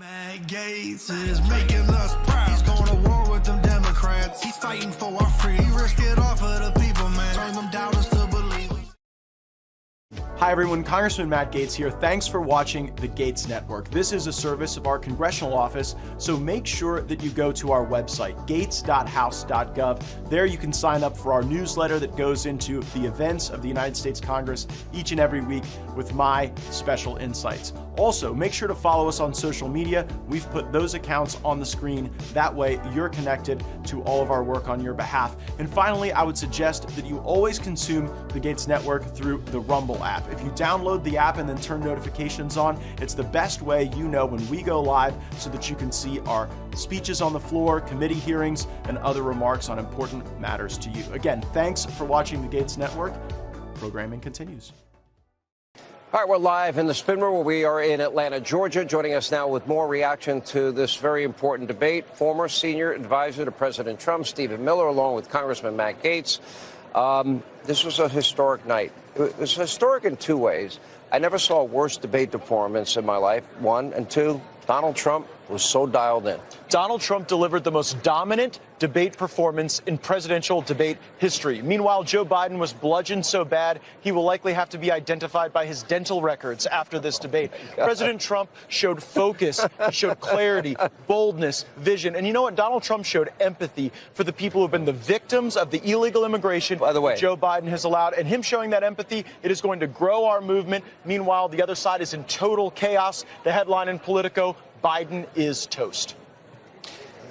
Gaetz is making us proud. He's going to war with them Democrats. He's fighting for our freedom. He risked it all for the people, man. Turn them doubters to believers. Hi everyone, Congressman Matt Gaetz here. Thanks for watching the Gaetz Network. This is a service of our congressional office, so make sure that you go to our website, gaetz.house.gov. There you can sign up for our newsletter that goes into the events of the United States Congress each and every week with my special insights. Also, make sure to follow us on social media. We've put those accounts on the screen. That way you're connected to all of our work on your behalf. And finally, I would suggest that you always consume the Gaetz Network through the Rumble app. If you download the app and then turn notifications on, it's the best way you know when we go live so that you can see our speeches on the floor, committee hearings, and other remarks on important matters to you. Again, thanks for watching the Gaetz Network. Programming continues. All right, we're live in the spin room where we are in Atlanta, Georgia. Joining us now with more reaction to this very important debate, former senior advisor to President Trump, Stephen Miller, along with Congressman Matt Gaetz. This was a historic night. It was historic in two ways. I never saw a worse debate performance in my life, one, and two, Donald Trump was so dialed in. Donald Trump delivered the most dominant debate performance in presidential debate history. Meanwhile, Joe Biden was bludgeoned so bad he will likely have to be identified by his dental records after this debate. President Trump showed focus, he showed clarity, boldness, vision. And you know what? Donald Trump showed empathy for the people who have been the victims of the illegal immigration by the way Joe Biden has allowed. And him showing that empathy, it is going to grow our movement. Meanwhile, the other side is in total chaos. The headline in Politico, Biden is toast.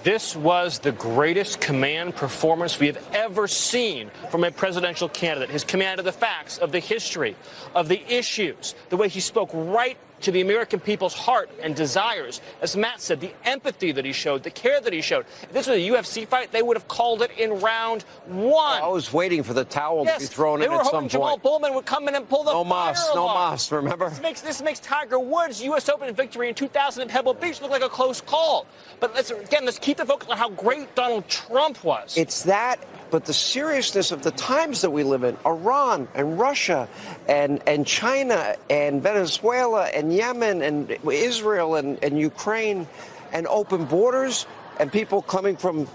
This was the greatest command performance we have ever seen from a presidential candidate. His command of the facts, of the history, of the issues, the way he spoke right to the American people's heart and desires. As Matt said, the empathy that he showed, the care that he showed. If this was a UFC fight, they would have called it in round one. I was waiting for the towel to be thrown in at some point. They were hoping Jamal Bowman would come in and pull the no fire mas, no alarm. mas, remember? This makes Tiger Woods' U.S. Open victory in 2000 at Pebble Beach look like a close call. But let's keep the focus on how great Donald Trump was. It's that, but the seriousness of the times that we live in, Iran and Russia and China and Venezuela and Yemen and Israel and Ukraine and open borders and people coming from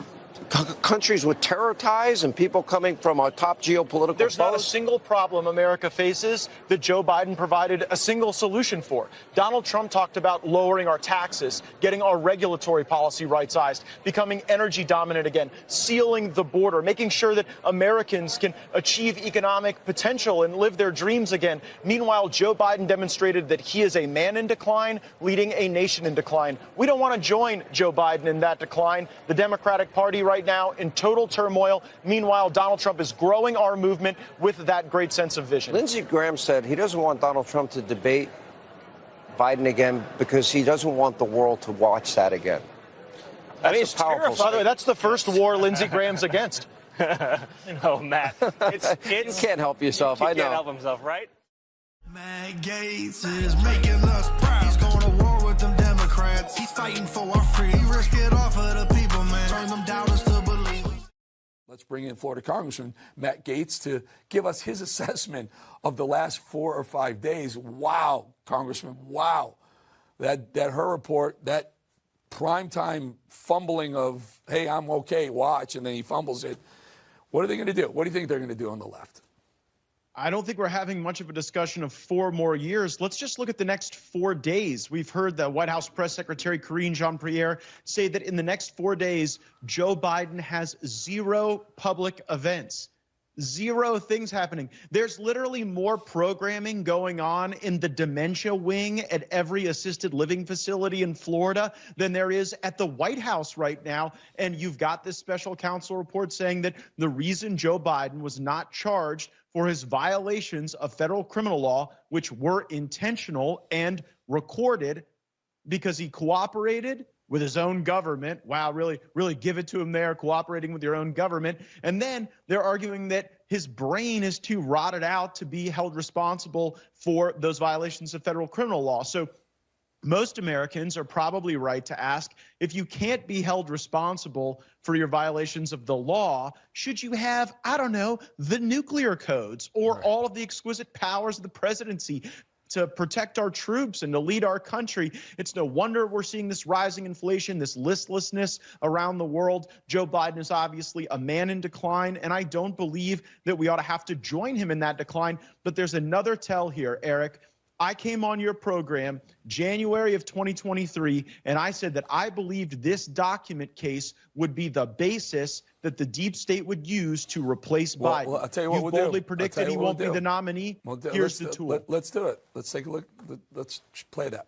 countries with terror ties and people coming from our top geopolitical There's foes. not a single problem America faces that Joe Biden provided a single solution for. Donald Trump talked about lowering our taxes, getting our regulatory policy right-sized, becoming energy dominant again, sealing the border, making sure that Americans can achieve economic potential and live their dreams again. Meanwhile, Joe Biden demonstrated that he is a man in decline, leading a nation in decline. We don't want to join Joe Biden in that decline. The Democratic Party right now in total turmoil. Meanwhile, Donald Trump is growing our movement with that great sense of vision. Lindsey Graham said he doesn't want Donald Trump to debate Biden again because he doesn't want the world to watch that again. That's terrifying. By the way, that's the first war Lindsey Graham's against. No, Matt. You can't help yourself. He I know. can't help himself, right? Gaetz is making us proud. He's going to war with them Democrats. He's fighting for our freedom. He risked it all for the people, man. Turn them doubters to believers. Let's bring in Florida Congressman Matt Gaetz to give us his assessment of the last 4 or 5 days. Wow, Congressman, wow. That her report, that primetime fumbling of, hey, I'm okay, watch, and then he fumbles it. What are they going to do? What do you think they're going to do on the left? I don't think we're having much of a discussion of 4 more years. Let's just look at the next 4 days. We've heard the White House Press Secretary Karine Jean-Pierre say that in the next 4 days, Joe Biden has 0 public events. 0 things happening. There's literally more programming going on in the dementia wing at every assisted living facility in Florida than there is at the White House right now. And you've got this special counsel report saying that the reason Joe Biden was not charged for his violations of federal criminal law, which were intentional and recorded, because he cooperated with his own government. Wow, really give it to him there, cooperating with your own government. And then they're arguing that his brain is too rotted out to be held responsible for those violations of federal criminal law. So most Americans are probably right to ask, if you can't be held responsible for your violations of the law, should you have, I don't know, the nuclear codes or all of the exquisite powers of the presidency? to protect our troops and to lead our country. It's no wonder we're seeing this rising inflation, this listlessness around the world. Joe Biden is obviously a man in decline, and I don't believe that we ought to have to join him in that decline. But there's another tell here, Eric. I came on your program January of 2023, and I said that I believed this document case would be the basis that the deep state would use to replace Biden. Well, I'll tell you what you we'll boldly do. predicted he won't be the nominee. Here's the tool. Let's do it. Let's take a look. Let's play that.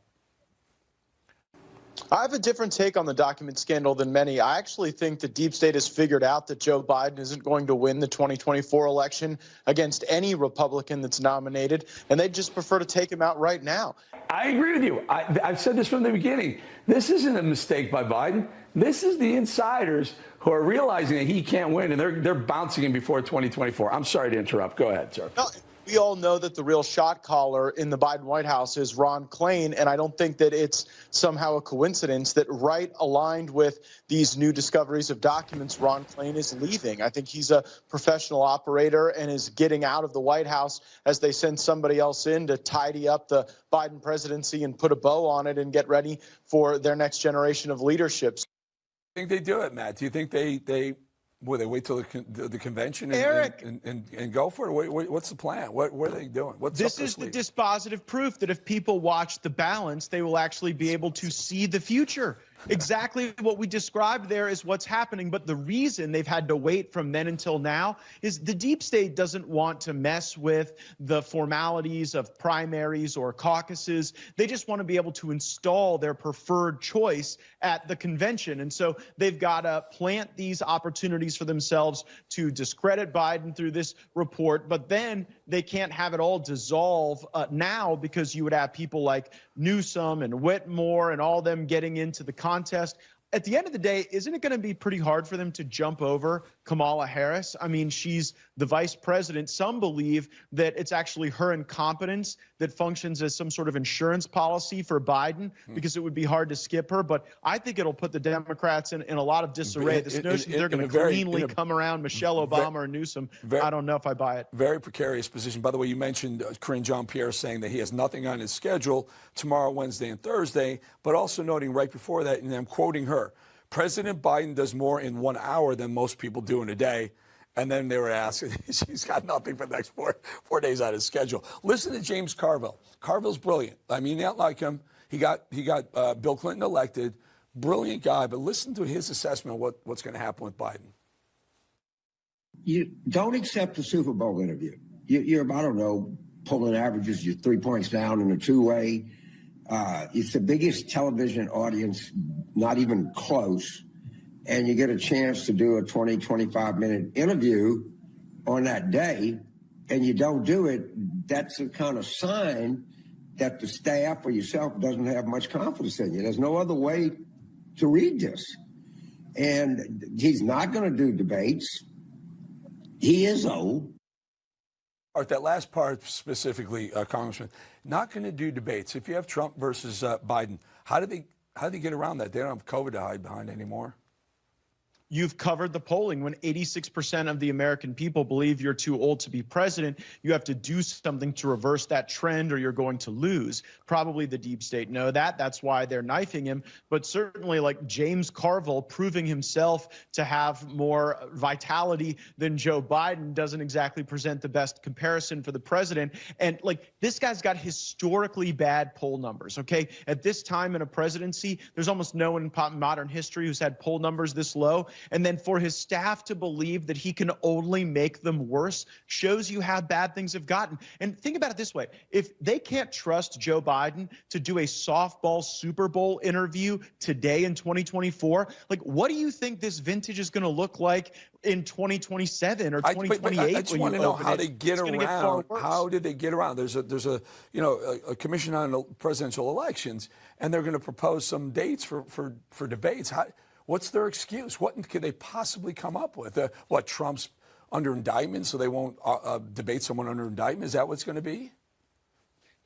I have a different take on the document scandal than many. I actually think the deep state has figured out that Joe Biden isn't going to win the 2024 election against any Republican that's nominated, and they'd just prefer to take him out right now. I agree with you. I've said this from the beginning. This isn't a mistake by Biden. This is the insiders who are realizing that he can't win, and they're bouncing him before 2024. I'm sorry to interrupt. Go ahead, sir. No, we all know that the real shot caller in the Biden White House is Ron Klain, and I don't think that it's somehow a coincidence that right aligned with these new discoveries of documents, Ron Klain is leaving. I think he's a professional operator and is getting out of the White House as they send somebody else in to tidy up the Biden presidency and put a bow on it and get ready for their next generation of leadership. I think they do it, Matt. Do you think they wait till the convention and go for it? What's the plan? What are they doing? This is the dispositive proof that if people watch The Balance, they will actually be able to see the future. Exactly what we described there is what's happening. But the reason they've had to wait from then until now is the deep state doesn't want to mess with the formalities of primaries or caucuses. They just want to be able to install their preferred choice at the convention. And so they've got to plant these opportunities for themselves to discredit Biden through this report. But then they can't have it all dissolve now, because you would have people like Newsom and Whitmore and all them getting into the contest. At the end of the day, isn't it going to be pretty hard for them to jump over Kamala Harris? I mean, she's the vice president. Some believe that it's actually her incompetence that functions as some sort of insurance policy for Biden, because it would be hard to skip her. But I think it'll put the Democrats in a lot of disarray. This notion they're going to cleanly come around Michelle Obama or Newsom, I don't know if I buy it. Very precarious position. By the way, you mentioned Karine Jean-Pierre saying that he has nothing on his schedule tomorrow, Wednesday, and Thursday, but also noting right before that, and I'm quoting her, President Biden does more in 1 hour than most people do in a day. And then they were asked, she's got nothing for the next four days on his schedule. Listen to James Carville. Carville's brilliant. I mean, you don't like him. He got Bill Clinton elected. Brilliant guy. But listen to his assessment of what's going to happen with Biden. You don't accept the Super Bowl interview. You're, I don't know, pulling averages, you're 3 points down in a two-way. It's the biggest television audience, not even close. And you get a chance to do a 20, 25-minute interview on that day, and you don't do it, that's a kind of sign that the staff or yourself doesn't have much confidence in you. There's no other way to read this. And he's not going to do debates. He is old. Art, that last part specifically, Congressman, not going to do debates. If you have Trump versus Biden, how do they get around that? They don't have COVID to hide behind anymore. You've covered the polling. When 86% of the American people believe you're too old to be president, you have to do something to reverse that trend or you're going to lose. Probably the deep state know that. That's why they're knifing him. But certainly like James Carville proving himself to have more vitality than Joe Biden doesn't exactly present the best comparison for the president. And like this guy's got historically bad poll numbers, okay? At this time in a presidency, there's almost no one in modern history who's had poll numbers this low. And then for his staff to believe that he can only make them worse shows you how bad things have gotten. And think about it this way. If they can't trust Joe Biden to do a softball Super Bowl interview today in 2024, like what do you think this vintage is going to look like in 2027 or 2028? I just want to know how they get around. How did they get around? There's a commission on presidential elections, and they're going to propose some dates for debates. What's their excuse? What could they possibly come up with? Trump's under indictment, so they won't debate someone under indictment? Is that what's going to be?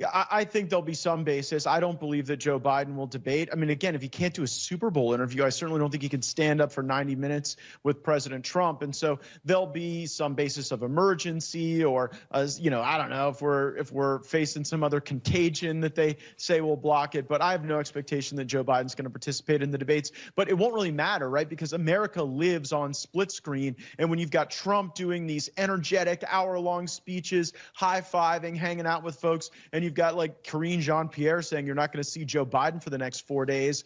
Yeah, I think there'll be some basis. I don't believe that Joe Biden will debate. I mean, again, if he can't do a Super Bowl interview, I certainly don't think he can stand up for 90 minutes with President Trump. And so there'll be some basis of emergency, or, I don't know, if we're facing some other contagion that they say will block it. But I have no expectation that Joe Biden's going to participate in the debates. But it won't really matter, right? Because America lives on split screen. And when you've got Trump doing these energetic hour-long speeches, high-fiving, hanging out with folks, and you've got like Karine Jean-Pierre saying you're not going to see Joe Biden for the next 4 days,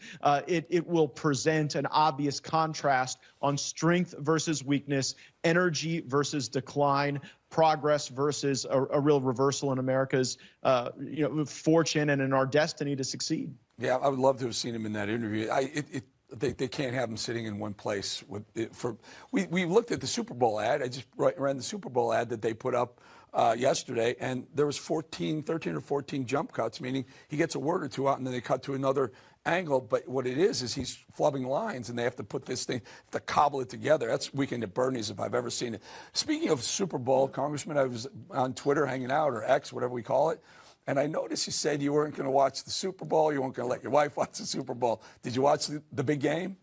it will present an obvious contrast on strength versus weakness, energy versus decline, progress versus a real reversal in America's fortune and in our destiny to succeed. Yeah, I would love to have seen him in that interview. They can't have him sitting in one place. We looked at the Super Bowl ad. I just ran the Super Bowl ad that they put up yesterday, and there was 13 or 14 jump cuts, meaning he gets a word or two out and then they cut to another angle. But what it is he's flubbing lines, and they have to put this thing, to cobble it together. That's Weekend at Bernie's if I've ever seen it. Speaking of Super Bowl, Congressman, I was on Twitter hanging out, or X, whatever we call it, and I noticed you said you weren't going to watch the Super Bowl. You weren't going to let your wife watch the Super Bowl. Did you watch the big game?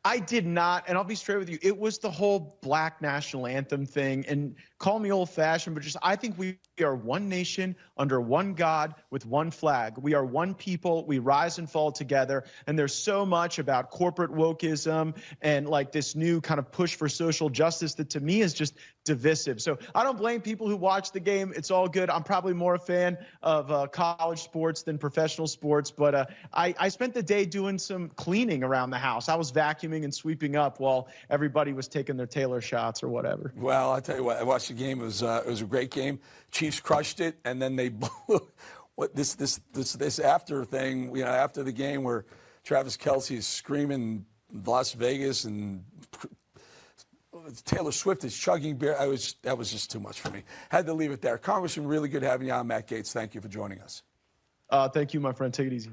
I did not, and I'll be straight with you. It was the whole Black national anthem thing, and call me old-fashioned, but I think we are one nation under one God with one flag. We are one people. We rise and fall together, and there's so much about corporate wokeism and like this new kind of push for social justice that to me is just divisive. So I don't blame people who watch the game. It's all good. I'm probably more a fan of college sports than professional sports, but I spent the day doing some cleaning around the house. I was vacuuming and sweeping up while everybody was taking their Taylor shots or whatever. Well, I'll tell you what, I watched the game. It was a great game. Chiefs crushed it, and then they blew this after thing, after the game where Travis Kelce is screaming Las Vegas and Taylor Swift is chugging beer. That was just too much for me. Had to leave it there. Congressman, really good having you on. Matt Gaetz, thank you for joining us. Thank you, my friend. Take it easy.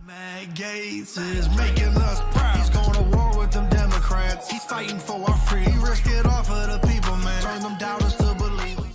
Matt Gaetz is making us proud. He's going to war with them Democrats. He's fighting for our freedom. He risk it all for the people, man. Turn them doubters to believers.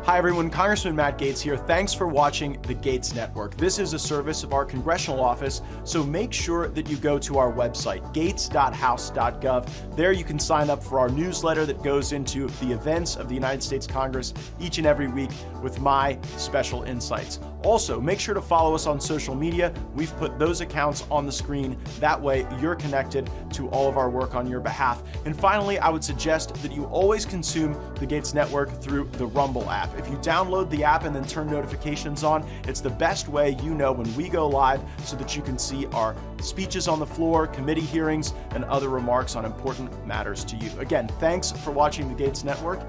Hi everyone, Congressman Matt Gaetz here. Thanks for watching the Gaetz Network. This is a service of our congressional office, so make sure that you go to our website, gaetz.house.gov. There you can sign up for our newsletter that goes into the events of the United States Congress each and every week with my special insights. Also, make sure to follow us on social media. We've put those accounts on the screen. That way, you're connected to all of our work on your behalf. And finally, I would suggest that you always consume the Gaetz Network through the Rumble app. If you download the app and then turn notifications on, it's the best way you know when we go live so that you can see our speeches on the floor, committee hearings, and other remarks on important matters to you. Again, thanks for watching the Gaetz Network.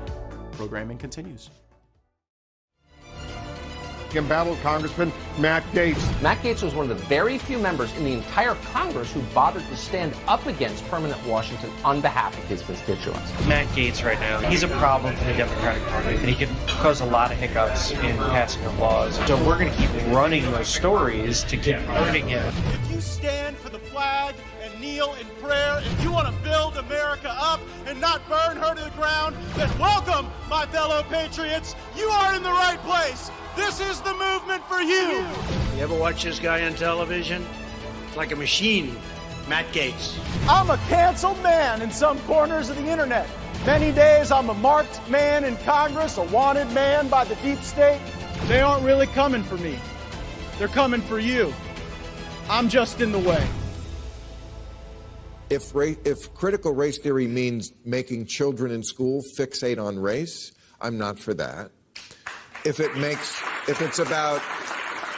Programming continues. Embattled Congressman Matt Gaetz. Matt Gaetz was one of the very few members in the entire Congress who bothered to stand up against permanent Washington on behalf of his constituents. Matt Gaetz right now, he's a problem for the Democratic Party, and he could cause a lot of hiccups in passing of laws. So we're going to keep running those stories to keep hurting him. If you stand for the flag and kneel in prayer, if you want to build America up and not burn her to the ground, then welcome, my fellow patriots. You are in the right place. This is the movement for you. You ever watch this guy on television? It's like a machine. Matt Gaetz. I'm a canceled man in some corners of the internet. Many days I'm a marked man in Congress, a wanted man by the deep state. They aren't really coming for me. They're coming for you. I'm just in the way. If critical race theory means making children in school fixate on race, I'm not for that. If it's about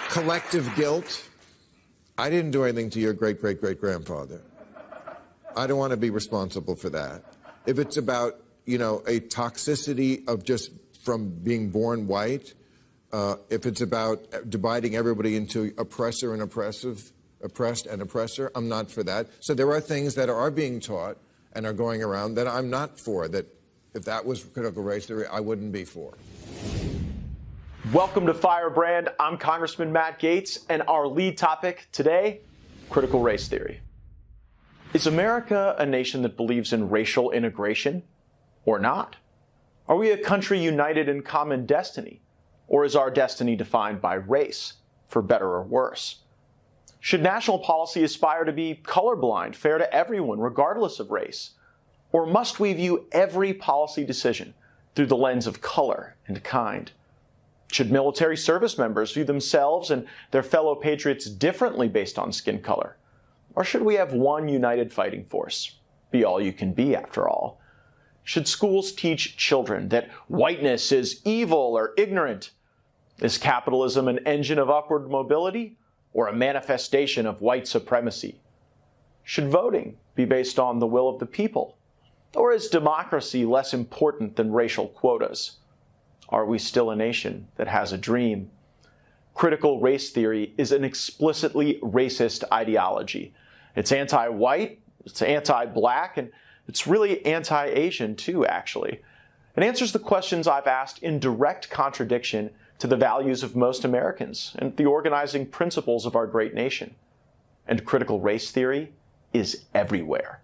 collective guilt, I didn't do anything to your great-great-great-grandfather. I don't want to be responsible for that. If it's about, a toxicity of just from being born white, if it's about dividing everybody into oppressor and oppressive, oppressed and oppressor, I'm not for that. So there are things that are being taught and are going around that I'm not for, that if that was critical race theory, I wouldn't be for. Welcome to Firebrand. I'm Congressman Matt Gaetz, and our lead topic today, critical race theory. Is America a nation that believes in racial integration or not? Are we a country united in common destiny Or is our destiny defined by race, for better or worse? Should national policy aspire to be colorblind, fair to everyone, regardless of race? Or must we view every policy decision through the lens of color and kind? Should military service members view themselves and their fellow patriots differently based on skin color? Or should we have one united fighting force? Be all you can be, after all. Should schools teach children that whiteness is evil or ignorant? Is capitalism an engine of upward mobility or a manifestation of white supremacy? Should voting be based on the will of the people? Or is democracy less important than racial quotas? Are we still a nation that has a dream? Critical race theory is an explicitly racist ideology. It's anti-white, it's anti-black, and it's really anti-Asian too, actually. It answers the questions I've asked in direct contradiction to the values of most Americans and the organizing principles of our great nation. And critical race theory is everywhere.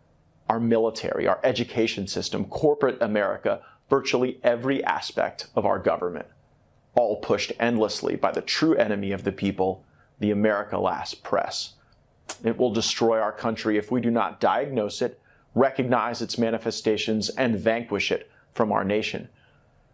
Our military, our education system, corporate America, virtually every aspect of our government, all pushed endlessly by the true enemy of the people, the America Last press. It will destroy our country if we do not diagnose it, recognize its manifestations, and vanquish it from our nation.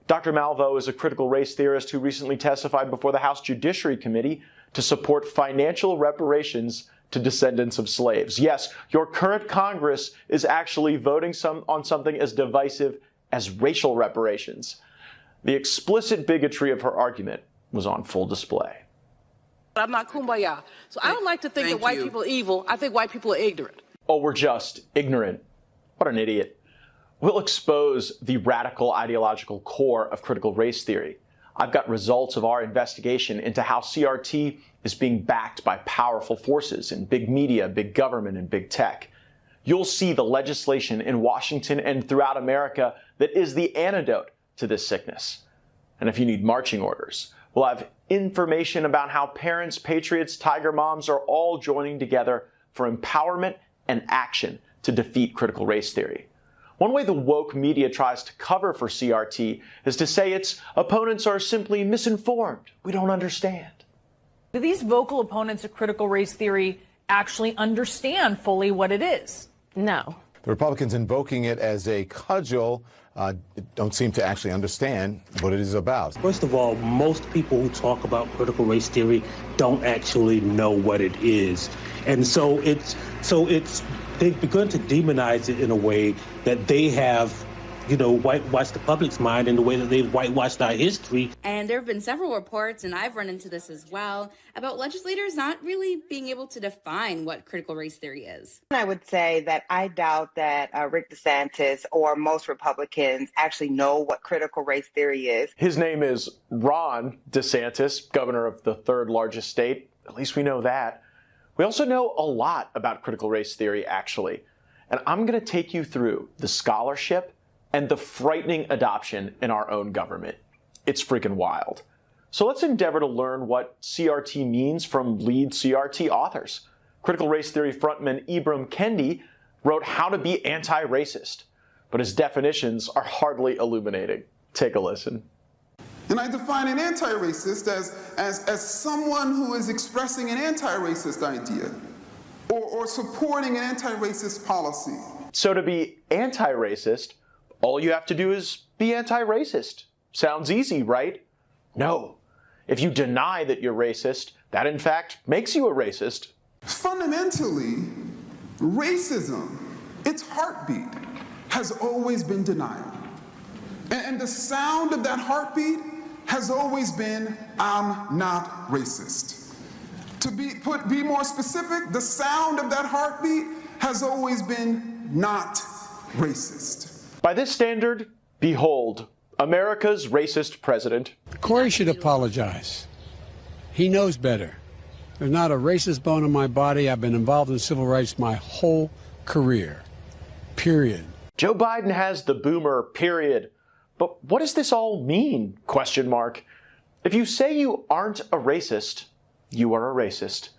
Dr. Malveaux is a critical race theorist who recently testified before the House Judiciary Committee to support financial reparations to descendants of slaves. Yes, your current Congress is actually voting on something as divisive as racial reparations. The explicit bigotry of her argument was on full display. I'm not kumbaya. So I don't like to think that white people are evil. I think white people are ignorant. Oh, we're just ignorant. What an idiot. We'll expose the radical ideological core of critical race theory. I've got results of our investigation into how CRT is being backed by powerful forces in big media, big government, and big tech. You'll see the legislation in Washington and throughout America that is the antidote to this sickness. And if you need marching orders, we'll have information about how parents, patriots, tiger moms are all joining together for empowerment and action to defeat critical race theory. One way the woke media tries to cover for CRT is to say its opponents are simply misinformed. We don't understand. Do these vocal opponents of critical race theory actually understand fully what it is? No. The Republicans invoking it as a cudgel don't seem to actually understand what it is about. First of all, most people who talk about critical race theory don't actually know what it is. And so they've begun to demonize it in a way that they have, whitewashed the public's mind in the way that they've whitewashed our history. And there have been several reports, and I've run into this as well, about legislators not really being able to define what critical race theory is. I would say that I doubt that Rick DeSantis or most Republicans actually know what critical race theory is. His name is Ron DeSantis, governor of the third largest state. At least we know that. We also know a lot about critical race theory, actually. And I'm going to take you through the scholarship and the frightening adoption in our own government. It's freaking wild. So let's endeavor to learn what CRT means from lead CRT authors. Critical race theory frontman Ibram Kendi wrote How to Be Anti-Racist, but his definitions are hardly illuminating. Take a listen. And I define an anti-racist as someone who is expressing an anti-racist idea or supporting an anti-racist policy. So to be anti-racist, all you have to do is be anti-racist. Sounds easy, right? No. If you deny that you're racist, that in fact makes you a racist. Fundamentally, racism, its heartbeat, has always been denial. And the sound of that heartbeat has always been, I'm not racist. To be more specific, the sound of that heartbeat has always been not racist. By this standard, behold, America's racist president. Corey should apologize. He knows better. There's not a racist bone in my body. I've been involved in civil rights my whole career. Period. Joe Biden has the boomer, period. But what does this all mean? Question mark. If you say you aren't a racist, you are a racist.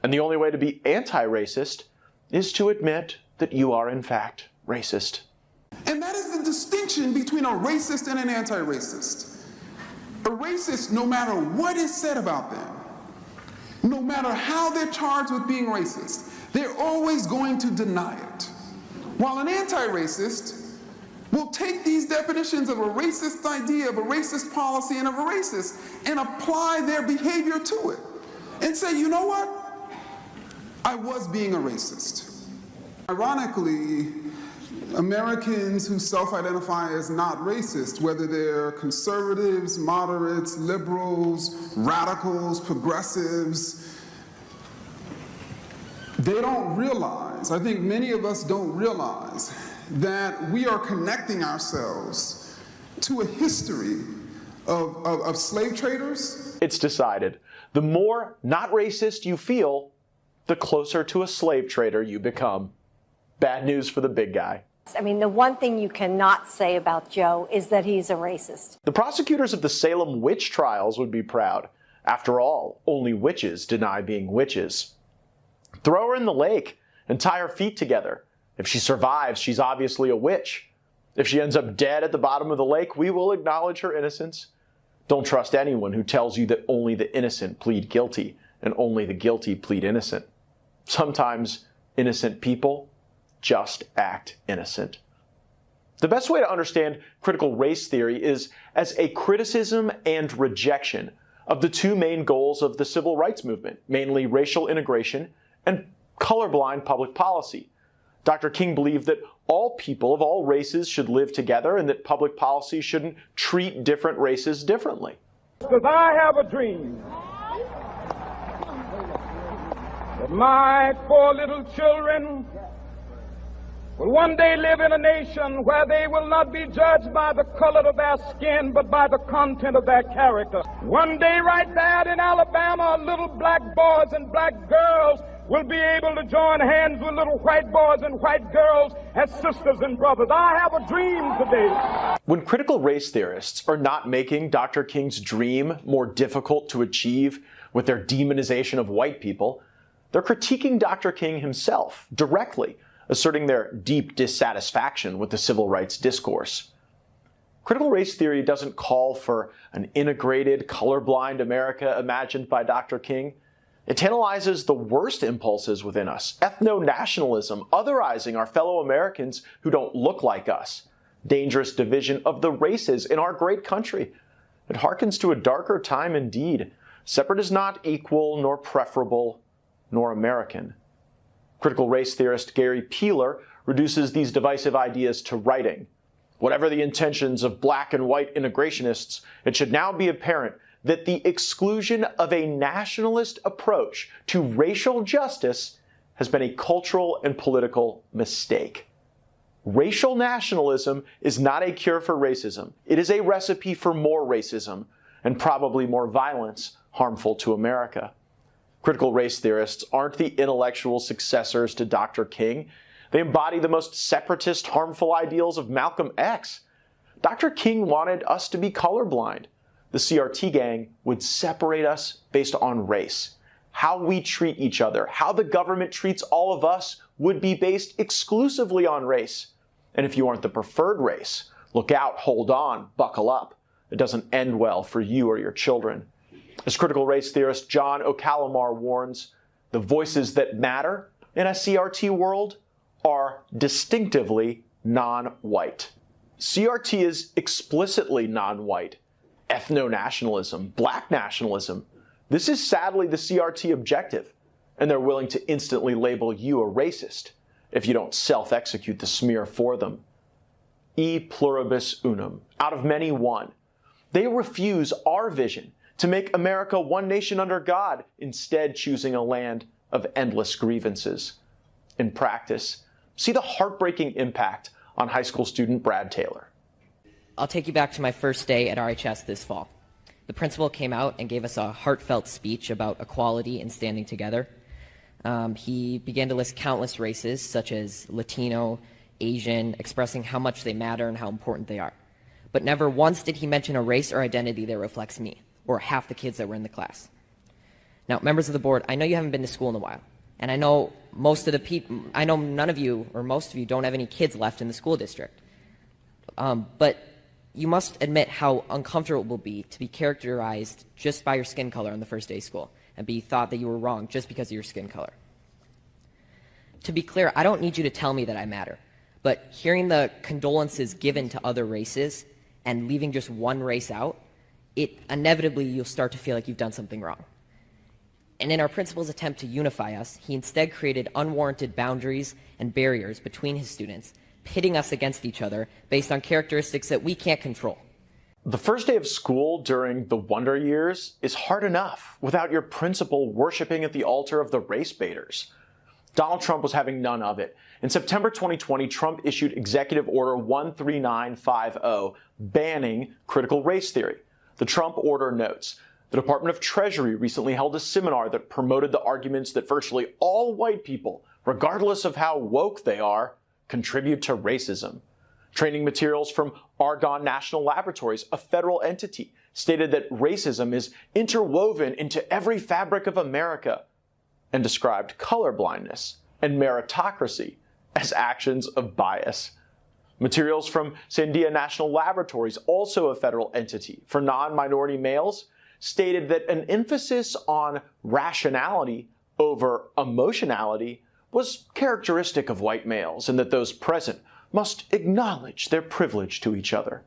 And the only way to be anti-racist is to admit that you are in fact racist. And that is the distinction between a racist and an anti-racist. A racist, no matter what is said about them, no matter how they're charged with being racist, they're always going to deny it. While an anti-racist will take these definitions of a racist idea, of a racist policy, and of a racist, and apply their behavior to it, and say, you know what? I was being a racist. Ironically, Americans who self-identify as not racist, whether they're conservatives, moderates, liberals, radicals, progressives, they don't realize, I think many of us don't realize, that we are connecting ourselves to a history of slave traders. It's decided. The more not racist you feel, the closer to a slave trader you become. Bad news for the big guy. I mean, the one thing you cannot say about Joe is that he's a racist. The prosecutors of the Salem witch trials would be proud. After all, only witches deny being witches. Throw her in the lake and tie her feet together. If she survives, she's obviously a witch. If she ends up dead at the bottom of the lake, we will acknowledge her innocence. Don't trust anyone who tells you that only the innocent plead guilty and only the guilty plead innocent. Sometimes innocent people just act innocent. The best way to understand critical race theory is as a criticism and rejection of the two main goals of the civil rights movement, mainly racial integration and colorblind public policy. Dr. King believed that all people of all races should live together and that public policy shouldn't treat different races differently. Because I have a dream that my poor little children will one day live in a nation where they will not be judged by the color of their skin, but by the content of their character. One day right there in Alabama, little black boys and black girls will be able to join hands with little white boys and white girls as sisters and brothers. I have a dream today. When critical race theorists are not making Dr. King's dream more difficult to achieve with their demonization of white people, they're critiquing Dr. King himself directly, asserting their deep dissatisfaction with the civil rights discourse. Critical race theory doesn't call for an integrated, colorblind America imagined by Dr. King. It tantalizes the worst impulses within us: ethno-nationalism, otherizing our fellow Americans who don't look like us, dangerous division of the races in our great country. It harkens to a darker time indeed. Separate is not equal, nor preferable, nor American. Critical race theorist Gary Peeler reduces these divisive ideas to writing. Whatever the intentions of black and white integrationists, it should now be apparent that the exclusion of a nationalist approach to racial justice has been a cultural and political mistake. Racial nationalism is not a cure for racism. It is a recipe for more racism and probably more violence harmful to America. Critical race theorists aren't the intellectual successors to Dr. King. They embody the most separatist, harmful ideals of Malcolm X. Dr. King wanted us to be colorblind. The CRT gang would separate us based on race. How we treat each other, how the government treats all of us would be based exclusively on race. And if you aren't the preferred race, look out, hold on, buckle up. It doesn't end well for you or your children. As critical race theorist John O'Callamar warns, the voices that matter in a CRT world are distinctively non-white. CRT is explicitly non-white. Ethno-nationalism, black nationalism. This is sadly the CRT objective, and they're willing to instantly label you a racist if you don't self-execute the smear for them. E pluribus unum, out of many one. They refuse our vision to make America one nation under God, instead choosing a land of endless grievances. In practice, see the heartbreaking impact on high school student Brad Taylor. I'll take you back to my first day at RHS this fall. The principal came out and gave us a heartfelt speech about equality and standing together. He began to list countless races, such as Latino, Asian, expressing how much they matter and how important they are. But never once did he mention a race or identity that reflects me, or half the kids that were in the class. Now, members of the board, I know you haven't been to school in a while, and I know none of you, or most of you, don't have any kids left in the school district. But You must admit how uncomfortable it will be to be characterized just by your skin color on the first day of school and be thought that you were wrong just because of your skin color. To be clear, I don't need you to tell me that I matter, but hearing the condolences given to other races and leaving just one race out, it inevitably you'll start to feel like you've done something wrong. And in our principal's attempt to unify us, he instead created unwarranted boundaries and barriers between his students, pitting us against each other based on characteristics that we can't control. The first day of school during the Wonder Years is hard enough without your principal worshiping at the altar of the race baiters. Donald Trump was having none of it. In September 2020, Trump issued Executive Order 13950 banning critical race theory. The Trump order notes, the Department of Treasury recently held a seminar that promoted the arguments that virtually all white people, regardless of how woke they are, contribute to racism. Training materials from Argonne National Laboratories, a federal entity, stated that racism is interwoven into every fabric of America and described colorblindness and meritocracy as actions of bias. Materials from Sandia National Laboratories, also a federal entity, for non-minority males, stated that an emphasis on rationality over emotionality was characteristic of white males and that those present must acknowledge their privilege to each other.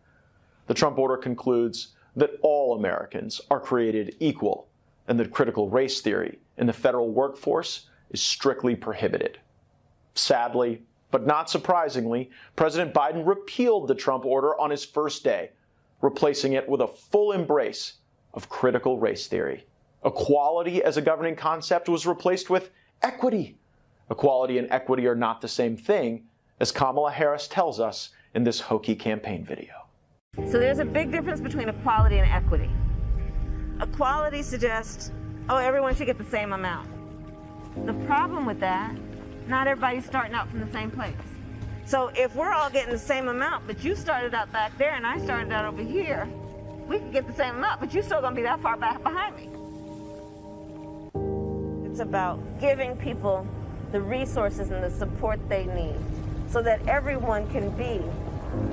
The Trump order concludes that all Americans are created equal and that critical race theory in the federal workforce is strictly prohibited. Sadly, but not surprisingly, President Biden repealed the Trump order on his first day, replacing it with a full embrace of critical race theory. Equality as a governing concept was replaced with equity. Equality and equity are not the same thing, as Kamala Harris tells us in this hokey campaign video. So there's a big difference between equality and equity. Equality suggests, oh, everyone should get the same amount. The problem with that, not everybody's starting out from the same place. So if we're all getting the same amount, but you started out back there and I started out over here, we could get the same amount, but you're still gonna be that far back behind me. It's about giving people the resources and the support they need so that everyone can be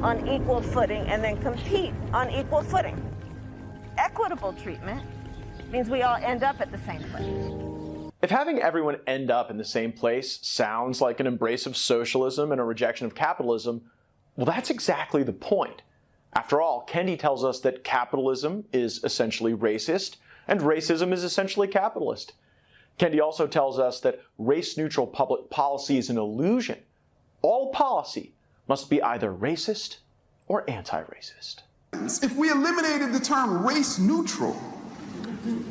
on equal footing and then compete on equal footing. Equitable treatment means we all end up at the same place. If having everyone end up in the same place sounds like an embrace of socialism and a rejection of capitalism, well, that's exactly the point. After all, Kendi tells us that capitalism is essentially racist and racism is essentially capitalist. Kendi also tells us that race-neutral public policy is an illusion. All policy must be either racist or anti-racist. If we eliminated the term race-neutral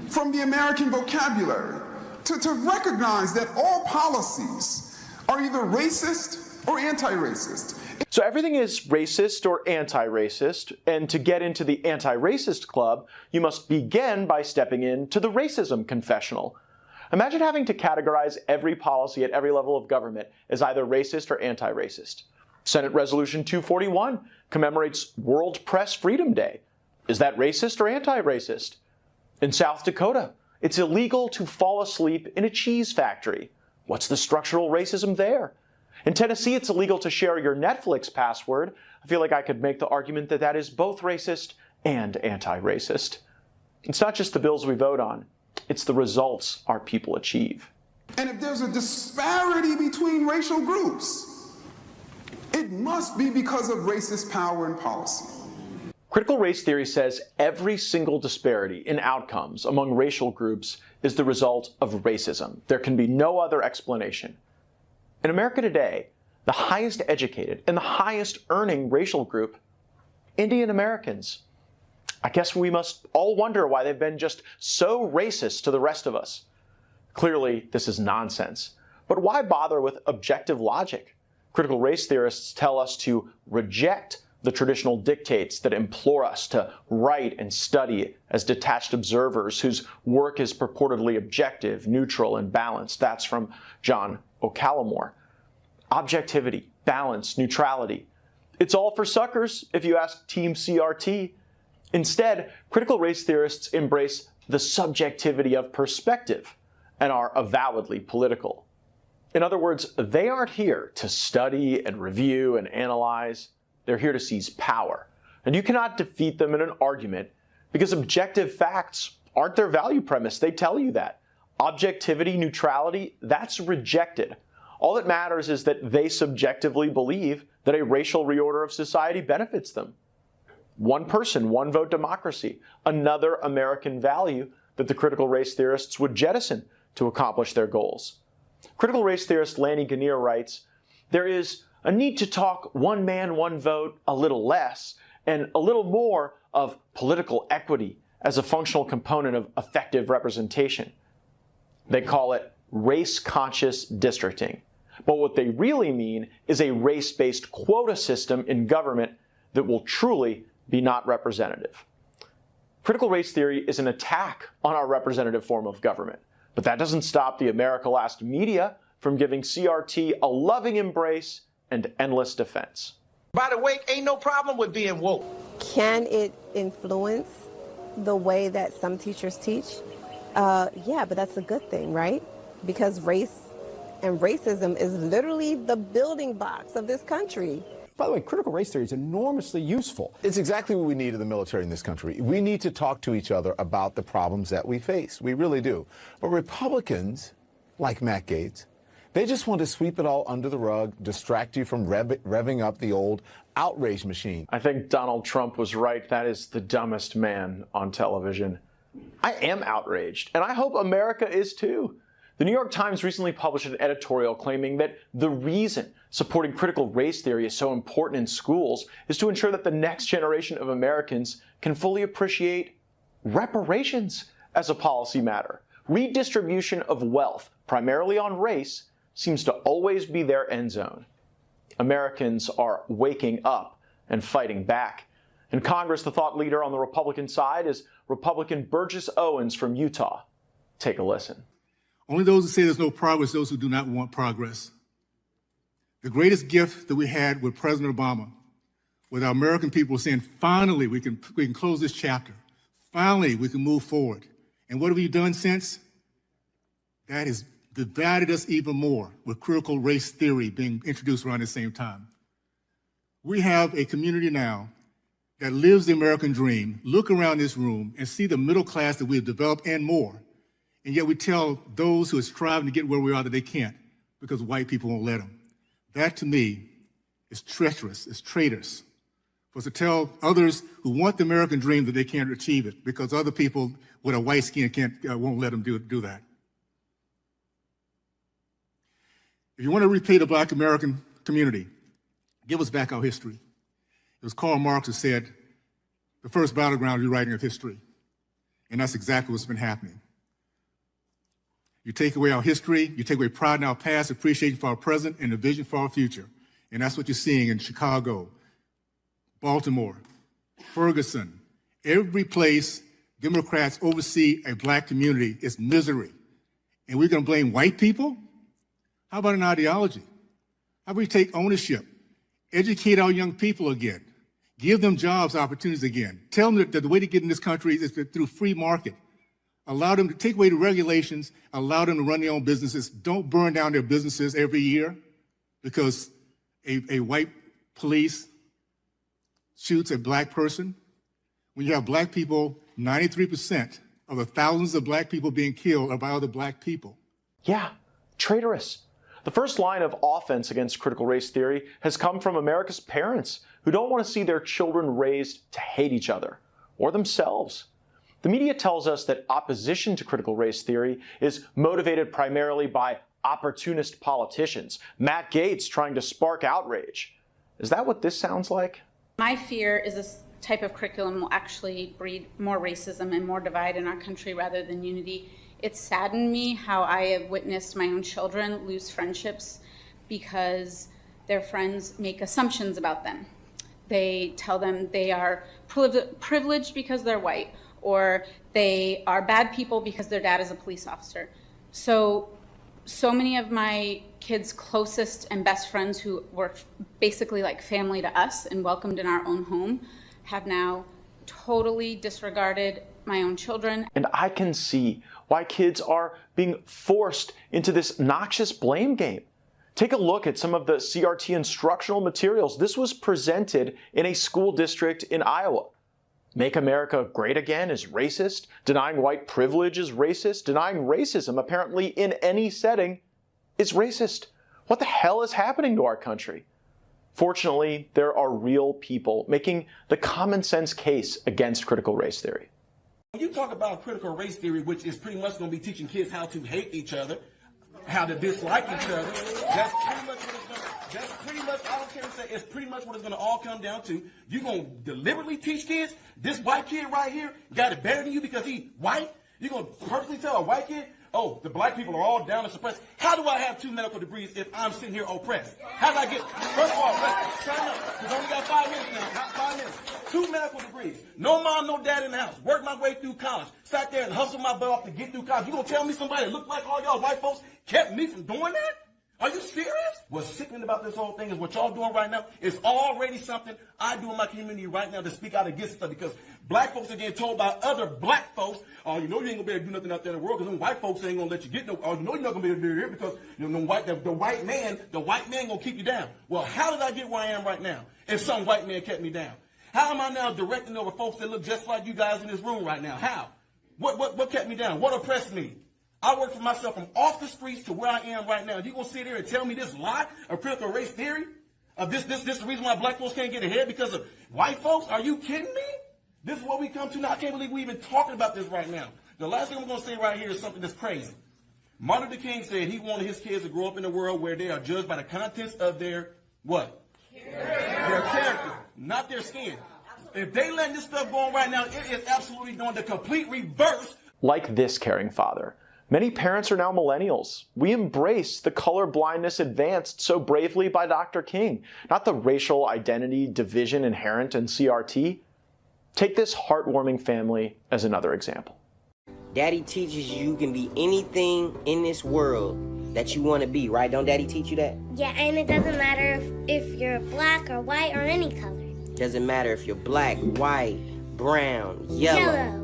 from the American vocabulary, to recognize that all policies are either racist or anti-racist. So everything is racist or anti-racist, and to get into the anti-racist club, you must begin by stepping into the racism confessional. Imagine having to categorize every policy at every level of government as either racist or anti-racist. Senate Resolution 241 commemorates World Press Freedom Day. Is that racist or anti-racist? In South Dakota, it's illegal to fall asleep in a cheese factory. What's the structural racism there? In Tennessee, it's illegal to share your Netflix password. I feel like I could make the argument that that is both racist and anti-racist. It's not just the bills we vote on. It's the results our people achieve. And if there's a disparity between racial groups, it must be because of racist power and policy. Critical race theory says every single disparity in outcomes among racial groups is the result of racism. There can be no other explanation. In America today, the highest educated and the highest earning racial group, Indian Americans. I guess we must all wonder why they've been just so racist to the rest of us. Clearly, this is nonsense. But why bother with objective logic? Critical race theorists tell us to reject the traditional dictates that implore us to write and study as detached observers whose work is purportedly objective, neutral, and balanced. That's from John O'Callaghan. Objectivity, balance, neutrality. It's all for suckers, if you ask Team CRT. Instead, critical race theorists embrace the subjectivity of perspective and are avowedly political. In other words, they aren't here to study and review and analyze. They're here to seize power, and you cannot defeat them in an argument because objective facts aren't their value premise. They tell you that. Objectivity, neutrality, that's rejected. All that matters is that they subjectively believe that a racial reorder of society benefits them. One person, one vote democracy, another American value that the critical race theorists would jettison to accomplish their goals. Critical race theorist Lanny Guinier writes, "There is a need to talk one man, one vote a little less, and a little more of political equity as a functional component of effective representation." They call it race-conscious districting. But what they really mean is a race-based quota system in government that will truly be not representative. Critical race theory is an attack on our representative form of government. But that doesn't stop the America Last media from giving CRT a loving embrace and endless defense. By the way, ain't no problem with being woke. Can it influence the way that some teachers teach? Yeah, but that's a good thing, right? Because race and racism is literally the building blocks of this country. By the way, critical race theory is enormously useful. It's exactly what we need in the military in this country. We need to talk to each other about the problems that we face. We really do. But Republicans, like Matt Gaetz, they just want to sweep it all under the rug, distract you from revving up the old outrage machine. I think Donald Trump was right. That is the dumbest man on television. I am outraged, and I hope America is too. The New York Times recently published an editorial claiming that the reason supporting critical race theory is so important in schools is to ensure that the next generation of Americans can fully appreciate reparations as a policy matter. Redistribution of wealth, primarily on race, seems to always be their end zone. Americans are waking up and fighting back. In Congress, the thought leader on the Republican side is Republican Burgess Owens from Utah. Take a listen. Only those who say there's no progress, those who do not want progress. The greatest gift that we had with President Obama, with our American people saying, finally, we can close this chapter. Finally, we can move forward. And what have you done since? That has divided us even more with critical race theory being introduced around the same time. We have a community now that lives the American dream. Look around this room and see the middle class that we have developed and more. And yet we tell those who are striving to get where we are that they can't because white people won't let them. That, to me, is treacherous, is traitors. For us to tell others who want the American dream that they can't achieve it because other people with a white skin won't let them do that. If you want to repay the Black American community, give us back our history. It was Karl Marx who said, the first battleground is rewriting of history. And that's exactly what's been happening. You take away our history, you take away pride in our past, appreciation for our present, and a vision for our future. And that's what you're seeing in Chicago, Baltimore, Ferguson. Every place Democrats oversee a Black community is misery. And we're going to blame white people? How about an ideology? How about we take ownership, educate our young people again, give them jobs opportunities again, tell them that the way to get in this country is through free market. Allow them to take away the regulations, allow them to run their own businesses. Don't burn down their businesses every year because a white police shoots a Black person. When you have Black people, 93% of the thousands of Black people being killed are by other Black people. Yeah, traitorous. The first line of offense against critical race theory has come from America's parents who don't want to see their children raised to hate each other or themselves. The media tells us that opposition to critical race theory is motivated primarily by opportunist politicians. Matt Gaetz trying to spark outrage. Is that what this sounds like? My fear is this type of curriculum will actually breed more racism and more divide in our country rather than unity. It saddened me how I have witnessed my own children lose friendships because their friends make assumptions about them. They tell them they are privileged because they're white, or they are bad people because their dad is a police officer. So many of my kids' closest and best friends who were basically like family to us and welcomed in our own home have now totally disregarded my own children. And I can see why kids are being forced into this noxious blame game. Take a look at some of the CRT instructional materials. This was presented in a school district in Iowa. Make America Great Again is racist. Denying white privilege is racist. Denying racism, apparently in any setting, is racist. What the hell is happening to our country? Fortunately, there are real people making the common sense case against critical race theory. When you talk about critical race theory, which is pretty much going to be teaching kids how to hate each other, how to dislike each other, that's pretty much what it's going to, that's pretty much, I don't care to say, it's pretty much what it's going to all come down to. You're going to deliberately teach kids, this white kid right here got it better than you because he white? You're going to purposely tell a white kid, oh, the black people are all down and suppressed. How do I have 2 medical degrees if I'm sitting here oppressed? How did I get, first of all, sign up, because I only got 5 minutes now, 5 minutes. 2 medical degrees. No mom, no dad in the house. Worked my way through college. Sat there and hustled my butt off to get through college. You gonna tell me somebody that looked like all y'all white folks kept me from doing that? Are you serious? What's sickening about this whole thing is what y'all doing right now is already something I do in my community right now to speak out against stuff, because black folks are getting told by other black folks, oh, you know you ain't gonna be able to do nothing out there in the world because them white folks ain't gonna let you get no, oh, you know you're not gonna be able to do it here because you know, the white man gonna keep you down. Well, how did I get where I am right now if some white man kept me down? How am I now directing over folks that look just like you guys in this room right now? How? What kept me down? What oppressed me? I worked for myself from off the streets to where I am right now. You gonna sit here and tell me this lie of critical race theory? Of this the reason why black folks can't get ahead because of white folks? Are you kidding me? This is what we come to now. I can't believe we even talking about this right now. The last thing I'm gonna say right here is something that's crazy. Martin Luther King said he wanted his kids to grow up in a world where they are judged by the contents of their what? Their character, not their skin. If they let this stuff go on right now, it is absolutely doing the complete reverse. Like this caring father. Many parents are now millennials. We embrace the color blindness advanced so bravely by Dr. King, not the racial identity division inherent in CRT. Take this heartwarming family as another example. Daddy teaches you can be anything in this world that you want to be, right? Don't Daddy teach you that? Yeah, and it doesn't matter if you're black or white or any color. Doesn't matter if you're black, white, brown, yellow.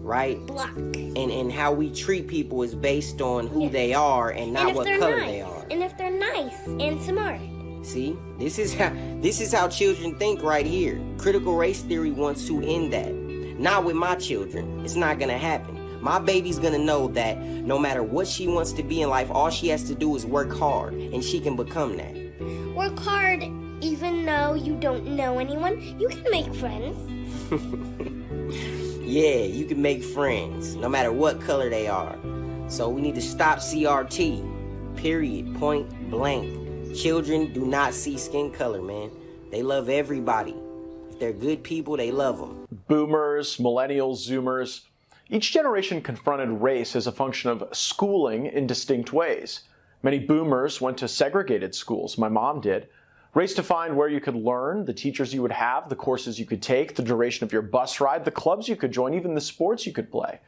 Right? Black. And how we treat people is based on who they are and not what color they are. And if they're nice and smart. See, this is how children think right here. Critical race theory wants to end that. Not with my children. It's not gonna happen. My baby's gonna know that no matter what she wants to be in life, all she has to do is work hard, and she can become that. Work hard, even though you don't know anyone. You can make friends. Yeah, you can make friends, no matter what color they are. So we need to stop CRT, period, point blank. Children do not see skin color, man. They love everybody. If they're good people, they love them. Boomers, millennials, Zoomers. Each generation confronted race as a function of schooling in distinct ways. Many boomers went to segregated schools. My mom did. Race defined where you could learn, the teachers you would have, the courses you could take, the duration of your bus ride, the clubs you could join, even the sports you could play.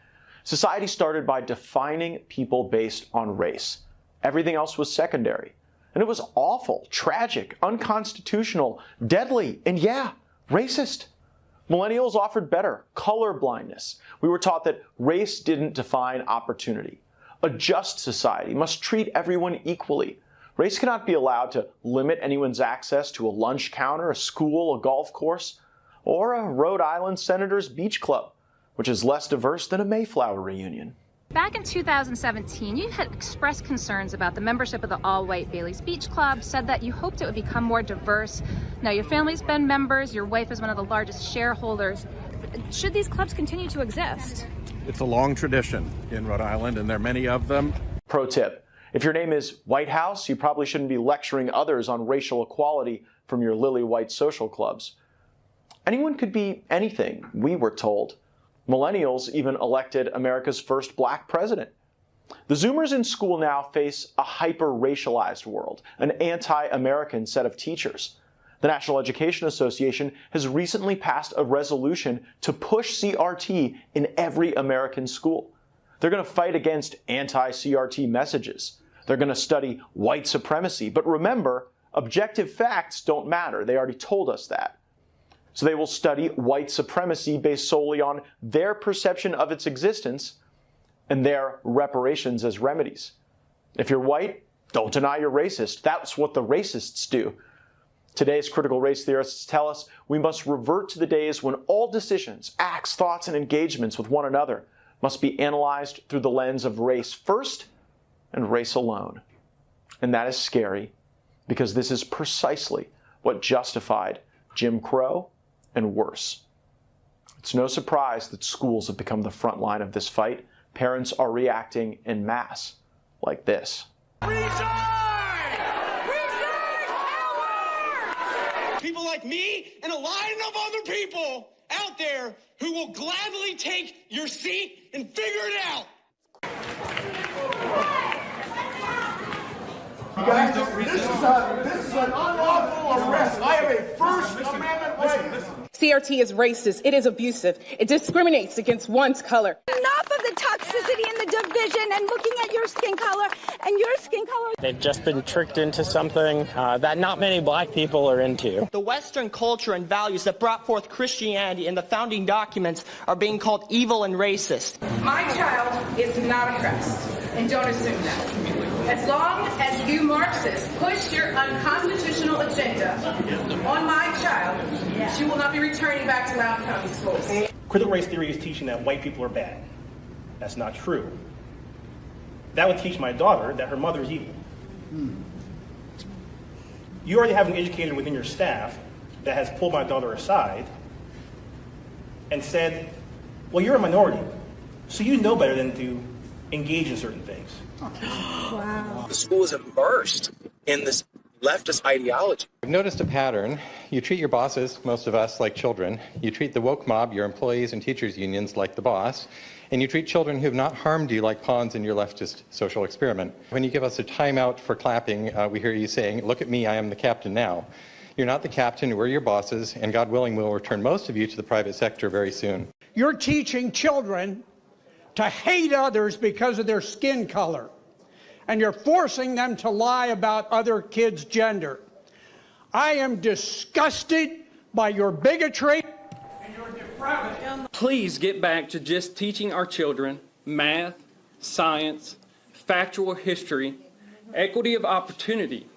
Society started by defining people based on race. Everything else was secondary. And it was awful, tragic, unconstitutional, deadly, and yeah, racist. Millennials offered better, color blindness. We were taught that race didn't define opportunity. A just society must treat everyone equally. Race cannot be allowed to limit anyone's access to a lunch counter, a school, a golf course, or a Rhode Island Senators Beach Club, which is less diverse than a Mayflower reunion. Back in 2017, you had expressed concerns about the membership of the all-white Bailey's Beach Club, said that you hoped it would become more diverse. Now, your family's been members, your wife is one of the largest shareholders. Should these clubs continue to exist? It's a long tradition in Rhode Island, and there are many of them. Pro tip. If your name is White House, you probably shouldn't be lecturing others on racial equality from your lily white social clubs. Anyone could be anything, we were told. Millennials even elected America's first black president. The Zoomers in school now face a hyper-racialized world, an anti-American set of teachers. The National Education Association has recently passed a resolution to push CRT in every American school. They're going to fight against anti-CRT messages. They're going to study white supremacy. But remember, objective facts don't matter. They already told us that. So they will study white supremacy based solely on their perception of its existence and their reparations as remedies. If you're white, Don't deny you're racist. That's what the racists do. Today's critical race theorists tell us we must revert to the days when all decisions, acts, thoughts, and engagements with one another must be analyzed through the lens of race first and race alone. And that is scary, because this is precisely what justified Jim Crow and worse. It's no surprise that schools have become the front line of this fight. Parents are reacting en masse like this. People like me and a line of other people out there who will gladly take your seat and figure it out. You guys, this is an unlawful arrest. I have a First Amendment right. CRT is racist. It is abusive. It discriminates against one's color. Enough of the toxicity and the division and looking at your skin color and your skin color. They've just been tricked into something that not many black people are into. The Western culture and values that brought forth Christianity in the founding documents are being called evil and racist. My child is not oppressed, and don't assume that. As long as you Marxists push your unconstitutional agenda on my child, she will not be returning back to Loudoun County schools. Critical race theory is teaching that white people are bad. That's not true. That would teach my daughter that her mother is evil. You already have an educator within your staff that has pulled my daughter aside and said, well, you're a minority, so you know better than to engage in certain things. Wow. The school is immersed in this leftist ideology. I've noticed a pattern. You treat your bosses, most of us, like children. You treat the woke mob, your employees and teachers unions, like the boss. And you treat children who have not harmed you like pawns in your leftist social experiment. When you give us a timeout for clapping, we hear you saying, look at me, I am the captain now. You're not the captain, we're your bosses, and God willing, we'll return most of you to the private sector very soon. You're teaching children to hate others because of their skin color. And you're forcing them to lie about other kids' gender. I am disgusted by your bigotry and your depravity. Please get back to just teaching our children math, science, factual history, equity of opportunity,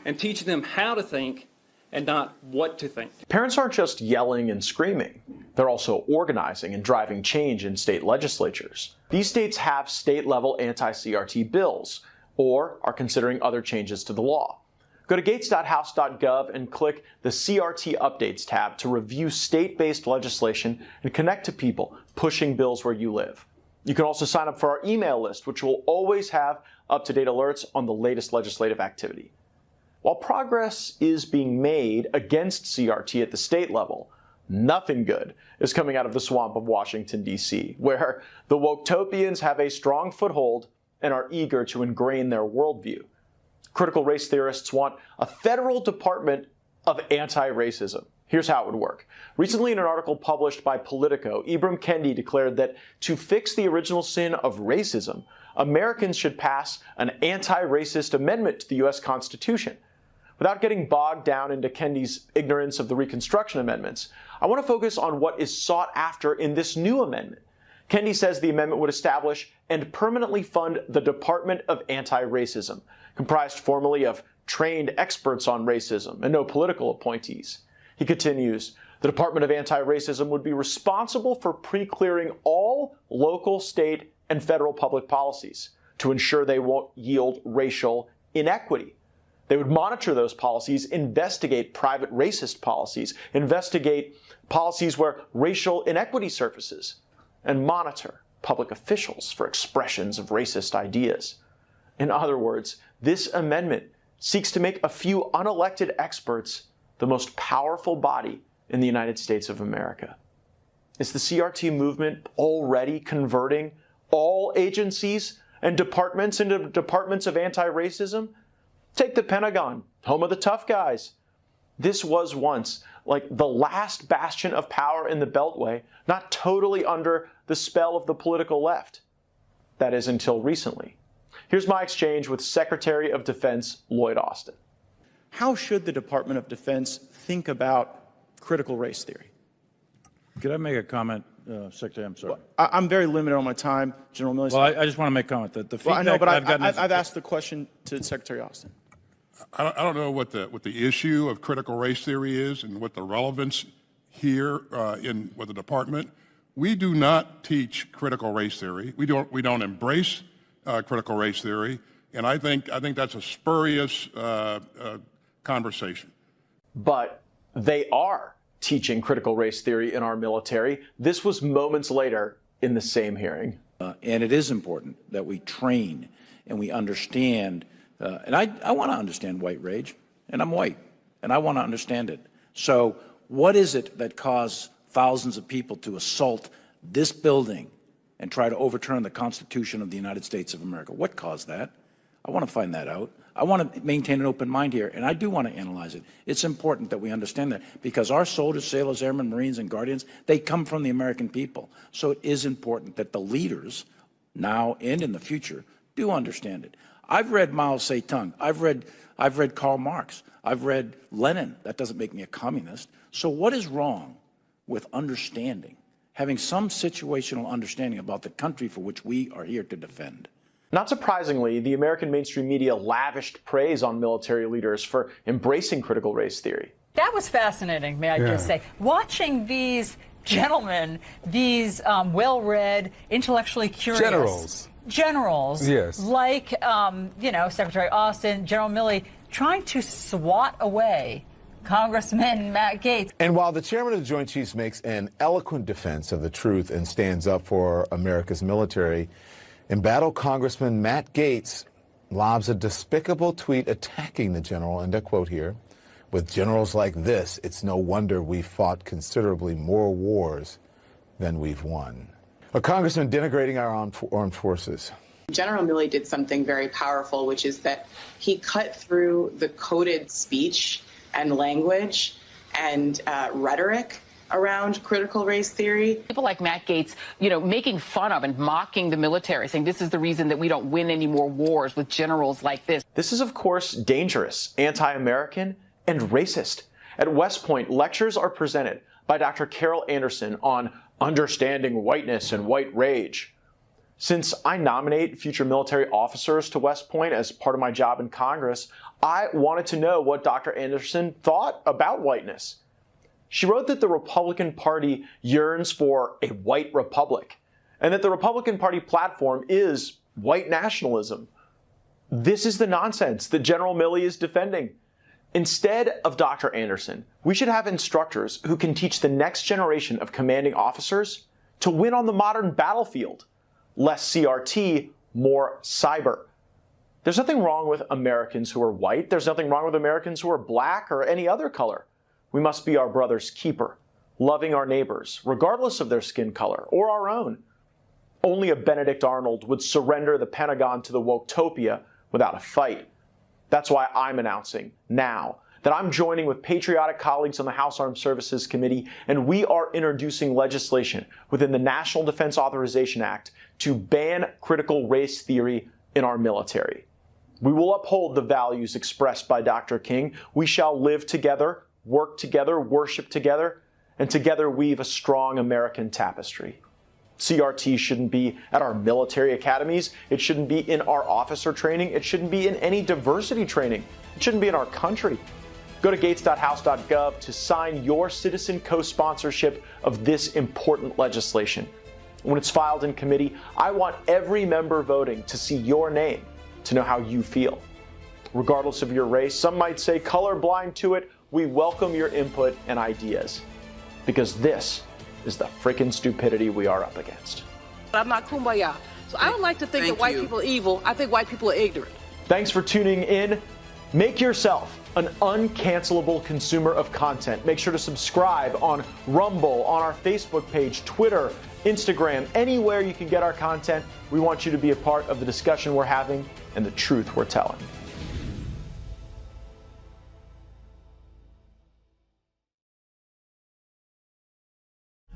and teaching them how to think and not what to think. Parents aren't just yelling and screaming. They're also organizing and driving change in state legislatures. These states have state-level anti-CRT bills, or are considering other changes to the law. Go to gaetz.house.gov and click the CRT Updates tab to review state-based legislation and connect to people pushing bills where you live. You can also sign up for our email list, which will always have up-to-date alerts on the latest legislative activity. While progress is being made against CRT at the state level, nothing good is coming out of the swamp of Washington, D.C., where the Woketopians have a strong foothold and are eager to ingrain their worldview. Critical race theorists want a federal department of anti-racism. Here's how it would work. Recently, in an article published by Politico, Ibram Kendi declared that to fix the original sin of racism, Americans should pass an anti-racist amendment to the U.S. Constitution. Without getting bogged down into Kendi's ignorance of the Reconstruction amendments, I want to focus on what is sought after in this new amendment. Kendi says the amendment would establish and permanently fund the Department of Anti-Racism, comprised formally of trained experts on racism and no political appointees. He continues, the Department of Anti-Racism would be responsible for pre-clearing all local, state, and federal public policies to ensure they won't yield racial inequity. They would monitor those policies, investigate private racist policies, investigate policies where racial inequity surfaces, and monitor public officials for expressions of racist ideas. In other words, this amendment seeks to make a few unelected experts the most powerful body in the United States of America. Is the CRT movement already converting all agencies and departments into departments of anti-racism? Take the Pentagon, home of the tough guys. This was once like the last bastion of power in the Beltway, not totally under the spell of the political left. That is, until recently. Here's my exchange with Secretary of Defense Lloyd Austin. How should the Department of Defense think about critical race theory? Could I make a comment, Secretary? I'm sorry. Well, I'm very limited on my time, General Milley. Well, I just want to make a comment. The feedback well, I know, but I've asked the question to Secretary Austin. I don't know what the issue of critical race theory is and what the relevance here with the department. We do not teach critical race theory. We don't embrace critical race theory, and I think that's a spurious conversation. But they are teaching critical race theory in our military. This was moments later in the same hearing. And it is important that we train and we understand. And I want to understand white rage, and I'm white, and I want to understand it. So what is it that caused thousands of people to assault this building and try to overturn the Constitution of the United States of America? What caused that? I want to find that out. I want to maintain an open mind here, and I do want to analyze it. It's important that we understand that because our soldiers, sailors, airmen, Marines, and Guardians, they come from the American people. So it is important that the leaders, now and in the future, do understand it. I've read Mao Zedong. I've read Karl Marx. I've read Lenin. That doesn't make me a communist. So what is wrong with understanding, having some situational understanding about the country for which we are here to defend? Not surprisingly, the American mainstream media lavished praise on military leaders for embracing critical race theory. That was fascinating, may I just say. Watching these gentlemen, these well-read, intellectually curious generals, yes, like Secretary Austin, General Milley, trying to swat away Congressman Matt Gaetz. And while the chairman of the Joint Chiefs makes an eloquent defense of the truth and stands up for America's military, embattled Congressman Matt Gaetz lobs a despicable tweet attacking the general, and I quote here, "With generals like this, it's no wonder we've fought considerably more wars than we've won." A congressman denigrating our armed forces. General Milley did something very powerful, which is that he cut through the coded speech and language and rhetoric around critical race theory. People like Matt Gaetz, making fun of and mocking the military, saying this is the reason that we don't win any more wars with generals like this. This is, of course, dangerous, anti-American, and racist. At West Point, lectures are presented by Dr. Carol Anderson on understanding whiteness and white rage. Since I nominate future military officers to West Point as part of my job in Congress, I wanted to know what Dr. Anderson thought about whiteness. She wrote that the Republican Party yearns for a white republic, and that the Republican Party platform is white nationalism. This is the nonsense that General Milley is defending. Instead of Dr. Anderson, we should have instructors who can teach the next generation of commanding officers to win on the modern battlefield. Less CRT, more cyber. There's nothing wrong with Americans who are white. There's nothing wrong with Americans who are black or any other color. We must be our brother's keeper, loving our neighbors, regardless of their skin color or our own. Only a Benedict Arnold would surrender the Pentagon to the Woketopia without a fight. That's why I'm announcing now that I'm joining with patriotic colleagues on the House Armed Services Committee, and we are introducing legislation within the National Defense Authorization Act to ban critical race theory in our military. We will uphold the values expressed by Dr. King. We shall live together, work together, worship together, and together weave a strong American tapestry. CRT shouldn't be at our military academies. It shouldn't be in our officer training. It shouldn't be in any diversity training. It shouldn't be in our country. Go to gaetz.house.gov to sign your citizen co-sponsorship of this important legislation. When it's filed in committee, I want every member voting to see your name, to know how you feel. Regardless of your race, some might say colorblind to it, we welcome your input and ideas. Because this is the freaking stupidity we are up against. I'm not kumbaya. So I don't like to think that white people are evil. I think white people are ignorant. Thanks for tuning in. Make yourself an uncancelable consumer of content. Make sure to subscribe on Rumble, on our Facebook page, Twitter, Instagram, anywhere you can get our content. We want you to be a part of the discussion we're having and the truth we're telling.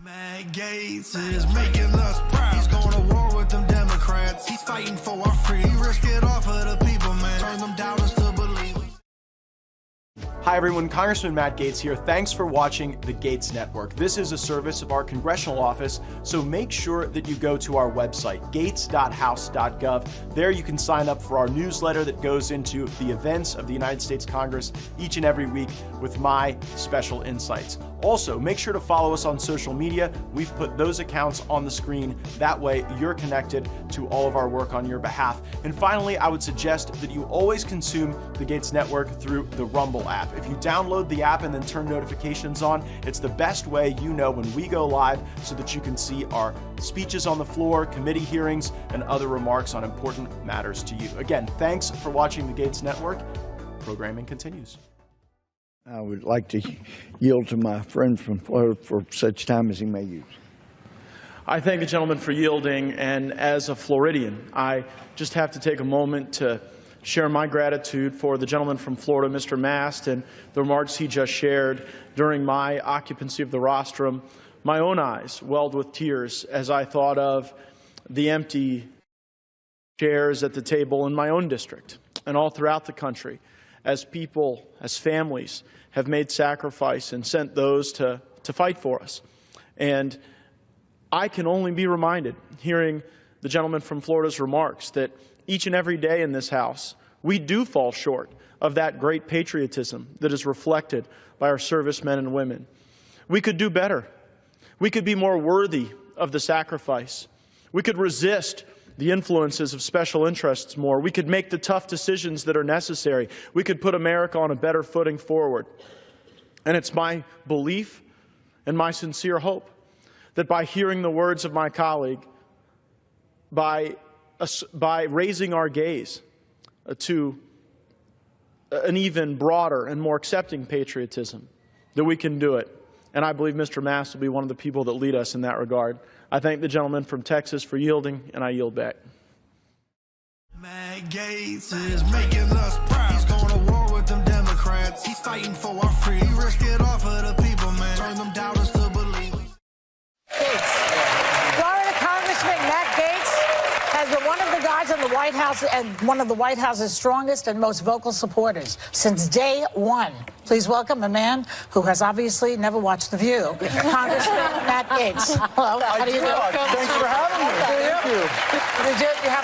Matt Gaetz is making us proud. He's going to war with them Democrats. He's fighting for our freedom. He risked it all for the people, man. Turn them doubters to believers. Hi everyone, Congressman Matt Gaetz here. Thanks for watching the Gaetz Network. This is a service of our congressional office, so make sure that you go to our website, gaetz.house.gov. There you can sign up for our newsletter that goes into the events of the United States Congress each and every week with my special insights. Also, make sure to follow us on social media. We've put those accounts on the screen. That way, you're connected to all of our work on your behalf. And finally, I would suggest that you always consume the Gaetz Network through the Rumble app. If you download the app and then turn notifications on, it's the best way you know when we go live so that you can see our speeches on the floor, committee hearings, and other remarks on important matters to you. Again, thanks for watching the Gaetz Network. Programming continues. I would like to yield to my friend from Florida for such time as he may use. I thank the gentleman for yielding, and as a Floridian, I just have to take a moment to share my gratitude for the gentleman from Florida, Mr. Mast, and the remarks he just shared during my occupancy of the rostrum. My own eyes welled with tears as I thought of the empty chairs at the table in my own district and all throughout the country as people, as families, have made sacrifice and sent those to fight for us. And I can only be reminded, hearing the gentleman from Florida's remarks, that each and every day in this House, we do fall short of that great patriotism that is reflected by our servicemen and women. We could do better. We could be more worthy of the sacrifice. We could resist the influences of special interests more. We could make the tough decisions that are necessary. We could put America on a better footing forward. And it's my belief and my sincere hope that by hearing the words of my colleague, by raising our gaze to an even broader and more accepting patriotism, that we can do it. And I believe Mr. Mast will be one of the people that lead us in that regard. I thank the gentleman from Texas for yielding, and I yield back. Matt Gaetz is making us proud. He's going to war with them Democrats. He's fighting for our freedom. He risked it all for the people, man. Turn them doubters to believers. Florida Congressman Matt Gaetz has been one of the guys in the White House and one of the White House's strongest and most vocal supporters since day one. Please welcome a man who has obviously never watched The View, Congressman Matt Gaetz. Hello, how do you do? Thanks for having me. Thank you.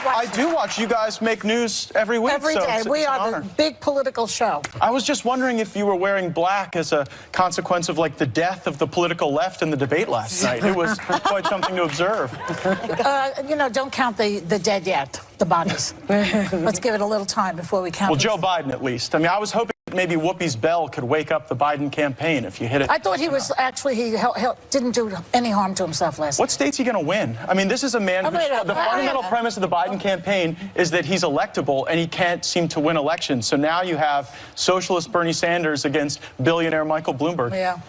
I do watch. You guys make news every week. Every day. We are the big political show. I was just wondering if you were wearing black as a consequence of, like, the death of the political left in the debate last night. It was quite something to observe. You know, don't count the dead yet, the bodies. Let's give it a little time before we count. Well, Joe Biden, at least. I mean, I was hoping maybe Whoopi's bell could wake up the Biden campaign if you hit it. I thought he was actually, he didn't do any harm to himself last night. What state's he going to win? I mean, this is a man who's, the fundamental premise of the Biden campaign is that he's electable and he can't seem to win elections. So now you have socialist Bernie Sanders against billionaire Michael Bloomberg. Yeah.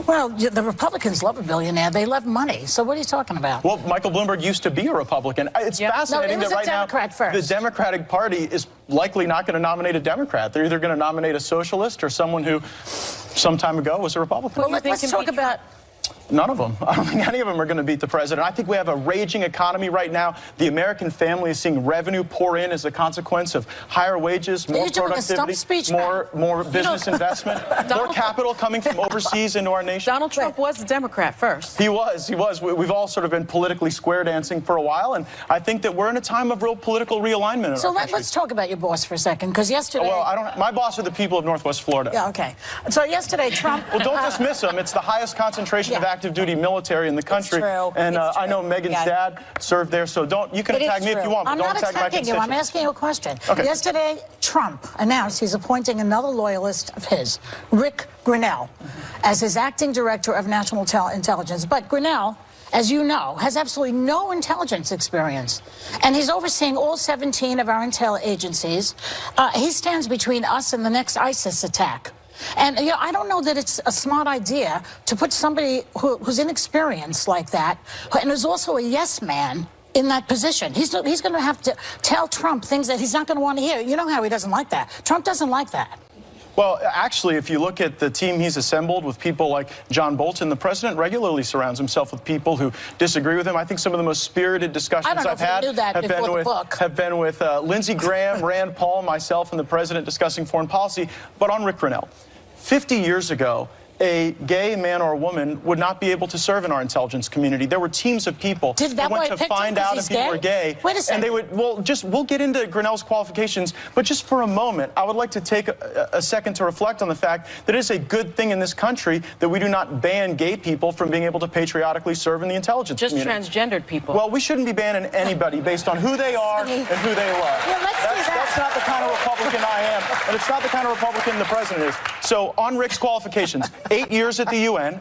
Well, the Republicans love a billionaire. They love money. So what are you talking about? Well, Michael Bloomberg used to be a Republican. It's fascinating that right now the Democratic Party is likely not going to nominate a Democrat. They're either going to nominate a socialist or someone who some time ago was a Republican. Well, let's talk about... None of them. I don't think any of them are going to beat the president. I think we have a raging economy right now. The American family is seeing revenue pour in as a consequence of higher wages, more productivity, more business investment, more capital coming from overseas into our nation. Donald Trump was a Democrat first. He was. We've all sort of been politically square dancing for a while, and I think that we're in a time of real political realignment. So let's talk about your boss for a second, because yesterday... Well, my boss are the people of Northwest Florida. Yeah, okay. So yesterday, Trump... Well, don't dismiss them. It's the highest concentration of active duty military in the country. And I know Megan's dad served there, so you can attack me if you want, but don't attack my constituents. I'm not attacking you. I'm asking you a question. Okay. Yesterday, Trump announced he's appointing another loyalist of his, Rick Grinnell, as his acting director of national intelligence. But Grinnell, as you know, has absolutely no intelligence experience. And he's overseeing all 17 of our intel agencies. He stands between us and the next ISIS attack. And you know, I don't know that it's a smart idea to put somebody who's inexperienced like that, and is also a yes man, in that position. He's going to have to tell Trump things that he's not going to want to hear. You know how he doesn't like that. Trump doesn't like that. Well, actually, if you look at the team he's assembled with people like John Bolton, the president regularly surrounds himself with people who disagree with him. I think some of the most spirited discussions I've had have been with Lindsey Graham, Rand Paul, myself, and the president discussing foreign policy, but on Rick Grinnell. 50 years ago, a gay man or a woman would not be able to serve in our intelligence community. There were teams of people that went to find out if you were gay. Wait a second. And they would, we'll get into Grinnell's qualifications, but just for a moment, I would like to take a second to reflect on the fact that it is a good thing in this country that we do not ban gay people from being able to patriotically serve in the intelligence community. Just transgendered people. Well, we shouldn't be banning anybody based on who they are and who they love. That's not the kind of Republican I am, and it's not the kind of Republican the president is. So on Rick's qualifications, 8 years at the UN,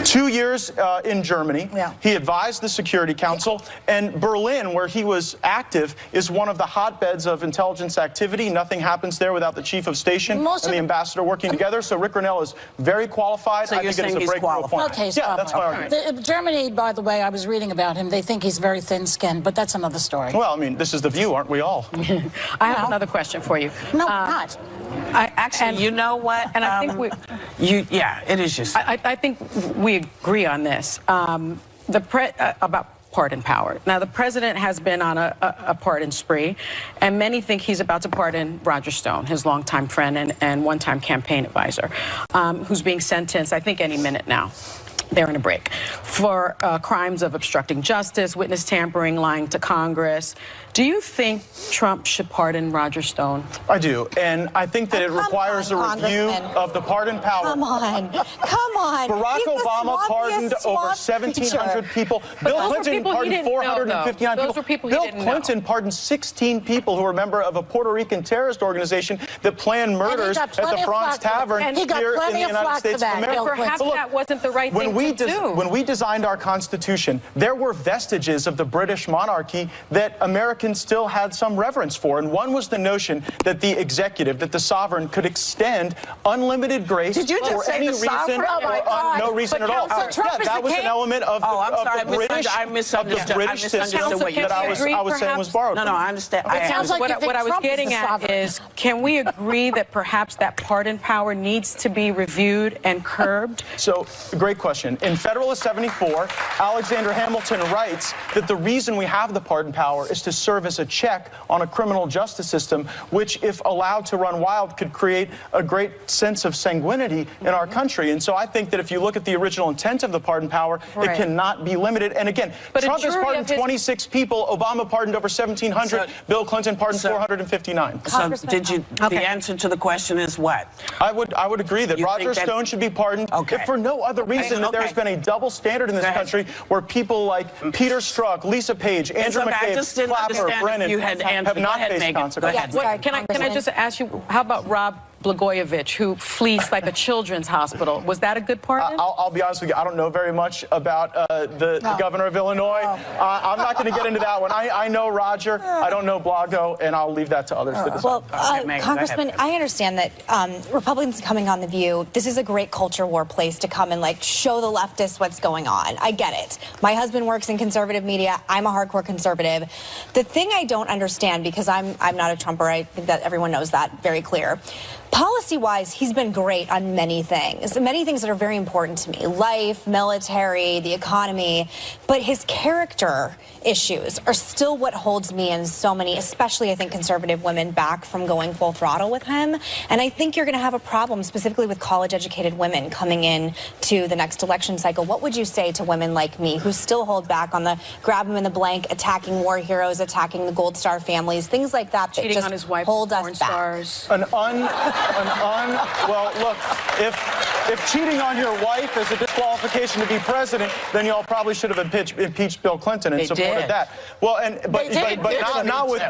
2 years in Germany. Yeah. He advised the Security Council. And Berlin, where he was active, is one of the hotbeds of intelligence activity. Nothing happens there without the chief of station and the ambassador working together. So Rick Grinnell is very qualified. So I think it is a breakthrough appointment. Okay, yeah, that's my argument. Germany, by the way, I was reading about him. They think he's very thin-skinned, but that's another story. Well, I mean, this is The View, aren't we all? I have another question for you. No, not. You know what? And I think yeah, it is just. I think we agree on this. About pardon power. Now, the president has been on a pardon spree, and many think he's about to pardon Roger Stone, his longtime friend and one-time campaign advisor, who's being sentenced, I think, any minute now. They're in a break for crimes of obstructing justice, witness tampering, lying to Congress. Do you think Trump should pardon Roger Stone? I do, and I think that it requires a review of the pardon power. Come on. Barack Obama pardoned over 1,700 people. Bill Clinton pardoned 459 people. Bill Clinton pardoned 16 people who were a member of a Puerto Rican terrorist organization that planned murders at the Bronx Tavern here in the United States of America. Perhaps that wasn't the right thing to do. When we designed our Constitution, there were vestiges of the British monarchy that Americans still had some reverence for, and one was the notion that the executive, that the sovereign, could extend unlimited grace for any reason or no reason at all. That was an element of the British system that I was saying was borrowed. No, I understand. What I was getting at is, can we agree that perhaps that pardon power needs to be reviewed and curbed? So, great question. In Federalist 74, Alexander Hamilton writes that the reason we have the pardon power is to serve as a check on a criminal justice system, which, if allowed to run wild, could create a great sense of sanguinity in our country. And so I think that if you look at the original intent of the pardon power, it cannot be limited. And again, Trump has pardoned 26 people. Obama pardoned over 1,700. Bill Clinton pardoned 459. So the answer to the question is what? I would agree that Roger Stone should be pardoned if for no other reason that there's been a double standard in this country where people like Peter Strzok, Lisa Page, Andrew McCabe, Clapper, Brennan have not faced consequences. Can I just ask you, how about Rob Blagojevich, who flees like a children's hospital? Was that a good pardon? I'll be honest with you, I don't know very much about the governor of Illinois. I'm not going to get into that one. I know Roger, I don't know Blago, and I'll leave that to others to decide. Well, Congressman, I understand that Republicans coming on The View, this is a great culture war place to come and show the leftists what's going on. I get it. My husband works in conservative media. I'm a hardcore conservative. The thing I don't understand, because I'm not a Trumper, I think that everyone knows that very clear. Policy-wise, he's been great on many things that are very important to me. Life, military, the economy. But his character issues are still what holds me and so many, especially I think conservative women, back from going full throttle with him. And I think you're going to have a problem specifically with college-educated women coming in to the next election cycle. What would you say to women like me who still hold back on the grab him in the blank, attacking war heroes, attacking the Gold Star families, things like that that just on his wife, hold us back? Well, look, if cheating on your wife is a disqualification to be president, then y'all probably should have impeached Bill Clinton and supported that. Well, but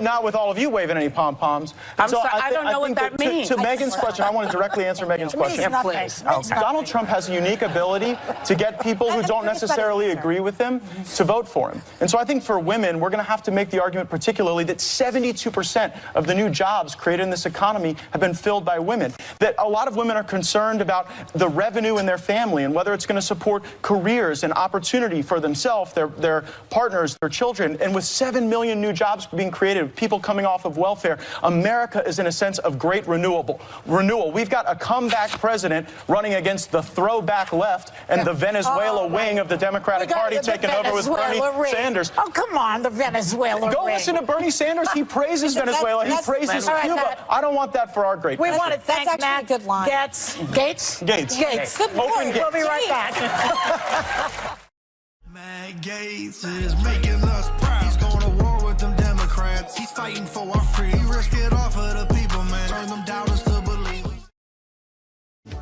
not with all of you waving any pom-poms. I don't know what that means. To Megan's question, I want to directly answer Megan's question. Please. Donald Trump has a unique ability to get people who don't necessarily agree with him to vote for him. And so I think for women, we're going to have to make the argument particularly that 72% of the new jobs created in this economy have been filled by women. That a lot of women are concerned about the revenue in their family and whether it's going to support careers and opportunity for themselves, their partners, their children. And with 7 million new jobs being created, people coming off of welfare, America is in a sense of great renewal. We've got a comeback president running against the throwback left and the Venezuela wing of the Democratic Party taking over with Bernie Sanders. Oh, come on, the Venezuela Go listen to Bernie Sanders. He praises Venezuela. He praises Cuba. I don't want that for our great country. want to thank That's actually Matt a good line. Gaetz. Good Open point. We'll be right back. Matt Gaetz is making us proud. He's going to war with them Democrats. He's fighting for our freedom. He risked it all for the people, man. Turn them doubters to believers.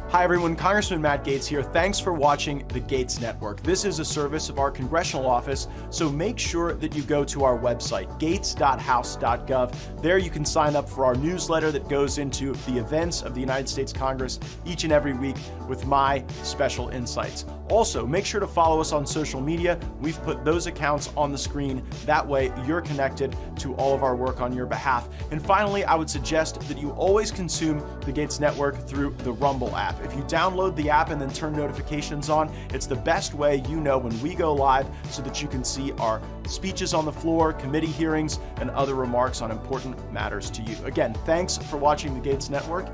Hi everyone, Congressman Matt Gaetz here. Thanks for watching the Gaetz Network. This is a service of our congressional office, so make sure that you go to our website, gaetz.house.gov. There you can sign up for our newsletter that goes into the events of the United States Congress each and every week with my special insights. Also, make sure to follow us on social media. We've put those accounts on the screen. That way, you're connected to all of our work on your behalf. And finally, I would suggest that you always consume the Gaetz Network through the Rumble app. If you download the app and then turn notifications on, it's the best way you know when we go live so that you can see our speeches on the floor, committee hearings, and other remarks on important matters to you. Again, thanks for watching the Gaetz Network.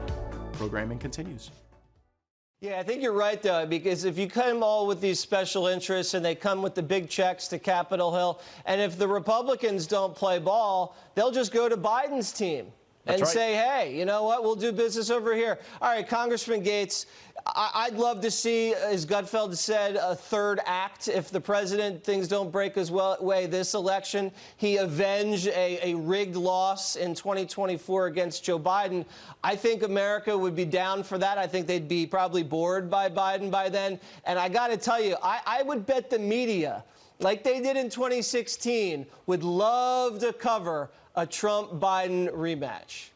Programming continues. Yeah, I think you're right, though, because if you come all with these special interests and they come with the big checks to Capitol Hill, and if the Republicans don't play ball, they'll just go to Biden's team and say, hey, you know what, we'll do business over here. All right, Congressman Gaetz, I'd love to see, as Gutfeld said, a third act. If the president, things don't break his way this election, he avenge a rigged loss in 2024 against Joe Biden. I think America would be down for that. I think they'd be probably bored by Biden by then. And I got to tell you, I would bet the media, like they did in 2016, would love to cover a Trump-Biden rematch.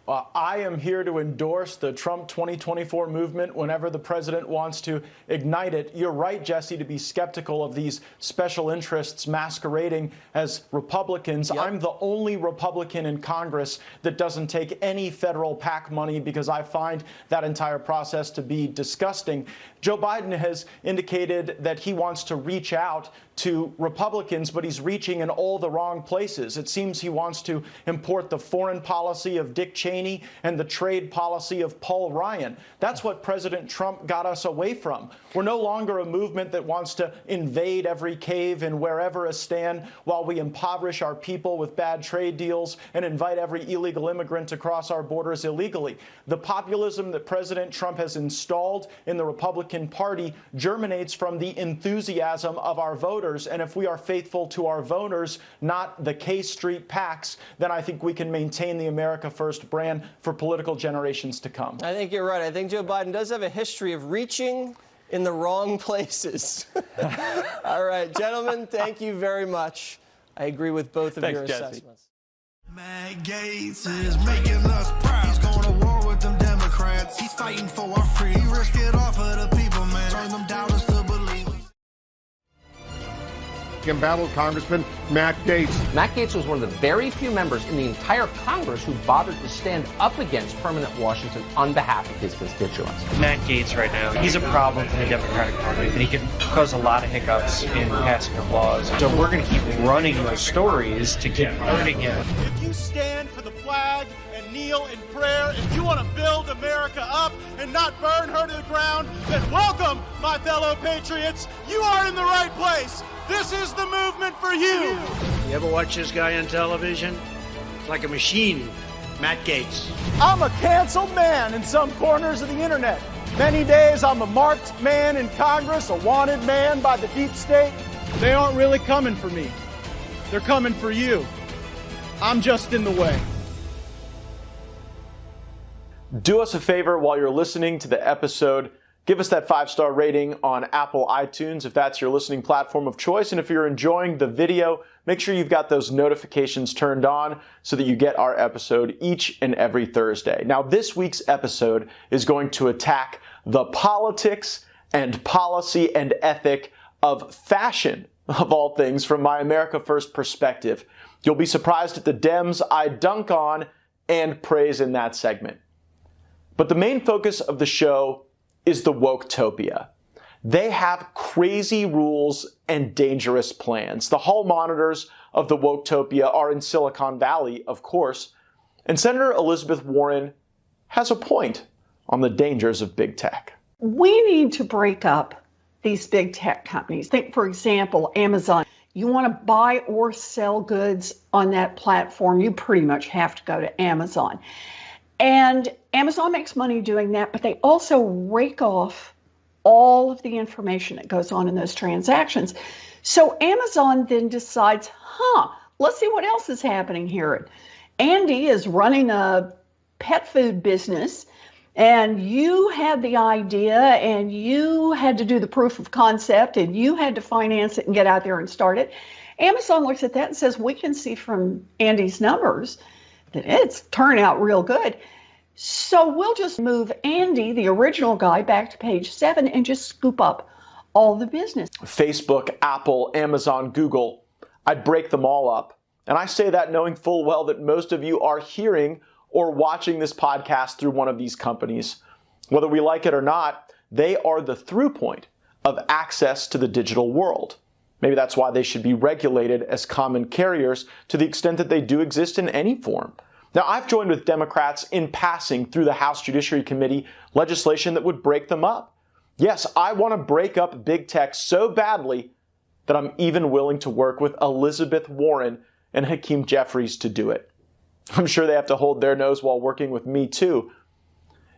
I am here to endorse the Trump 2024 movement whenever the president wants to ignite it. You're right, Jesse, to be skeptical of these special interests masquerading as Republicans. Yep. I'm the only Republican in Congress that doesn't take any federal PAC money because I find that entire process to be disgusting. Joe Biden has indicated that he wants to reach out to Republicans, but he's reaching in all the wrong places. It seems he wants to import the foreign policy of Dick Cheney and the trade policy of Paul Ryan. That's what President Trump got us away from. We're no longer a movement that wants to invade every cave and wherever a stand while we impoverish our people with bad trade deals and invite every illegal immigrant to cross our borders illegally. The populism that President Trump has installed in the Republican Party germinates from the enthusiasm of our voters. And if we are faithful to our voters, not the K Street PACs, then I think we can maintain the America First brand for political generations to come. I think you're right. I think Joe Biden does have a history of reaching in the wrong places. All right, gentlemen, thank you very much. I agree with both of your assessments. Matt Gaetz is making us proud. He's going to war with them Democrats. He's fighting for our freedom. He risked it all for the people, man. Turn them doubters to believers. Embattled Congressman Matt Gaetz. Matt Gaetz was one of the very few members in the entire Congress who bothered to stand up against permanent Washington on behalf of his constituents. Matt Gaetz right now, he's a problem for the Democratic Party, and he can cause a lot of hiccups in passing of laws. So we're going to keep running those stories to keep hurting him. If you stand for the flag and kneel in prayer, if you want to build America up and not burn her to the ground, then welcome, my fellow patriots. You are in the right place. This is the movement for you. You ever watch this guy on television? It's like a machine. Matt Gaetz. I'm a canceled man in some corners of the internet. Many days I'm a marked man in Congress, a wanted man by the deep state. They aren't really coming for me. They're coming for you. I'm just in the way. Do us a favor while you're listening to the episode. Give us that 5-star rating on Apple iTunes if that's your listening platform of choice. And if you're enjoying the video, make sure you've got those notifications turned on so that you get our episode each and every Thursday. Now, this week's episode is going to attack the politics and policy and ethic of fashion, of all things, from my America First perspective. You'll be surprised at the Dems I dunk on and praise in that segment. But the main focus of the show is the Woketopia. They have crazy rules and dangerous plans. The hall monitors of the Woketopia are in Silicon Valley, of course, and Senator Elizabeth Warren has a point on the dangers of big tech. We need to break up these big tech companies. Think, for example, Amazon. You want to buy or sell goods on that platform, you pretty much have to go to Amazon. And Amazon makes money doing that, but they also rake off all of the information that goes on in those transactions. So Amazon then decides, let's see what else is happening here. Andy is running a pet food business, and you had the idea, and you had to do the proof of concept, and you had to finance it and get out there and start it. Amazon looks at that and says, we can see from Andy's numbers that it's turning out real good. So we'll just move Andy, the original guy, back to page 7 and just scoop up all the business. Facebook, Apple, Amazon, Google, I'd break them all up. And I say that knowing full well that most of you are hearing or watching this podcast through one of these companies. Whether we like it or not, they are the through point of access to the digital world. Maybe that's why they should be regulated as common carriers to the extent that they do exist in any form. Now, I've joined with Democrats in passing through the House Judiciary Committee legislation that would break them up. Yes, I want to break up big tech so badly that I'm even willing to work with Elizabeth Warren and Hakeem Jeffries to do it. I'm sure they have to hold their nose while working with me too.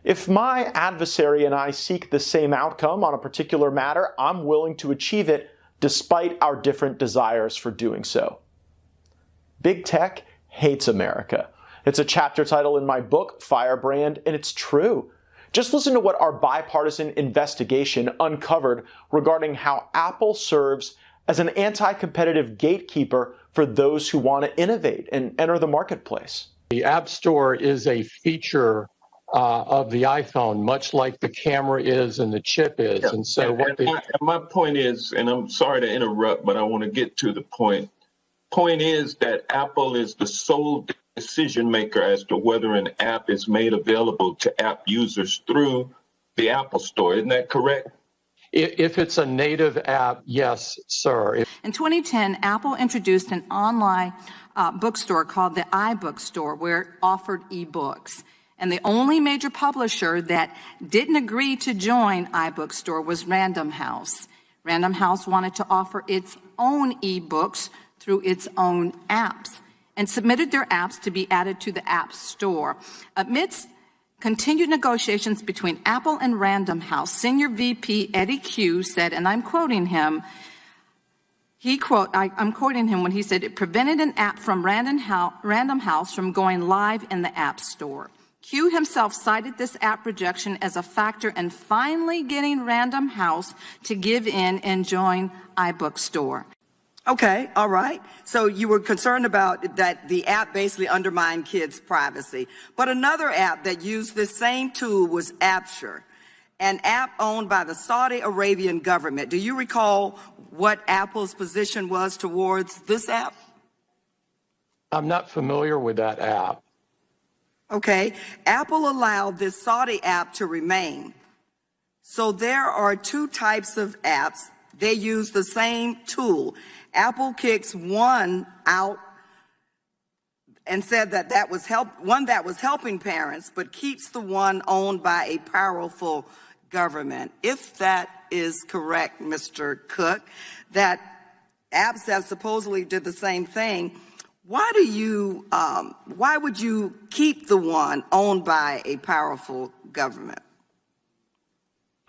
If my adversary and I seek the same outcome on a particular matter, I'm willing to achieve it despite our different desires for doing so. Big tech hates America. It's a chapter title in my book, Firebrand, and it's true. Just listen to what our bipartisan investigation uncovered regarding how Apple serves as an anti-competitive gatekeeper for those who want to innovate and enter the marketplace. The App Store is a feature of the iPhone, much like the camera is and the chip is. Yeah. And so my point is, and I'm sorry to interrupt, but I want to get to the point. Point is that Apple is the sole decision maker as to whether an app is made available to app users through the Apple Store. Isn't that correct? If it's a native app, yes, sir. In 2010, Apple introduced an online bookstore called the iBookstore, where it offered ebooks. And the only major publisher that didn't agree to join iBookstore was Random House. Random House wanted to offer its own ebooks through its own apps and submitted their apps to be added to the App Store. Amidst continued negotiations between Apple and Random House, Senior VP Eddie Q said, and I'm quoting him, I'm quoting him when he said, it prevented an app from Random House from going live in the App Store. Q himself cited this app rejection as a factor in finally getting Random House to give in and join iBookstore. Okay, all right. So you were concerned about that the app basically undermined kids' privacy. But another app that used this same tool was Appsure, an app owned by the Saudi Arabian government. Do you recall what Apple's position was towards this app? I'm not familiar with that app. Okay, Apple allowed this Saudi app to remain. So there are two types of apps. They use the same tool. Apple kicks one out and said that that was one that was helping parents, but keeps the one owned by a powerful government. If that is correct, Mr. Cook, that apps that supposedly did the same thing, why would you keep the one owned by a powerful government?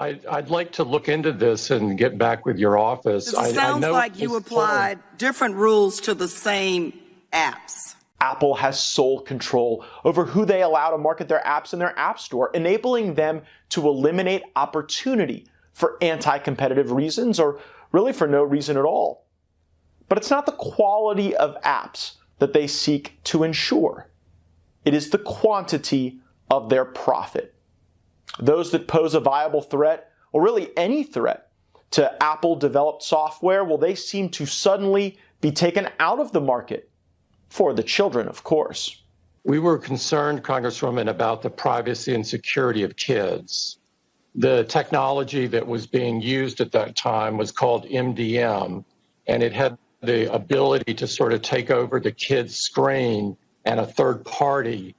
I'd like to look into this and get back with your office. It sounds like you applied different rules to the same apps. Apple has sole control over who they allow to market their apps in their App Store, enabling them to eliminate opportunity for anti-competitive reasons or really for no reason at all. But it's not the quality of apps that they seek to ensure. It is the quantity of their profit. Those that pose a viable threat, or really any threat, to Apple-developed software, well, they seem to suddenly be taken out of the market. For the children, of course. We were concerned, Congresswoman, about the privacy and security of kids. The technology that was being used at that time was called MDM, and it had the ability to sort of take over the kid's screen, and a third party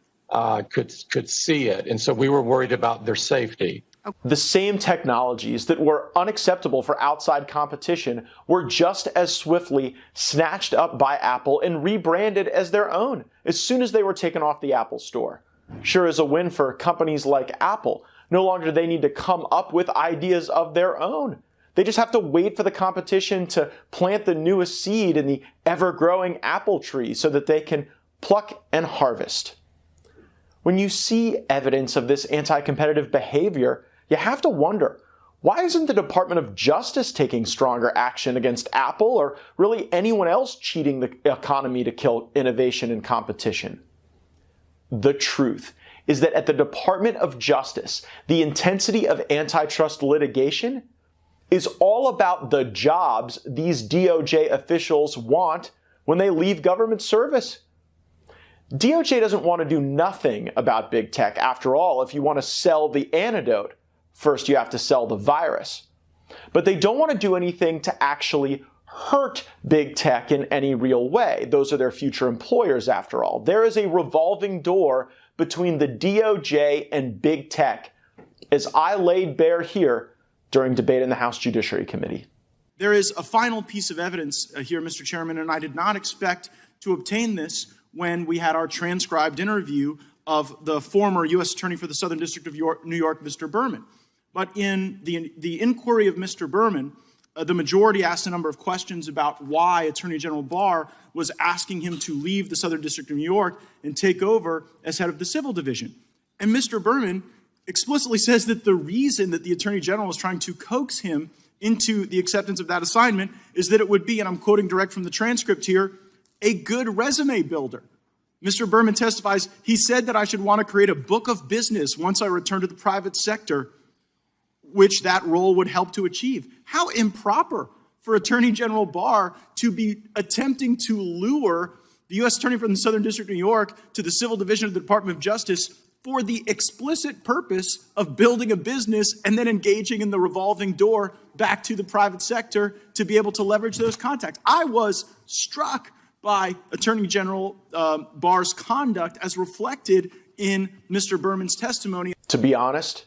could see it. And so we were worried about their safety. The same technologies that were unacceptable for outside competition were just as swiftly snatched up by Apple and rebranded as their own as soon as they were taken off the Apple Store. sure is a win for companies like Apple. No longer do they need to come up with ideas of their own. They just have to wait for the competition to plant the newest seed in the ever-growing apple tree so that they can pluck and harvest. When you see evidence of this anti-competitive behavior, you have to wonder, why isn't the Department of Justice taking stronger action against Apple or really anyone else cheating the economy to kill innovation and competition? The truth is that at the Department of Justice, the intensity of antitrust litigation is all about the jobs these DOJ officials want when they leave government service. DOJ doesn't want to do nothing about big tech. After all, if you want to sell the antidote, first you have to sell the virus. But they don't want to do anything to actually hurt big tech in any real way. Those are their future employers, after all. There is a revolving door between the DOJ and big tech, as I laid bare here during debate in the House Judiciary Committee. There is a final piece of evidence here, Mr. Chairman, and I did not expect to obtain this when we had our transcribed interview of the former U.S. Attorney for the Southern District of New York, Mr. Berman. But in the inquiry of Mr. Berman, the majority asked a number of questions about why Attorney General Barr was asking him to leave the Southern District of New York and take over as head of the Civil Division. And Mr. Berman explicitly says that the reason that the Attorney General was trying to coax him into the acceptance of that assignment is that it would be, and I'm quoting direct from the transcript here, a good resume builder. Mr. Berman testifies, he said that I should want to create a book of business once I return to the private sector, which that role would help to achieve. How improper for Attorney General Barr to be attempting to lure the U.S. Attorney from the Southern District of New York to the Civil Division of the Department of Justice for the explicit purpose of building a business and then engaging in the revolving door back to the private sector to be able to leverage those contacts. I was struck by Attorney General Barr's conduct as reflected in Mr. Berman's testimony. To be honest,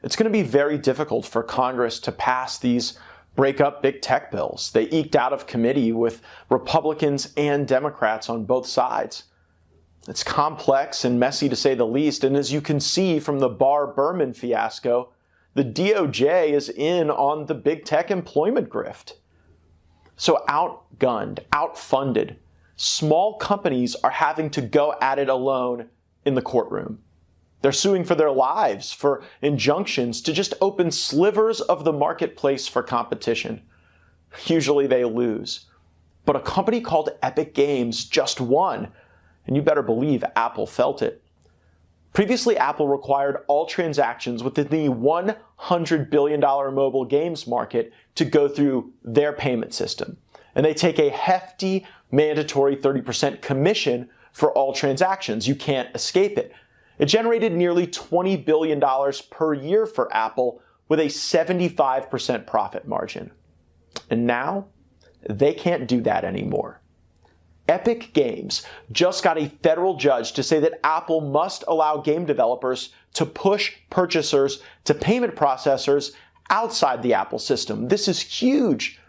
it's going to be very difficult for Congress to pass these break-up big tech bills. They eked out of committee with Republicans and Democrats on both sides. It's complex and messy to say the least, and as you can see from the Barr-Berman fiasco, the DOJ is in on the big tech employment grift. So outgunned, outfunded, small companies are having to go at it alone in the courtroom. They're suing for their lives, for injunctions to just open slivers of the marketplace for competition. Usually they lose. But a company called Epic Games just won, and you better believe Apple felt it. Previously, Apple required all transactions within the $100 billion mobile games market to go through their payment system. And they take a hefty mandatory 30% commission for all transactions. You can't escape it. It generated nearly $20 billion per year for Apple with a 75% profit margin. And now, they can't do that anymore. Epic Games just got a federal judge to say that Apple must allow game developers to push purchasers to payment processors outside the Apple system. This is huge.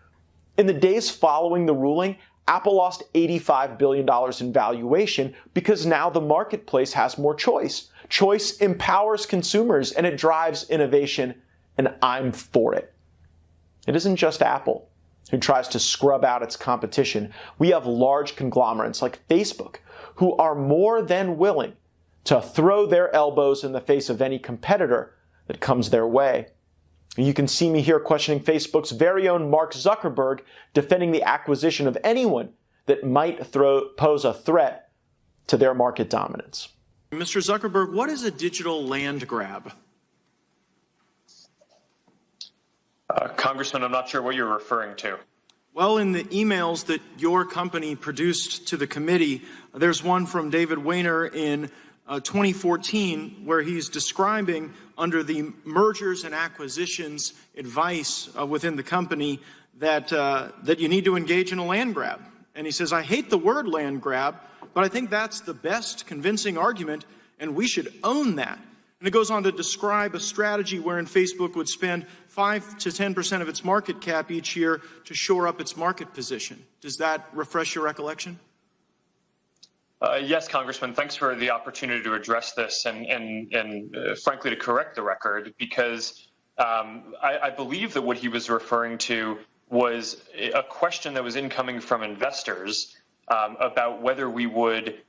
In the days following the ruling, Apple lost $85 billion in valuation because now the marketplace has more choice. Choice empowers consumers and it drives innovation, and I'm for it. It isn't just Apple who tries to scrub out its competition. We have large conglomerates like Facebook who are more than willing to throw their elbows in the face of any competitor that comes their way. You can see me here questioning Facebook's very own Mark Zuckerberg, defending the acquisition of anyone that might pose a threat to their market dominance. Mr. Zuckerberg, what is a digital land grab? Congressman, I'm not sure what you're referring to. Well, in the emails that your company produced to the committee, there's one from David Wehner in 2014 where he's describing under the mergers and acquisitions advice within the company that you need to engage in a land grab. And he says, I hate the word land grab, but I think that's the best convincing argument, and we should own that. And it goes on to describe a strategy wherein Facebook would spend 5 to 10% of its market cap each year to shore up its market position. Does that refresh your recollection? Yes, Congressman, thanks for the opportunity to address this and frankly, to correct the record, because I believe that what he was referring to was a question that was incoming from investors about whether we would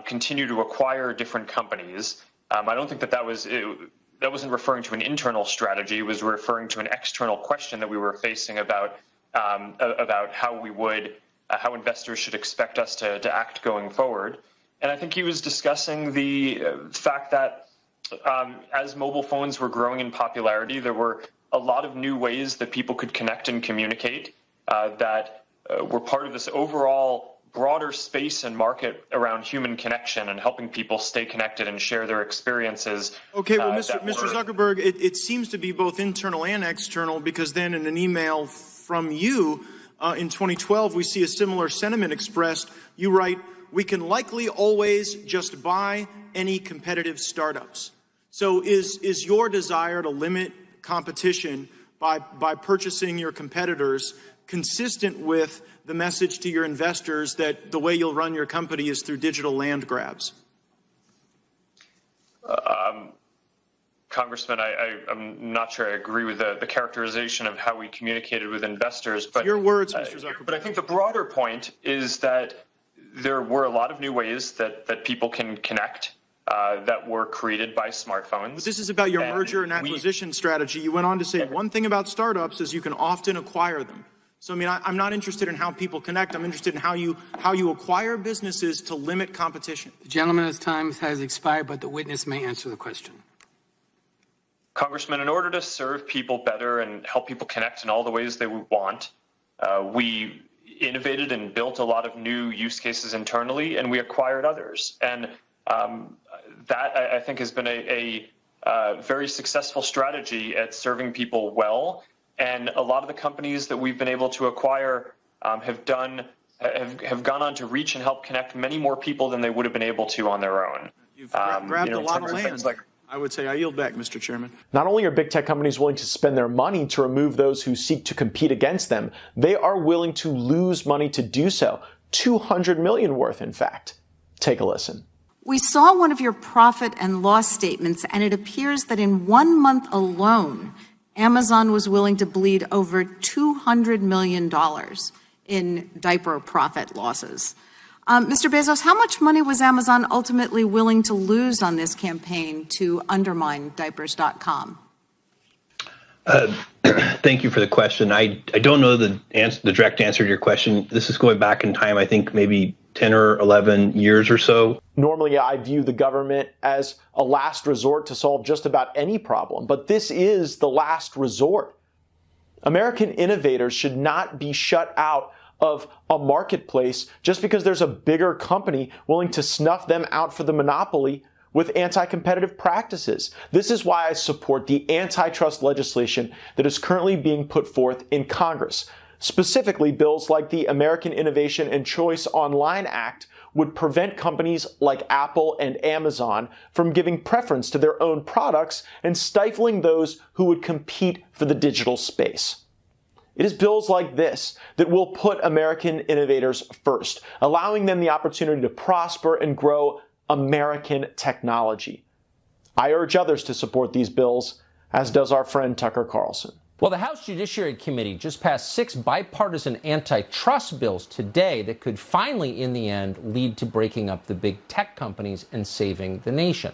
continue to acquire different companies. I don't think that wasn't referring to an internal strategy. It was referring to an external question that we were facing about how we would how investors should expect us to act going forward. And I think he was discussing the fact that as mobile phones were growing in popularity, there were a lot of new ways that people could connect and communicate that were part of this overall broader space and market around human connection and helping people stay connected and share their experiences. Okay, well, Mr. Zuckerberg, it seems to be both internal and external, because then in an email from you in 2012, we see a similar sentiment expressed. You write, "We can likely always just buy any competitive startups." So is your desire to limit competition by purchasing your competitors consistent with the message to your investors that the way you'll run your company is through digital land grabs? Congressman, I'm not sure I agree with the characterization of how we communicated with investors. But your words, Mr. Zuckerberg. But I think the broader point is that there were a lot of new ways that people can connect that were created by smartphones. But this is about your merger and acquisition strategy. You went on to say one thing about startups is you can often acquire them. So, I mean, I'm not interested in how people connect. I'm interested in how you acquire businesses to limit competition. The gentleman's time has expired, but the witness may answer the question. Congressman, in order to serve people better and help people connect in all the ways they want, we innovated and built a lot of new use cases internally, and we acquired others. And that, I think, has been a very successful strategy at serving people well. And a lot of the companies that we've been able to acquire have gone on to reach and help connect many more people than they would have been able to on their own. You've grabbed a lot of land. I would say I yield back, Mr. Chairman. Not only are big tech companies willing to spend their money to remove those who seek to compete against them, they are willing to lose money to do so. $200 million worth, in fact. Take a listen. We saw one of your profit and loss statements, and it appears that in 1 month alone, Amazon was willing to bleed over $200 million in diaper profit losses. Mr. Bezos, how much money was Amazon ultimately willing to lose on this campaign to undermine diapers.com? Thank you for the question. I don't know the direct answer to your question. This is going back in time, I think maybe 10 or 11 years or so. Normally, I view the government as a last resort to solve just about any problem, but this is the last resort. American innovators should not be shut out of a marketplace just because there's a bigger company willing to snuff them out for the monopoly with anti-competitive practices. This is why I support the antitrust legislation that is currently being put forth in Congress. Specifically, bills like the American Innovation and Choice Online Act would prevent companies like Apple and Amazon from giving preference to their own products and stifling those who would compete for the digital space. It is bills like this that will put American innovators first, allowing them the opportunity to prosper and grow American technology. I urge others to support these bills, as does our friend Tucker Carlson. Well, the House Judiciary Committee just passed 6 bipartisan antitrust bills today that could finally, in the end, lead to breaking up the big tech companies and saving the nation.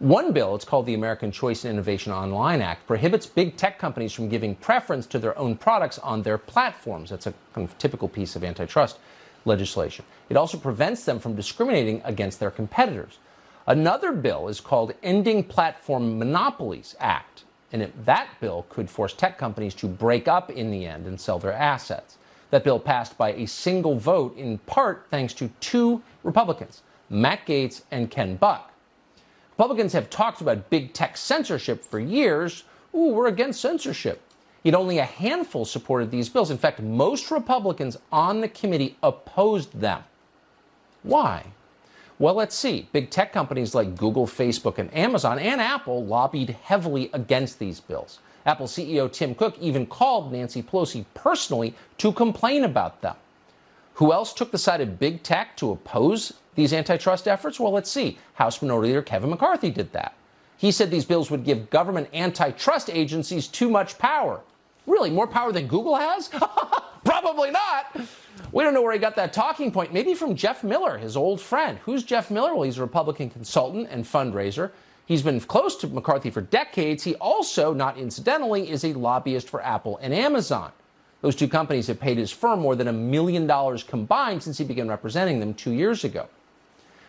One bill, it's called the American Choice and Innovation Online Act, prohibits big tech companies from giving preference to their own products on their platforms. That's a kind of typical piece of antitrust legislation. It also prevents them from discriminating against their competitors. Another bill is called Ending Platform Monopolies Act, and that bill could force tech companies to break up in the end and sell their assets. That bill passed by a single vote, in part thanks to 2 Republicans, Matt Gaetz and Ken Buck. Republicans have talked about big tech censorship for years. Ooh, we're against censorship. Yet only a handful supported these bills. In fact, most Republicans on the committee opposed them. Why? Well, let's see. Big tech companies like Google, Facebook, and Amazon, and Apple lobbied heavily against these bills. Apple CEO Tim Cook even called Nancy Pelosi personally to complain about them. Who else took the side of big tech to oppose these antitrust efforts? Well, let's see. House Minority Leader Kevin McCarthy did that. He said these bills would give government antitrust agencies too much power. Really, more power than Google has? Probably not. We don't know where he got that talking point. Maybe from Jeff Miller, his old friend. Who's Jeff Miller? Well, he's a Republican consultant and fundraiser. He's been close to McCarthy for decades. He also, not incidentally, is a lobbyist for Apple and Amazon. Those two companies have paid his firm more than $1 million combined since he began representing them 2 years ago.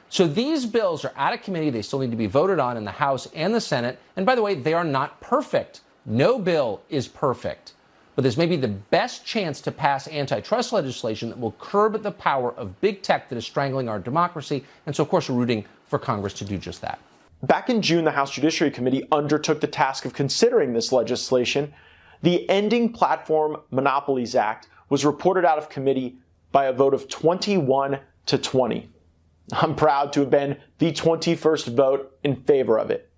So these bills are out of committee. They still need to be voted on in the House and the Senate. And by the way, they are not perfect. No bill is perfect. But this may be the best chance to pass antitrust legislation that will curb the power of big tech that is strangling our democracy. And so, of course, we're rooting for Congress to do just that. Back in June, the House Judiciary Committee undertook the task of considering this legislation. The Ending Platform Monopolies Act was reported out of committee by a vote of 21 to 20. I'm proud to have been the 21st vote in favor of it.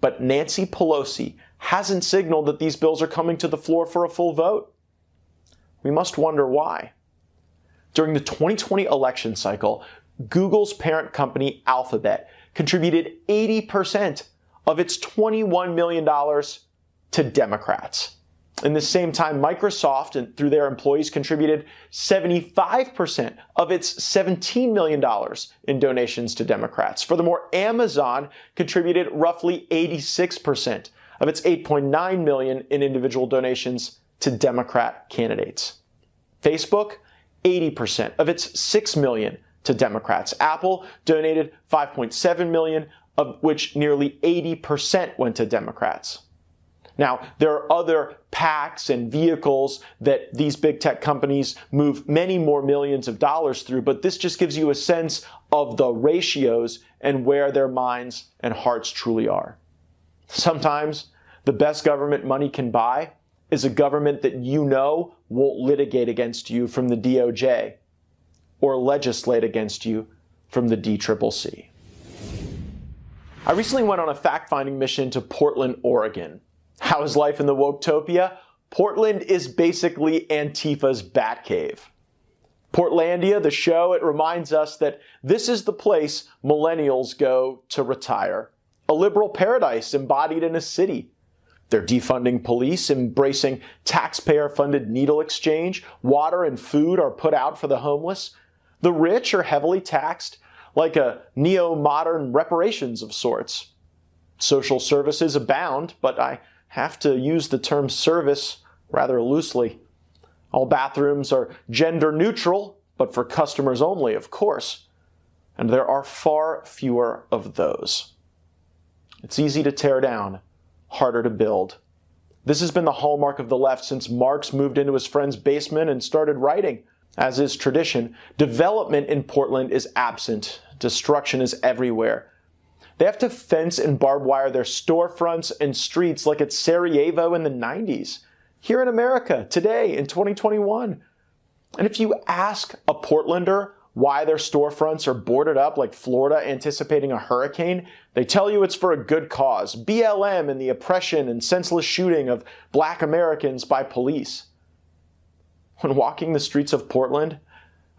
But Nancy Pelosi hasn't signaled that these bills are coming to the floor for a full vote. We must wonder why. During the 2020 election cycle, Google's parent company Alphabet contributed 80% of its $21 million to Democrats. In the same time, Microsoft, and through their employees, contributed 75% of its $17 million in donations to Democrats. Furthermore, Amazon contributed roughly 86% of its $8.9 million in individual donations to Democrat candidates. Facebook, 80% of its $6 million to Democrats. Apple donated $5.7 million, of which nearly 80% went to Democrats. Now, there are other PACs and vehicles that these big tech companies move many more millions of dollars through, but this just gives you a sense of the ratios and where their minds and hearts truly are. Sometimes the best government money can buy is a government that you know won't litigate against you from the DOJ or legislate against you from the DCCC. I recently went on a fact-finding mission to Portland, Oregon. How is life in the Woketopia? Portland is basically Antifa's Batcave. Portlandia, the show, it reminds us that this is the place millennials go to retire. A liberal paradise embodied in a city. They're defunding police, embracing taxpayer-funded needle exchange. Water and food are put out for the homeless. The rich are heavily taxed, like a neo-modern reparations of sorts. Social services abound, but I have to use the term service rather loosely. All bathrooms are gender neutral, but for customers only, of course. And there are far fewer of those. It's easy to tear down, harder to build. This has been the hallmark of the left since Marx moved into his friend's basement and started writing. As is tradition, development in Portland is absent. Destruction is everywhere. They have to fence and barbed wire their storefronts and streets like it's Sarajevo in the 90s. Here in America, today, in 2021. And if you ask a Portlander why their storefronts are boarded up like Florida anticipating a hurricane, they tell you it's for a good cause. BLM and the oppression and senseless shooting of black Americans by police. When walking the streets of Portland,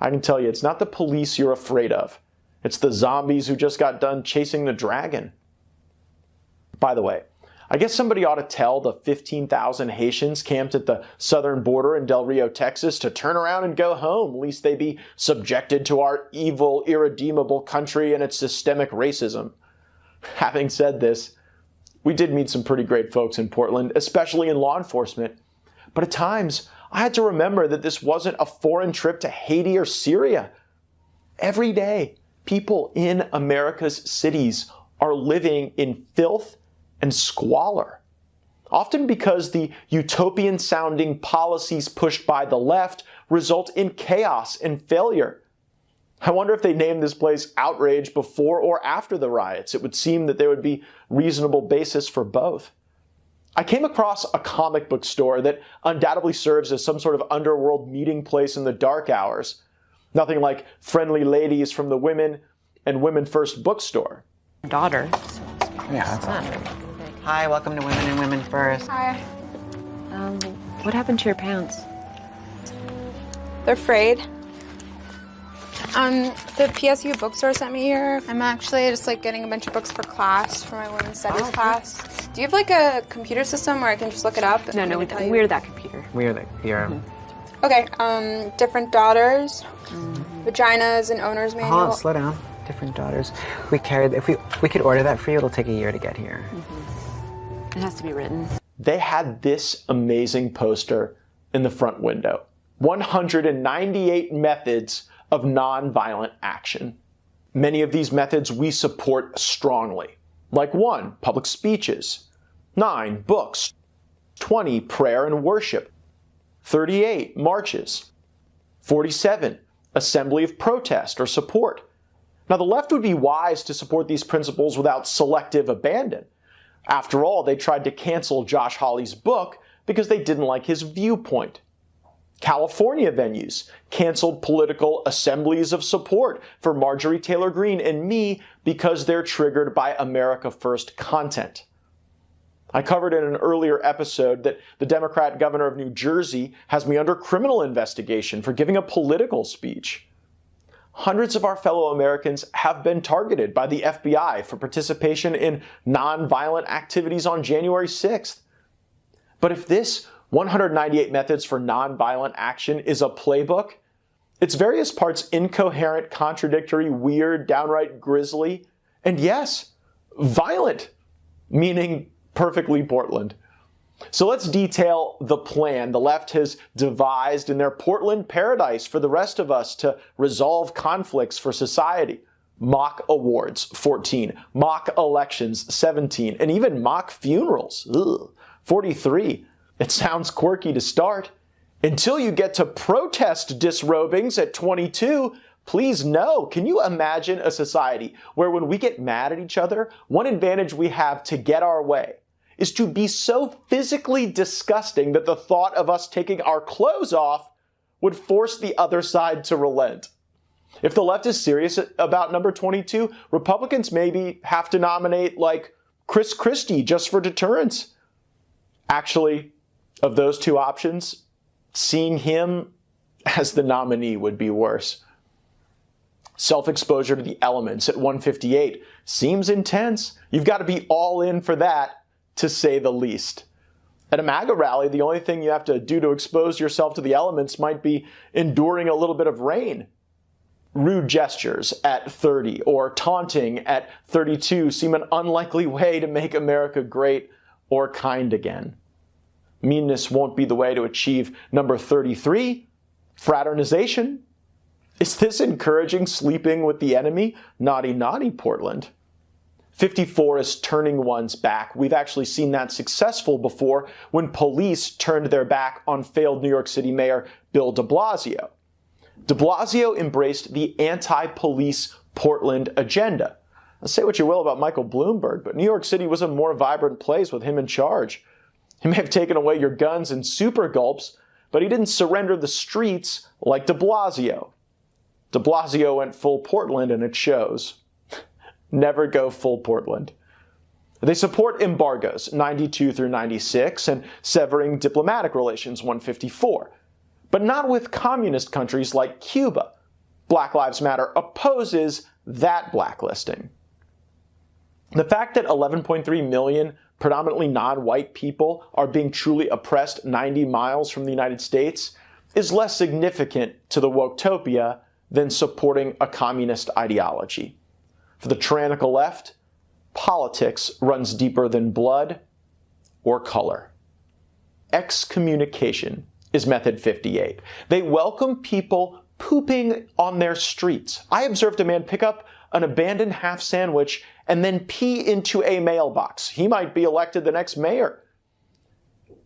I can tell you it's not the police you're afraid of. It's the zombies who just got done chasing the dragon. By the way, I guess somebody ought to tell the 15,000 Haitians camped at the southern border in Del Rio, Texas, to turn around and go home, lest they be subjected to our evil, irredeemable country and its systemic racism. Having said this, we did meet some pretty great folks in Portland, especially in law enforcement. But at times, I had to remember that this wasn't a foreign trip to Haiti or Syria. Every day, people in America's cities are living in filth and squalor, often because the utopian-sounding policies pushed by the left result in chaos and failure. I wonder if they named this place Outrage before or after the riots. It would seem that there would be reasonable basis for both. I came across a comic book store that undoubtedly serves as some sort of underworld meeting place in the dark hours. Nothing like Friendly Ladies from the Women and Women First bookstore. Daughter. Yeah, that's awesome. Hi, welcome to Women and Women First. Hi. What happened to your pants? They're frayed. The PSU bookstore sent me here. I'm actually just like getting a bunch of books for class, for my women's studies class. Do you have like a computer system where I can just look it up? No, we're that computer. We're the Okay, different daughters, vaginas, and owner's manual. Hold on, slow down. Different daughters. We carry. If we could order that for you, it'll take a year to get here. It has to be written. They had this amazing poster in the front window. 198 methods of nonviolent action. Many of these methods we support strongly. Like 1, public speeches. 9, books. 20, prayer and worship. 38, marches. 47, assembly of protest or support. Now, the left would be wise to support these principles without selective abandon. After all, they tried to cancel Josh Hawley's book because they didn't like his viewpoint. California venues canceled political assemblies of support for Marjorie Taylor Greene and me because they're triggered by America First content. I covered in an earlier episode that the Democrat governor of New Jersey has me under criminal investigation for giving a political speech. Hundreds of our fellow Americans have been targeted by the FBI for participation in nonviolent activities on January 6th. But if this 198 methods for nonviolent action is a playbook, its various parts incoherent, contradictory, weird, downright grisly, and yes, violent, meaning perfectly Portland. So let's detail the plan the left has devised in their Portland paradise for the rest of us to resolve conflicts for society. Mock awards, 14. Mock elections, 17. And even mock funerals, 43. It sounds quirky to start. Until you get to protest disrobings at 22, please no. Can you imagine a society where when we get mad at each other, one advantage we have to get our way is to be so physically disgusting that the thought of us taking our clothes off would force the other side to relent? If the left is serious about number 22, Republicans maybe have to nominate like Chris Christie just for deterrence. Actually, of those two options, seeing him as the nominee would be worse. Self-exposure to the elements at 158 seems intense. You've got to be all in for that, to say the least. At a MAGA rally, the only thing you have to do to expose yourself to the elements might be enduring a little bit of rain. Rude gestures at 30 or taunting at 32 seem an unlikely way to make America great or kind again. Meanness won't be the way to achieve number 33, fraternization. Is this encouraging sleeping with the enemy? Naughty, naughty, Portland. 54 is turning one's back. We've actually seen that successful before when police turned their back on failed New York City Mayor Bill de Blasio. De Blasio embraced the anti-police Portland agenda. Now, say what you will about Michael Bloomberg, but New York City was a more vibrant place with him in charge. He may have taken away your guns in super gulps, but he didn't surrender the streets like de Blasio. De Blasio went full Portland, and it shows. Never go full Portland. They support embargoes, 92 through 96, and severing diplomatic relations, 154. But not with communist countries like Cuba. Black Lives Matter opposes that blacklisting. The fact that 11.3 million predominantly non-white people are being truly oppressed 90 miles from the United States is less significant to the woketopia than supporting a communist ideology. For the tyrannical left, politics runs deeper than blood or color. Excommunication is method 58. They welcome people pooping on their streets. I observed a man pick up an abandoned half sandwich and then pee into a mailbox. He might be elected the next mayor.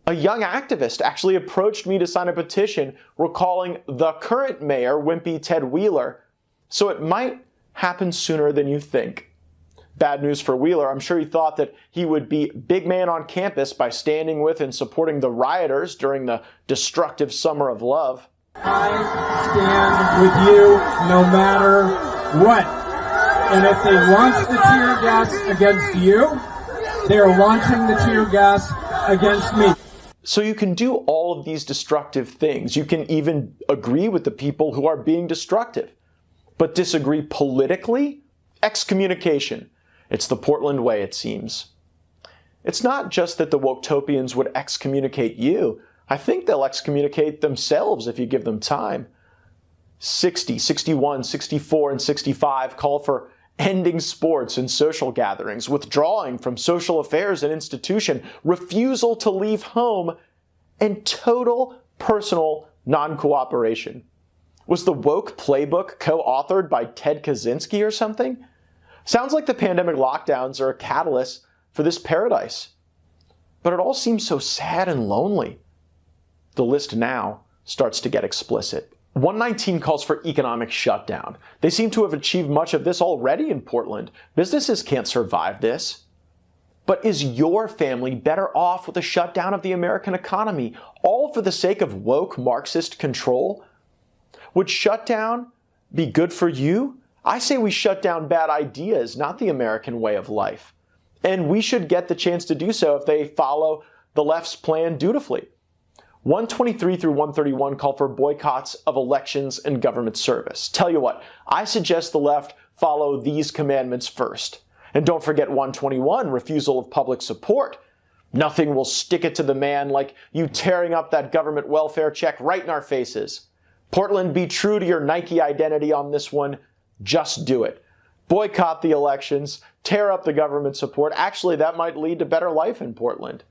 A young activist actually approached me to sign a petition recalling the current mayor, wimpy Ted Wheeler, so it might happen sooner than you think. Bad news for Wheeler. I'm sure he thought that he would be big man on campus by standing with and supporting the rioters during the destructive summer of love. I stand with you no matter what. And if they launch the tear gas against you, they are launching the tear gas against me. So you can do all of these destructive things. You can even agree with the people who are being destructive. but disagree politically? Excommunication. It's the Portland way, it seems. It's not just that the Woketopians would excommunicate you. I think they'll excommunicate themselves if you give them time. 60, 61, 64, and 65 call for ending sports and social gatherings, withdrawing from social affairs and institution, refusal to leave home, and total personal non-cooperation. Was the woke playbook co-authored by Ted Kaczynski or something? Sounds like the pandemic lockdowns are a catalyst for this paradise. But it all seems so sad and lonely. The list now starts to get explicit. 119 calls for economic shutdown. They seem to have achieved much of this already in Portland. Businesses can't survive this. But is your family better off with a shutdown of the American economy, all for the sake of woke Marxist control? Would shutdown be good for you? I say we shut down bad ideas, not the American way of life. And we should get the chance to do so if they follow the left's plan dutifully. 123 through 131 call for boycotts of elections and government service. Tell you what, I suggest the left follow these commandments first. And don't forget 121, refusal of public support. Nothing will stick it to the man like you tearing up that government welfare check right in our faces. Portland, be true to your Nike identity on this one. Just do it. Boycott the elections, tear up the government support. Actually, that might lead to better life in Portland.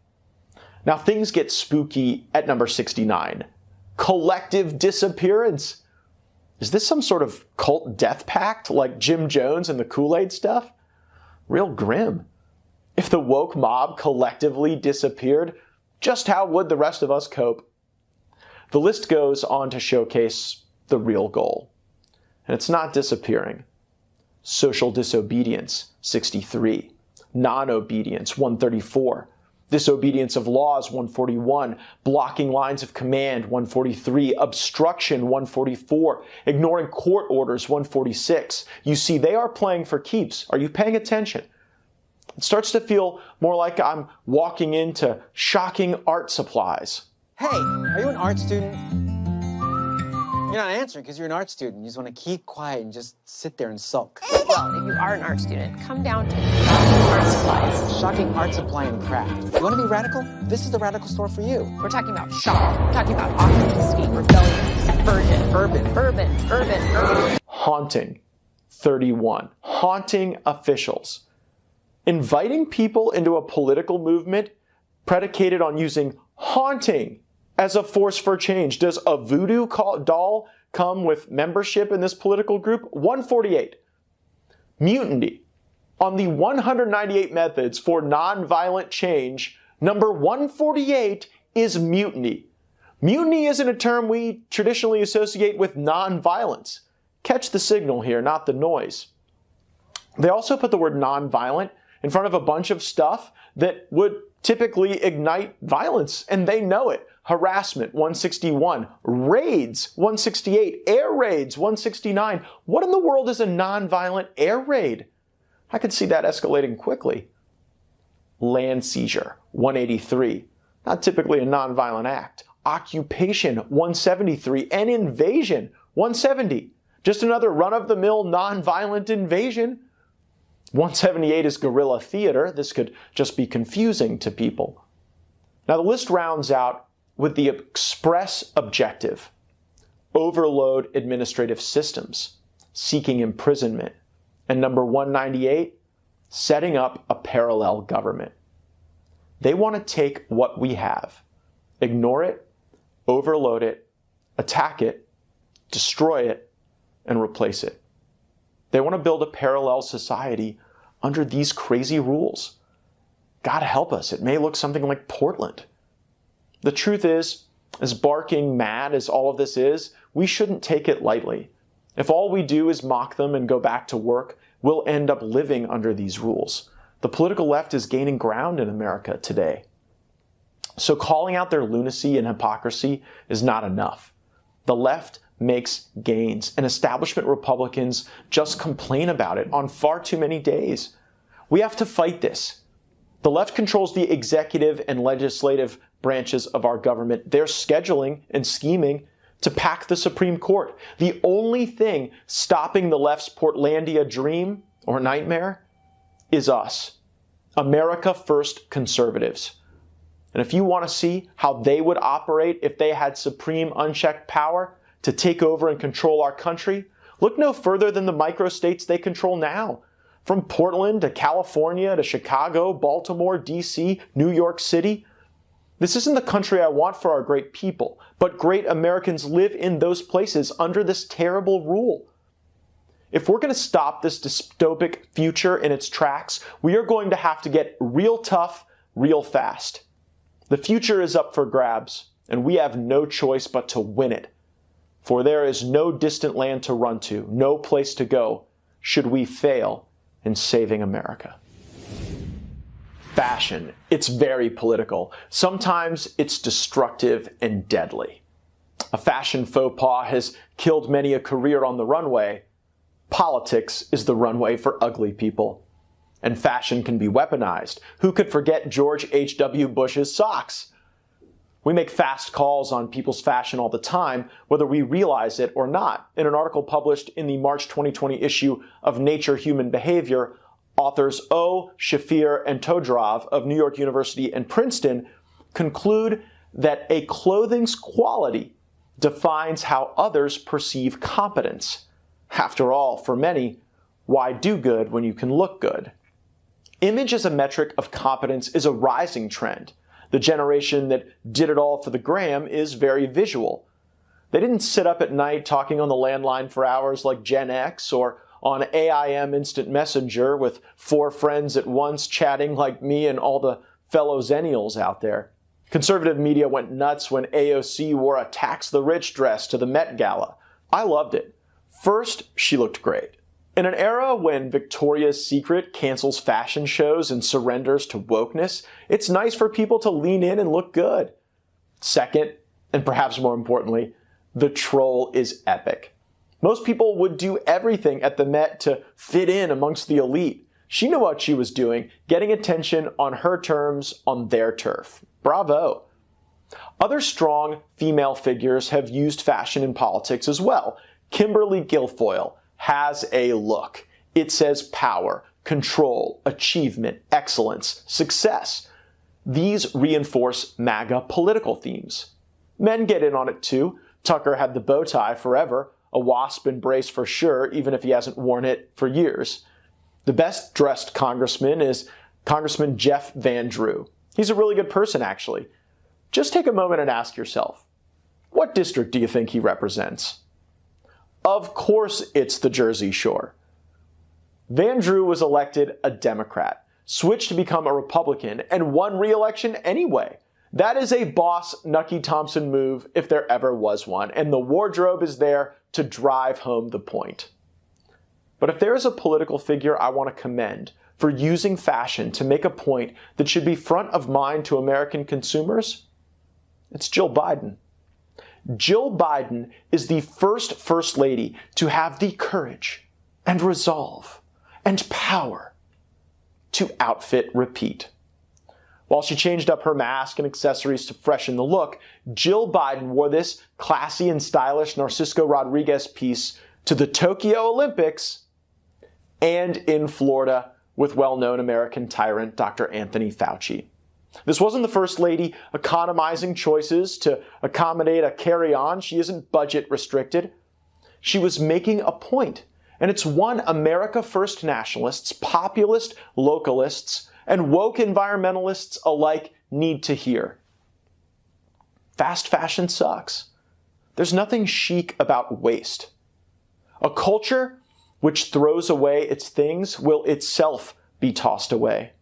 Now, things get spooky at number 69. Collective disappearance. Is this some sort of cult death pact like Jim Jones and the Kool-Aid stuff? Real grim. If the woke mob collectively disappeared, just how would the rest of us cope? The list goes on to showcase the real goal. And it's not disappearing. Social disobedience, 63. Non-obedience, 134. Disobedience of laws, 141. Blocking lines of command, 143. Obstruction, 144. Ignoring court orders, 146. You see, they are playing for keeps. Are you paying attention? It starts to feel more like I'm walking into shocking art supplies. Hey, are you an art student? You're not answering because you're an art student. You just want to keep quiet and just sit there and sulk. Well, if you are an art student, come down to shocking art supplies. Shocking art supply and craft. You want to be radical? This is the radical store for you. We're talking about shock. We're talking about authenticity, rebellion, subversion, urban. Haunting, 31. Haunting officials. Inviting people into a political movement predicated on using haunting as a force for change. Does a voodoo doll come with membership in this political group? 148. Mutiny. On the 198 methods for nonviolent change, number 148 is mutiny. Mutiny isn't a term we traditionally associate with nonviolence. Catch the signal here, not the noise. They also put the word nonviolent in front of a bunch of stuff that would typically ignite violence, and they know it. Harassment, 161. Raids, 168. Air raids, 169. What in the world is a nonviolent air raid? I could see that escalating quickly. Land seizure, 183. Not typically a nonviolent act. Occupation, 173. And invasion, 170. Just another run-of-the-mill nonviolent invasion. 178 is guerrilla theater. This could just be confusing to people. Now the list rounds out with the express objective: overload administrative systems, seeking imprisonment, and number 198, setting up a parallel government. They want to take what we have, ignore it, overload it, attack it, destroy it, and replace it. They want to build a parallel society under these crazy rules. God help us, it may look something like Portland. The truth is, as barking mad as all of this is, we shouldn't take it lightly. If all we do is mock them and go back to work, we'll end up living under these rules. The political left is gaining ground in America today. So calling out their lunacy and hypocrisy is not enough. The left makes gains, and establishment Republicans just complain about it on far too many days. We have to fight this. The left controls the executive and legislative branches of our government. Their scheduling and scheming to pack the Supreme Court. The only thing stopping the left's Portlandia dream or nightmare is us, America First conservatives. And if you want to see how they would operate if they had supreme unchecked power to take over and control our country, look no further than the microstates they control now. From Portland to California to Chicago, Baltimore, D.C., New York City. This isn't the country I want for our great people, but great Americans live in those places under this terrible rule. If we're going to stop this dystopic future in its tracks, we are going to have to get real tough, real fast. The future is up for grabs, and we have no choice but to win it. For there is no distant land to run to, no place to go, should we fail in saving America. Fashion. It's very political. Sometimes it's destructive and deadly. A fashion faux pas has killed many a career on the runway. Politics is the runway for ugly people. And fashion can be weaponized. Who could forget George H.W. Bush's socks? We make fast calls on people's fashion all the time, whether we realize it or not. In an article published in the March 2020 issue of Nature Human Behavior, authors O. Shafir and Todorov of New York University and Princeton conclude that a clothing's quality defines how others perceive competence. After all, for many, why do good when you can look good? Image as a metric of competence is a rising trend. The generation that did it all for the gram is very visual. They didn't sit up at night talking on the landline for hours like Gen X or on AIM Instant Messenger with 4 friends at once chatting like me and all the fellow Zennials out there. Conservative media went nuts when AOC wore a tax the rich dress to the Met Gala. I loved it. First, she looked great. In an era when Victoria's Secret cancels fashion shows and surrenders to wokeness, it's nice for people to lean in and look good. Second, and perhaps more importantly, the troll is epic. Most people would do everything at the Met to fit in amongst the elite. She knew what she was doing, getting attention on her terms on their turf. Bravo. Other strong female figures have used fashion in politics as well. Kimberly Guilfoyle has a look. It says power, control, achievement, excellence, success. These reinforce MAGA political themes. Men get in on it too. Tucker had the bow tie forever, a wasp embrace for sure, even if he hasn't worn it for years. The best dressed congressman is Congressman Jeff Van Drew. He's a really good person, actually. Just take a moment and ask yourself, what district do you think he represents? Of course it's the Jersey Shore. Van Drew was elected a Democrat, switched to become a Republican, and won re-election anyway. That is a boss Nucky Thompson move if there ever was one, and the wardrobe is there to drive home the point. But if there is a political figure I want to commend for using fashion to make a point that should be front of mind to American consumers, it's Jill Biden. Jill Biden is the first lady to have the courage and resolve and power to outfit repeat. While she changed up her mask and accessories to freshen the look, Jill Biden wore this classy and stylish Narcisco Rodriguez piece to the Tokyo Olympics and in Florida with well-known American tyrant Dr. Anthony Fauci. This wasn't the First Lady economizing choices to accommodate a carry-on. She isn't budget restricted. She was making a point, and it's one America First nationalists, populist localists, and woke environmentalists alike need to hear. Fast fashion sucks. There's nothing chic about waste. A culture which throws away its things will itself be tossed away.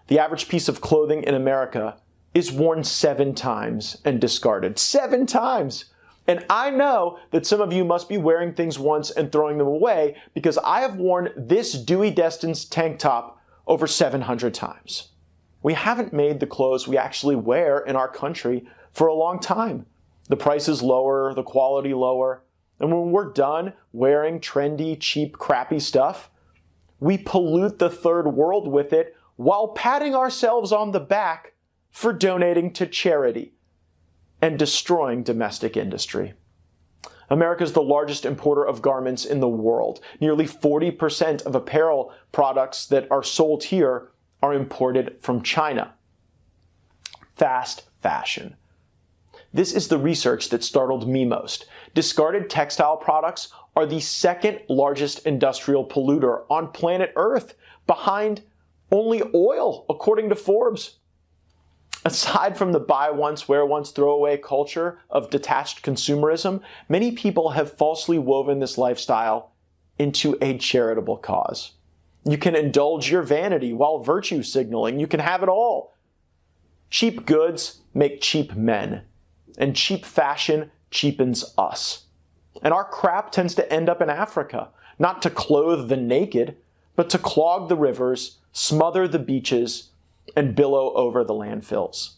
The average piece of clothing in America is worn 7 times and discarded. 7 times! And I know that some of you must be wearing things once and throwing them away because I have worn this Dewey Destin's tank top over 700 times. We haven't made the clothes we actually wear in our country for a long time. The price is lower, the quality lower, and when we're done wearing trendy, cheap, crappy stuff, we pollute the third world with it while patting ourselves on the back for donating to charity and destroying domestic industry. America is the largest importer of garments in the world. Nearly 40% of apparel products that are sold here are imported from China. Fast fashion. This is the research that startled me most. Discarded textile products are the second largest industrial polluter on planet Earth, behind only oil, according to Forbes. Aside from the buy once, wear once, throw away culture of detached consumerism, many people have falsely woven this lifestyle into a charitable cause. You can indulge your vanity while virtue signaling. You can have it all. Cheap goods make cheap men, and cheap fashion cheapens us. And our crap tends to end up in Africa, not to clothe the naked, but to clog the rivers, smother the beaches, and billow over the landfills.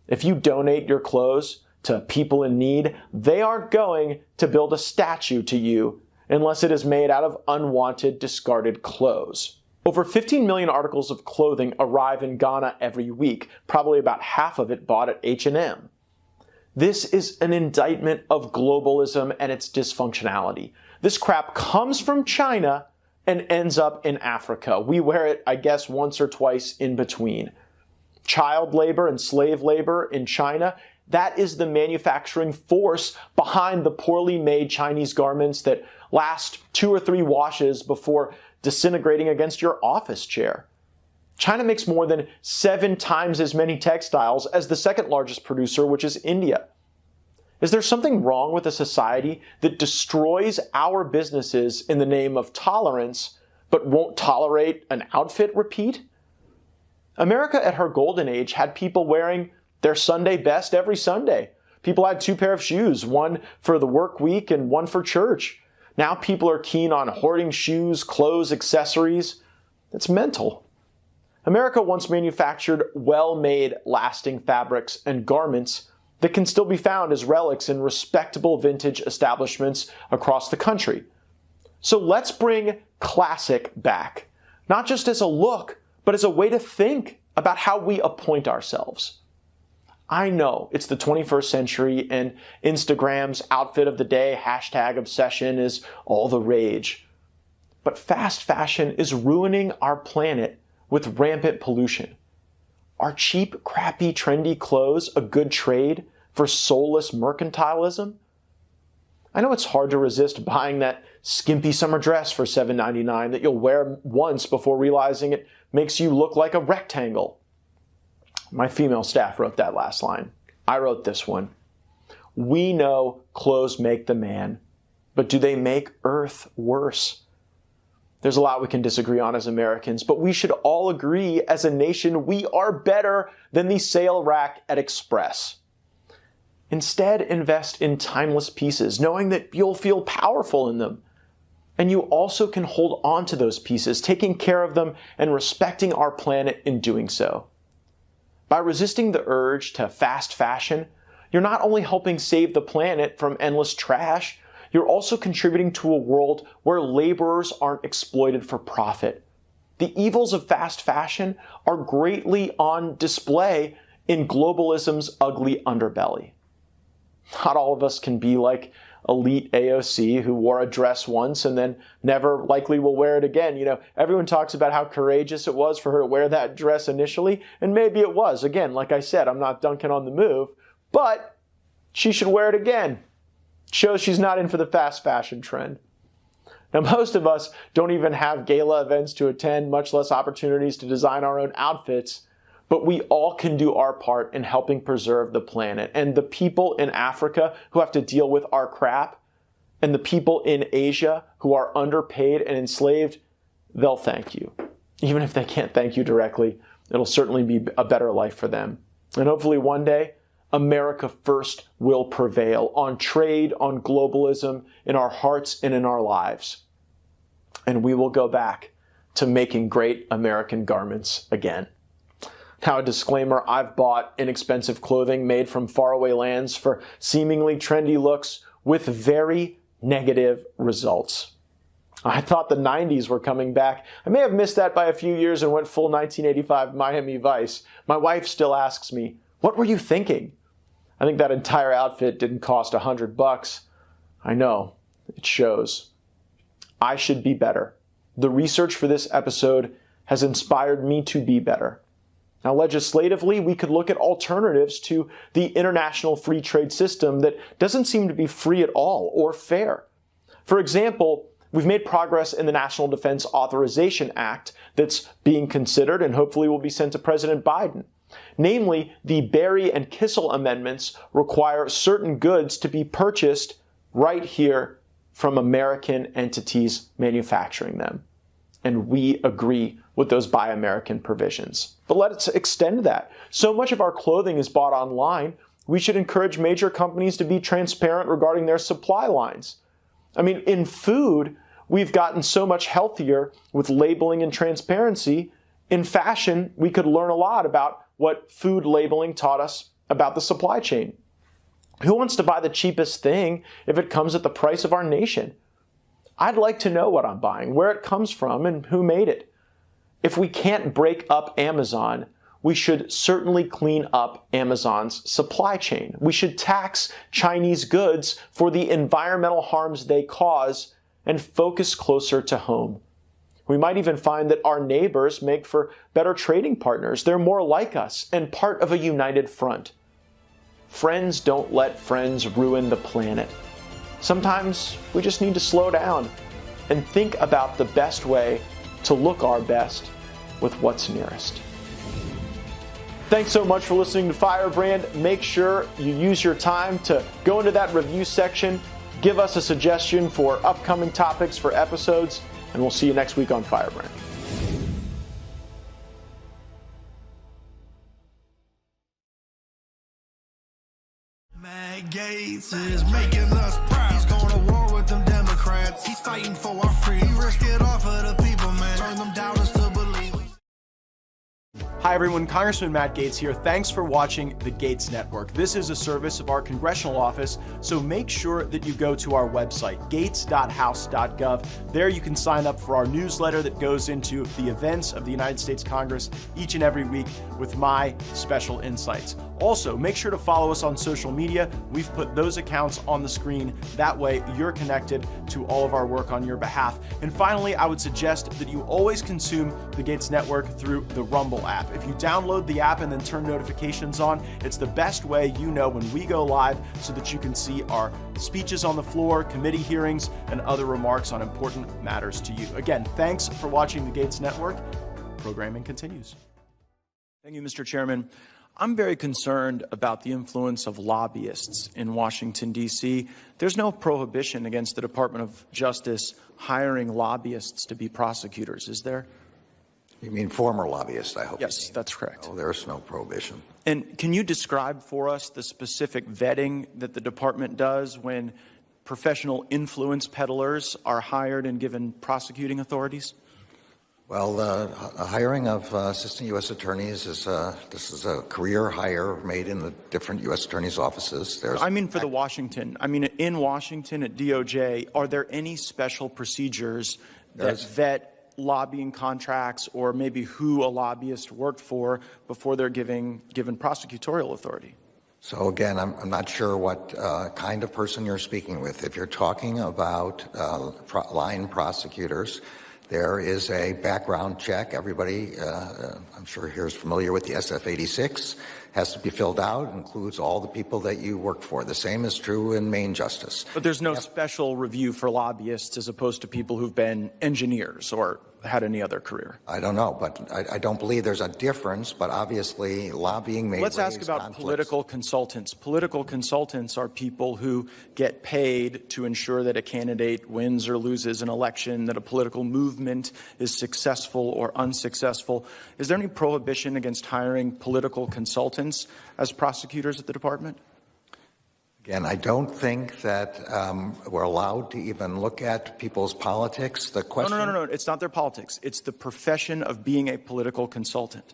If you donate your clothes to people in need, they aren't going to build a statue to you unless it is made out of unwanted, discarded clothes. Over 15 million articles of clothing arrive in Ghana every week, probably about half of it bought at H&M. This is an indictment of globalism and its dysfunctionality. This crap comes from China and ends up in Africa. We wear it, I guess, once or twice in between. Child labor and slave labor in China, that is the manufacturing force behind the poorly made Chinese garments that last 2 or 3 washes before disintegrating against your office chair. China makes more than 7 times as many textiles as the second largest producer, which is India. Is there something wrong with a society that destroys our businesses in the name of tolerance, but won't tolerate an outfit repeat? America at her golden age had people wearing their Sunday best every Sunday. People had 2 pair of shoes, one for the work week and one for church. Now people are keen on hoarding shoes, clothes, accessories. It's mental. America once manufactured well-made, lasting fabrics and garments that can still be found as relics in respectable vintage establishments across the country. So let's bring classic back, not just as a look, but as a way to think about how we appoint ourselves. I know it's the 21st century and Instagram's outfit of the day, #obsession, is all the rage. But fast fashion is ruining our planet with rampant pollution. Are cheap, crappy, trendy clothes a good trade for soulless mercantilism? I know it's hard to resist buying that skimpy summer dress for $7.99 that you'll wear once before realizing it makes you look like a rectangle. My female staff wrote that last line. I wrote this one. We know clothes make the man, but do they make Earth worse? There's a lot we can disagree on as Americans, but we should all agree as a nation we are better than the sale rack at Express. Instead, invest in timeless pieces, knowing that you'll feel powerful in them. And you also can hold on to those pieces, taking care of them and respecting our planet in doing so. By resisting the urge to fast fashion, you're not only helping save the planet from endless trash, you're also contributing to a world where laborers aren't exploited for profit. The evils of fast fashion are greatly on display in globalism's ugly underbelly. Not all of us can be like elite AOC who wore a dress once and then never likely will wear it again. You know, everyone talks about how courageous it was for her to wear that dress initially, and maybe it was. Again, like I said, I'm not dunking on the move, but she should wear it again. Shows she's not in for the fast fashion trend. Now, most of us don't even have gala events to attend, much less opportunities to design our own outfits, but we all can do our part in helping preserve the planet. And the people in Africa who have to deal with our crap, and the people in Asia who are underpaid and enslaved, they'll thank you. Even if they can't thank you directly, it'll certainly be a better life for them. And hopefully one day, America first will prevail on trade, on globalism, in our hearts and in our lives. And we will go back to making great American garments again. Now, a disclaimer, I've bought inexpensive clothing made from faraway lands for seemingly trendy looks with very negative results. I thought the 90s were coming back. I may have missed that by a few years and went full 1985 Miami Vice. My wife still asks me, "What were you thinking?" I think that entire outfit didn't cost $100. I know, it shows. I should be better. The research for this episode has inspired me to be better. Now, legislatively, we could look at alternatives to the international free trade system that doesn't seem to be free at all or fair. For example, we've made progress in the National Defense Authorization Act that's being considered and hopefully will be sent to President Biden. Namely, the Berry and Kissel amendments require certain goods to be purchased right here from American entities manufacturing them. And we agree with those Buy American provisions. But let's extend that. So much of our clothing is bought online, we should encourage major companies to be transparent regarding their supply lines. I mean, in food, we've gotten so much healthier with labeling and transparency. In fashion, we could learn a lot about what food labeling taught us about the supply chain. Who wants to buy the cheapest thing if it comes at the price of our nation? I'd like to know what I'm buying, where it comes from, and who made it. If we can't break up Amazon, we should certainly clean up Amazon's supply chain. We should tax Chinese goods for the environmental harms they cause and focus closer to home. We might even find that our neighbors make for better trading partners. They're more like us and part of a united front. Friends don't let friends ruin the planet. Sometimes we just need to slow down and think about the best way to look our best with what's nearest. Thanks so much for listening to Firebrand. Make sure you use your time to go into that review section, give us a suggestion for upcoming topics for episodes, and we'll see you next week on Firebrand. Gaetz is making us proud. He's going to war with them Democrats. He's fighting for our freedom. He risked it all for the people, man. Turn them doubters to believers. Hi everyone, Congressman Matt Gaetz here. Thanks for watching the Gaetz Network. This is a service of our congressional office, so make sure that you go to our website, gaetz.house.gov. There you can sign up for our newsletter that goes into the events of the United States Congress each and every week with my special insights. Also, make sure to follow us on social media. We've put those accounts on the screen. That way, you're connected to all of our work on your behalf. And finally, I would suggest that you always consume the Gaetz Network through the Rumble app. If you download the app and then turn notifications on, it's the best way you know when we go live so that you can see our speeches on the floor, committee hearings, and other remarks on important matters to you. Again, thanks for watching the Gaetz Network. Programming continues. Thank you, Mr. Chairman. I'm very concerned about the influence of lobbyists in Washington, D.C. There's no prohibition against the Department of Justice hiring lobbyists to be prosecutors, is there? You mean former lobbyists, I hope? Yes, that's correct. Oh, there's no prohibition. And can you describe for us the specific vetting that the department does when professional influence peddlers are hired and given prosecuting authorities? Well, the hiring of assistant U.S. attorneys this is a career hire made in the different U.S. attorneys' offices. I mean for the Washington. I mean in Washington at DOJ, are there any special procedures that vet lobbying contracts or maybe who a lobbyist worked for before they're given prosecutorial authority? So again, I'm not sure what kind of person you're speaking with. If you're talking about line prosecutors, there is a background check. Everybody, I'm sure here is familiar with the SF-86, has to be filled out, includes all the people that you work for. The same is true in Maine Justice. But there's no special review for lobbyists as opposed to people who've been engineers or had any other career? I don't know, but I don't believe there's a difference, but obviously lobbying may Let's raise ask about conflicts. Political consultants. Political consultants are people who get paid to ensure that a candidate wins or loses an election, that a political movement is successful or unsuccessful. Is there any prohibition against hiring political consultants as prosecutors at the department? Again, I don't think that we're allowed to even look at people's politics. The question. No. It's not their politics. It's the profession of being a political consultant.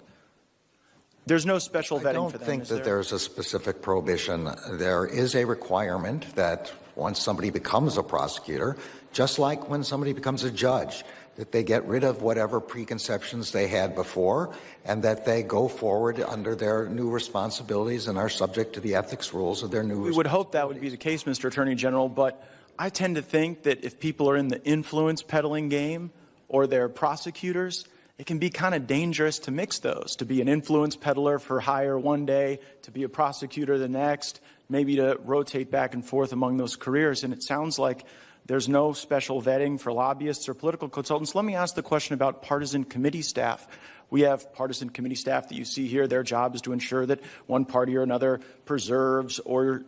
There's no special vetting for them. I don't think that there's a specific prohibition. There is a requirement that once somebody becomes a prosecutor, just like when somebody becomes a judge, that they get rid of whatever preconceptions they had before and that they go forward under their new responsibilities and are subject to the ethics rules of their new We would hope that would be the case, Mr. Attorney General, but I tend to think that if people are in the influence peddling game or they're prosecutors, it can be kind of dangerous to mix those, to be an influence peddler for hire one day, to be a prosecutor the next, maybe to rotate back and forth among those careers. And it sounds like there's no special vetting for lobbyists or political consultants. Let me ask the question about partisan committee staff. We have partisan committee staff that you see here. Their job is to ensure that one party or another preserves or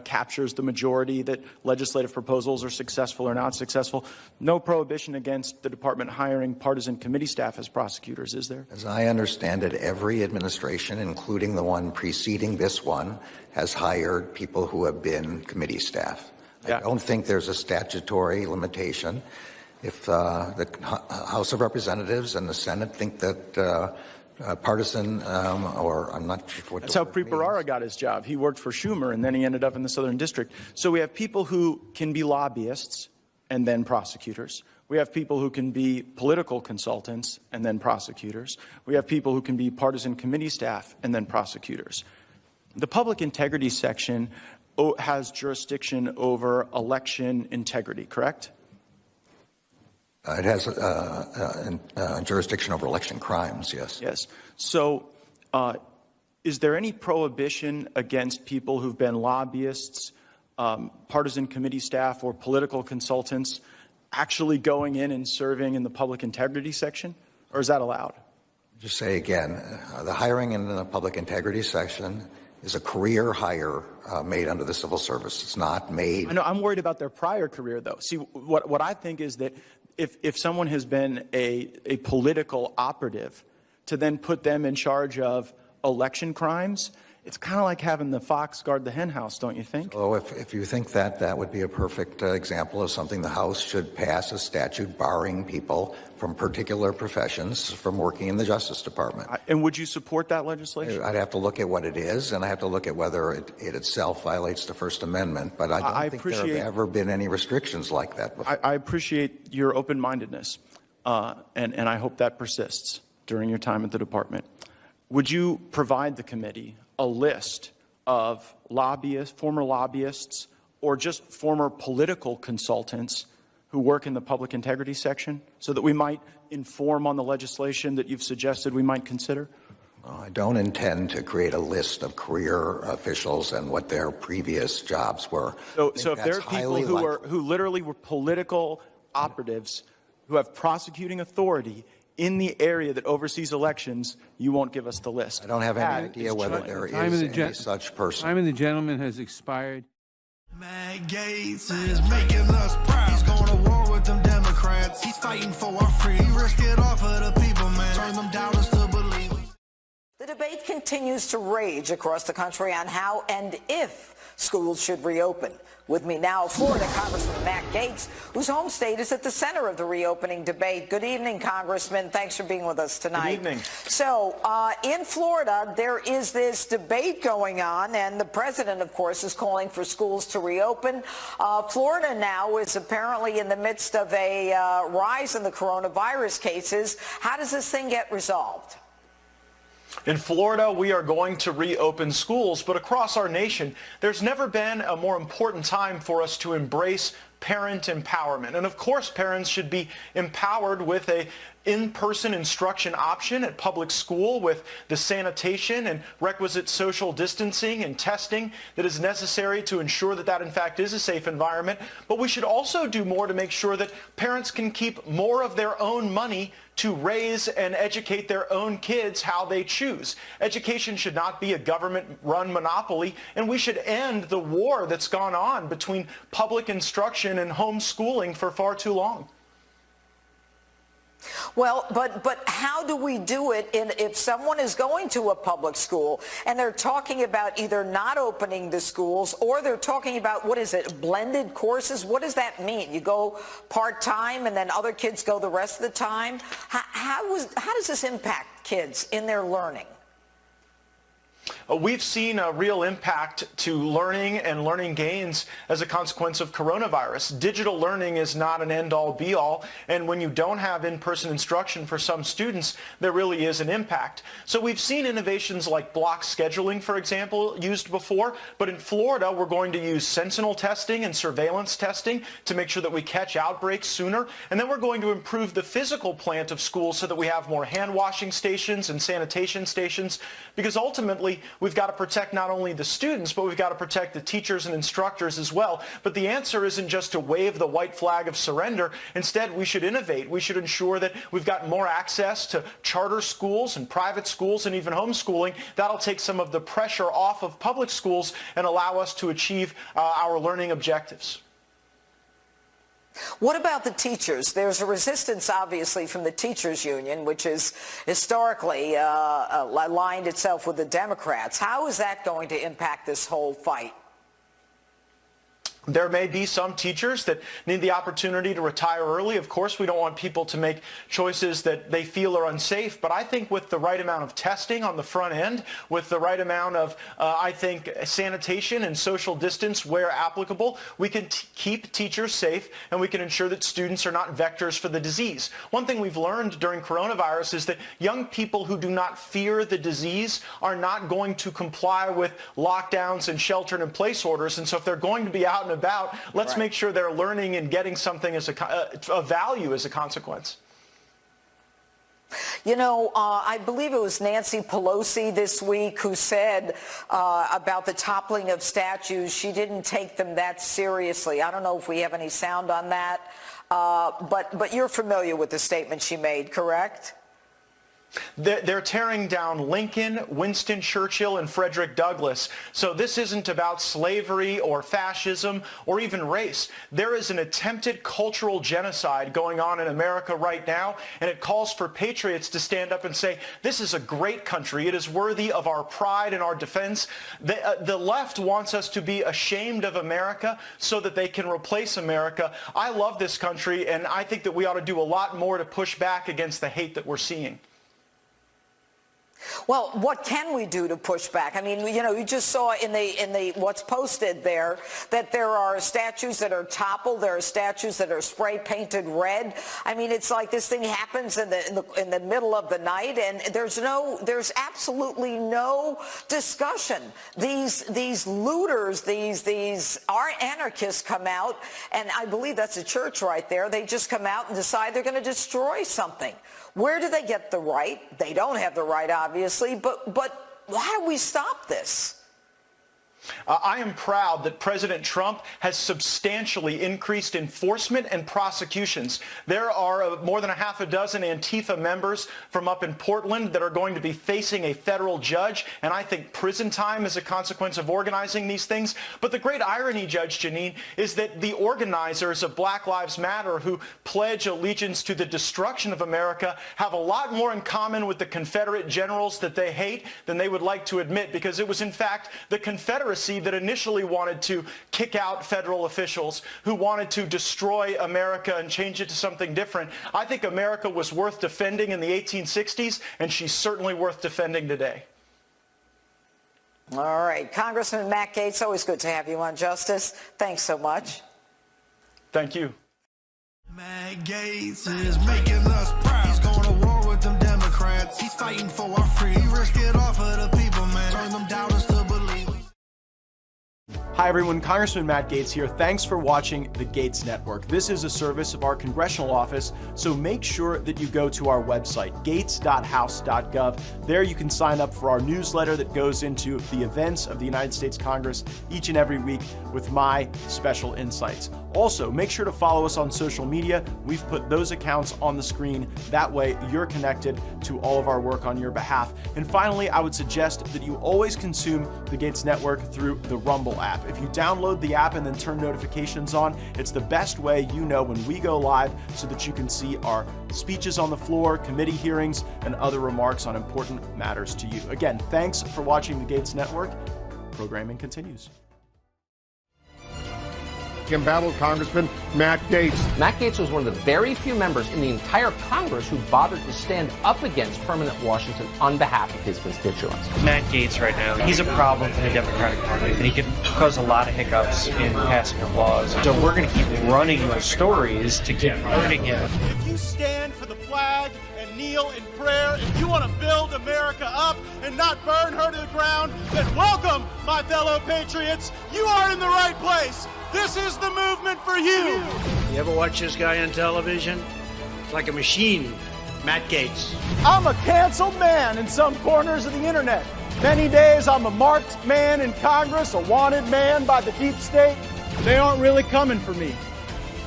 captures the majority, that legislative proposals are successful or not successful. No prohibition against the department hiring partisan committee staff as prosecutors, is there? As I understand it, every administration, including the one preceding this one, has hired people who have been committee staff. I don't think there's a statutory limitation. If the House of Representatives and the Senate think that partisan, or I'm not sure what. That's how Preparara got his job. He worked for Schumer, and then he ended up in the Southern District. So we have people who can be lobbyists and then prosecutors. We have people who can be political consultants and then prosecutors. We have people who can be partisan committee staff and then prosecutors. The public integrity section has jurisdiction over election integrity, correct? It has jurisdiction over election crimes, yes. Yes. So is there any prohibition against people who've been lobbyists, partisan committee staff, or political consultants actually going in and serving in the public integrity section, or is that allowed? Just say again, the hiring in the public integrity section is a career hire made under the civil service. It's not made. I know. I'm worried about their prior career, though. See, what I think is that if someone has been a political operative, to then put them in charge of election crimes, it's kind of like having the fox guard the hen house, don't you think? Oh, if you think that, that would be a perfect example of something the House should pass a statute barring people from particular professions from working in the Justice Department. And would you support that legislation? I'd have to look at what it is, and I have to look at whether it itself violates the First Amendment. But I don't think there have ever been any restrictions like that before. I appreciate your open-mindedness, and I hope that persists during your time at the department. Would you provide the committee a list of lobbyists, former lobbyists, or just former political consultants who work in the public integrity section, so that we might inform on the legislation that you've suggested we might consider? I don't intend to create a list of career officials and what their previous jobs were. So if there are people who literally were political operatives who have prosecuting authority in the area that oversees elections, you won't give us the list. I don't have any idea whether there is any such person. Time of the gentleman has expired. Matt Gaetz is making us proud. He's going to war with them Democrats. He's fighting for our freedom. He risked it all for the people, man. Turn them doubters to believers. The debate continues to rage across the country on how and if schools should reopen. With me now, Florida Congressman Matt Gaetz, whose home state is at the center of the reopening debate. Good evening, Congressman. Thanks for being with us tonight. Good evening. So, in Florida, there is this debate going on, and the president, of course, is calling for schools to reopen. Florida now is apparently in the midst of a rise in the coronavirus cases. How does this thing get resolved? In Florida, we are going to reopen schools, but across our nation, there's never been a more important time for us to embrace parent empowerment. And of course, parents should be empowered with a in-person instruction option at public school with the sanitation and requisite social distancing and testing that is necessary to ensure that that in fact is a safe environment. But we should also do more to make sure that parents can keep more of their own money to raise and educate their own kids how they choose. Education should not be a government-run monopoly, and we should end the war that's gone on between public instruction and homeschooling for far too long. Well, but how do we do it if someone is going to a public school and they're talking about either not opening the schools or they're talking about, what is it, blended courses? What does that mean? You go part-time and then other kids go the rest of the time? How does this impact kids in their learning? we've seen a real impact to learning and learning gains as a consequence of coronavirus. Digital learning is not an end-all be-all, and when you don't have in-person instruction for some students, there really is an impact. So we've seen innovations like block scheduling, for example, used before, but in Florida, we're going to use sentinel testing and surveillance testing to make sure that we catch outbreaks sooner, and then we're going to improve the physical plant of schools so that we have more hand washing stations and sanitation stations, because ultimately we've got to protect not only the students, but we've got to protect the teachers and instructors as well. But the answer isn't just to wave the white flag of surrender. Instead, we should innovate. We should ensure that we've got more access to charter schools and private schools and even homeschooling. That'll take some of the pressure off of public schools and allow us to achieve our learning objectives. What about the teachers? There's a resistance, obviously, from the teachers union, which has historically aligned itself with the Democrats. How is that going to impact this whole fight? There may be some teachers that need the opportunity to retire early. Of course, we don't want people to make choices that they feel are unsafe. But I think with the right amount of testing on the front end, with the right amount of, I think, sanitation and social distance where applicable, we can keep teachers safe and we can ensure that students are not vectors for the disease. One thing we've learned during coronavirus is that young people who do not fear the disease are not going to comply with lockdowns and shelter-in-place orders. And so if they're going to be out and about, let's make sure they're learning and getting something as a value as a consequence. You know, I believe it was Nancy Pelosi this week who said about the toppling of statues, she didn't take them that seriously. I don't know if we have any sound on that, but you're familiar with the statement she made, correct? They're tearing down Lincoln, Winston Churchill, and Frederick Douglass. So this isn't about slavery or fascism or even race. There is an attempted cultural genocide going on in America right now, and it calls for patriots to stand up and say, this is a great country. It is worthy of our pride and our defense. The left wants us to be ashamed of America so that they can replace America. I love this country, and I think that we ought to do a lot more to push back against the hate that we're seeing. Well, what can we do to push back? I mean, you know, you just saw in the what's posted there that there are statues that are toppled, there are statues that are spray painted red. I mean, it's like this thing happens in the middle of the night, and there's absolutely no discussion. These looters, these anarchists come out, and I believe that's a church right there. They just come out and decide they're going to destroy something. Where do they get the right? They don't have the right, obviously, but how do we stop this? I am proud that President Trump has substantially increased enforcement and prosecutions. There are more than a half a dozen Antifa members from up in Portland that are going to be facing a federal judge, and I think prison time as a consequence of organizing these things. But the great irony, Judge Janine, is that the organizers of Black Lives Matter who pledge allegiance to the destruction of America have a lot more in common with the Confederate generals that they hate than they would like to admit, because it was in fact the Confederacy that initially wanted to kick out federal officials, who wanted to destroy America and change it to something different. I think America was worth defending in the 1860s, and she's certainly worth defending today. All right. Congressman Matt Gaetz, always good to have you on, Justice. Thanks so much. Thank you. Matt Gaetz is making us proud. He's going to war with them Democrats. He's fighting for our freedom. He risked it all for the people, man. Turn them doubters to believers. Hi everyone, Congressman Matt Gaetz here. Thanks for watching the Gaetz Network. This is a service of our congressional office, so make sure that you go to our website, gaetz.house.gov. There you can sign up for our newsletter that goes into the events of the United States Congress each and every week with my special insights. Also, make sure to follow us on social media. We've put those accounts on the screen. That way you're connected to all of our work on your behalf. And finally, I would suggest that you always consume the Gaetz Network through the Rumble app. If you download the app and then turn notifications on, it's the best way you know when we go live, so that you can see our speeches on the floor, committee hearings, and other remarks on important matters to you. Again, thanks for watching the Gaetz Network. Programming continues. embattled Congressman Matt Gaetz. Matt Gaetz was one of the very few members in the entire Congress who bothered to stand up against permanent Washington on behalf of his constituents. Matt Gaetz right now, he's a problem for the Democratic Party, and he can cause a lot of hiccups in passing of laws. So we're going to keep running those stories to keep hurting him. If you stand for the flag and kneel in prayer, if you want to build America up and not burn her to the ground, then welcome, my fellow patriots. You are in the right place. This is the movement for you. You ever watch this guy on television? It's like a machine. Matt Gaetz. I'm a canceled man in some corners of the internet. Many days I'm a marked man in Congress, a wanted man by the deep state. They aren't really coming for me.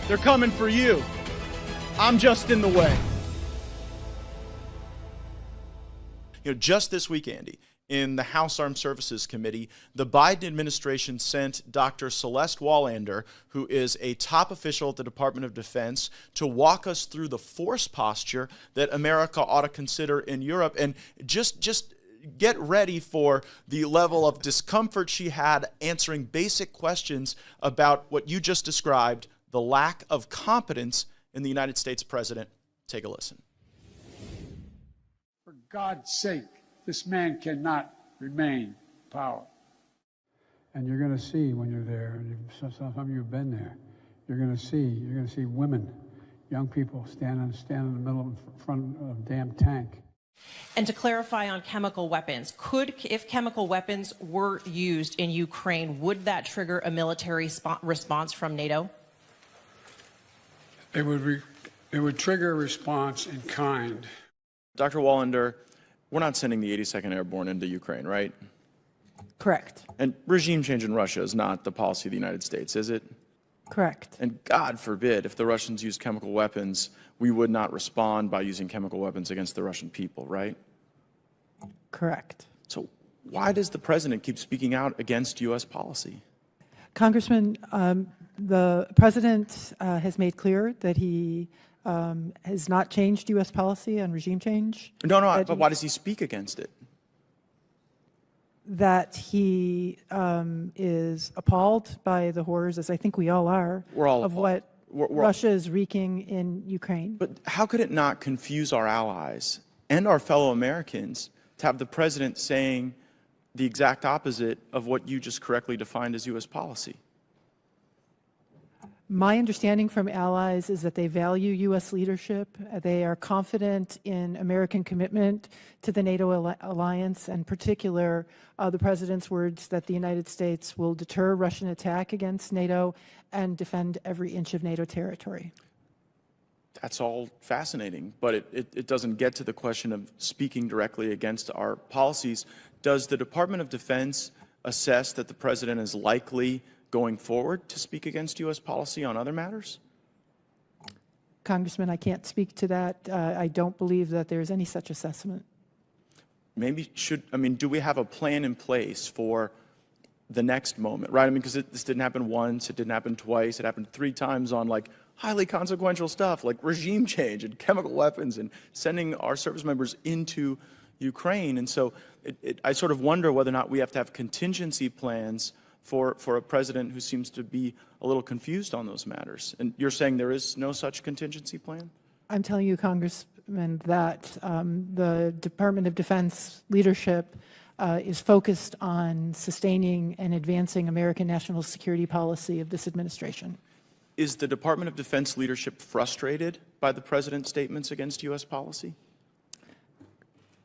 They're coming for you. I'm just in the way. You know, just this week, Andy, in the House Armed Services Committee, the Biden administration sent Dr. Celeste Wallander, who is a top official at the Department of Defense, to walk us through the force posture that America ought to consider in Europe. And just get ready for the level of discomfort she had answering basic questions about what you just described, the lack of competence in the United States president. Take a listen. For God's sake, this man cannot remain in power. And you're going to see when you're there, and some of you have been there, you're going to see women, young people stand in the middle in front of a damn tank. And to clarify on chemical weapons, if chemical weapons were used in Ukraine, would that trigger a military response from NATO? It would trigger a response in kind. Dr. Wallander, we're not sending the 82nd Airborne into Ukraine, right? Correct. And regime change in Russia is not the policy of the United States, is it? Correct. And God forbid, if the Russians use chemical weapons, we would not respond by using chemical weapons against the Russian people, right? Correct. So why does the president keep speaking out against U.S. policy? Congressman, the president has made clear that he has not changed U.S. policy on regime change. No, but why does he speak against it? That he is appalled by the horrors, as I think we all are, of what Russia is wreaking in Ukraine. But how could it not confuse our allies and our fellow Americans to have the president saying the exact opposite of what you just correctly defined as U.S. policy? My understanding from allies is that they value U.S. leadership. They are confident in American commitment to the NATO alliance, and in particular, the president's words that the United States will deter Russian attack against NATO and defend every inch of NATO territory. That's all fascinating, but it doesn't get to the question of speaking directly against our policies. Does the Department of Defense assess that the president is likely going forward to speak against U.S. policy on other matters? Congressman, I can't speak to that. I don't believe that there's any such assessment. Do we have a plan in place for the next moment, right? Because this didn't happen once, it didn't happen twice, it happened 3 times on highly consequential stuff like regime change and chemical weapons and sending our service members into Ukraine. And so I sort of wonder whether or not we have to have contingency plans for a president who seems to be a little confused on those matters. And you're saying there is no such contingency plan? I'm telling you, Congressman, that the Department of Defense leadership is focused on sustaining and advancing American national security policy of this administration. Is the Department of Defense leadership frustrated by the president's statements against U.S. policy?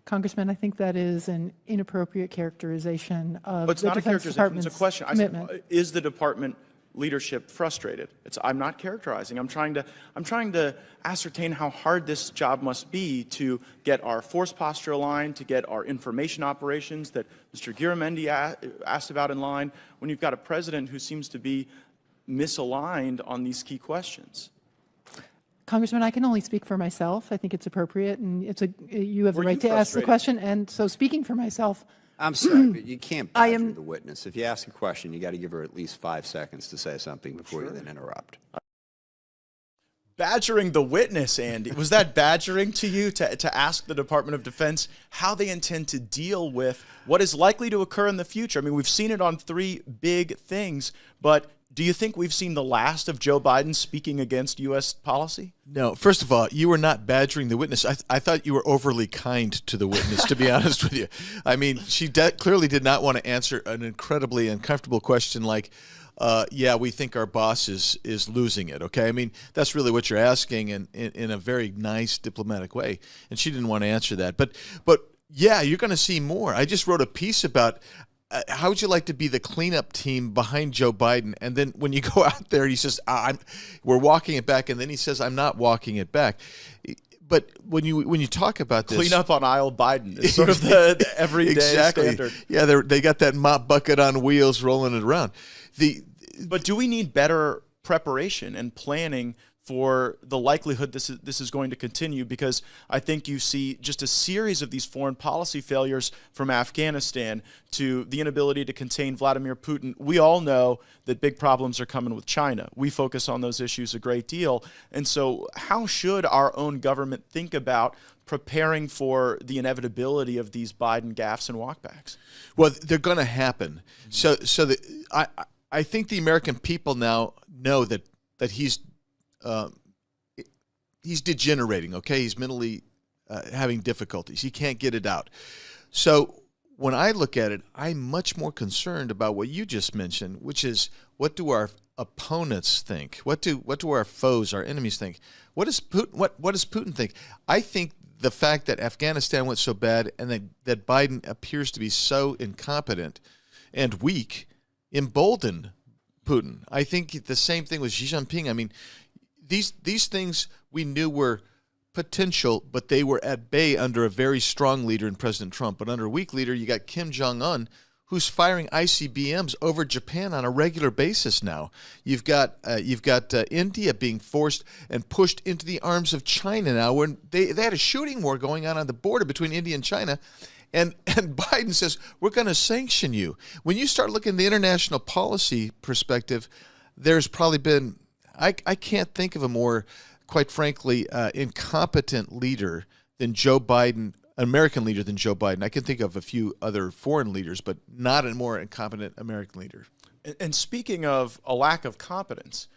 Congressman, I think that is an inappropriate characterization of But it's the not a Defense characterization, Department's it's a question. commitment. Is the department leadership frustrated? I'm not characterizing. I'm trying to ascertain how hard this job must be to get our force posture aligned, to get our information operations that Mr. Giramendi asked about in line, when you've got a president who seems to be misaligned on these key questions. Congressman, I can only speak for myself. I think it's appropriate, and you have the right to ask the question. And so, speaking for myself, I'm sorry, but you can't badger the witness. If you ask a question, you got to give her at least 5 seconds to say something before you then interrupt. Badgering the witness, Andy. Was that badgering to you to ask the Department of Defense how they intend to deal with what is likely to occur in the future? I mean, we've seen it on 3 big things, but Do you think we've seen the last of Joe Biden speaking against U.S. policy? No. First of all, you were not badgering the witness. I thought you were overly kind to the witness, to be honest with you. I mean, she clearly did not want to answer an incredibly uncomfortable question like, yeah, we think our boss is losing it, okay? I mean, that's really what you're asking in a very nice diplomatic way, and she didn't want to answer that. But yeah, you're going to see more. I just wrote a piece about how would you like to be the cleanup team behind Joe Biden, and then when you go out there, he says, we're walking it back, and then he says, I'm not walking it back. But when you talk about this, clean up on aisle Biden is sort of the everyday standard. Yeah, they got that mop bucket on wheels rolling it around. But do we need better preparation and planning for the likelihood this is going to continue? Because I think you see just a series of these foreign policy failures, from Afghanistan to the inability to contain Vladimir Putin. We all know that big problems are coming with China. We focus on those issues a great deal. And so how should our own government think about preparing for the inevitability of these Biden gaffes and walkbacks? Well, they're going to happen. So I think the American people now know that he's degenerating, okay? He's mentally having difficulties. He can't get it out. So when I look at it, I'm much more concerned about what you just mentioned, which is, what do our opponents think? What do our foes, our enemies think? What does Putin think? I think the fact that Afghanistan went so bad and that Biden appears to be so incompetent and weak emboldened Putin. I think the same thing with Xi Jinping. I mean, these things we knew were potential, but they were at bay under a very strong leader in President Trump. But under a weak leader, you got Kim Jong-un, who's firing ICBMs over Japan on a regular basis now. You've got India being forced and pushed into the arms of China now, when they had a shooting war going on the border between India and China. And Biden says, we're going to sanction you. When you start looking at the international policy perspective, there's probably been, I can't think of a more, quite frankly, incompetent leader than Joe Biden, American leader than Joe Biden. I can think of a few other foreign leaders, but not a more incompetent American leader. And speaking of a lack of competence,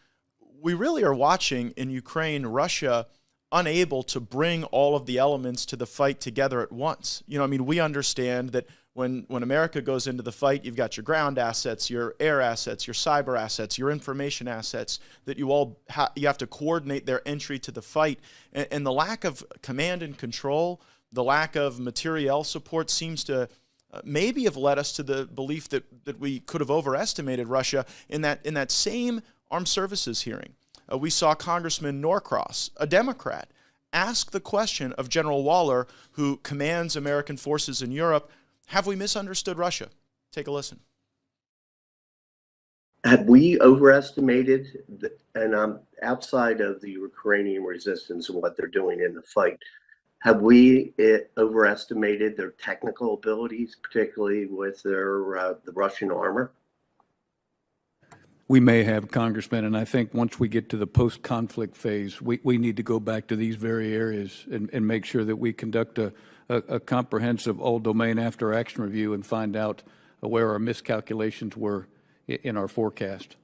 we really are watching in Ukraine, Russia unable to bring all of the elements to the fight together at once. You know, I mean, we understand that when America goes into the fight, you've got your ground assets, your air assets, your cyber assets, your information assets, that you have to coordinate their entry to the fight. And the lack of command and control, the lack of materiel support seems to maybe have led us to the belief that we could have overestimated Russia. In that same armed services hearing, we saw Congressman Norcross, a Democrat, ask the question of General Waller, who commands American forces in Europe, have we misunderstood Russia? Take a listen. Have we overestimated, and outside of the Ukrainian resistance and what they're doing in the fight, have we overestimated their technical abilities, particularly with the Russian armor? We may have, Congressman, and I think once we get to the post-conflict phase, we need to go back to these very areas and make sure that we conduct a comprehensive all-domain after-action review and find out where our miscalculations were in our forecast.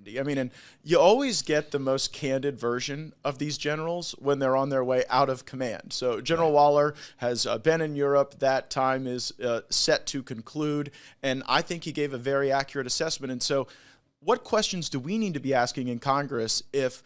I mean, and you always get the most candid version of these generals when they're on their way out of command. So General Waller has been in Europe. That time is set to conclude, and I think he gave a very accurate assessment. And so what questions do we need to be asking in Congress if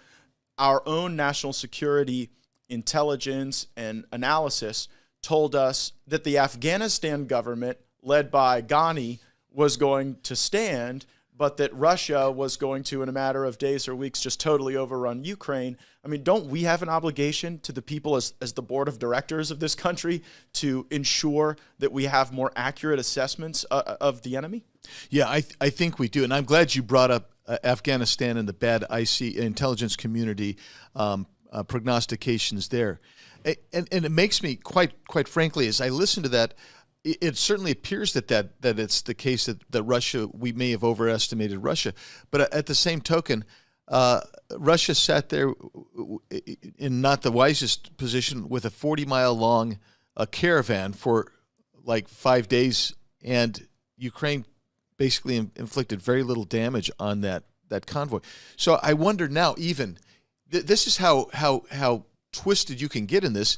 our own national security intelligence and analysis told us that the Afghanistan government, led by Ghani, was going to stand, but that Russia was going to, in a matter of days or weeks, just totally overrun Ukraine? I mean, don't we have an obligation to the people as the board of directors of this country to ensure that we have more accurate assessments of the enemy? Yeah, I think we do. And I'm glad you brought up Afghanistan and the bad IC intelligence community prognostications there. And it makes me, quite frankly, as I listen to that, it certainly appears that it's the case that Russia, we may have overestimated Russia. But at the same token, Russia sat there in not the wisest position with a 40-mile-long caravan for like 5 days, and Ukraine basically inflicted very little damage on that convoy. So I wonder now, even this is how twisted you can get in this.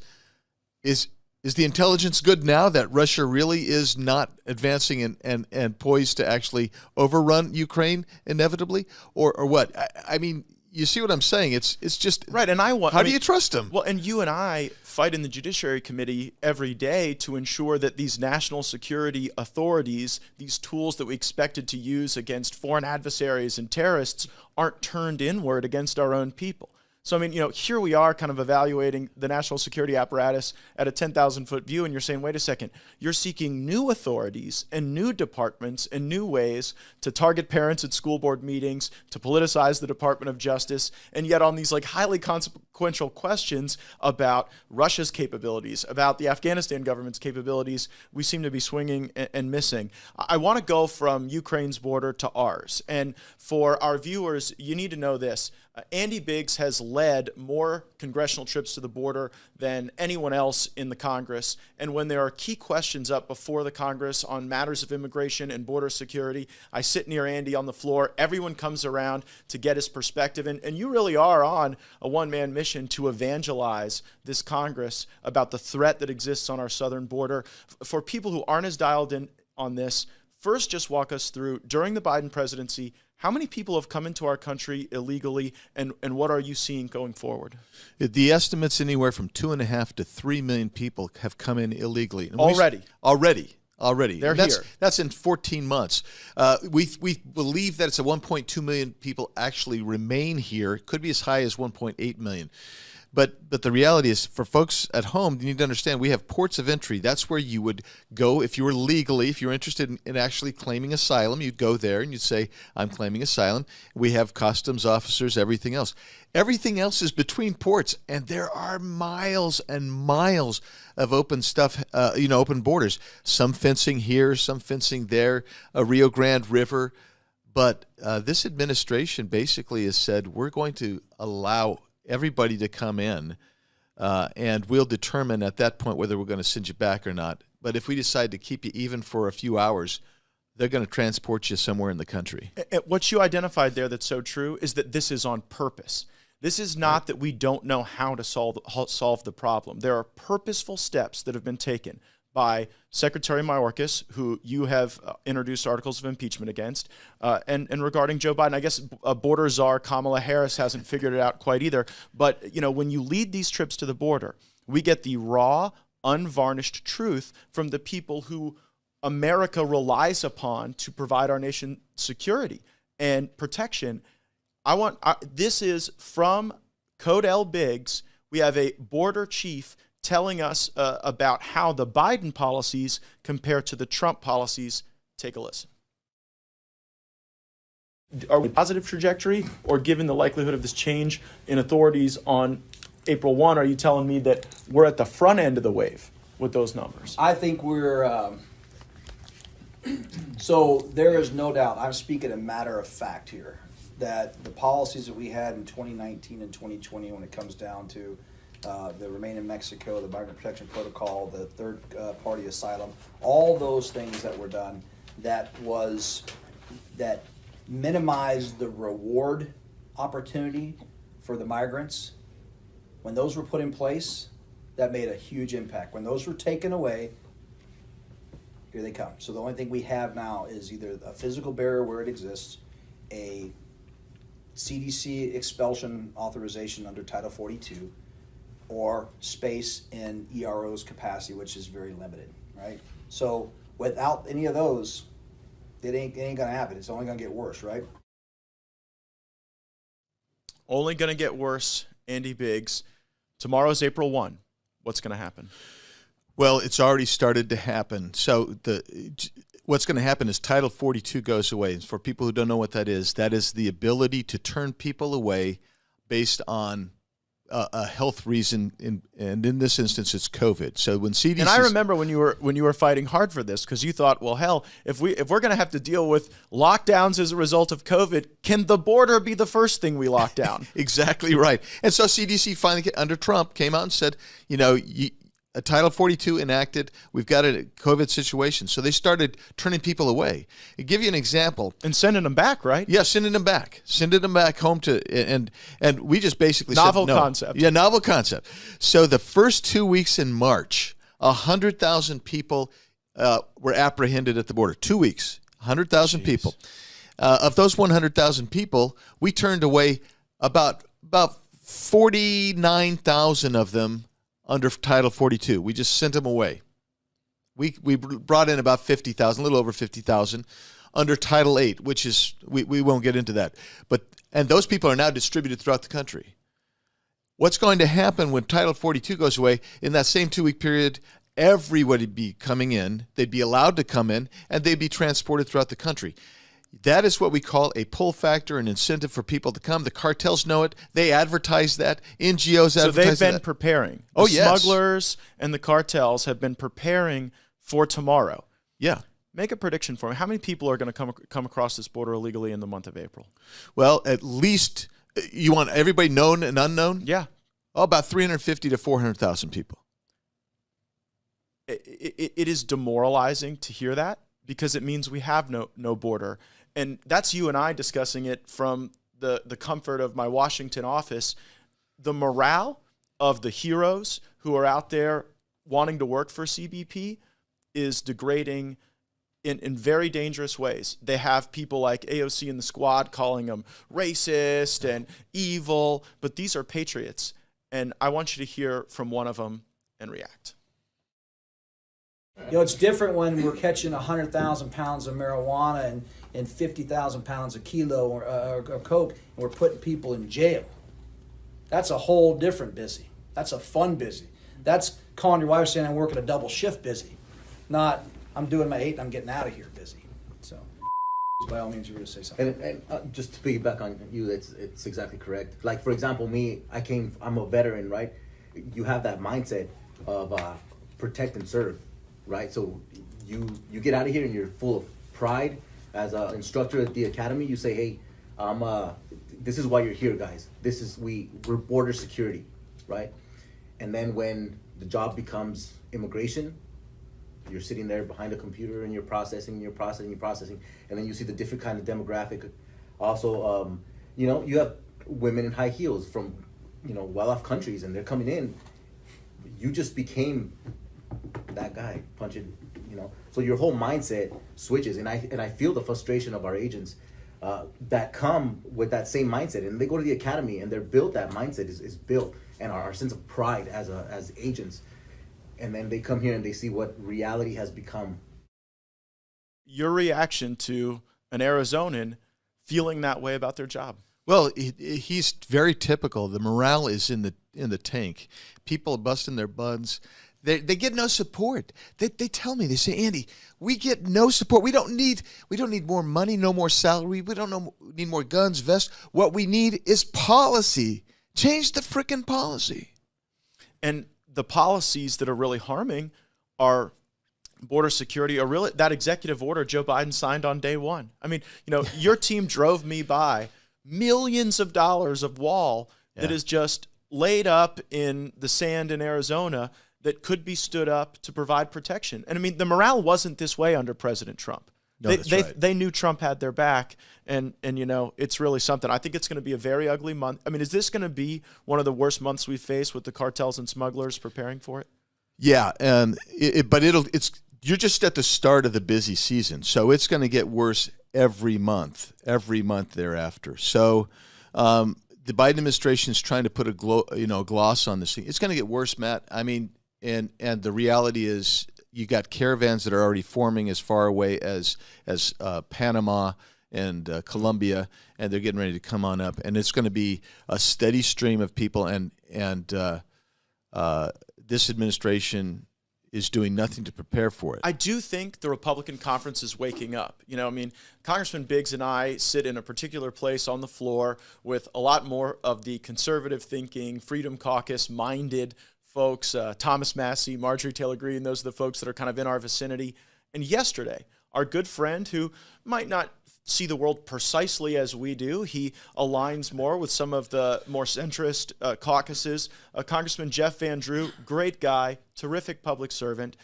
Is the intelligence good now that Russia really is not advancing and poised to actually overrun Ukraine inevitably, or what? I mean, you see what I'm saying? It's just right. And how do you trust them? Well, and you and I fight in the Judiciary Committee every day to ensure that these national security authorities, these tools that we expected to use against foreign adversaries and terrorists, aren't turned inward against our own people. So, I mean, here we are kind of evaluating the national security apparatus at a 10,000-foot view, and you're saying, wait a second, you're seeking new authorities and new departments and new ways to target parents at school board meetings, to politicize the Department of Justice, and yet on these highly consequential questions about Russia's capabilities, about the Afghanistan government's capabilities, we seem to be swinging and missing. I want to go from Ukraine's border to ours. And for our viewers, you need to know this. Andy Biggs has led more congressional trips to the border than anyone else in the Congress. And when there are key questions up before the Congress on matters of immigration and border security, I sit near Andy on the floor. Everyone comes around to get his perspective. And you really are on a one-man mission to evangelize this Congress about the threat that exists on our southern border. For people who aren't as dialed in on this, first just walk us through, during the Biden presidency, how many people have come into our country illegally, and what are you seeing going forward? The estimate's anywhere from 2.5 to 3 million people have come in illegally. And Already. They're here. That's in 14 months. We believe that it's 1.2 million people actually remain here. It could be as high as 1.8 million. But the reality is, for folks at home, you need to understand we have ports of entry. That's where you would go if you were legally, if you're interested in actually claiming asylum, you'd go there and you'd say, I'm claiming asylum. We have customs officers, everything else. Everything else is between ports, and there are miles and miles of open stuff, open borders. Some fencing here, some fencing there, a Rio Grande River. But this administration basically has said, we're going to allow everybody to come in, and we'll determine at that point whether we're going to send you back or not. But if we decide to keep you even for a few hours, they're going to transport you somewhere in the country. What you identified there that's so true is that this is on purpose. This is not that we don't know how to solve the problem. There are purposeful steps that have been taken by Secretary Mayorkas, who you have introduced articles of impeachment against, and regarding Joe Biden. I guess border czar Kamala Harris hasn't figured it out quite either. But, when you lead these trips to the border, we get the raw, unvarnished truth from the people who America relies upon to provide our nation security and protection. This is from Codell Biggs. We have a border chief telling us about how the Biden policies compare to the Trump policies. Take a listen. Are we on a positive trajectory, or given the likelihood of this change in authorities on April 1, are you telling me that we're at the front end of the wave with those numbers? I think we're, so there is no doubt, I'm speaking a matter of fact here, that the policies that we had in 2019 and 2020 when it comes down to the Remain in Mexico, the Migrant Protection Protocol, the third party asylum, all those things that were done that minimized the reward opportunity for the migrants. When those were put in place, that made a huge impact. When those were taken away, here they come. So the only thing we have now is either a physical barrier where it exists, a CDC expulsion authorization under Title 42, or space in ERO's capacity, which is very limited, right? So without any of those, it ain't gonna happen. It's only gonna get worse, right? Only gonna get worse, Andy Biggs. Tomorrow's April 1. What's gonna happen? Well, it's already started to happen. So what's going to happen is Title 42 goes away. And for people who don't know what that is the ability to turn people away based on a health reason, and in this instance, it's COVID. So when CDC, and I remember when you were fighting hard for this, because you thought, well, hell, if we're going to have to deal with lockdowns as a result of COVID, can the border be the first thing we lock down? Exactly right. And so CDC finally, under Trump, came out and said, a Title 42 enacted. We've got a COVID situation. So they started turning people away. To give you an example. And sending them back, right? Yeah, sending them back. Sending them back home to, and we just basically novel said no. concept. Yeah, novel concept. So the first 2 weeks in March, 100,000 people were apprehended at the border. 2 weeks, 100,000 people. Of those 100,000 people, we turned away about 49,000 of them under Title 42. We just sent them away. We brought in about 50,000, a little over 50,000 under Title 8, which is, we won't get into that. And those people are now distributed throughout the country. What's going to happen when Title 42 goes away? In that same 2-week period, everybody would be coming in. They'd be allowed to come in, and they'd be transported throughout the country. That is what we call a pull factor, an incentive for people to come. The cartels know it. They advertise that. NGOs advertise that. So they've been preparing. Oh, the yes. smugglers and the cartels have been preparing for tomorrow. Yeah. Make a prediction for me. How many people are going to come across this border illegally in the month of April? Well, at least, you want everybody known and unknown? Yeah. Oh, about 350 to 400,000 people. It is demoralizing to hear that because it means we have no border. And that's you and I discussing it from the comfort of my Washington office. The morale of the heroes who are out there wanting to work for CBP is degrading in very dangerous ways. They have people like AOC in the squad calling them racist and evil, but these are patriots. And I want you to hear from one of them and react. You know, it's different when we're catching 100,000 pounds of marijuana and 50,000 pounds of kilo or coke, and we're putting people in jail. That's a whole different busy. That's a fun busy. That's calling your wife saying I'm working a double shift busy, not I'm doing my 8 and I'm getting out of here busy. So, by all means, you were going to say something. And just to piggyback on you, it's exactly correct. Like, for example, me, I'm a veteran, right? You have that mindset of protect and serve. Right, so you get out of here and you're full of pride. As an instructor at the academy, you say, "Hey, this is why you're here, guys. We're border security, right?" And then when the job becomes immigration, you're sitting there behind a computer and you're processing, and then you see the different kind of demographic. Also, you have women in high heels from well-off countries, and they're coming in. You just became that guy punching, so your whole mindset switches, and I feel the frustration of our agents that come with that same mindset, and they go to the academy and they're built, that mindset is built, and our sense of pride as agents, and then they come here and they see what reality has become. Your reaction to an Arizonan feeling that way about their job? Well, he's very typical. The morale is in the tank. People are busting their buns. They get no support. They tell me, they say, Andy, we get no support. We don't need more money, no more salary. We don't need more guns, vests. What we need is policy. Change the frickin' policy. And the policies that are really harming our border security are really that executive order Joe Biden signed on day one. I mean, your team drove me by millions of dollars of wall that is just laid up in the sand in Arizona that could be stood up to provide protection. And I mean, the morale wasn't this way under President Trump. No, they knew Trump had their back, and it's really something. I think it's going to be a very ugly month. I mean, is this going to be one of the worst months we've faced with the cartels and smugglers preparing for it? Yeah, and you're just at the start of the busy season, so it's going to get worse every month thereafter. So the Biden administration is trying to put a gloss on this thing. It's going to get worse, Matt. I mean, and the reality is you got caravans that are already forming as far away as Panama and Colombia, and they're getting ready to come on up. And it's going to be a steady stream of people, and this administration is doing nothing to prepare for it. I do think the Republican conference is waking up. Congressman Biggs and I sit in a particular place on the floor with a lot more of the conservative thinking, Freedom Caucus-minded folks, Thomas Massey, Marjorie Taylor Greene, those are the folks that are kind of in our vicinity. And yesterday, our good friend who might not see the world precisely as we do. He aligns more with some of the more centrist caucuses. Congressman Jeff Van Drew, great guy, terrific public servant.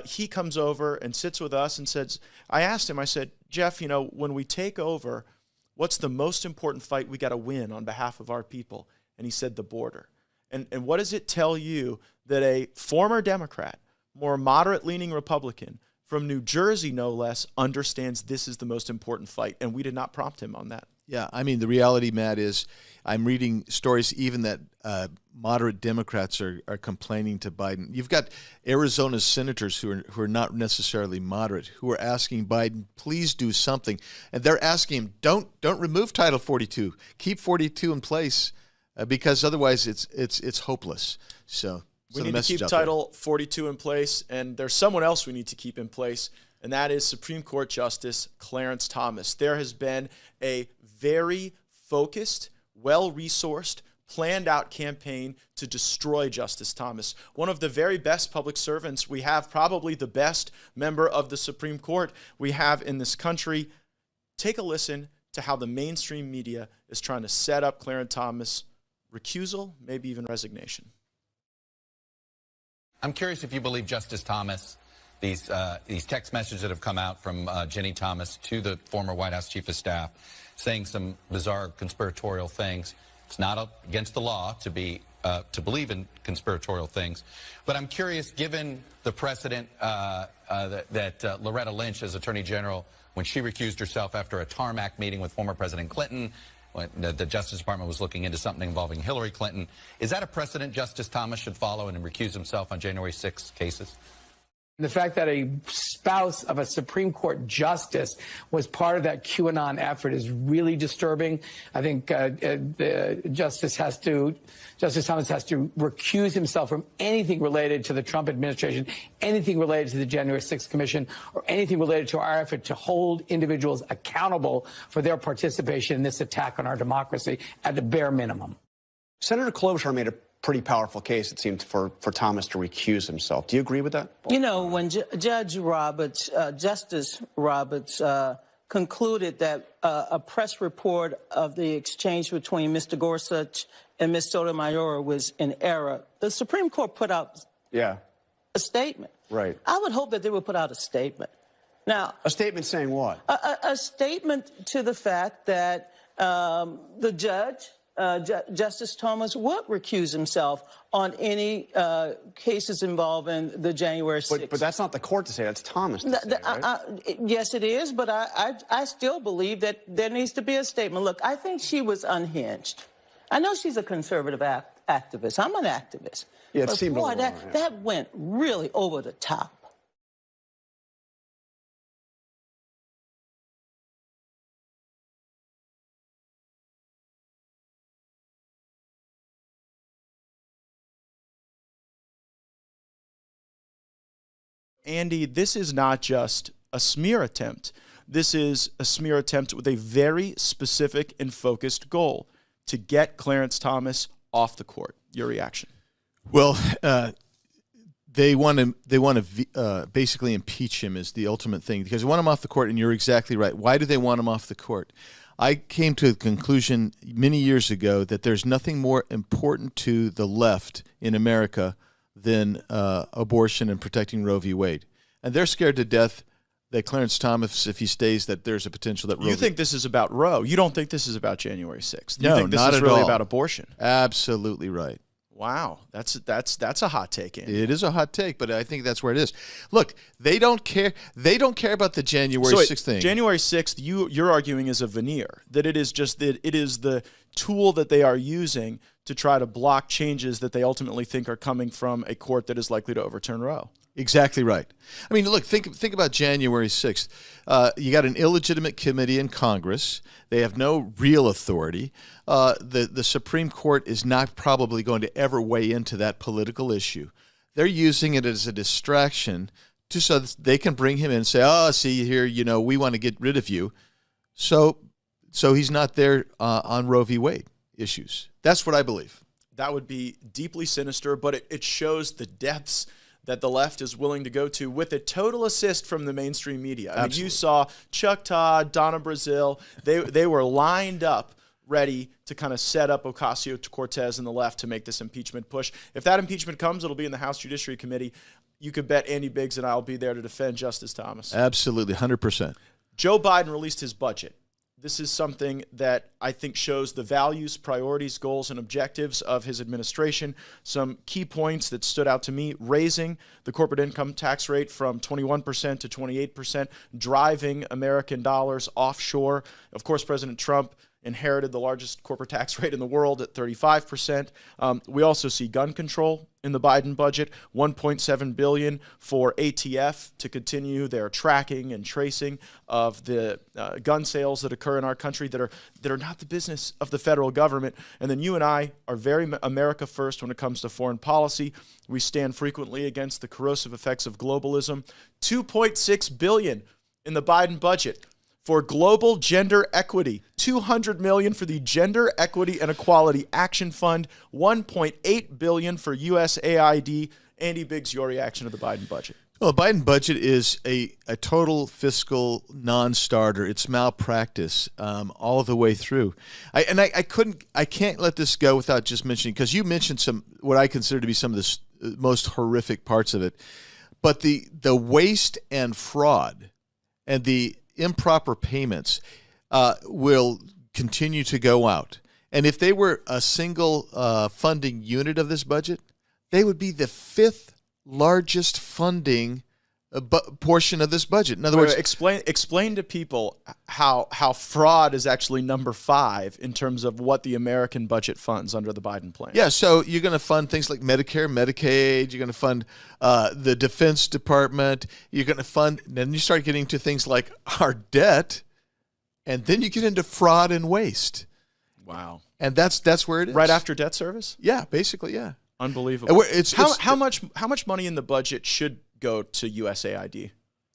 He comes over and sits with us and says, I asked him, I said, Jeff, when we take over, what's the most important fight we got to win on behalf of our people? And he said, the border. And what does it tell you that a former Democrat, more moderate-leaning Republican, from New Jersey, no less, understands this is the most important fight, and we did not prompt him on that. Yeah, I mean, the reality, Matt, is I'm reading stories even that moderate Democrats are complaining to Biden. You've got Arizona's senators who are not necessarily moderate, who are asking Biden, please do something. And they're asking him, don't remove Title 42. Keep 42 in place because otherwise it's hopeless. So we need to keep Title 42 in place, and there's someone else we need to keep in place, and that is Supreme Court Justice Clarence Thomas. There has been a very focused, well-resourced, planned-out campaign to destroy Justice Thomas, one of the very best public servants we have, probably the best member of the Supreme Court we have in this country. Take a listen to how the mainstream media is trying to set up Clarence Thomas' recusal, maybe even resignation. I'm curious if you believe Justice Thomas, these text messages that have come out from Ginny Thomas to the former White House Chief of Staff, saying some bizarre conspiratorial things. It's not against the law to believe in conspiratorial things, but I'm curious, given the precedent that Loretta Lynch, as Attorney General, when she recused herself after a tarmac meeting with former President Clinton, when the Justice Department was looking into something involving Hillary Clinton. Is that a precedent Justice Thomas should follow and recuse himself on January 6 cases? The fact that a spouse of a Supreme Court justice was part of that QAnon effort is really disturbing. I think Justice Thomas has to recuse himself from anything related to the Trump administration, anything related to the January 6th Commission, or anything related to our effort to hold individuals accountable for their participation in this attack on our democracy at the bare minimum. Senator Klobuchar made a pretty powerful case, it seemed, for Thomas to recuse himself. Do you agree with that? When Justice Roberts concluded that a press report of the exchange between Mr. Gorsuch and Ms. Sotomayor was in error, the Supreme Court put out a statement. Right. I would hope that they would put out a statement. Now, a statement saying what? A statement to the fact that the judge, Justice Thomas, would recuse himself on any cases involving the January 6th. But that's not the court to say. That's Thomas to say, right? Yes, it is. But I still believe that there needs to be a statement. Look, I think she was unhinged. I know she's a conservative activist. I'm an activist. Yeah, it but seemed boy, a little wrong, that went really over the top. Andy, this is not just a smear attempt. This is a smear attempt with a very specific and focused goal: to get Clarence Thomas off the court. Your reaction? Well, they want to basically impeach him is the ultimate thing, because they want him off the court, and you're exactly right. Why do they want him off the court? I came to the conclusion many years ago that there's nothing more important to the left in America than abortion and protecting Roe v. Wade. And they're scared to death that Clarence Thomas, if he stays, that there's a potential that Roe You think this is about Roe. You don't think this is about January 6th. You No, think this not is at really all. about abortion. Absolutely right. Wow. That's a hot take, Andy. It is a hot take, but I think that's where it is. Look, they don't care. They don't care about the January 6th thing. January 6th, you're arguing is a veneer, that it is just that it is the tool that they are using to try to block changes that they ultimately think are coming from a court that is likely to overturn Roe. Exactly right. I mean, look, think about January 6th. You got an illegitimate committee in Congress. They have no real authority. The Supreme Court is not probably going to ever weigh into that political issue. They're using it as a distraction so that they can bring him in and say, oh, see here, we want to get rid of you. So he's not there on Roe v. Wade issues. That's what I believe. That would be deeply sinister, but it shows the depths that the left is willing to go to with a total assist from the mainstream media. I mean, you saw Chuck Todd, Donna Brazile, they were lined up ready to kind of set up Ocasio-Cortez and the left to make this impeachment push. If that impeachment comes, it'll be in the House Judiciary Committee. You could bet Andy Biggs and I will be there to defend Justice Thomas. Absolutely, 100%. Joe Biden released his budget. This is something that I think shows the values, priorities, goals, and objectives of his administration. Some key points that stood out to me: raising the corporate income tax rate from 21% to 28%, driving American dollars offshore. Of course, President Trump inherited the largest corporate tax rate in the world at 35%. We also see gun control in the Biden budget, $1.7 billion for ATF to continue their tracking and tracing of the gun sales that occur in our country that are not the business of the federal government. And then you and I are very America first when it comes to foreign policy. We stand frequently against the corrosive effects of globalism. $2.6 billion in the Biden budget for global gender equity, $200 million for the Gender Equity and Equality Action Fund, $1.8 billion for USAID. Andy Biggs, your reaction to the Biden budget? Well, the Biden budget is a total fiscal non-starter. It's malpractice all the way through. I can't let this go without just mentioning, because you mentioned some what I consider to be some of the most horrific parts of it, but the waste and fraud and the improper payments will continue to go out. And if they were a single funding unit of this budget, they would be the fifth largest funding portion of this budget. In other words, explain to people how fraud is actually number 5 in terms of what the American budget funds under the Biden plan. Yeah, so you're going to fund things like Medicare, Medicaid. You're going to fund the Defense Department. You're going to fund, then you start getting to things like our debt, and then you get into fraud and waste. Wow. And that's where it is. Right after debt service? Yeah, basically, yeah. Unbelievable. How much money in the budget should go to USAID?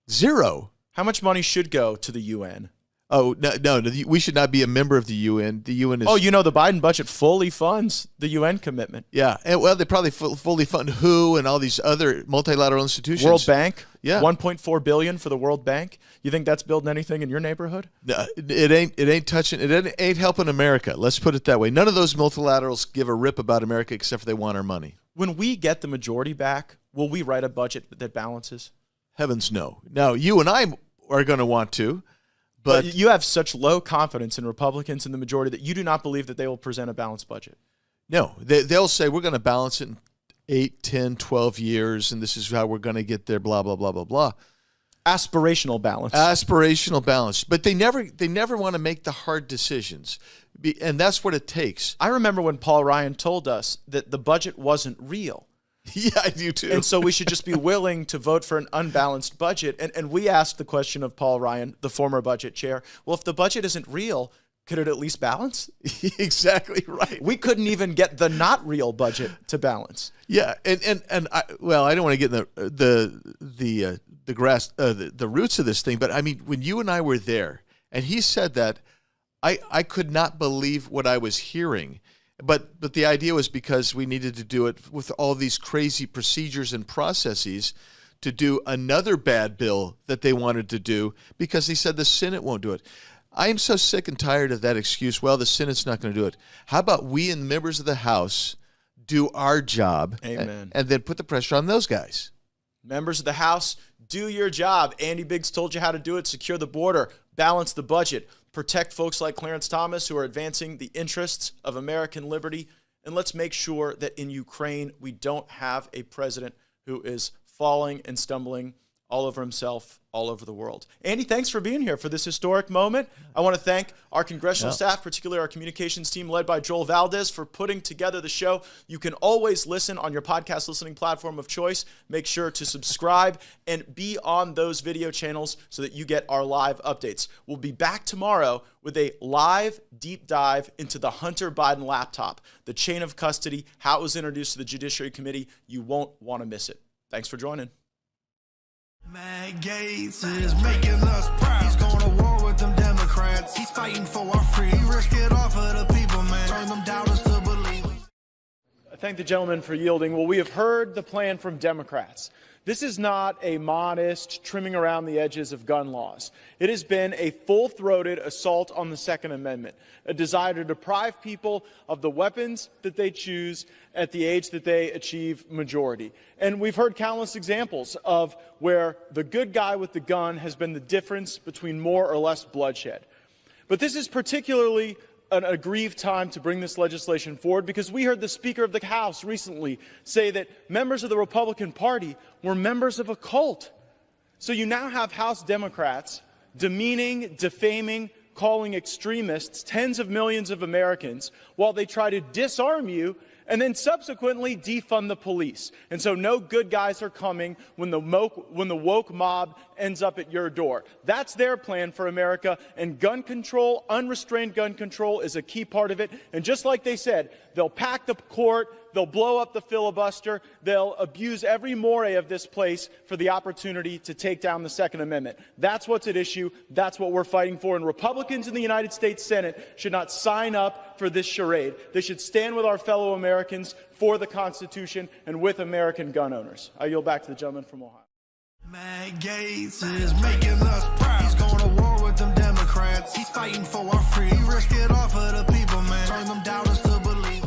Zero. How much money should go to the UN? Oh, no, we should not be a member of the UN. The UN is... Oh, the Biden budget fully funds the UN commitment. Yeah, and well, they probably fully fund WHO and all these other multilateral institutions. World Bank, yeah, $1.4 billion for the World Bank. You think that's building anything in your neighborhood? No, it ain't touching. It ain't helping America. Let's put it that way. None of those multilaterals give a rip about America except for they want our money. When we get the majority back, will we write a budget that balances? Heavens no. Now, you and I are going to want to. But you have such low confidence in Republicans in the majority that you do not believe that they will present a balanced budget. No, they'll say we're going to balance it in 8, 10, 12 years, and this is how we're going to get there, blah, blah, blah, blah, blah. Aspirational balance. Aspirational balance. But they never want to make the hard decisions, and that's what it takes. I remember when Paul Ryan told us that the budget wasn't real. Yeah, I do too. And so we should just be willing to vote for an unbalanced budget. And we asked the question of Paul Ryan, the former budget chair, well, if the budget isn't real, could it at least balance? Exactly right. We couldn't even get the not real budget to balance. Yeah, and I don't want to get in the roots of this thing, but I mean, when you and I were there, and he said that, I could not believe what I was hearing. But the idea was because we needed to do it with all these crazy procedures and processes to do another bad bill that they wanted to do because he said the Senate won't do it. I am so sick and tired of that excuse, well, the Senate's not going to do it. How about we and members of the House do our job? Amen. And then put the pressure on those guys. Members of the House, do your job. Andy Biggs told you how to do it. Secure the border, balance the budget, protect folks like Clarence Thomas who are advancing the interests of American liberty, and let's make sure that in Ukraine we don't have a president who is falling and stumbling all over himself, all over the world. Andy, thanks for being here for this historic moment. I want to thank our congressional staff, particularly our communications team led by Joel Valdez, for putting together the show. You can always listen on your podcast listening platform of choice. Make sure to subscribe and be on those video channels so that you get our live updates. We'll be back tomorrow with a live deep dive into the Hunter Biden laptop, the chain of custody, how it was introduced to the Judiciary Committee. You won't want to miss it. Thanks for joining. Matt Gaetz is making us proud. He's going to war with them Democrats. He's fighting for our freedom. He risked it all for the people, man. Turn them doubters to believers. Thank the gentleman for yielding. Well, we have heard the plan from Democrats. This is not a modest trimming around the edges of gun laws. It has been a full-throated assault on the Second Amendment, a desire to deprive people of the weapons that they choose at the age that they achieve majority. And we've heard countless examples of where the good guy with the gun has been the difference between more or less bloodshed. But this is particularly an aggrieved time to bring this legislation forward, because we heard the Speaker of the House recently say that members of the Republican Party were members of a cult. So you now have House Democrats demeaning, defaming, calling extremists tens of millions of Americans while they try to disarm you and then subsequently defund the police. And so no good guys are coming when the woke mob ends up at your door. That's their plan for America, and gun control, unrestrained gun control, is a key part of it. And just like they said, they'll pack the court, they'll blow up the filibuster, they'll abuse every more of this place for the opportunity to take down the Second Amendment. That's what's at issue. That's what we're fighting for. And Republicans in the United States Senate should not sign up for this charade. They should stand with our fellow Americans for the Constitution and with American gun owners. I yield back to the gentleman from Ohio. Matt Gaetz is making us proud. He's going to war with them Democrats. He's fighting for our freedom. He risked it all for the people, man. Turn them doubters to believe.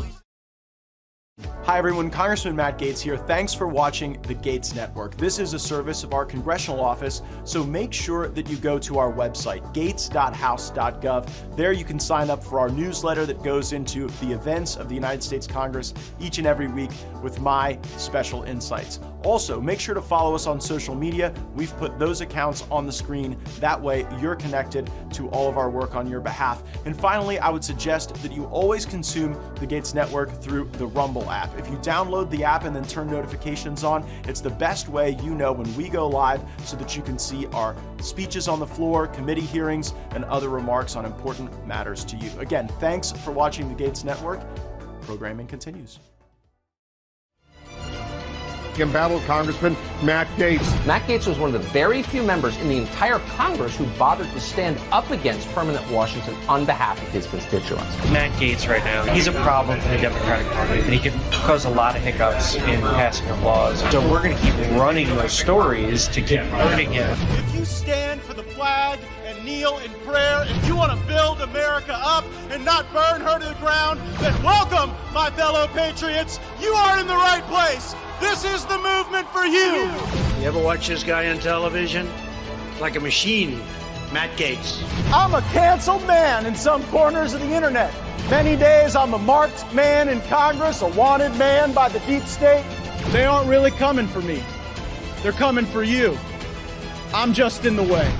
Hi everyone, Congressman Matt Gaetz here. Thanks for watching the Gaetz Network. This is a service of our congressional office, so make sure that you go to our website, gaetz.house.gov. There you can sign up for our newsletter that goes into the events of the United States Congress each and every week with my special insights. Also, make sure to follow us on social media. We've put those accounts on the screen. That way, you're connected to all of our work on your behalf. And finally, I would suggest that you always consume the Gaetz Network through the Rumble app. If you download the app and then turn notifications on, it's the best way you know when we go live, so that you can see our speeches on the floor, committee hearings, and other remarks on important matters to you. Again, thanks for watching the Gaetz Network. Programming continues. Embattled Congressman Matt Gaetz. Matt Gaetz was one of the very few members in the entire Congress who bothered to stand up against permanent Washington on behalf of his constituents. Matt Gaetz right now, he's a problem for the Democratic Party, and he can cause a lot of hiccups in passing of laws. So we're going to keep running those stories to keep hurting him. If you stand for the flag and kneel in prayer, if you want to build America up and not burn her to the ground, then welcome, my fellow patriots. You are in the right place. This is the movement for you. You ever watch this guy on television? It's like a machine. Matt Gaetz. I'm a canceled man in some corners of the internet. Many days I'm a marked man in Congress, a wanted man by the deep state. They aren't really coming for me. They're coming for you. I'm just in the way.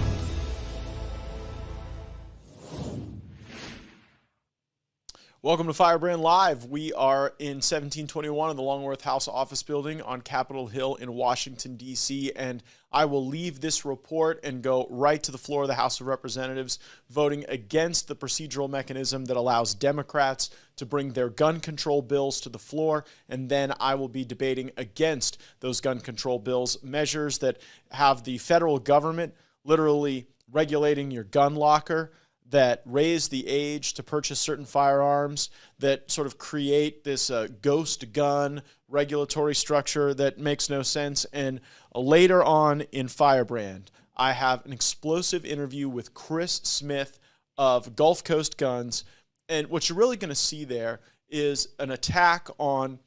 Welcome to Firebrand Live. We are in 1721 in the Longworth House Office Building on Capitol Hill in Washington, D.C., and I will leave this report and go right to the floor of the House of Representatives, voting against the procedural mechanism that allows Democrats to bring their gun control bills to the floor, and then I will be debating against those gun control bills, measures that have the federal government literally regulating your gun locker, that raise the age to purchase certain firearms, that sort of create this ghost gun regulatory structure that makes no sense. And later on in Firebrand, I have an explosive interview with Chris Smith of Gulf Coast Guns. And what you're really going to see there is an attack on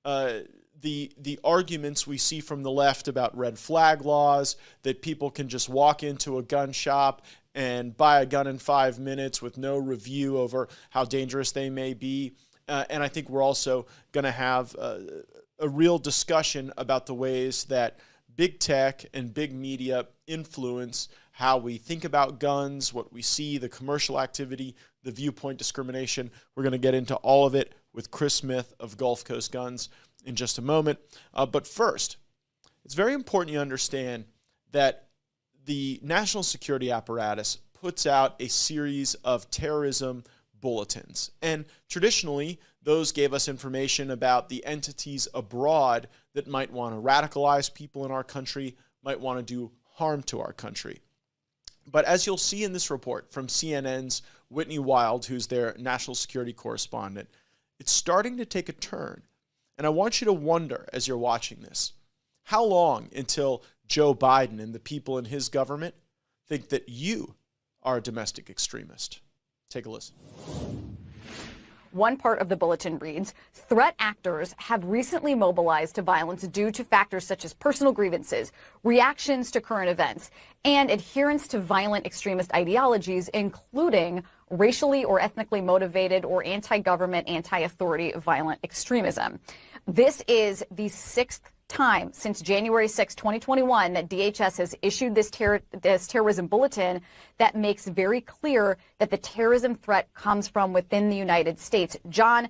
the arguments we see from the left about red flag laws, that people can just walk into a gun shop and buy a gun in 5 minutes with no review over how dangerous they may be. And I think we're also going to have a real discussion about the ways that big tech and big media influence how we think about guns, what we see, the commercial activity, the viewpoint discrimination. We're going to get into all of it with Chris Smith of Gulf Coast Guns in just a moment. But first, it's very important you understand that the national security apparatus puts out a series of terrorism bulletins. And traditionally, those gave us information about the entities abroad that might want to radicalize people in our country, might want to do harm to our country. But as you'll see in this report from CNN's Whitney Wild, who's their national security correspondent, it's starting to take a turn. And I want you to wonder as you're watching this, how long until Joe Biden and the people in his government think that you are a domestic extremist? Take a listen. One part of the bulletin reads, threat actors have recently mobilized to violence due to factors such as personal grievances, reactions to current events, and adherence to violent extremist ideologies, including racially or ethnically motivated or anti-government, anti-authority violent extremism. This is the sixth time since January 6, 2021 that DHS has issued this terrorism bulletin that makes very clear that the terrorism threat comes from within the United States. John,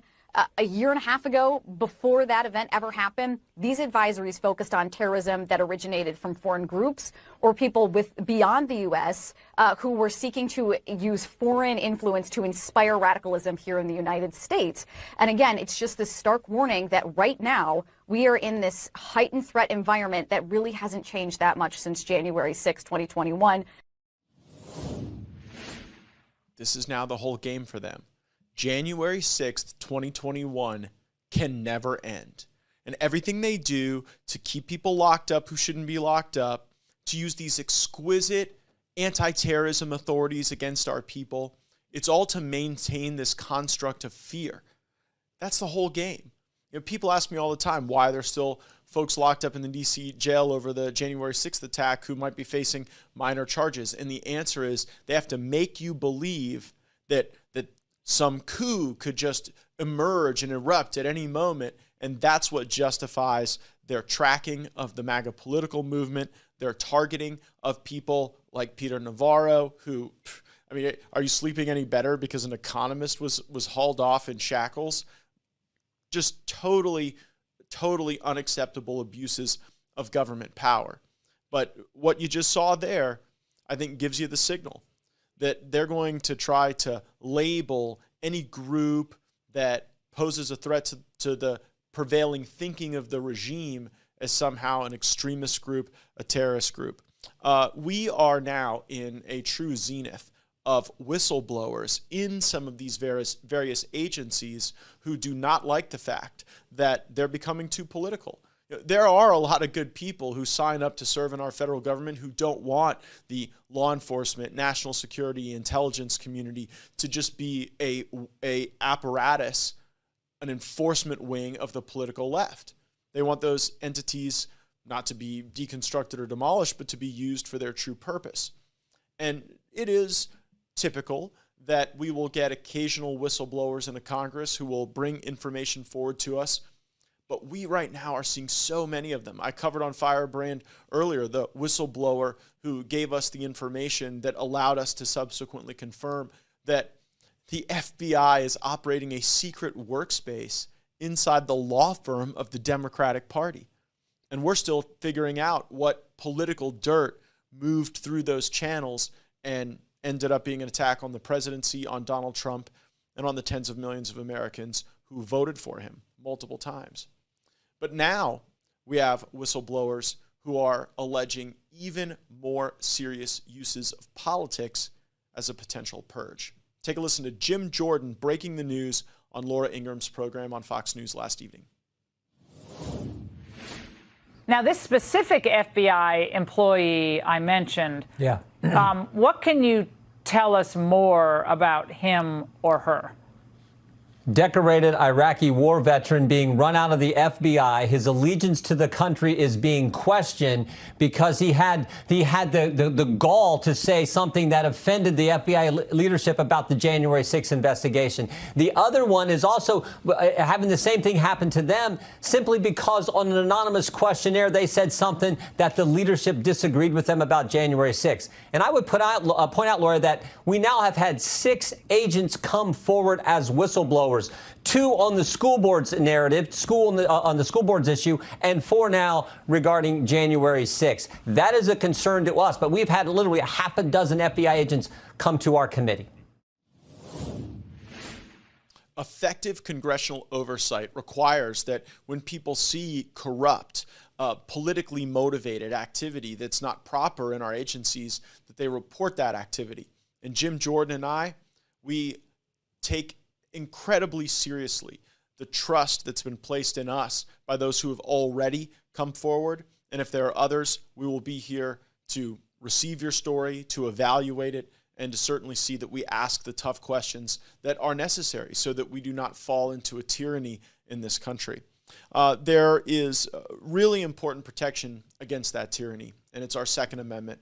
a year and a half ago, before that event ever happened, these advisories focused on terrorism that originated from foreign groups or people beyond the U.S. Who were seeking to use foreign influence to inspire radicalism here in the United States. And again, it's just this stark warning that right now we are in this heightened threat environment that really hasn't changed that much since January 6, 2021. This is now the whole game for them. January 6th, 2021 can never end. And everything they do to keep people locked up who shouldn't be locked up, to use these exquisite anti-terrorism authorities against our people, it's all to maintain this construct of fear. That's the whole game. You know, people ask me all the time why there's still folks locked up in the D.C. jail over the January 6th attack who might be facing minor charges. And the answer is they have to make you believe that some coup could just emerge and erupt at any moment, and that's what justifies their tracking of the MAGA political movement, their targeting of people like Peter Navarro, who, I mean, are you sleeping any better because an economist was hauled off in shackles? Just totally unacceptable abuses of government power. But what you just saw there, I think, gives you the signal that they're going to try to label any group that poses a threat to the prevailing thinking of the regime as somehow an extremist group, a terrorist group. We are now in a true zenith of whistleblowers in some of these various agencies who do not like the fact that they're becoming too political. There are a lot of good people who sign up to serve in our federal government who don't want the law enforcement, national security, intelligence community to just be a apparatus, an enforcement wing of the political left. They want those entities not to be deconstructed or demolished, but to be used for their true purpose. And it is typical that we will get occasional whistleblowers in the Congress who will bring information forward to us. But we right now are seeing so many of them. I covered on Firebrand earlier the whistleblower who gave us the information that allowed us to subsequently confirm that the FBI is operating a secret workspace inside the law firm of the Democratic Party. And we're still figuring out what political dirt moved through those channels and ended up being an attack on the presidency, on Donald Trump, and on the tens of millions of Americans who voted for him multiple times. But now we have whistleblowers who are alleging even more serious uses of politics as a potential purge. Take a listen to Jim Jordan breaking the news on Laura Ingram's program on Fox News last evening. Now, this specific FBI employee I mentioned, what can you tell us more about him or her? Decorated Iraqi war veteran being run out of the FBI. His allegiance to the country is being questioned because he had the gall to say something that offended the FBI leadership about the January 6th investigation. The other one is also having the same thing happen to them simply because on an anonymous questionnaire they said something that the leadership disagreed with them about January 6th. And I would point out, Laura, that we now have had 6 agents come forward as whistleblowers. 2 on the school board's narrative, on the school board's issue, and 4 now regarding January 6th. That is a concern to us, but we've had literally a half a dozen FBI agents come to our committee. Effective congressional oversight requires that when people see corrupt, politically motivated activity that's not proper in our agencies, that they report that activity. And Jim Jordan and I, we take incredibly seriously the trust that's been placed in us by those who have already come forward. And if there are others, we will be here to receive your story, to evaluate it, and to certainly see that we ask the tough questions that are necessary so that we do not fall into a tyranny in this country. There is really important protection against that tyranny, and it's our Second Amendment.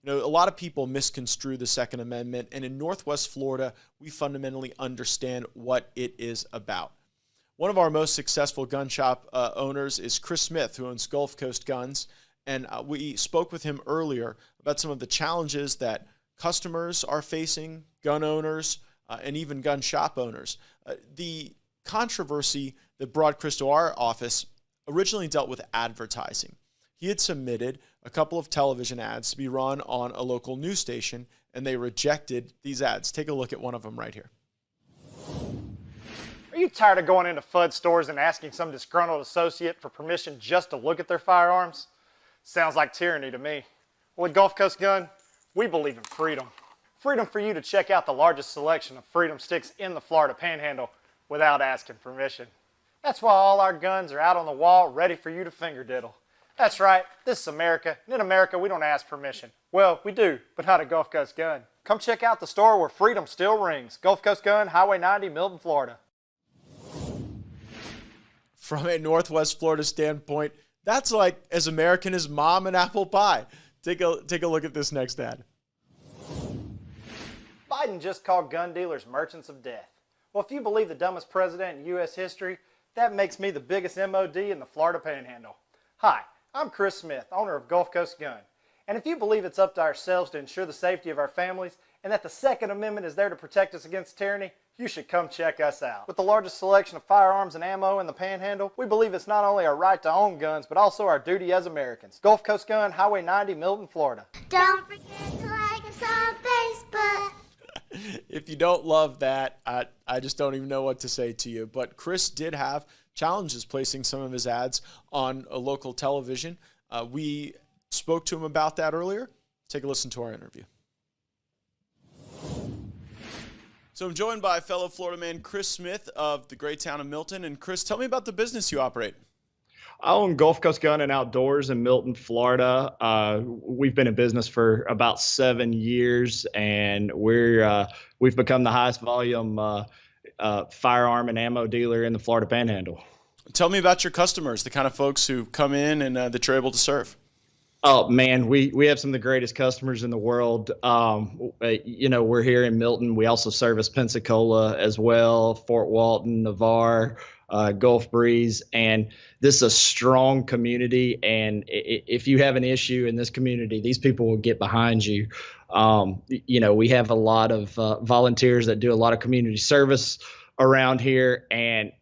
You know, a lot of people misconstrue the Second Amendment, and in Northwest Florida, we fundamentally understand what it is about. One of our most successful gun shop owners is Chris Smith, who owns Gulf Coast Guns, and we spoke with him earlier about some of the challenges that customers are facing, gun owners, and even gun shop owners. The controversy that brought Chris to our office originally dealt with advertising. He had submitted a couple of television ads to be run on a local news station, and they rejected these ads. Take a look at one of them right here. Are you tired of going into FUD stores and asking some disgruntled associate for permission just to look at their firearms? Sounds like tyranny to me. Well, at Gulf Coast Gun, we believe in freedom. Freedom for you to check out the largest selection of Freedom sticks in the Florida Panhandle without asking permission. That's why all our guns are out on the wall ready for you to finger diddle. That's right, this is America, and in America we don't ask permission. Well, we do, but not at Gulf Coast Gun. Come check out the store where freedom still rings. Gulf Coast Gun, Highway 90, Milton, Florida. From a Northwest Florida standpoint, that's like as American as mom and apple pie. Take a look at this next ad. Biden just called gun dealers merchants of death. Well, if you believe the dumbest president in U.S. history, that makes me the biggest MOD in the Florida Panhandle. Hi, I'm Chris Smith, owner of Gulf Coast Gun. And if you believe it's up to ourselves to ensure the safety of our families and that the Second Amendment is there to protect us against tyranny, you should come check us out. With the largest selection of firearms and ammo in the Panhandle, we believe it's not only our right to own guns, but also our duty as Americans. Gulf Coast Gun, Highway 90, Milton, Florida. Don't forget to like us on Facebook. If you don't love that, I just don't even know what to say to you. But Chris did have challenges placing some of his ads on a local television. We spoke to him about that earlier. Take a listen to our interview. So I'm joined by fellow Florida man Chris Smith of the great town of Milton. And Chris, tell me about the business you operate. I own Gulf Coast Gun and Outdoors in Milton, Florida. We've been in business for about 7 years, and we've become the highest volume firearm and ammo dealer in the Florida Panhandle. Tell me about your customers, the kind of folks who come in and that you're able to serve. Oh man, we have some of the greatest customers in the world. We're here in Milton. We also service Pensacola as well, Fort Walton, Navarre, Gulf Breeze, and this is a strong community. And if you have an issue in this community, these people will get behind you. We have a lot of volunteers that do a lot of community service around here, and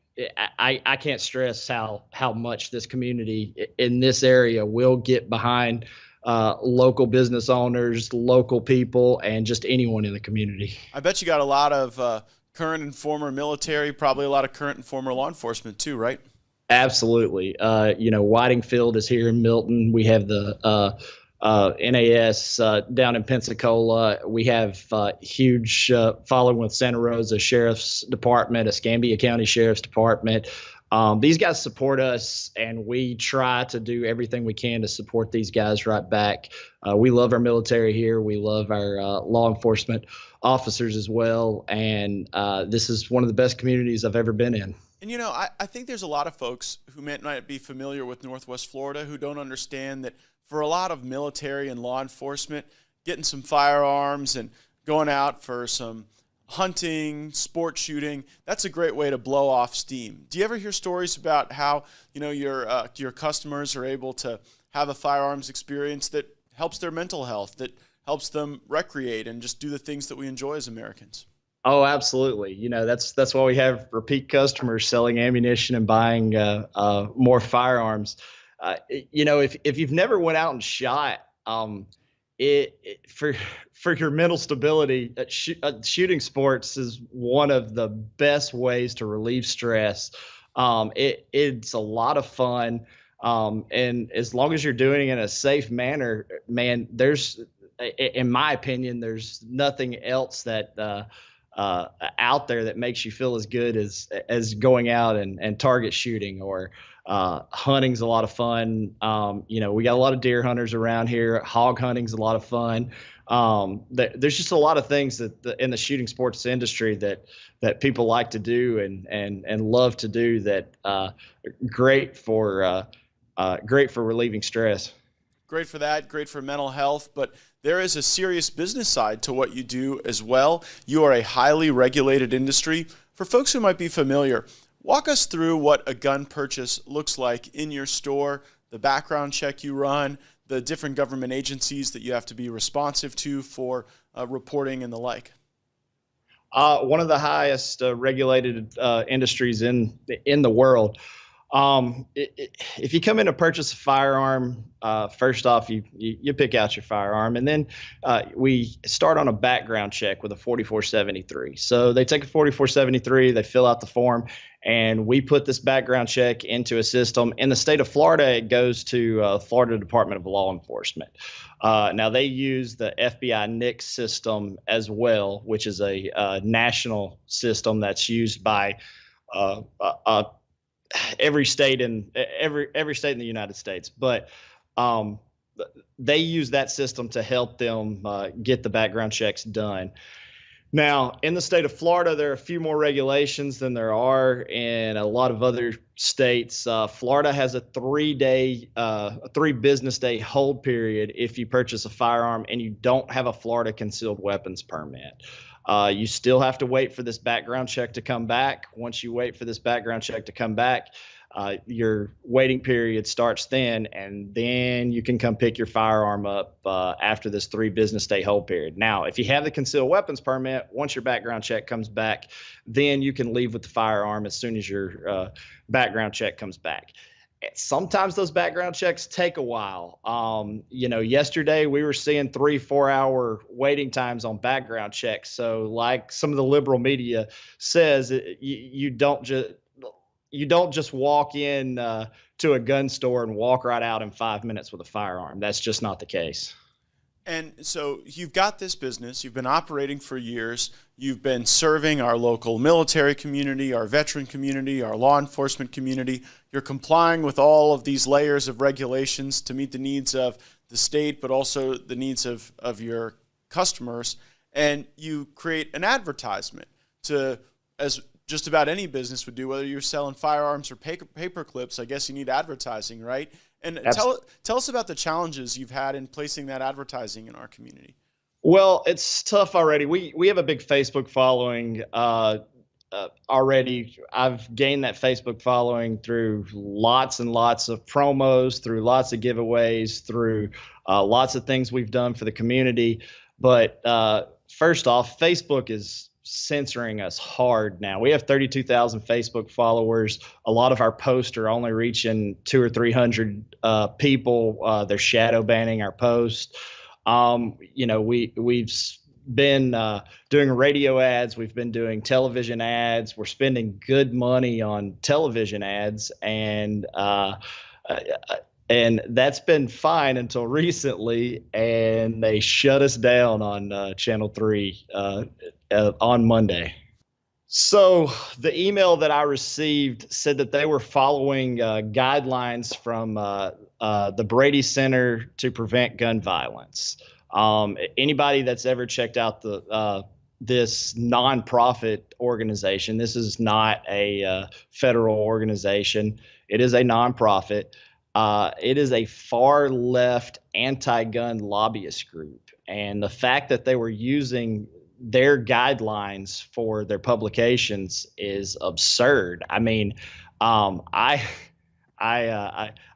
I can't stress how much this community in this area will get behind local business owners, local people, and just anyone in the community. I bet you got a lot of current and former military, probably a lot of current and former law enforcement too, right? Absolutely. Whiting Field is here in Milton. We have the NAS down in Pensacola. We have huge following with Santa Rosa Sheriff's Department, Escambia County Sheriff's Department. These guys support us, and we try to do everything we can to support these guys right back. We love our military here. We love our law enforcement officers as well, and this is one of the best communities I've ever been in. And, I think there's a lot of folks who might not be familiar with Northwest Florida who don't understand that for a lot of military and law enforcement, getting some firearms and going out for some hunting, sport shooting, that's a great way to blow off steam. Do you ever hear stories about how, your customers are able to have a firearms experience that helps their mental health, that helps them recreate and just do the things that we enjoy as Americans? Oh, absolutely. That's why we have repeat customers selling ammunition and buying more firearms. If you've never went out and shot, for your mental stability, shooting sports is one of the best ways to relieve stress. It's a lot of fun, and as long as you're doing it in a safe manner, man, in my opinion, there's nothing else that out there that makes you feel as good as going out and target shooting, or hunting's a lot of fun. We got a lot of deer hunters around here. Hog hunting's a lot of fun. There's just a lot of things that in the shooting sports industry that people like to do and love to do, that great for relieving stress. Great for that, great for mental health, but there is a serious business side to what you do as well. You are a highly regulated industry. For folks who might be familiar, walk us through what a gun purchase looks like in your store, the background check you run, the different government agencies that you have to be responsive to for reporting and the like. One of the highest regulated industries in the world. If you come in to purchase a firearm, first off, you pick out your firearm, and then we start on a background check with a 4473. So they take a 4473, they fill out the form, and we put this background check into a system. In the state of Florida, it goes to Florida Department of Law Enforcement. Now they use the FBI NICS system as well, which is a national system that's used by every state in the United States, but they use that system to help them get the background checks done. Now, in the state of Florida, there are a few more regulations than there are in a lot of other states. Florida has a 3 business day hold period if you purchase a firearm and you don't have a Florida concealed weapons permit. You still have to wait for this background check to come back. Once you wait for this background check to come back, your waiting period starts then, and then you can come pick your firearm up after this 3 business day hold period. Now, if you have the concealed weapons permit, once your background check comes back, then you can leave with the firearm as soon as your background check comes back. Sometimes those background checks take a while. Yesterday we were seeing 3-4 hour waiting times on background checks. So like some of the liberal media says, you don't just walk in to a gun store and walk right out in 5 minutes with a firearm. That's just not the case. And so you've got this business, you've been operating for years, you've been serving our local military community, our veteran community, our law enforcement community. You're complying with all of these layers of regulations to meet the needs of the state, but also the needs of your customers. And you create an advertisement to, as just about any business would do, whether you're selling firearms or paper clips, I guess you need advertising, right? And tell us about the challenges you've had in placing that advertising in our community. Well, it's tough already. We have a big Facebook following already. I've gained that Facebook following through lots and lots of promos, through lots of giveaways, through lots of things we've done for the community. But first off, Facebook is censoring us hard now. We have 32,000 Facebook followers. A lot of our posts are only reaching 200 or 300 people. They're shadow banning our posts. We've been doing radio ads. We've been doing television ads. We're spending good money on television ads, and that's been fine until recently, and they shut us down on Channel 3 on Monday. So the email that I received said that they were following guidelines from the Brady Center to Prevent Gun Violence. Anybody that's ever checked out this nonprofit organization, this is not a federal organization. It is a nonprofit. It is a far left anti-gun lobbyist group. And the fact that they were using their guidelines for their publications is absurd. I mean, I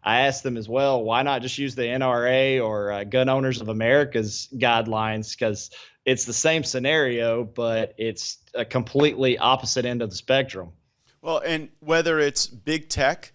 asked them as well, why not just use the NRA or Gun Owners of America's guidelines? Because it's the same scenario, but it's a completely opposite end of the spectrum. Well, and whether it's big tech,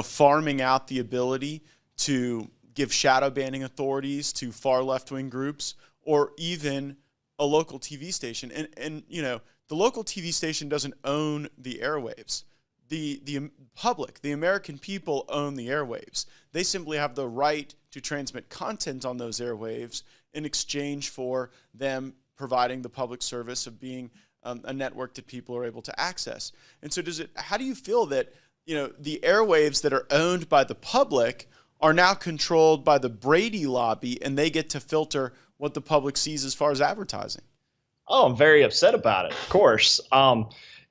farming out the ability to give shadow banning authorities to far left-wing groups, or even a local TV station. And the local TV station doesn't own the airwaves. The public, the American people, own the airwaves. They simply have the right to transmit content on those airwaves in exchange for them providing the public service of being a network that people are able to access. And so how do you feel that, the airwaves that are owned by the public are now controlled by the Brady lobby, and they get to filter what the public sees as far as advertising? Oh, I'm very upset about it, of course.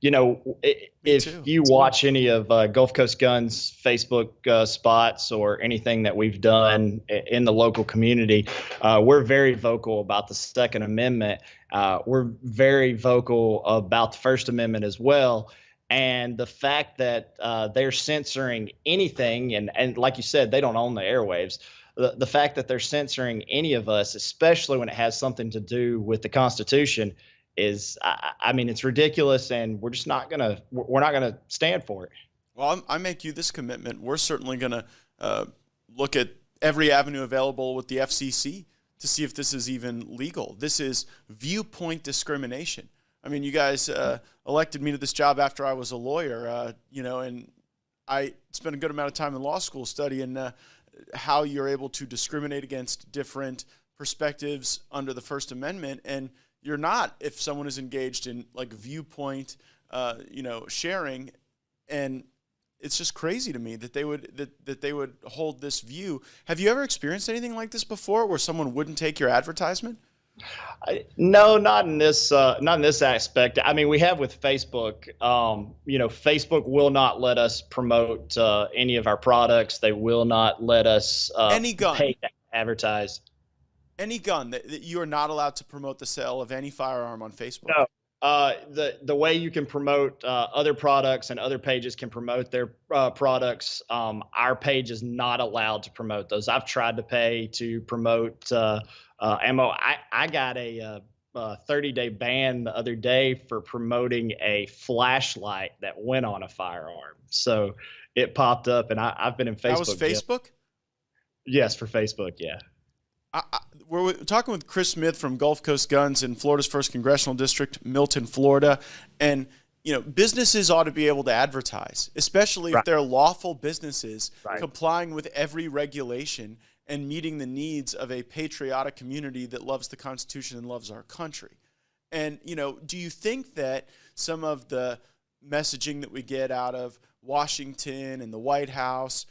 If you watch any of Gulf Coast Guns Facebook spots or anything that we've done in the local community, we're very vocal about the Second Amendment. We're very vocal about the First Amendment as well. And the fact that they're censoring anything, and like you said, they don't own the airwaves. The fact that they're censoring any of us, especially when it has something to do with the Constitution, is, I mean, it's ridiculous, and we're not gonna stand for it. Well, I make you this commitment. We're certainly gonna look at every avenue available with the FCC to see if this is even legal. This is viewpoint discrimination. I mean, you guys elected me to this job after I was a lawyer, and I spent a good amount of time in law school studying how you're able to discriminate against different perspectives under the First Amendment, and you're not if someone is engaged in like viewpoint, sharing, and it's just crazy to me that they would hold this view. Have you ever experienced anything like this before, where someone wouldn't take your advertisement? No, not in this aspect. I mean, we have with Facebook. Facebook will not let us promote any of our products. They will not let us any gun pay to advertise. Any gun that you are not allowed to promote the sale of any firearm on Facebook. No. The way you can promote other products and other pages can promote their products, our page is not allowed to promote those. I've tried to pay to promote ammo. I got a 30-day ban the other day for promoting a flashlight that went on a firearm. So it popped up, and I've been in Facebook. That was Facebook? Yes, for Facebook, yeah. We're talking with Chris Smith from Gulf Coast Guns in Florida's 1st Congressional District, Milton, Florida. And, businesses ought to be able to advertise, especially if they're lawful businesses complying with every regulation and meeting the needs of a patriotic community that loves the Constitution and loves our country. And, do you think that some of the messaging that we get out of Washington and the White House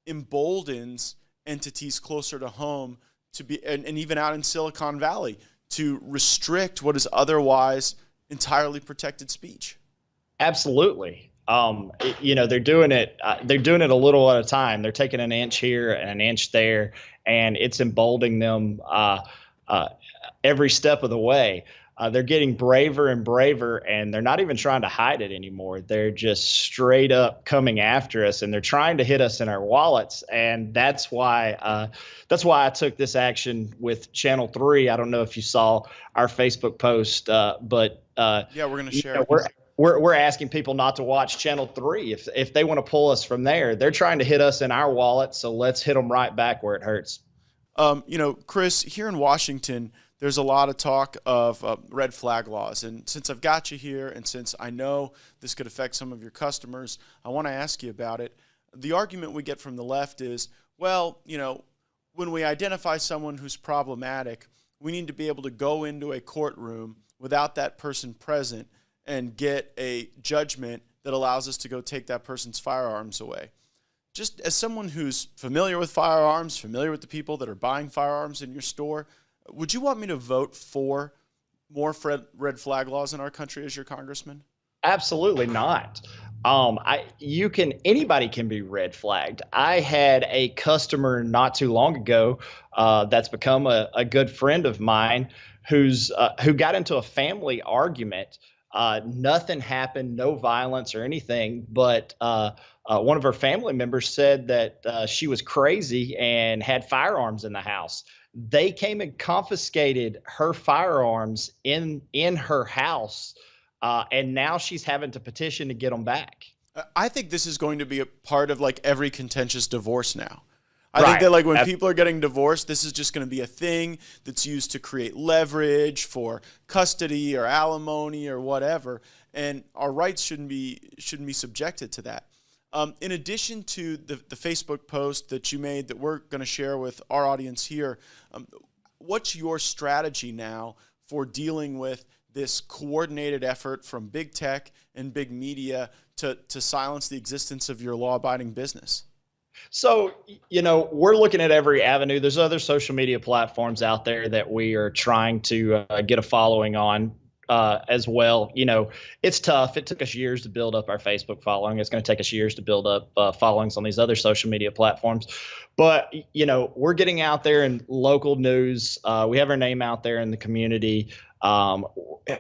emboldens entities closer to home to be, and even out in Silicon Valley, to restrict what is otherwise entirely protected speech? Absolutely. They're doing it. They're doing it a little at a time. They're taking an inch here and an inch there, and it's emboldening them every step of the way. They're getting braver and braver, and they're not even trying to hide it anymore. They're just straight up coming after us, and they're trying to hit us in our wallets. And that's why I took this action with Channel 3. I don't know if you saw our Facebook post, but yeah, we're going to share it. We're asking people not to watch Channel 3 if they want to pull us from there. They're trying to hit us in our wallet, so let's hit them right back where it hurts. Chris, here in Washington, there's a lot of talk of red flag laws. And since I've got you here, and since I know this could affect some of your customers, I want to ask you about it. The argument we get from the left is, well, when we identify someone who's problematic, we need to be able to go into a courtroom without that person present and get a judgment that allows us to go take that person's firearms away. Just as someone who's familiar with firearms, familiar with the people that are buying firearms in your store, would you want me to vote for more red flag laws in our country as your congressman? Absolutely not. Anybody can be red flagged. I had a customer not too long ago that's become a good friend of mine who got into a family argument. Nothing happened, no violence or anything, but one of her family members said that she was crazy and had firearms in the house. They came and confiscated her firearms in her house, and now she's having to petition to get them back. I think this is going to be a part of like every contentious divorce now. I think that like when people are getting divorced, this is just going to be a thing that's used to create leverage for custody or alimony or whatever, and our rights shouldn't be subjected to that. In addition to the Facebook post that you made that we're going to share with our audience here, what's your strategy now for dealing with this coordinated effort from big tech and big media to silence the existence of your law-abiding business? So, we're looking at every avenue. There's other social media platforms out there that we are trying to get a following on as well. It's tough. It took us years to build up our Facebook following. It's going to take us years to build up followings on these other social media platforms. But, we're getting out there in local news. We have our name out there in the community.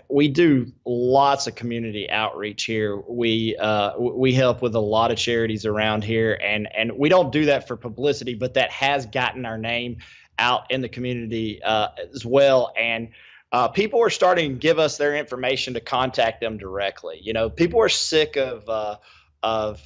We do lots of community outreach here. We help with a lot of charities around here, and we don't do that for publicity, but that has gotten our name out in the community as well. And people are starting to give us their information to contact them directly. People are sick of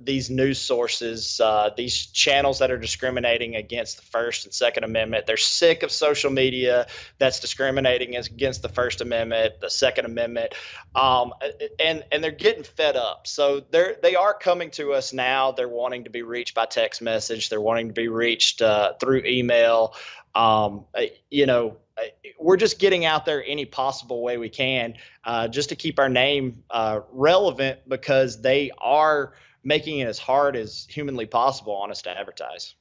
these news sources, these channels that are discriminating against the First and Second Amendment. They're sick of social media that's discriminating against the First Amendment, the Second Amendment, and they're getting fed up. So they are coming to us now. They're wanting to be reached by text message. They're wanting to be reached through email. We're just getting out there any possible way we can just to keep our name relevant, because they are making it as hard as humanly possible on us to advertise.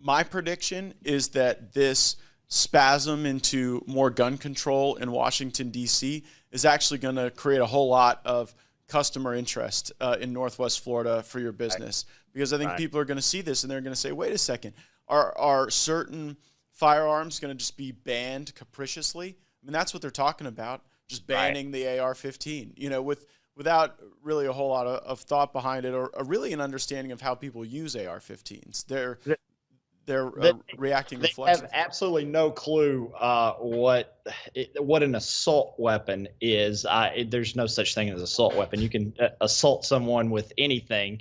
My prediction is that this spasm into more gun control in Washington, D.C. is actually going to create a whole lot of customer interest in Northwest Florida for your business. Because I think people are going to see this and they're going to say, wait a second, are certain firearms going to just be banned capriciously? I mean, that's what they're talking about, just banning the AR-15, without really a whole lot of thought behind it, or really an understanding of how people use AR-15s. They're reacting reflexively. They have absolutely no clue what an assault weapon is. There's no such thing as an assault weapon. You can assault someone with anything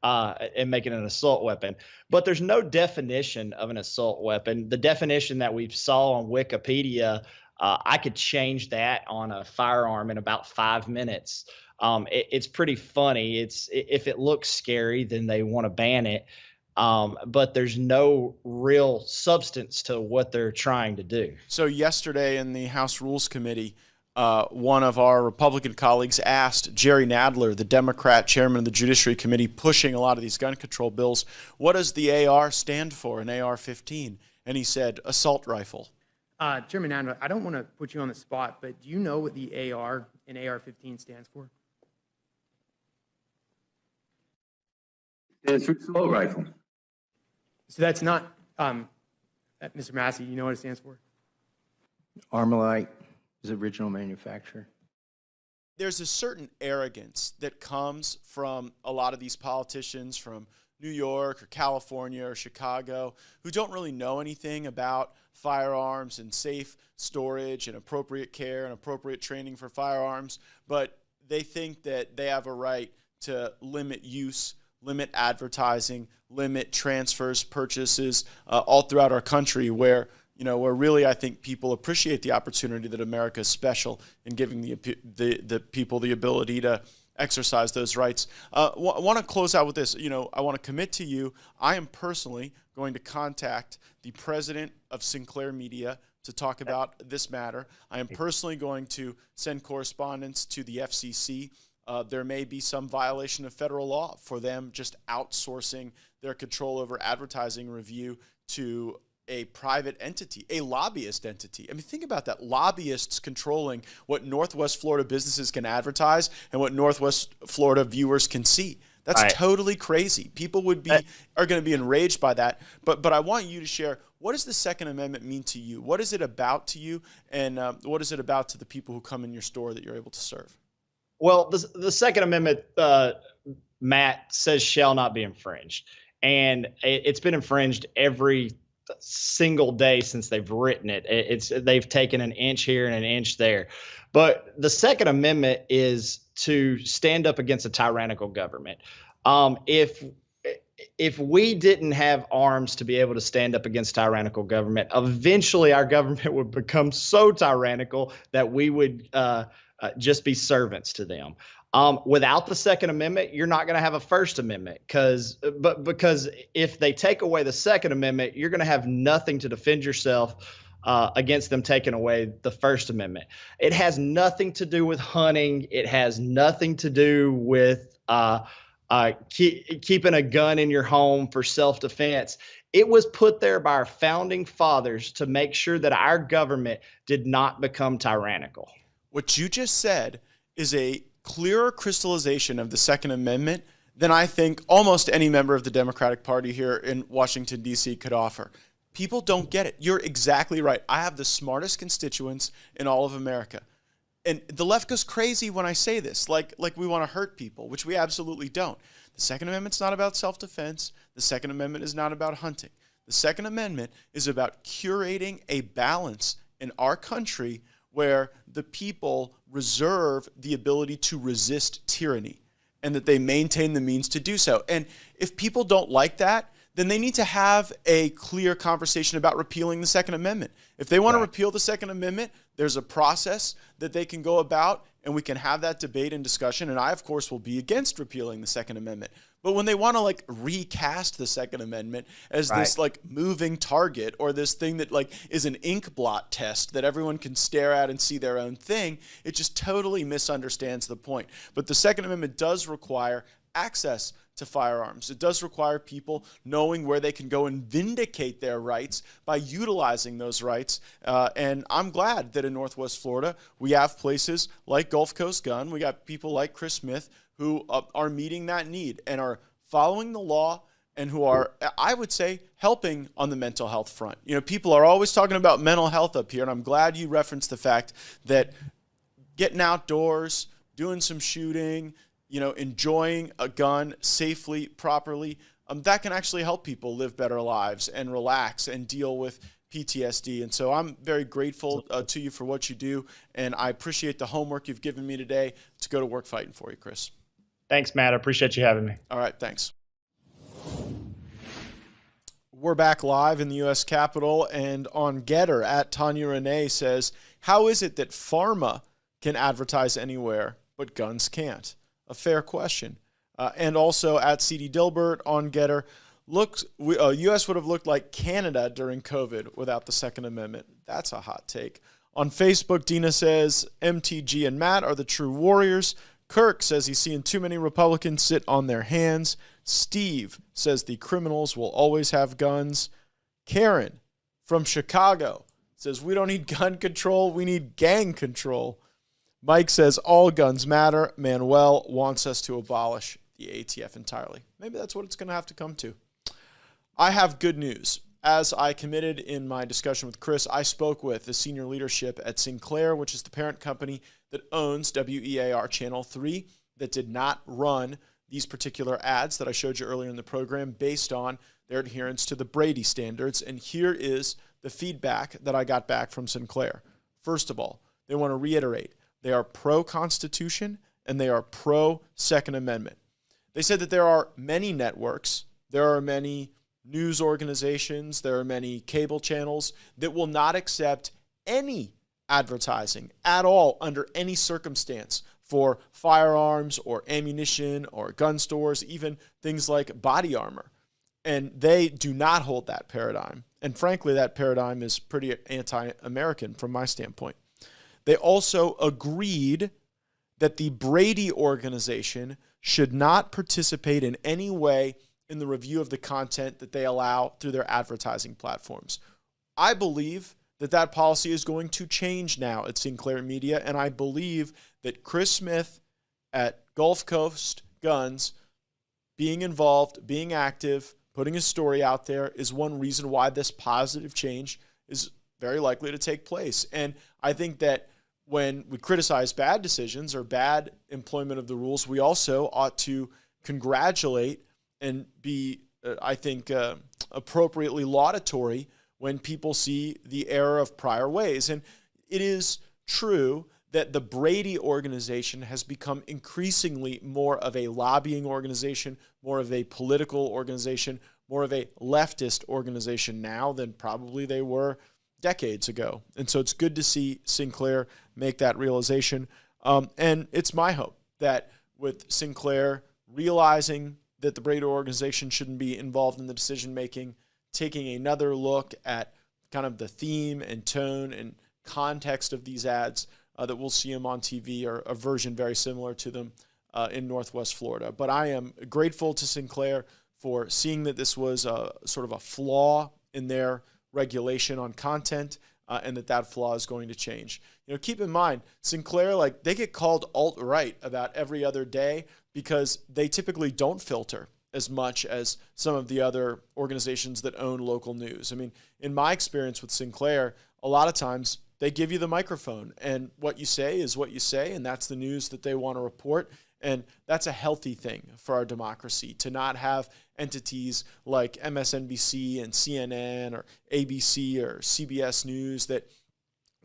and make it an assault weapon. But there's no definition of an assault weapon. The definition that we saw on Wikipedia, I could change that on a firearm in about 5 minutes. It's pretty funny. If it looks scary, then they want to ban it. But there's no real substance to what they're trying to do. So yesterday in the House Rules Committee, one of our Republican colleagues asked Jerry Nadler, the Democrat chairman of the Judiciary Committee pushing a lot of these gun control bills, what does the AR stand for, an AR-15? And he said, assault rifle. Chairman Nadler, I don't want to put you on the spot, but do you know what the AR in AR-15 stands for? It's an assault rifle. So that's not, Mr. Massey, you know what it stands for? Armalite is original manufacturer. There's a certain arrogance that comes from a lot of these politicians from New York or California or Chicago who don't really know anything about firearms and safe storage and appropriate care and appropriate training for firearms, but they think that they have a right to limit use, limit advertising, limit transfers, purchases all throughout our country, where really I think people appreciate the opportunity that America is special in giving the people the ability to exercise those rights. I want to close out with this. I want to commit to you, I am personally going to contact the president of Sinclair Media to talk about this matter. I am personally going to send correspondence to the FCC. There may be some violation of federal law for them just outsourcing their control over advertising review to a private entity, a lobbyist entity. I mean, think about that. Lobbyists controlling what Northwest Florida businesses can advertise and what Northwest Florida viewers can see. That's totally crazy. People are going to be enraged by that. But I want you to share, what does the Second Amendment mean to you? What is it about to you? And what is it about to the people who come in your store that you're able to serve? Well, the Second Amendment, Matt, says shall not be infringed. And it's been infringed every single day since they've written it. They've taken an inch here and an inch there. But the Second Amendment is to stand up against a tyrannical government. If we didn't have arms to be able to stand up against tyrannical government, eventually our government would become so tyrannical that we would just be servants to them. Without the Second Amendment, you're not going to have a First Amendment, because if they take away the Second Amendment, you're going to have nothing to defend yourself against them taking away the First Amendment. It has nothing to do with hunting. It has nothing to do with keeping a gun in your home for self-defense. It was put there by our founding fathers to make sure that our government did not become tyrannical. What you just said is a clearer crystallization of the Second Amendment than I think almost any member of the Democratic Party here in Washington, D.C. could offer. People don't get it. You're exactly right. I have the smartest constituents in all of America. And the left goes crazy when I say this, like we want to hurt people, which we absolutely don't. The Second Amendment's not about self-defense. The Second Amendment is not about hunting. The Second Amendment is about curating a balance in our country where the people reserve the ability to resist tyranny and that they maintain the means to do so. And if people don't like that, then they need to have a clear conversation about repealing the Second Amendment. If they want to repeal the Second Amendment, there's a process that they can go about, and we can have that debate and discussion. And I, of course, will be against repealing the Second Amendment. But when they want to recast the Second Amendment as this moving target or this thing that is an ink blot test that everyone can stare at and see their own thing, it just totally misunderstands the point. But the Second Amendment does require access to firearms. It does require people knowing where they can go and vindicate their rights by utilizing those rights. And I'm glad that in Northwest Florida, we have places like Gulf Coast Gun. We got people like Chris Smith who are meeting that need and are following the law and who are, I would say, helping on the mental health front. You know, people are always talking about mental health up here, and I'm glad you referenced the fact that getting outdoors, doing some shooting, enjoying a gun safely, properly, that can actually help people live better lives and relax and deal with PTSD. And so I'm very grateful to you for what you do, and I appreciate the homework you've given me today to go to work fighting for you, Chris. Thanks, Matt. I appreciate you having me. All right, thanks. We're back live in the U.S. Capitol, and on Getter, at Tanya Renee says, how is it that pharma can advertise anywhere, but guns can't? A fair question. And also at CD Dilbert on Getter, U.S. would have looked like Canada during COVID without the Second Amendment. That's a hot take. On Facebook, Dina says, MTG and Matt are the true warriors. Kirk says he's seeing too many Republicans sit on their hands. Steve says the criminals will always have guns. Karen from Chicago says we don't need gun control, we need gang control. Mike says all guns matter. Manuel wants us to abolish the ATF entirely. Maybe that's what it's going to have to come to. I have good news. As I committed in my discussion with Chris, I spoke with the senior leadership at Sinclair, which is the parent company that owns WEAR Channel 3, that did not run these particular ads that I showed you earlier in the program based on their adherence to the Brady standards. And here is the feedback that I got back from Sinclair. First of all, they want to reiterate, they are pro-Constitution and they are pro-Second Amendment. They said that there are many networks, there are many news organizations, there are many cable channels that will not accept any advertising at all under any circumstance for firearms or ammunition or gun stores, even things like body armor. And they do not hold that paradigm. And frankly, that paradigm is pretty anti-American from my standpoint. They also agreed that the Brady organization should not participate in any way in the review of the content that they allow through their advertising platforms. I believe that that policy is going to change now at Sinclair Media, and I believe that Chris Smith at Gulf Coast Guns being involved, being active, putting his story out there is one reason why this positive change is very likely to take place. And I think that when we criticize bad decisions or bad employment of the rules, we also ought to congratulate and be, I think, appropriately laudatory when people see the error of prior ways. And it is true that the Brady organization has become increasingly more of a lobbying organization, more of a political organization, more of a leftist organization now than probably they were decades ago. And so it's good to see Sinclair make that realization. And it's my hope that with Sinclair realizing that the Brady organization shouldn't be involved in the decision-making, taking another look at kind of the theme and tone and context of these ads that we'll see them on TV, or a version very similar to them in Northwest Florida. But I am grateful to Sinclair for seeing that this was sort of a flaw in their regulation on content, and that flaw is going to change. Keep in mind, Sinclair, they get called alt-right about every other day because they typically don't filter as much as some of the other organizations that own local news. I mean, in my experience with Sinclair, a lot of times they give you the microphone, and what you say is what you say, and that's the news that they want to report. And that's a healthy thing for our democracy, to not have entities like MSNBC and CNN or ABC or CBS News that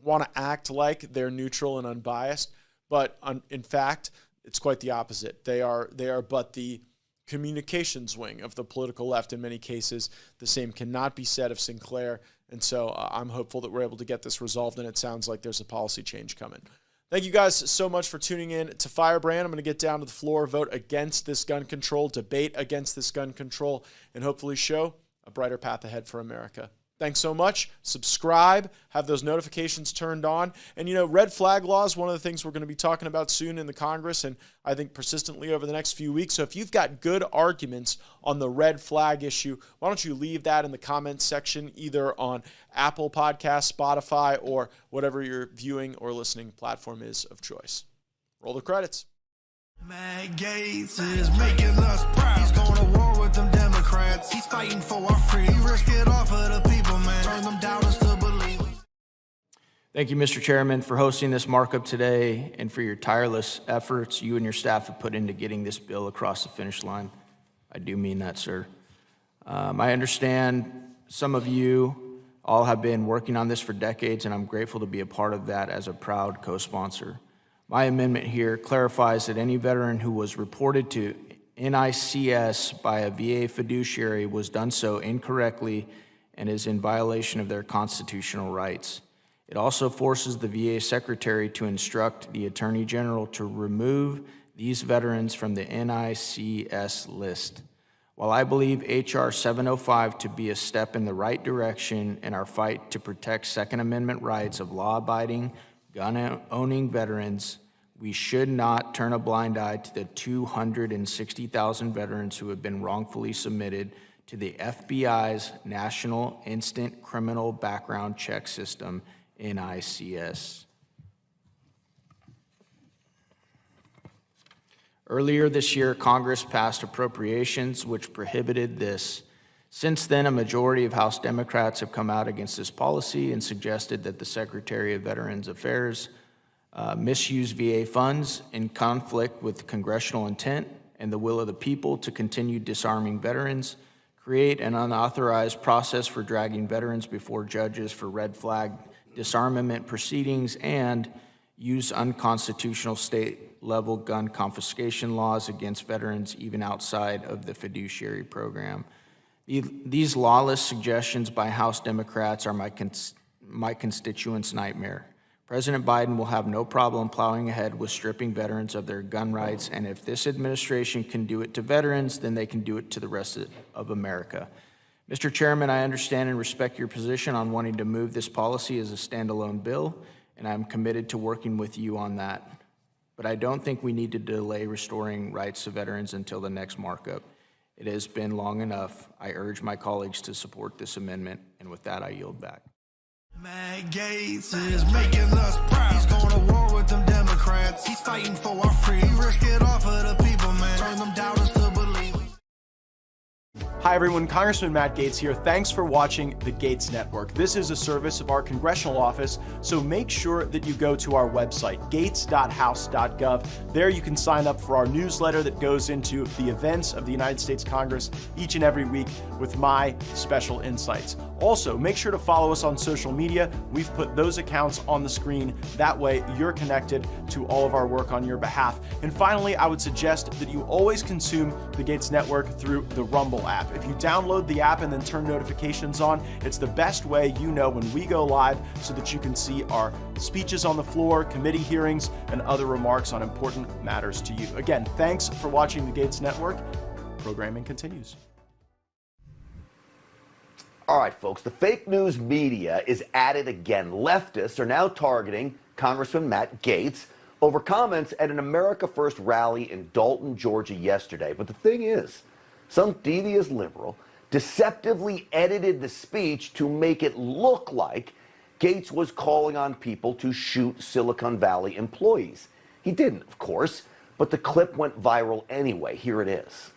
want to act like they're neutral and unbiased. But in fact, it's quite the opposite. They are but the communications wing of the political left in many cases. The same cannot be said of Sinclair. And so I'm hopeful that we're able to get this resolved, and it sounds like there's a policy change coming. Thank you guys so much for tuning in to Firebrand. I'm going to get down to the floor, vote against this gun control, debate against this gun control, and hopefully show a brighter path ahead for America. Thanks so much. Subscribe, have those notifications turned on. And, red flag law is one of the things we're going to be talking about soon in the Congress, and I think persistently over the next few weeks. So if you've got good arguments on the red flag issue, why don't you leave that in the comments section, either on Apple Podcasts, Spotify, or whatever your viewing or listening platform is of choice. Roll the credits. Matt Gaetz is making us proud. He's going to war with them Democrats. He's fighting for our freedom. He risked it all for the people, man. Turn them doubters to believers. Thank you, Mr. Chairman, for hosting this markup today and for your tireless efforts you and your staff have put into getting this bill across the finish line. I do mean that, sir. I understand some of you all have been working on this for decades, and I'm grateful to be a part of that as a proud co-sponsor. My amendment here clarifies that any veteran who was reported to NICS by a VA fiduciary was done so incorrectly and is in violation of their constitutional rights. It also forces the VA secretary to instruct the Attorney General to remove these veterans from the NICS list. While I believe H.R. 705 to be a step in the right direction in our fight to protect Second Amendment rights of law-abiding, gun-owning veterans, we should not turn a blind eye to the 260,000 veterans who have been wrongfully submitted to the FBI's National Instant Criminal Background Check System, NICS. Earlier this year, Congress passed appropriations which prohibited this. Since then, a majority of House Democrats have come out against this policy and suggested that the Secretary of Veterans Affairs misuse VA funds in conflict with congressional intent and the will of the people to continue disarming veterans, create an unauthorized process for dragging veterans before judges for red flag disarmament proceedings, and use unconstitutional state-level gun confiscation laws against veterans even outside of the fiduciary program. These lawless suggestions by House Democrats are my constituents' nightmare. President Biden will have no problem plowing ahead with stripping veterans of their gun rights, and if this administration can do it to veterans, then they can do it to the rest of America. Mr. Chairman, I understand and respect your position on wanting to move this policy as a standalone bill, and I'm committed to working with you on that. But I don't think we need to delay restoring rights to veterans until the next markup. It has been long enough. I urge my colleagues to support this amendment, and with that, I yield back. Matt Gaetz is making us proud. He's going to war with them Democrats. He's fighting for our freedom. He risked it all for the people, man. Turn them doubters to believers. Hi everyone, Congressman Matt Gaetz here. Thanks for watching the Gaetz Network. This is a service of our congressional office, so make sure that you go to our website, gaetz.house.gov. There you can sign up for our newsletter that goes into the events of the United States Congress each and every week with my special insights. Also, make sure to follow us on social media. We've put those accounts on the screen. That way you're connected to all of our work on your behalf. And finally, I would suggest that you always consume the Gaetz Network through the Rumble app. If you download the app and then turn notifications on, it's the best way you know when we go live so that you can see our speeches on the floor, committee hearings, and other remarks on important matters to you. Again, thanks for watching the Gaetz Network. Programming continues. All right, folks, the fake news media is at it again. Leftists are now targeting Congressman Matt Gaetz over comments at an America First rally in Dalton, Georgia yesterday. But the thing is, some devious liberal deceptively edited the speech to make it look like Gaetz was calling on people to shoot Silicon Valley employees. He didn't, of course, but the clip went viral anyway. Here it is.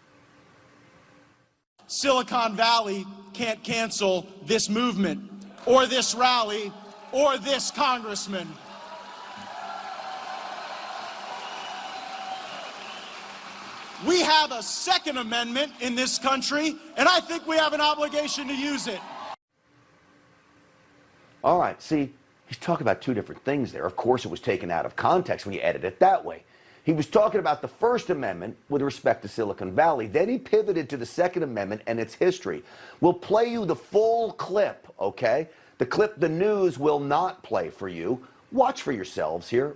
Silicon Valley can't cancel this movement or this rally or this congressman. We have a Second Amendment in this country, and I think we have an obligation to use it. All right, see, he's talking about two different things there. Of course, it was taken out of context when you edit it that way. He was talking about the First Amendment with respect to Silicon Valley. Then he pivoted to the Second Amendment and its history. We'll play you the full clip, okay? The clip the news will not play for you. Watch for yourselves here.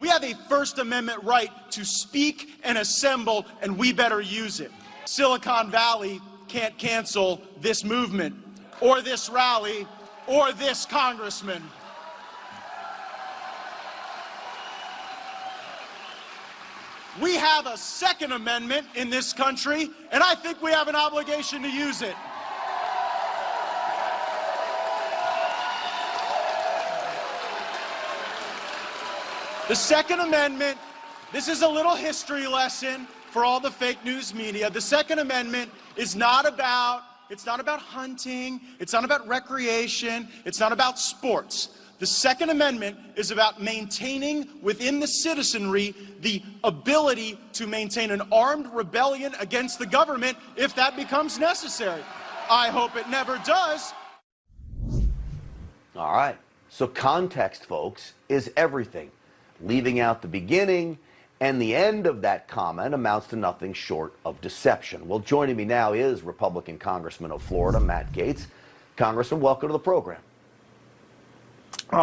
We have a First Amendment right to speak and assemble, and we better use it. Silicon Valley can't cancel this movement or this rally or this congressman. We have a Second Amendment in this country, and I think we have an obligation to use it. The Second Amendment, this is a little history lesson for all the fake news media. The Second Amendment is not about hunting, it's not about recreation, it's not about sports. The Second Amendment is about maintaining within the citizenry the ability to maintain an armed rebellion against the government if that becomes necessary. I hope it never does. All right, so context, folks, is everything. Leaving out the beginning and the end of that comment amounts to nothing short of deception. Well, joining me now is Republican Congressman of Florida, Matt Gaetz. Congressman, welcome to the program.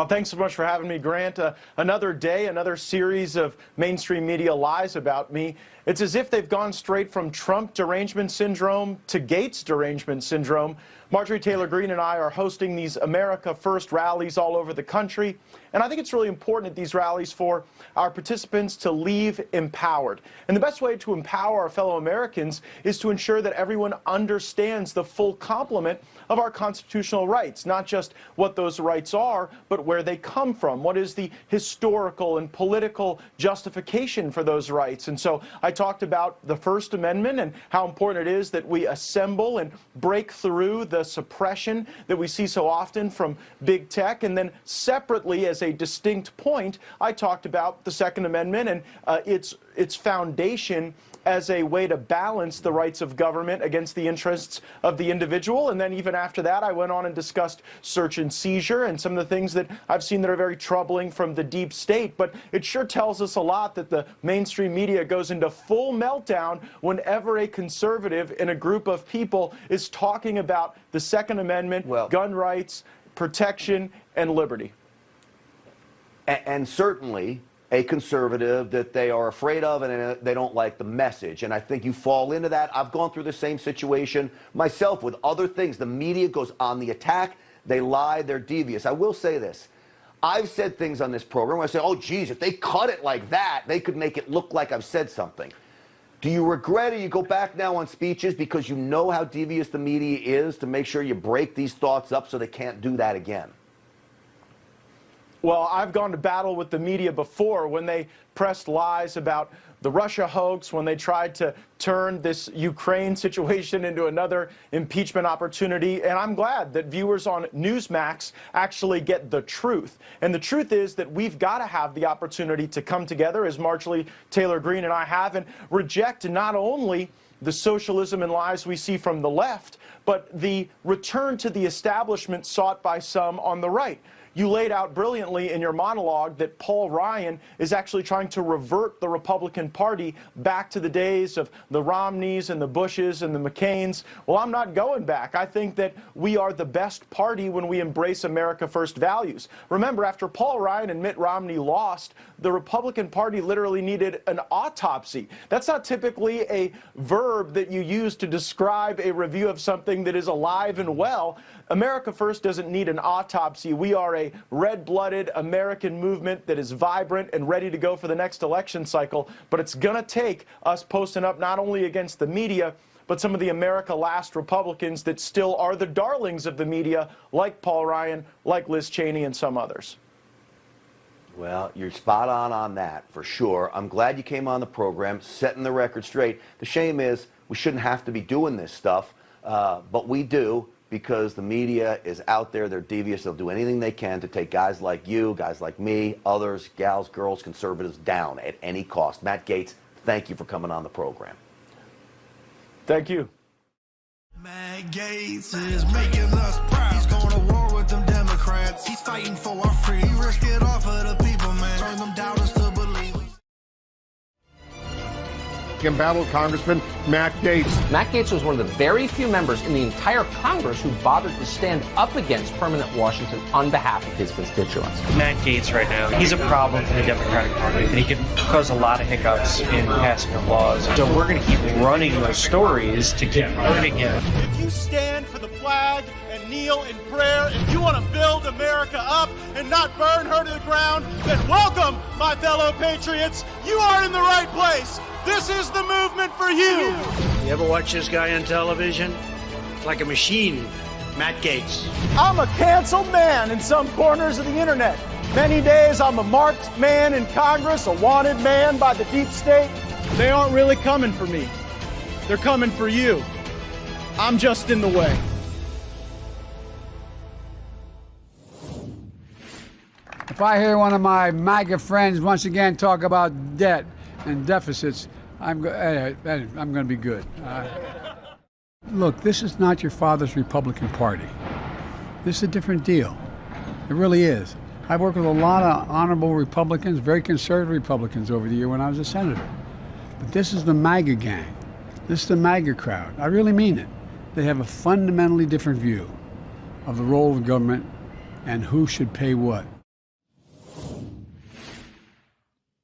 Thanks so much for having me, Grant. Another day, another series of mainstream media lies about me. It's as if they've gone straight from Trump derangement syndrome to Gaetz derangement syndrome. Marjorie Taylor Greene and I are hosting these America First rallies all over the country. And I think it's really important at these rallies for our participants to leave empowered. And the best way to empower our fellow Americans is to ensure that everyone understands the full complement of our constitutional rights, not just what those rights are, but where they come from. What is the historical and political justification for those rights? And so I talked about the First Amendment and how important it is that we assemble and break through the suppression that we see so often from big tech. And then separately, as a distinct point, I talked about the Second Amendment and its foundation as a way to balance the rights of government against the interests of the individual. And then even after that, I went on and discussed search and seizure and some of the things that I've seen that are very troubling from the deep state. But it sure tells us a lot that the mainstream media goes into full meltdown whenever a conservative in a group of people is talking about the Second Amendment, gun rights, protection, and liberty. And certainly a conservative that they are afraid of and they don't like the message. And I think you fall into that. I've gone through the same situation myself with other things. The media goes on the attack. They lie. They're devious. I will say this. I've said things on this program where I say, oh, geez, if they cut it like that, they could make it look like I've said something. Do you regret it? You go back now on speeches because you know how devious the media is to make sure you break these thoughts up so they can't do that again? Well, I've gone to battle with the media before when they pressed lies about the Russia hoax, when they tried to turn this Ukraine situation into another impeachment opportunity. And I'm glad that viewers on Newsmax actually get the truth. And the truth is that we've got to have the opportunity to come together, as Marjorie Taylor Greene and I have, and reject not only the socialism and lies we see from the left, but the return to the establishment sought by some on the right. You laid out brilliantly in your monologue that Paul Ryan is actually trying to revert the Republican Party back to the days of the Romneys and the Bushes and the McCains. Well, I'm not going back. I think that we are the best party when we embrace America First values. Remember, after Paul Ryan and Mitt Romney lost, the Republican Party literally needed an autopsy. That's not typically a verb that you use to describe a review of something that is alive and well. America First doesn't need an autopsy. We are a red-blooded American movement that is vibrant and ready to go for the next election cycle. But it's going to take us posting up not only against the media, but some of the America Last Republicans that still are the darlings of the media, like Paul Ryan, like Liz Cheney, and some others. Well, you're spot on that, for sure. I'm glad you came on the program, setting the record straight. The shame is we shouldn't have to be doing this stuff, but we do, because the media is out there. They're devious. They'll do anything they can to take guys like you, guys like me, others, gals, girls, conservatives down at any cost. Matt Gaetz, thank you for coming on the program. Thank you. Matt Gaetz is making us proud. He's going to war with them Democrats. He's fighting for our freedom. He risked it all for the people, man. Turn them doubters to believers. Embattled Congressman Matt Gaetz. Matt Gaetz was one of the very few members in the entire Congress who bothered to stand up against permanent Washington on behalf of his constituents. Matt Gaetz right now, he's a problem for the Democratic Party, and he can cause a lot of hiccups in passing of laws. So we're going to keep running those stories to keep hurting him. If you stand for the flag and kneel in prayer, if you want to build America up and not burn her to the ground, then welcome, my fellow patriots. You are in the right place. This is the movement for you. You ever watch this guy on television? It's like a machine. Matt Gaetz. I'm a canceled man in some corners of the internet. Many days I'm a marked man in Congress, a wanted man by the deep state. They aren't really coming for me. They're coming for you. I'm just in the way. If I hear one of my MAGA friends once again talk about debt and deficits, I'm going to be good. Look, this is not your father's Republican Party. This is a different deal. It really is. I've worked with a lot of honorable Republicans, very conservative Republicans over the year when I was a senator. But this is the MAGA gang. This is the MAGA crowd. I really mean it. They have a fundamentally different view of the role of government and who should pay what.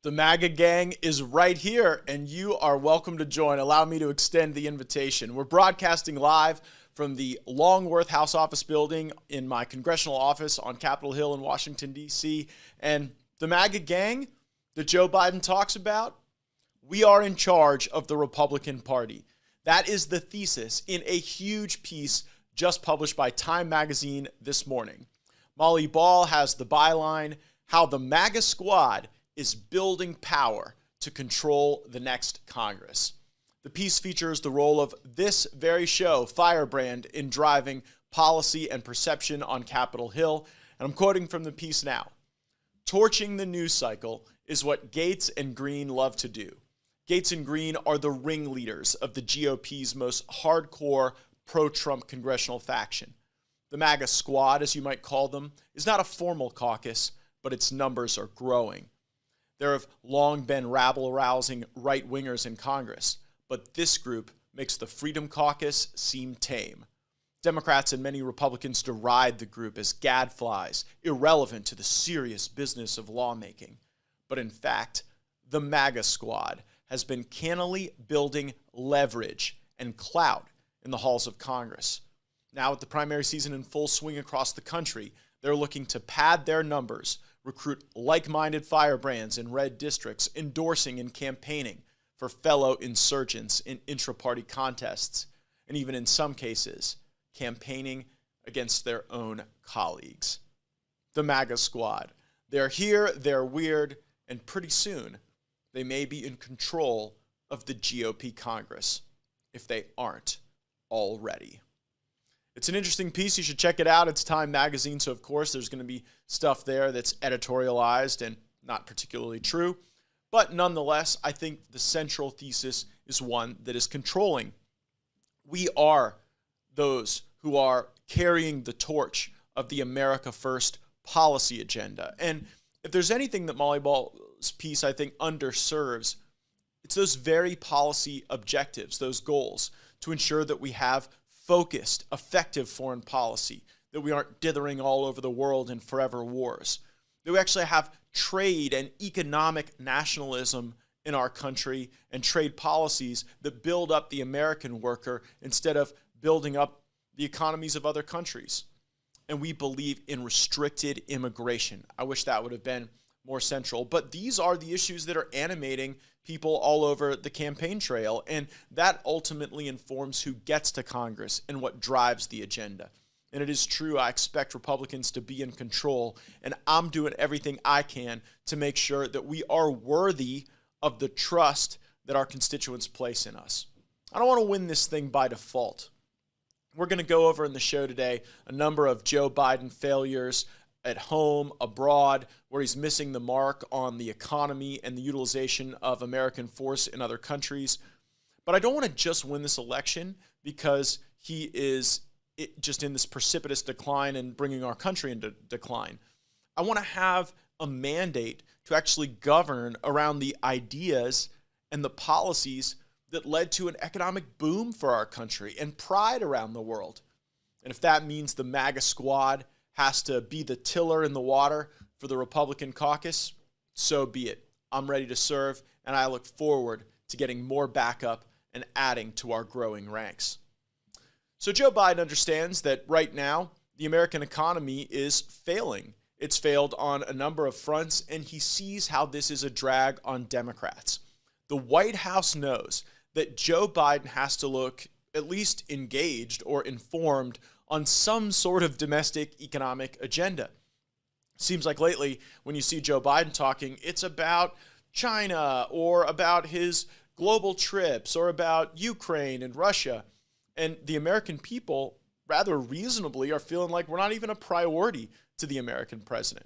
The MAGA gang is right here, and you are welcome to join. Allow me to extend the invitation. We're broadcasting live from the Longworth House Office building in my congressional office on Capitol Hill in Washington, D.C. And the MAGA gang that Joe Biden talks about, we are in charge of the Republican Party. That is the thesis in a huge piece just published by Time Magazine this morning. Molly Ball has the byline, How the MAGA Squad is Building Power to Control the Next Congress. The piece features the role of this very show, Firebrand, in driving policy and perception on Capitol Hill. And I'm quoting from the piece now. Torching the news cycle is what Gaetz and Green love to do. Gaetz and Green are the ringleaders of the GOP's most hardcore pro-Trump congressional faction. The MAGA Squad, as you might call them, is not a formal caucus, but its numbers are growing. There have long been rabble-rousing right-wingers in Congress, but this group makes the Freedom Caucus seem tame. Democrats and many Republicans deride the group as gadflies, irrelevant to the serious business of lawmaking. But in fact, the MAGA Squad has been cannily building leverage and clout in the halls of Congress. Now, with the primary season in full swing across the country, they're looking to pad their numbers, recruit like-minded firebrands in red districts, endorsing and campaigning for fellow insurgents in intra-party contests, and even in some cases, campaigning against their own colleagues. The MAGA Squad. They're here, they're weird, and pretty soon, they may be in control of the GOP Congress, if they aren't already. It's an interesting piece. You should check it out. It's Time Magazine, so of course there's going to be stuff there that's editorialized and not particularly true. But nonetheless, I think the central thesis is one that is controlling. We are those who are carrying the torch of the America First policy agenda. And if there's anything that Molly Ball's piece, I think, underserves, it's those very policy objectives, those goals, to ensure that we have focused, effective foreign policy, that we aren't dithering all over the world in forever wars, that we actually have trade and economic nationalism in our country and trade policies that build up the American worker instead of building up the economies of other countries. And we believe in restricted immigration. I wish that would have been more central. But these are the issues that are animating people all over the campaign trail, and that ultimately informs who gets to Congress and what drives the agenda. And it is true, I expect Republicans to be in control, and I'm doing everything I can to make sure that we are worthy of the trust that our constituents place in us. I don't want to win this thing by default. We're going to go over in the show today a number of Joe Biden failures at home, abroad, where he's missing the mark on the economy and the utilization of American force in other countries. But I don't want to just win this election because he is just in this precipitous decline and bringing our country into decline. I want to have a mandate to actually govern around the ideas and the policies that led to an economic boom for our country and pride around the world. And if that means the MAGA squad has to be the tiller in the water for the Republican caucus, so be it. I'm ready to serve, and I look forward to getting more backup and adding to our growing ranks. So Joe Biden understands that right now, the American economy is failing. It's failed on a number of fronts, and he sees how this is a drag on Democrats. The White House knows that Joe Biden has to look at least engaged or informed on some sort of domestic economic agenda. Seems like lately, when you see Joe Biden talking, it's about China or about his global trips or about Ukraine and Russia. And the American people, rather reasonably, are feeling like we're not even a priority to the American president.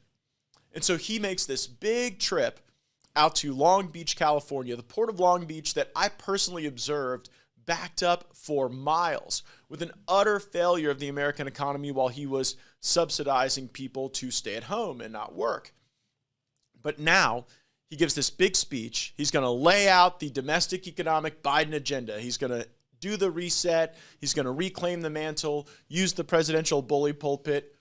And so he makes this big trip out to Long Beach, California, the port of Long Beach that I personally observed backed up for miles with an utter failure of the American economy while he was subsidizing people to stay at home and not work. But now he gives this big speech. He's going to lay out the domestic economic Biden agenda. He's going to do the reset. He's going to reclaim the mantle, use the presidential bully pulpit.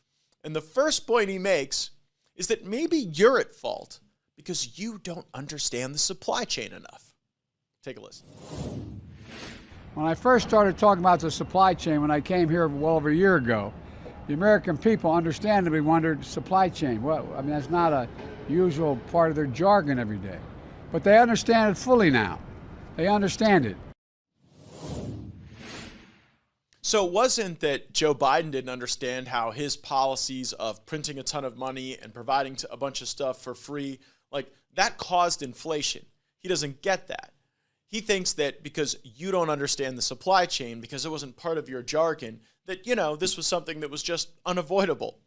And the first point he makes is that maybe you're at fault because you don't understand the supply chain enough. Take a listen. When I first started talking about the supply chain when I came here well over a year ago, the American people understandably wondered, supply chain. Well, I mean, that's not a usual part of their jargon every day. But they understand it fully now. They understand it. So it wasn't that Joe Biden didn't understand how his policies of printing a ton of money and providing a bunch of stuff for free, like that caused inflation. He doesn't get that. He thinks that because you don't understand the supply chain, because it wasn't part of your jargon, that, you know, this was something that was just unavoidable.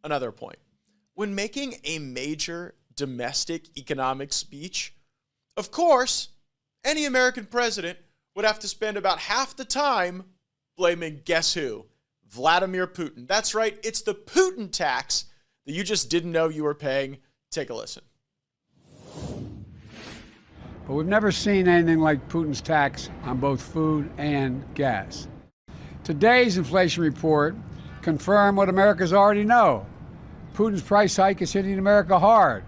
Another point. When making a major domestic economic speech, of course, any American president would have to spend about half the time blaming guess who? Vladimir Putin. That's right, it's the Putin tax that you just didn't know you were paying. Take a listen. But we've never seen anything like Putin's tax on both food and gas. Today's inflation report confirmed what Americans already know. Putin's price hike is hitting America hard.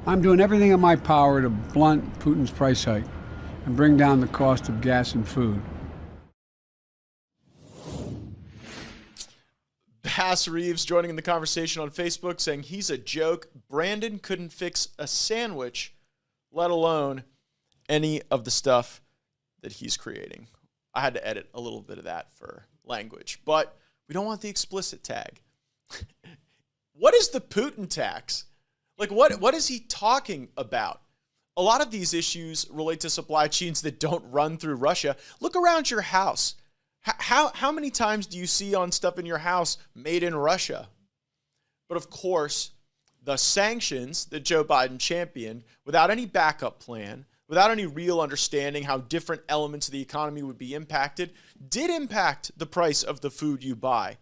I'm doing everything in my power to blunt Putin's price hike and bring down the cost of gas and food. Bass Reeves joining in the conversation on Facebook saying he's a joke. Brandon couldn't fix a sandwich, let alone any of the stuff that he's creating. I had to edit a little bit of that for language, but we don't want the explicit tag. What is the Putin tax? Like, what is he talking about? A lot of these issues relate to supply chains that don't run through Russia. Look around your house. How many times do you see on stuff in your house made in Russia? But of course, the sanctions that Joe Biden championed without any backup plan, without any real understanding how different elements of the economy would be impacted, did impact the price of the food you buy.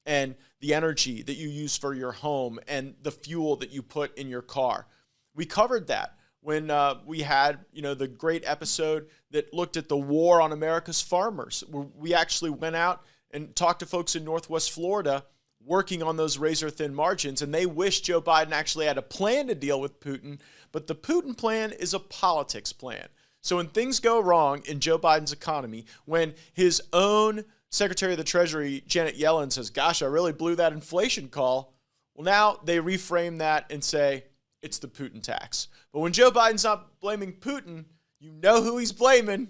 and the energy that you use for your home and the fuel that you put in your car. We covered that when we had, the great episode that looked at the war on America's farmers. We actually went out and talked to folks in Northwest Florida working on those razor-thin margins, and they wish Joe Biden actually had a plan to deal with Putin, but the Putin plan is a politics plan. So when things go wrong in Joe Biden's economy, when his own Secretary of the Treasury, Janet Yellen, says, gosh, I really blew that inflation call, well, now they reframe that and say it's the Putin tax. But when Joe Biden's not blaming Putin, you know who he's blaming.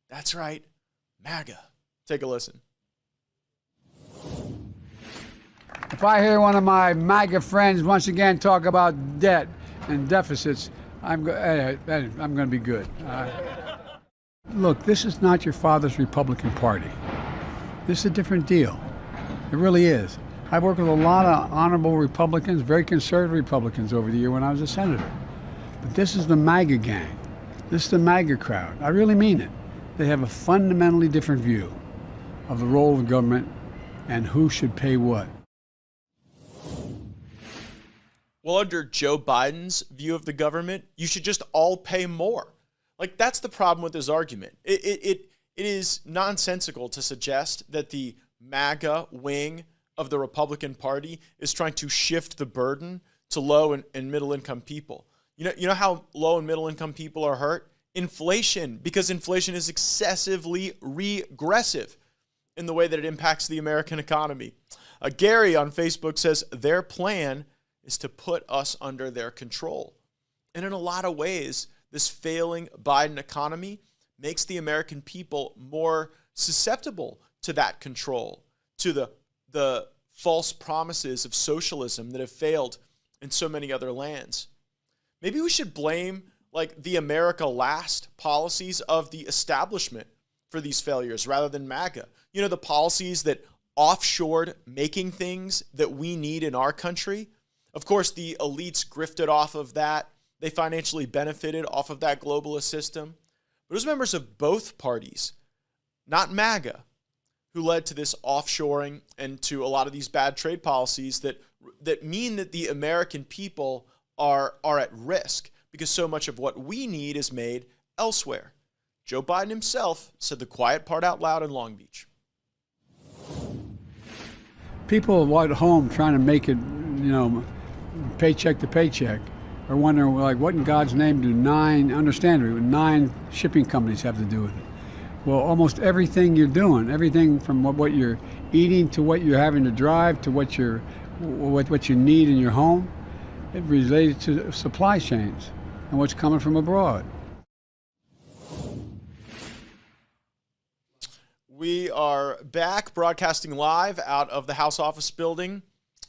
That's right, MAGA. Take a listen. If I hear one of my MAGA friends once again talk about debt and deficits, I'm going to be good. Look, this is not your father's Republican Party. This is a different deal. It really is. I've worked with a lot of honorable Republicans, very conservative Republicans over the year when I was a senator. But this is the MAGA gang. This is the MAGA crowd. I really mean it. They have a fundamentally different view of the role of government and who should pay what. Well, under Joe Biden's view of the government, you should just all pay more. Like, that's the problem with his argument. It is nonsensical to suggest that the MAGA wing of the Republican Party is trying to shift the burden to low and middle income people. You know how low and middle income people are hurt? Inflation, because inflation is excessively regressive in the way that it impacts the American economy. Gary on Facebook says their plan is to put us under their control. And in a lot of ways, this failing Biden economy makes the American people more susceptible to that control, to the false promises of socialism that have failed in so many other lands. Maybe we should blame the America Last policies of the establishment for these failures rather than MAGA. The policies that offshored making things that we need in our country. Of course, the elites grifted off of that. They financially benefited off of that globalist system. But it was members of both parties, not MAGA, who led to this offshoring and to a lot of these bad trade policies that mean that the American people are at risk because so much of what we need is made elsewhere. Joe Biden himself said the quiet part out loud in Long Beach. People at home trying to make it, paycheck to paycheck are wondering, what in God's name do 9 shipping companies have to do with it? Well, almost everything you're doing, everything from what you're eating to what you're having to drive to what you need in your home, it related to supply chains and what's coming from abroad. We are back broadcasting live out of the House Office Building,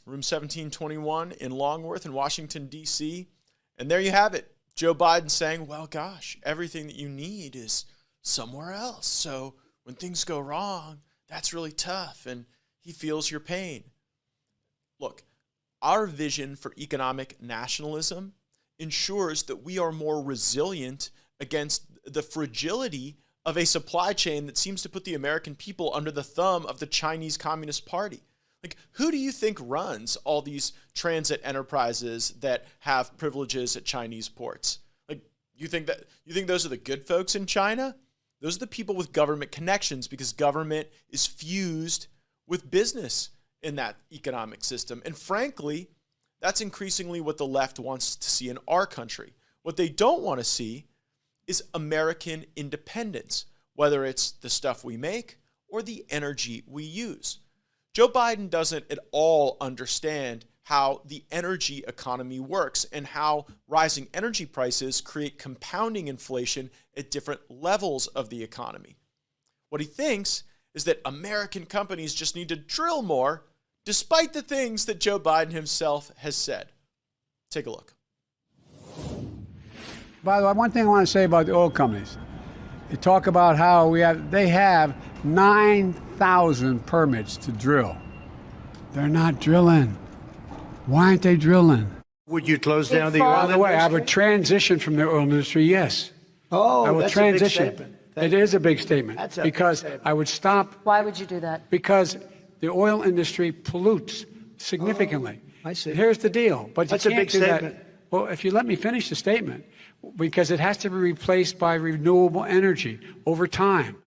room 1721 in Longworth in Washington, D.C. And there you have it. Joe Biden saying, well, gosh, everything that you need is somewhere else. So when things go wrong, that's really tough. And he feels your pain. Look, our vision for economic nationalism ensures that we are more resilient against the fragility of a supply chain that seems to put the American people under the thumb of the Chinese Communist Party. Who do you think runs all these transit enterprises that have privileges at Chinese ports? You think those are the good folks in China? Those are the people with government connections because government is fused with business in that economic system. And frankly, that's increasingly what the left wants to see in our country. What they don't want to see is American independence, whether it's the stuff we make or the energy we use. Joe Biden doesn't at all understand how the energy economy works and how rising energy prices create compounding inflation at different levels of the economy. What he thinks is that American companies just need to drill more, despite the things that Joe Biden himself has said. Take a look. By the way, one thing I want to say about the oil companies. They talk about how they have 9,000 permits to drill. They're not drilling. Why aren't they drilling? Would you close down the oil industry? By the way, I would industry? transition from the oil industry, yes. Oh, I will that's transition. a big statement. It is a big statement That's a because big statement. I would stop. Why would you do that? Because the oil industry pollutes significantly. I see. Here's the deal. But That's you a can't big do statement. that. Well, if you let me finish the statement, because it has to be replaced by renewable energy over time.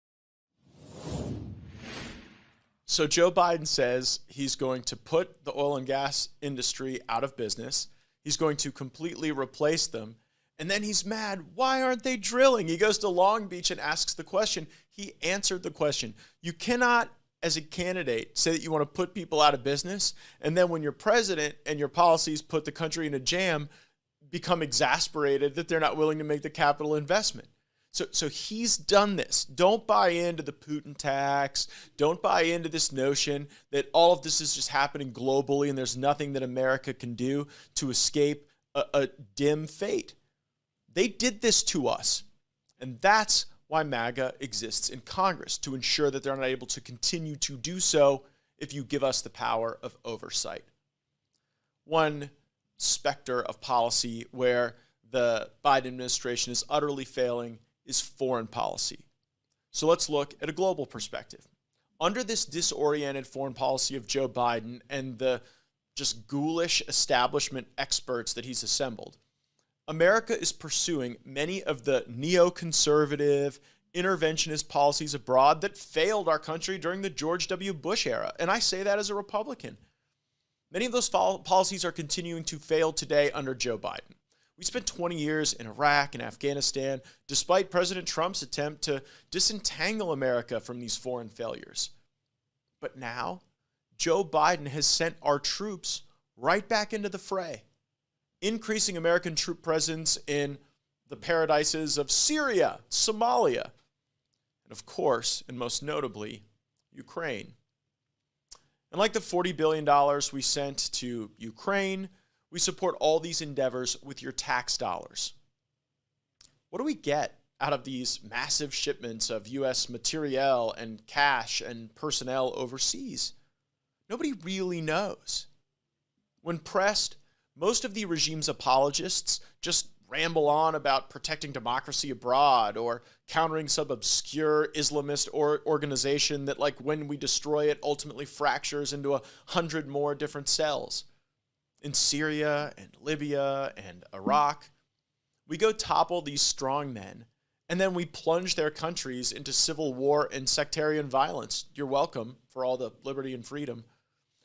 So Joe Biden says he's going to put the oil and gas industry out of business. He's going to completely replace them. And then he's mad. Why aren't they drilling? He goes to Long Beach and asks the question. He answered the question. You cannot, as a candidate, say that you want to put people out of business, and then when you're president and your policies put the country in a jam, become exasperated that they're not willing to make the capital investment. So he's done this. Don't buy into the Putin tax. Don't buy into this notion that all of this is just happening globally and there's nothing that America can do to escape a dim fate. They did this to us. And that's why MAGA exists in Congress, to ensure that they're not able to continue to do so if you give us the power of oversight. One specter of policy where the Biden administration is utterly failing is foreign policy. So let's look at a global perspective. Under this disoriented foreign policy of Joe Biden and the just ghoulish establishment experts that he's assembled, America is pursuing many of the neoconservative, interventionist policies abroad that failed our country during the George W. Bush era. And I say that as a Republican. Many of those policies are continuing to fail today under Joe Biden. We spent 20 years in Iraq and Afghanistan, despite President Trump's attempt to disentangle America from these foreign failures. But now, Joe Biden has sent our troops right back into the fray, increasing American troop presence in the paradises of Syria, Somalia, and of course, and most notably, Ukraine. And like the $40 billion we sent to Ukraine, we support all these endeavors with your tax dollars. What do we get out of these massive shipments of U.S. materiel and cash and personnel overseas? Nobody really knows. When pressed, most of the regime's apologists just ramble on about protecting democracy abroad or countering some obscure Islamist organization that, like, when we destroy it, ultimately fractures into 100 more different cells. In Syria and Libya and Iraq, we go topple these strong men, and then we plunge their countries into civil war and sectarian violence. You're welcome for all the liberty and freedom.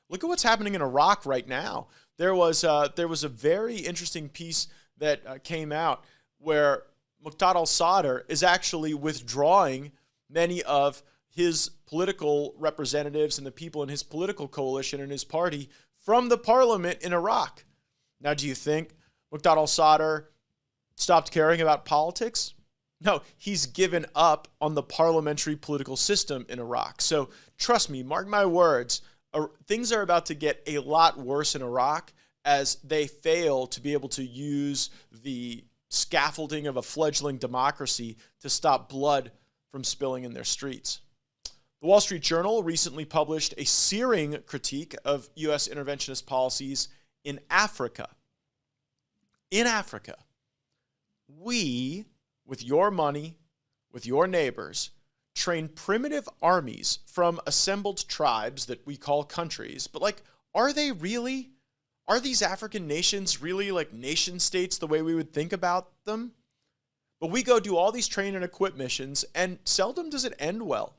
Look at what's happening in Iraq right now. There was a very interesting piece that came out where Muqtada al-Sadr is actually withdrawing many of his political representatives and the people in his political coalition and his party from the parliament in Iraq. Now, do you think Muqtada al-Sadr stopped caring about politics? No, he's given up on the parliamentary political system in Iraq. So trust me, mark my words, things are about to get a lot worse in Iraq as they fail to be able to use the scaffolding of a fledgling democracy to stop blood from spilling in their streets. The Wall Street Journal recently published a searing critique of U.S. interventionist policies in Africa. In Africa, we, with your money, with your neighbors, train primitive armies from assembled tribes that we call countries. But, like, are they really? Are these African nations really like nation states the way we would think about them? But we go do all these train and equip missions, and seldom does it end well.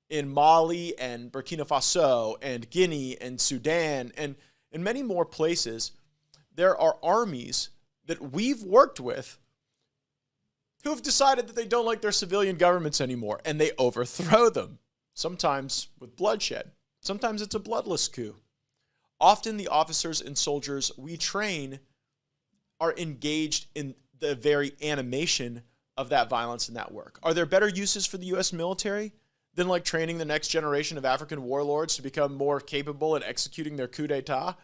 In Mali and Burkina Faso and Guinea and Sudan and in many more places, there are armies that we've worked with who have decided that they don't like their civilian governments anymore, and they overthrow them, sometimes with bloodshed. Sometimes it's a bloodless coup. Often the officers and soldiers we train are engaged in the very animation of that violence and that work. Are there better uses for the U.S. military than like training the next generation of African warlords to become more capable in executing their coup d'etat?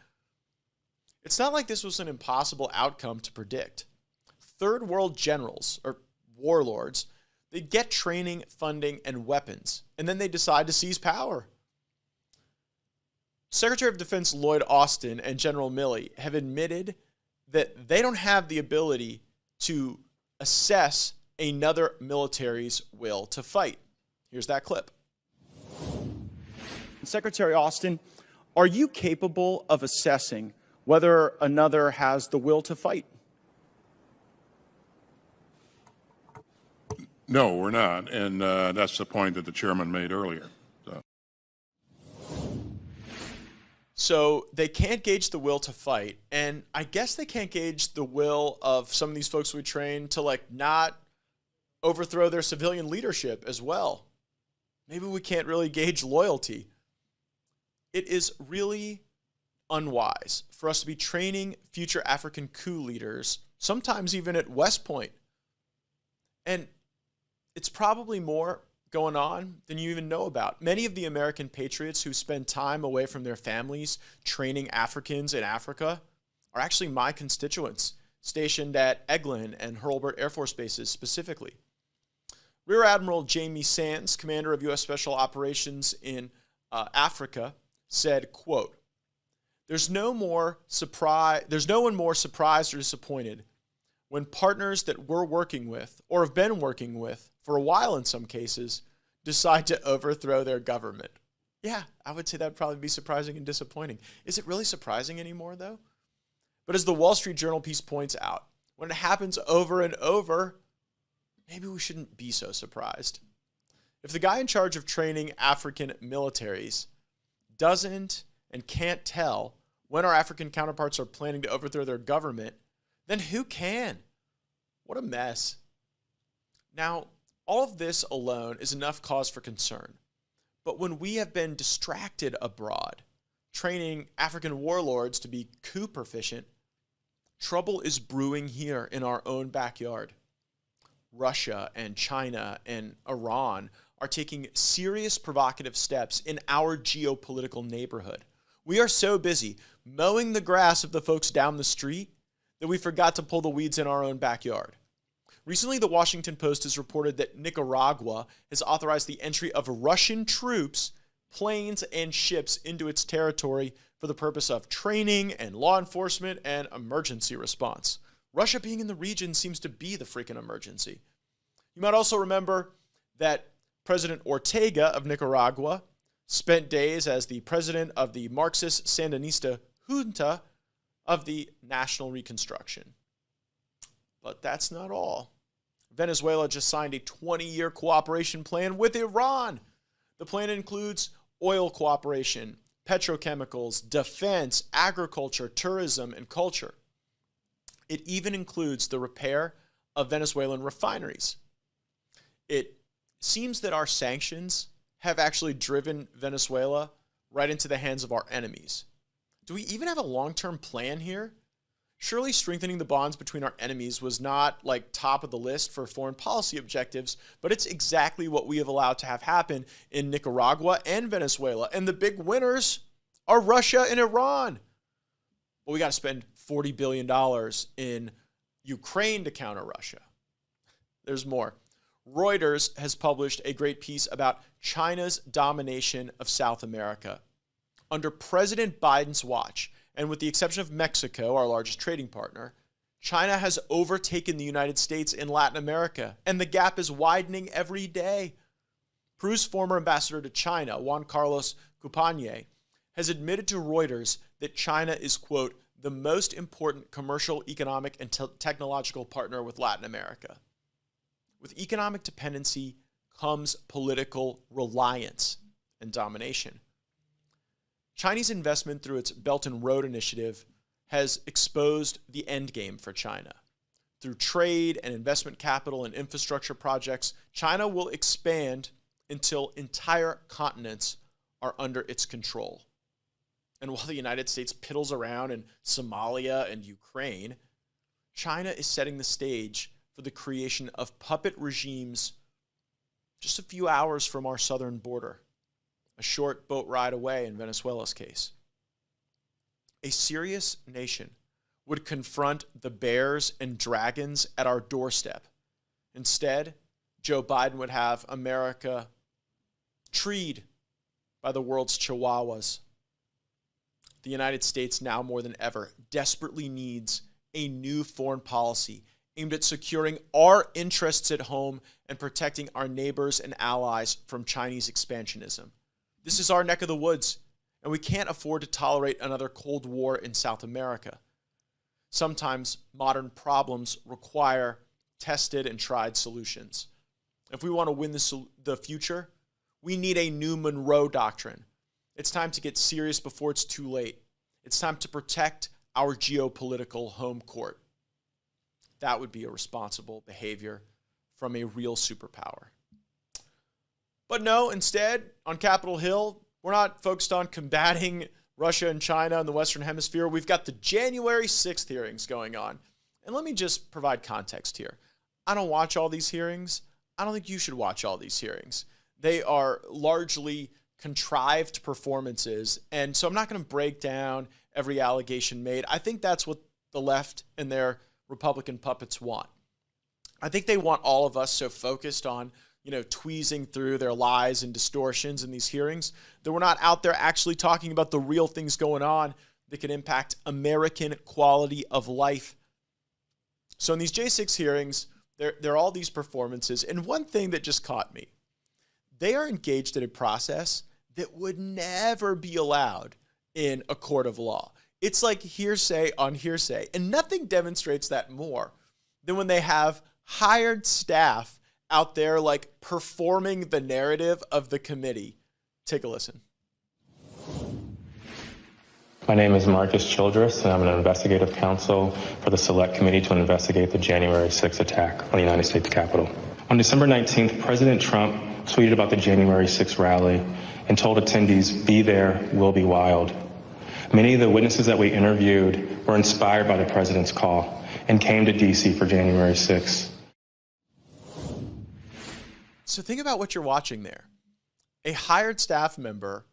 It's not like this was an impossible outcome to predict. Third world generals, or warlords, they get training, funding, and weapons, and then they decide to seize power. Secretary of Defense Lloyd Austin and General Milley have admitted that they don't have the ability to assess another military's will to fight. Here's that clip. Secretary Austin, are you capable of assessing whether another has the will to fight? No, we're not, and that's the point that the chairman made earlier. So they can't gauge the will to fight, and I guess they can't gauge the will of some of these folks we train to, like, not overthrow their civilian leadership as well. Maybe we can't really gauge loyalty. It is really unwise for us to be training future African coup leaders, sometimes even at West Point. And it's probably more going on than you even know about. Many of the American patriots who spend time away from their families training Africans in Africa are actually my constituents, stationed at Eglin and Hurlburt Air Force bases specifically. Rear Admiral Jamie Sands, commander of U.S. Special Operations in Africa, said, quote, there's no one more surprised or disappointed when partners that we're working with, or have been working with for a while in some cases, decide to overthrow their government. Yeah, I would say that would probably be surprising and disappointing. Is it really surprising anymore, though? But as the Wall Street Journal piece points out, when it happens over and over, maybe we shouldn't be so surprised. If the guy in charge of training African militaries doesn't and can't tell when our African counterparts are planning to overthrow their government, then who can? What a mess. Now, all of this alone is enough cause for concern. But when we have been distracted abroad, training African warlords to be coup proficient, trouble is brewing here in our own backyard. Russia and China and Iran are taking serious provocative steps in our geopolitical neighborhood. We are so busy mowing the grass of the folks down the street that we forgot to pull the weeds in our own backyard. Recently, the Washington Post has reported that Nicaragua has authorized the entry of Russian troops, planes, and ships into its territory for the purpose of training and law enforcement and emergency response. Russia being in the region seems to be the freaking emergency. You might also remember that President Ortega of Nicaragua spent days as the president of the Marxist Sandinista junta of the National Reconstruction. But that's not all. Venezuela just signed a 20-year cooperation plan with Iran. The plan includes oil cooperation, petrochemicals, defense, agriculture, tourism, and culture. It even includes the repair of Venezuelan refineries. It seems that our sanctions have actually driven Venezuela right into the hands of our enemies. Do we even have a long-term plan here? Surely strengthening the bonds between our enemies was not like top of the list for foreign policy objectives, but it's exactly what we have allowed to have happen in Nicaragua and Venezuela. And the big winners are Russia and Iran. But we got to spend $40 billion in Ukraine to counter Russia. There's more. Reuters has published a great piece about China's domination of South America. Under President Biden's watch, and with the exception of Mexico, our largest trading partner, China has overtaken the United States in Latin America, and the gap is widening every day. Peru's former ambassador to China, Juan Carlos Cupañe, has admitted to Reuters that China is, quote, the most important commercial, economic, and technological partner with Latin America. With economic dependency comes political reliance and domination. Chinese investment through its Belt and Road Initiative has exposed the endgame for China. Through trade and investment capital and infrastructure projects, China will expand until entire continents are under its control. And while the United States piddles around in Somalia and Ukraine, China is setting the stage for the creation of puppet regimes just a few hours from our southern border, a short boat ride away in Venezuela's case. A serious nation would confront the bears and dragons at our doorstep. Instead, Joe Biden would have America treed by the world's chihuahuas. The United States now more than ever desperately needs a new foreign policy aimed at securing our interests at home and protecting our neighbors and allies from Chinese expansionism. This is our neck of the woods, and we can't afford to tolerate another Cold War in South America. Sometimes modern problems require tested and tried solutions. If we want to win the future, we need a new Monroe Doctrine. It's time to get serious before it's too late. It's time to protect our geopolitical home court. That would be a responsible behavior from a real superpower. But no, instead, on Capitol Hill, we're not focused on combating Russia and China in the Western Hemisphere. We've got the January 6th hearings going on. And let me just provide context here. I don't watch all these hearings. I don't think you should watch all these hearings. They are largely contrived performances. And so I'm not going to break down every allegation made. I think that's what the left and their Republican puppets want. I think they want all of us so focused on, tweezing through their lies and distortions in these hearings that we're not out there actually talking about the real things going on that can impact American quality of life. So in these J6 hearings, there are all these performances. And one thing that just caught me, they are engaged in a process that would never be allowed in a court of law. It's like hearsay on hearsay. And nothing demonstrates that more than when they have hired staff out there like performing the narrative of the committee. Take a listen. My name is Marcus Childress, and I'm an investigative counsel for the Select Committee to investigate the January 6th attack on the United States Capitol. On December 19th, President Trump tweeted about the January 6th rally and told attendees, "Be there, we'll be wild." Many of the witnesses that we interviewed were inspired by the president's call and came to D.C. for January 6th. So think about what you're watching there. A hired staff member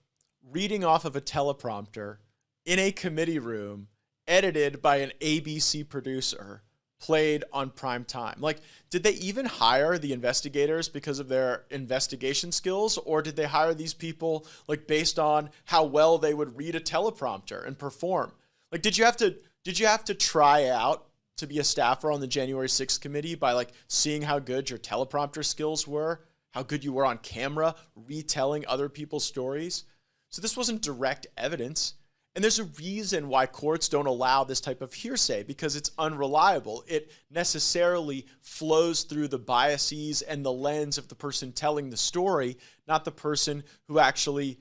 reading off of a teleprompter in a committee room, edited by an ABC producer, played on prime time. Like, did they even hire the investigators because of their investigation skills, or did they hire these people like based on how well they would read a teleprompter and perform? Like, did you have to try out to be a staffer on the January 6th committee by like seeing how good your teleprompter skills were, how good you were on camera, retelling other people's stories? So this wasn't direct evidence. And there's a reason why courts don't allow this type of hearsay, because it's unreliable. It necessarily flows through the biases and the lens of the person telling the story, not the person who actually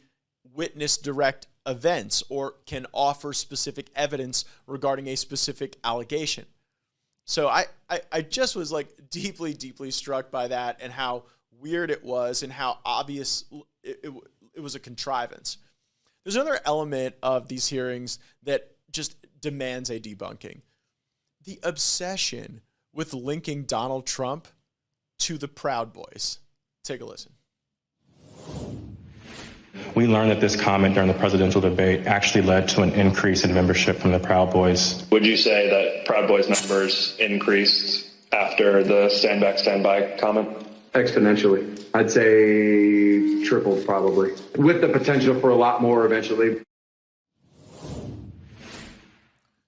witnessed direct events or can offer specific evidence regarding a specific allegation. So I just was like deeply, deeply struck by that and how weird it was and how obvious it was a contrivance. There's another element of these hearings that just demands a debunking. The obsession with linking Donald Trump to the Proud Boys. Take a listen. We learned that this comment during the presidential debate actually led to an increase in membership from the Proud Boys. Would you say that Proud Boys numbers increased after the stand back, stand by comment? Exponentially. I'd say tripled probably, with the potential for a lot more eventually.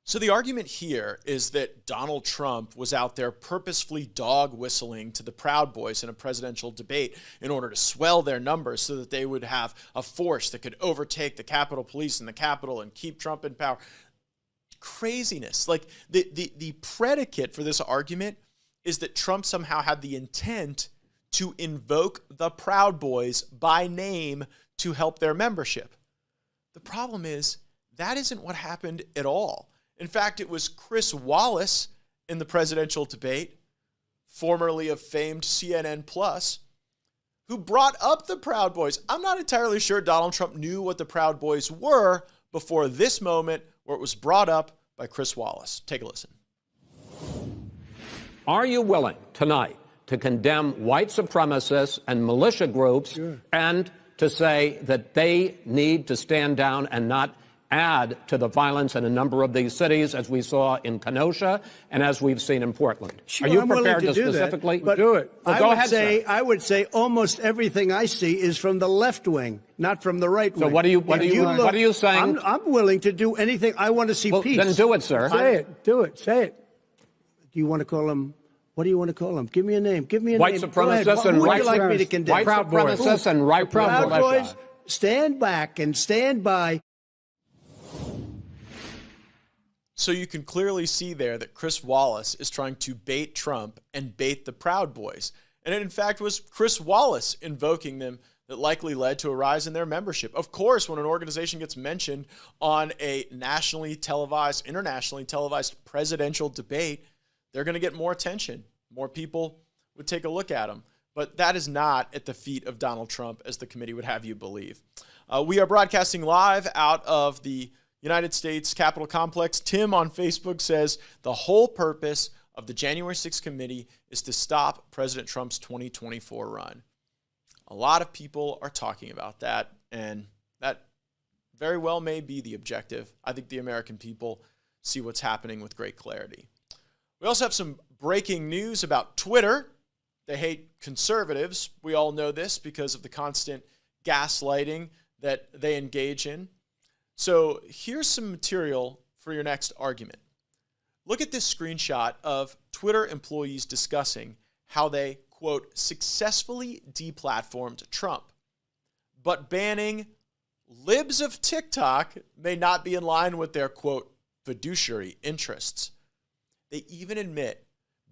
So the argument here is that Donald Trump was out there purposefully dog whistling to the Proud Boys in a presidential debate in order to swell their numbers so that they would have a force that could overtake the Capitol Police in the Capitol and keep Trump in power. Craziness. Like the predicate for this argument is that Trump somehow had the intent to invoke the Proud Boys by name to help their membership. The problem is that isn't what happened at all. In fact, it was Chris Wallace in the presidential debate, formerly of famed CNN Plus, who brought up the Proud Boys. I'm not entirely sure Donald Trump knew what the Proud Boys were before this moment where it was brought up by Chris Wallace. Take a listen. Are you willing tonight to condemn white supremacists and militia groups and to say that they need to stand down and not add to the violence in a number of these cities, as we saw in Kenosha and as we've seen in Portland? Sure, are you I'm prepared to do specifically that, but do it? Well, go ahead, sir. I would say almost everything I see is from the left wing, not from the right wing. So what are you saying? I'm willing to do anything. I want to see peace. Then do it, sir. Say it. Do it. Say it. Do you want to call him? What do you want to call them? Give me a name. Give me a white name. Supremacists and white supremacists and right Proud Boys. Proud Boys. stand back and stand by. So you can clearly see there that Chris Wallace is trying to bait Trump and bait the Proud Boys. And it, in fact, was Chris Wallace invoking them that likely led to a rise in their membership. Of course, when an organization gets mentioned on a nationally televised, internationally televised presidential debate, they're going to get more attention. More people would take a look at them. But that is not at the feet of Donald Trump, as the committee would have you believe. We are broadcasting live out of the United States Capitol Complex. Tim on Facebook says the whole purpose of the January 6th committee is to stop President Trump's 2024 run. A lot of people are talking about that, and that very well may be the objective. I think the American people see what's happening with great clarity. We also have some breaking news about Twitter. They hate conservatives. We all know this because of the constant gaslighting that they engage in. So here's some material for your next argument. Look at this screenshot of Twitter employees discussing how they, quote, successfully deplatformed Trump. But banning libs of TikTok may not be in line with their, quote, fiduciary interests. They even admit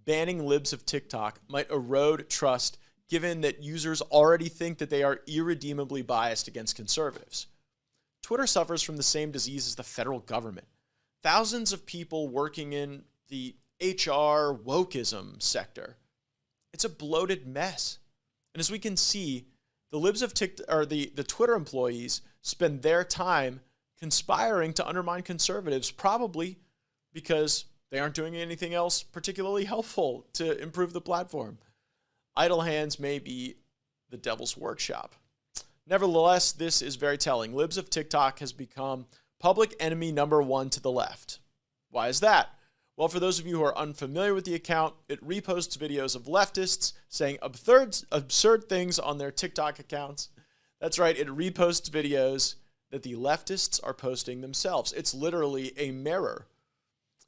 banning libs of TikTok might erode trust given that users already think that they are irredeemably biased against conservatives. Twitter suffers from the same disease as the federal government. Thousands of people working in the HR wokeism sector. It's a bloated mess. And as we can see, the libs of TikTok, or the Twitter employees spend their time conspiring to undermine conservatives, probably because they aren't doing anything else particularly helpful to improve the platform. Idle hands may be the devil's workshop. Nevertheless, this is very telling. Libs of TikTok has become public enemy number one to the left. Why is that? Well, for those of you who are unfamiliar with the account, it reposts videos of leftists saying absurd things on their TikTok accounts. That's right, it reposts videos that the leftists are posting themselves. It's literally a mirror.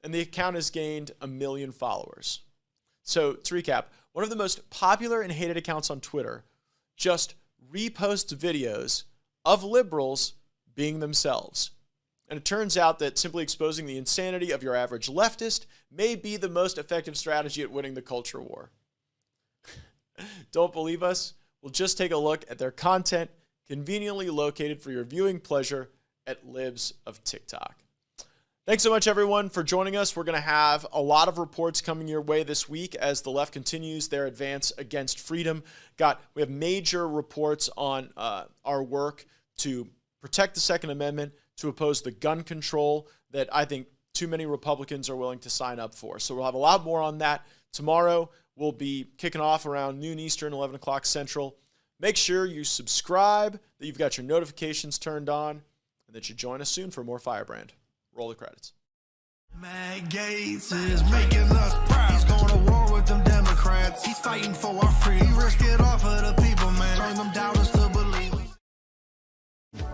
And the account has gained 1 million followers. So to recap, one of the most popular and hated accounts on Twitter just reposts videos of liberals being themselves. And it turns out that simply exposing the insanity of your average leftist may be the most effective strategy at winning the culture war. Don't believe us? Well, just take a look at their content, conveniently located for your viewing pleasure at Libs of TikTok. Thanks so much, everyone, for joining us. We're going to have a lot of reports coming your way this week as the left continues their advance against freedom. We have major reports on our work to protect the Second Amendment, to oppose the gun control that I think too many Republicans are willing to sign up for. So we'll have a lot more on that. Tomorrow, we'll be kicking off around noon Eastern, 11 o'clock Central. Make sure you subscribe, that you've got your notifications turned on, and that you join us soon for more Firebrand. Roll the credits. Matt Gaetz is making us proud. He's going to war with them Democrats. He's fighting for our freedom. He risked it all for the people, man. Turn them doubters to believers.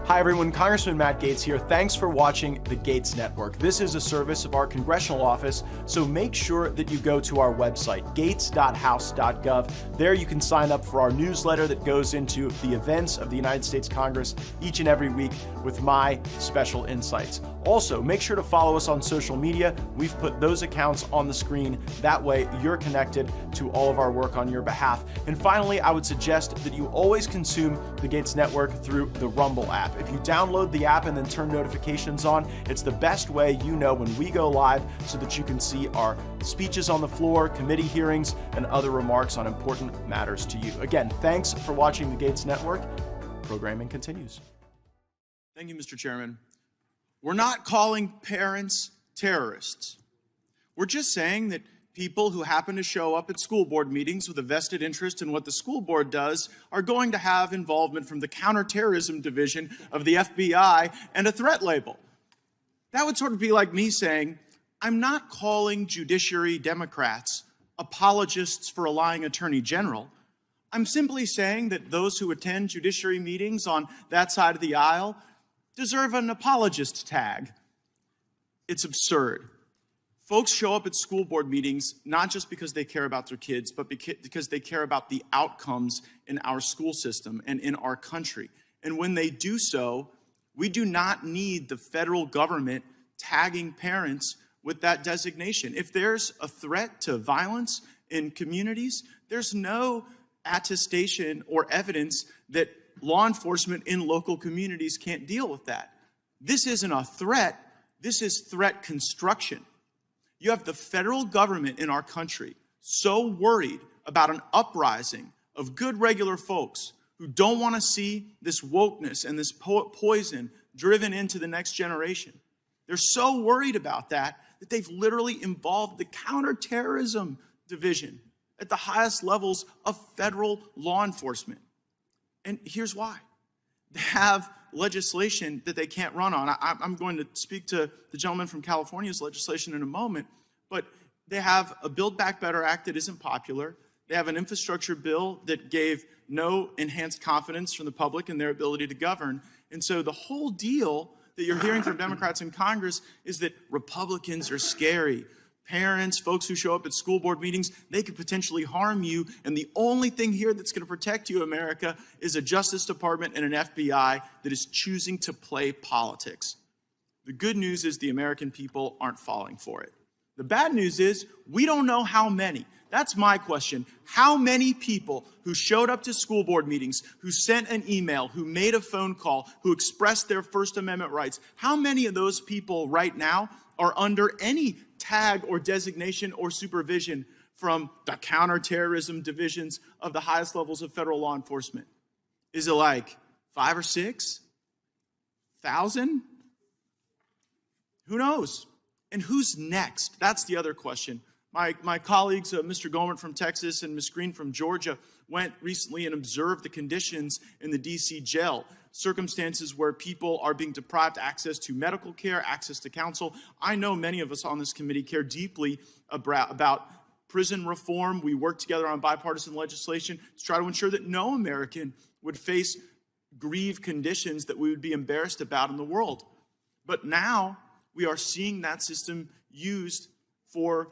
Hi everyone, Congressman Matt Gaetz here. Thanks for watching the Gaetz Network. This is a service of our congressional office, so make sure that you go to our website, gaetz.house.gov. There you can sign up for our newsletter that goes into the events of the United States Congress each and every week with my special insights. Also, make sure to follow us on social media. We've put those accounts on the screen. That way, you're connected to all of our work on your behalf. And finally, I would suggest that you always consume the Gaetz Network through the Rumble app. If you download the app and then turn notifications on, it's the best way you know when we go live so that you can see our speeches on the floor, committee hearings, and other remarks on important matters to you. Again, thanks for watching the Gaetz Network. Programming continues. Thank you, Mr. Chairman. We're not calling parents terrorists. We're just saying that people who happen to show up at school board meetings with a vested interest in what the school board does are going to have involvement from the counterterrorism division of the FBI and a threat label. That would sort of be like me saying, I'm not calling judiciary Democrats apologists for a lying attorney general. I'm simply saying that those who attend judiciary meetings on that side of the aisle deserve an apologist tag. It's absurd. Folks show up at school board meetings not just because they care about their kids, but because they care about the outcomes in our school system and in our country. And when they do so, we do not need the federal government tagging parents with that designation. If there's a threat to violence in communities, there's no attestation or evidence that law enforcement in local communities can't deal with that. This isn't a threat, this is threat construction. You have the federal government in our country so worried about an uprising of good regular folks who don't want to see this wokeness and this poison driven into the next generation. They're so worried about that they've literally involved the counterterrorism division at the highest levels of federal law enforcement. And here's why. They have legislation that they can't run on. I'm going to speak to the gentleman from California's legislation in a moment, but they have a Build Back Better Act that isn't popular. They have an infrastructure bill that gave no enhanced confidence from the public in their ability to govern. And so the whole deal that you're hearing from Democrats in Congress is that Republicans are scary. Parents, folks who show up at school board meetings, they could potentially harm you. And the only thing here that's going to protect you, America, is a Justice Department and an FBI that is choosing to play politics. The good news is the American people aren't falling for it. The bad news is we don't know how many. That's my question. How many people who showed up to school board meetings, who sent an email, who made a phone call, who expressed their First Amendment rights, how many of those people right now are under any tag or designation or supervision from the counterterrorism divisions of the highest levels of federal law enforcement? Is it like 5 or 6 thousand? Who knows? And who's next? That's the other question. My colleagues, Mr. Gohmert from Texas and Ms. Green from Georgia, went recently and observed the conditions in the D.C. jail, circumstances where people are being deprived access to medical care, access to counsel. I know many of us on this committee care deeply about prison reform. We work together on bipartisan legislation to try to ensure that no American would face grieved conditions that we would be embarrassed about in the world. But now we are seeing that system used for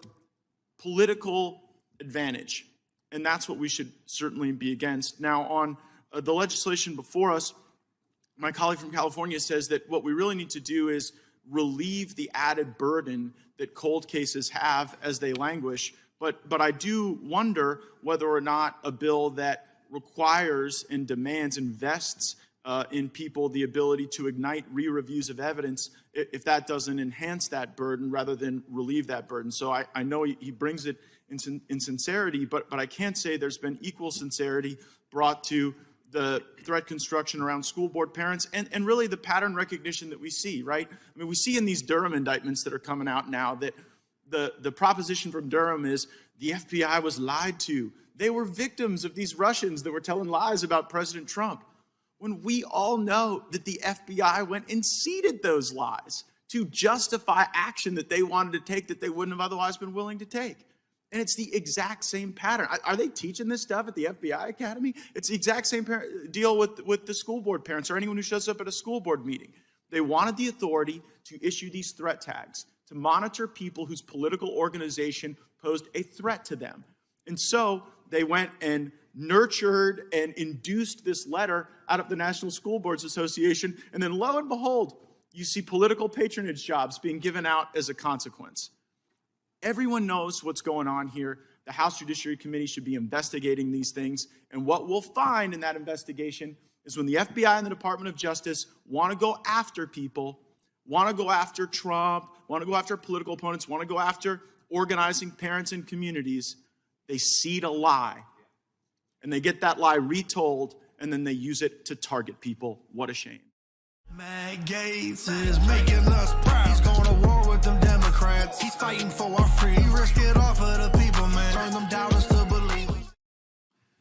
political advantage, and that's what we should certainly be against. Now, on the legislation before us, my colleague from California says that what we really need to do is relieve the added burden that cold cases have as they languish. But I do wonder whether or not a bill that requires and demands, invests in people the ability to ignite re-reviews of evidence, if that doesn't enhance that burden rather than relieve that burden. So I know he brings it in sincerity, but I can't say there's been equal sincerity brought to the threat construction around school board parents and really the pattern recognition that we see, right? I mean, we see in these Durham indictments that are coming out now that the proposition from Durham is the FBI was lied to. They were victims of these Russians that were telling lies about President Trump, when we all know that the FBI went and seeded those lies to justify action that they wanted to take that they wouldn't have otherwise been willing to take. And it's the exact same pattern. Are they teaching this stuff at the FBI Academy? It's the exact same deal with the school board parents or anyone who shows up at a school board meeting. They wanted the authority to issue these threat tags, to monitor people whose political organization posed a threat to them. And so they went and nurtured and induced this letter out of the National School Boards Association, and then lo and behold, you see political patronage jobs being given out as a consequence. Everyone knows what's going on here. The House Judiciary Committee should be investigating these things, and what we'll find in that investigation is when the FBI and the Department of Justice want to go after people, want to go after Trump, want to go after political opponents, want to go after organizing parents and communities, they seed a lie. And they get that lie retold, and then they use it to target people. What a shame. Matt Gaetz is making us proud. He's going to war with them Democrats. He's fighting for our freedom. He risked it all for the people, man. Turn them doubters to believers.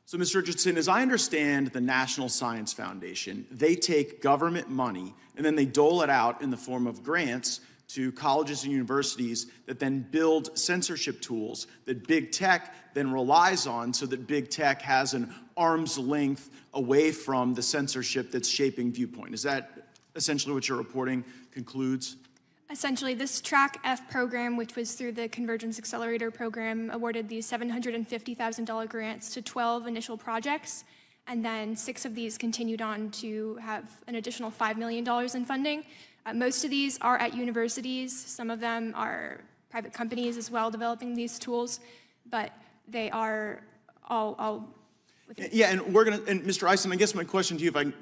So, Mr. Richardson, as I understand the National Science Foundation, they take government money and then they dole it out in the form of grants to colleges and universities that then build censorship tools that big tech then relies on so that big tech has an arm's length away from the censorship that's shaping viewpoint. Is that essentially what your reporting concludes? Essentially, this Track F program, which was through the Convergence Accelerator program, awarded these $750,000 grants to 12 initial projects. And then 6 of these continued on to have an additional $5 million in funding. Most of these are at universities. Some of them are private companies as well developing these tools, but they are all within. Yeah, and Mr. Isom, I guess my question to you,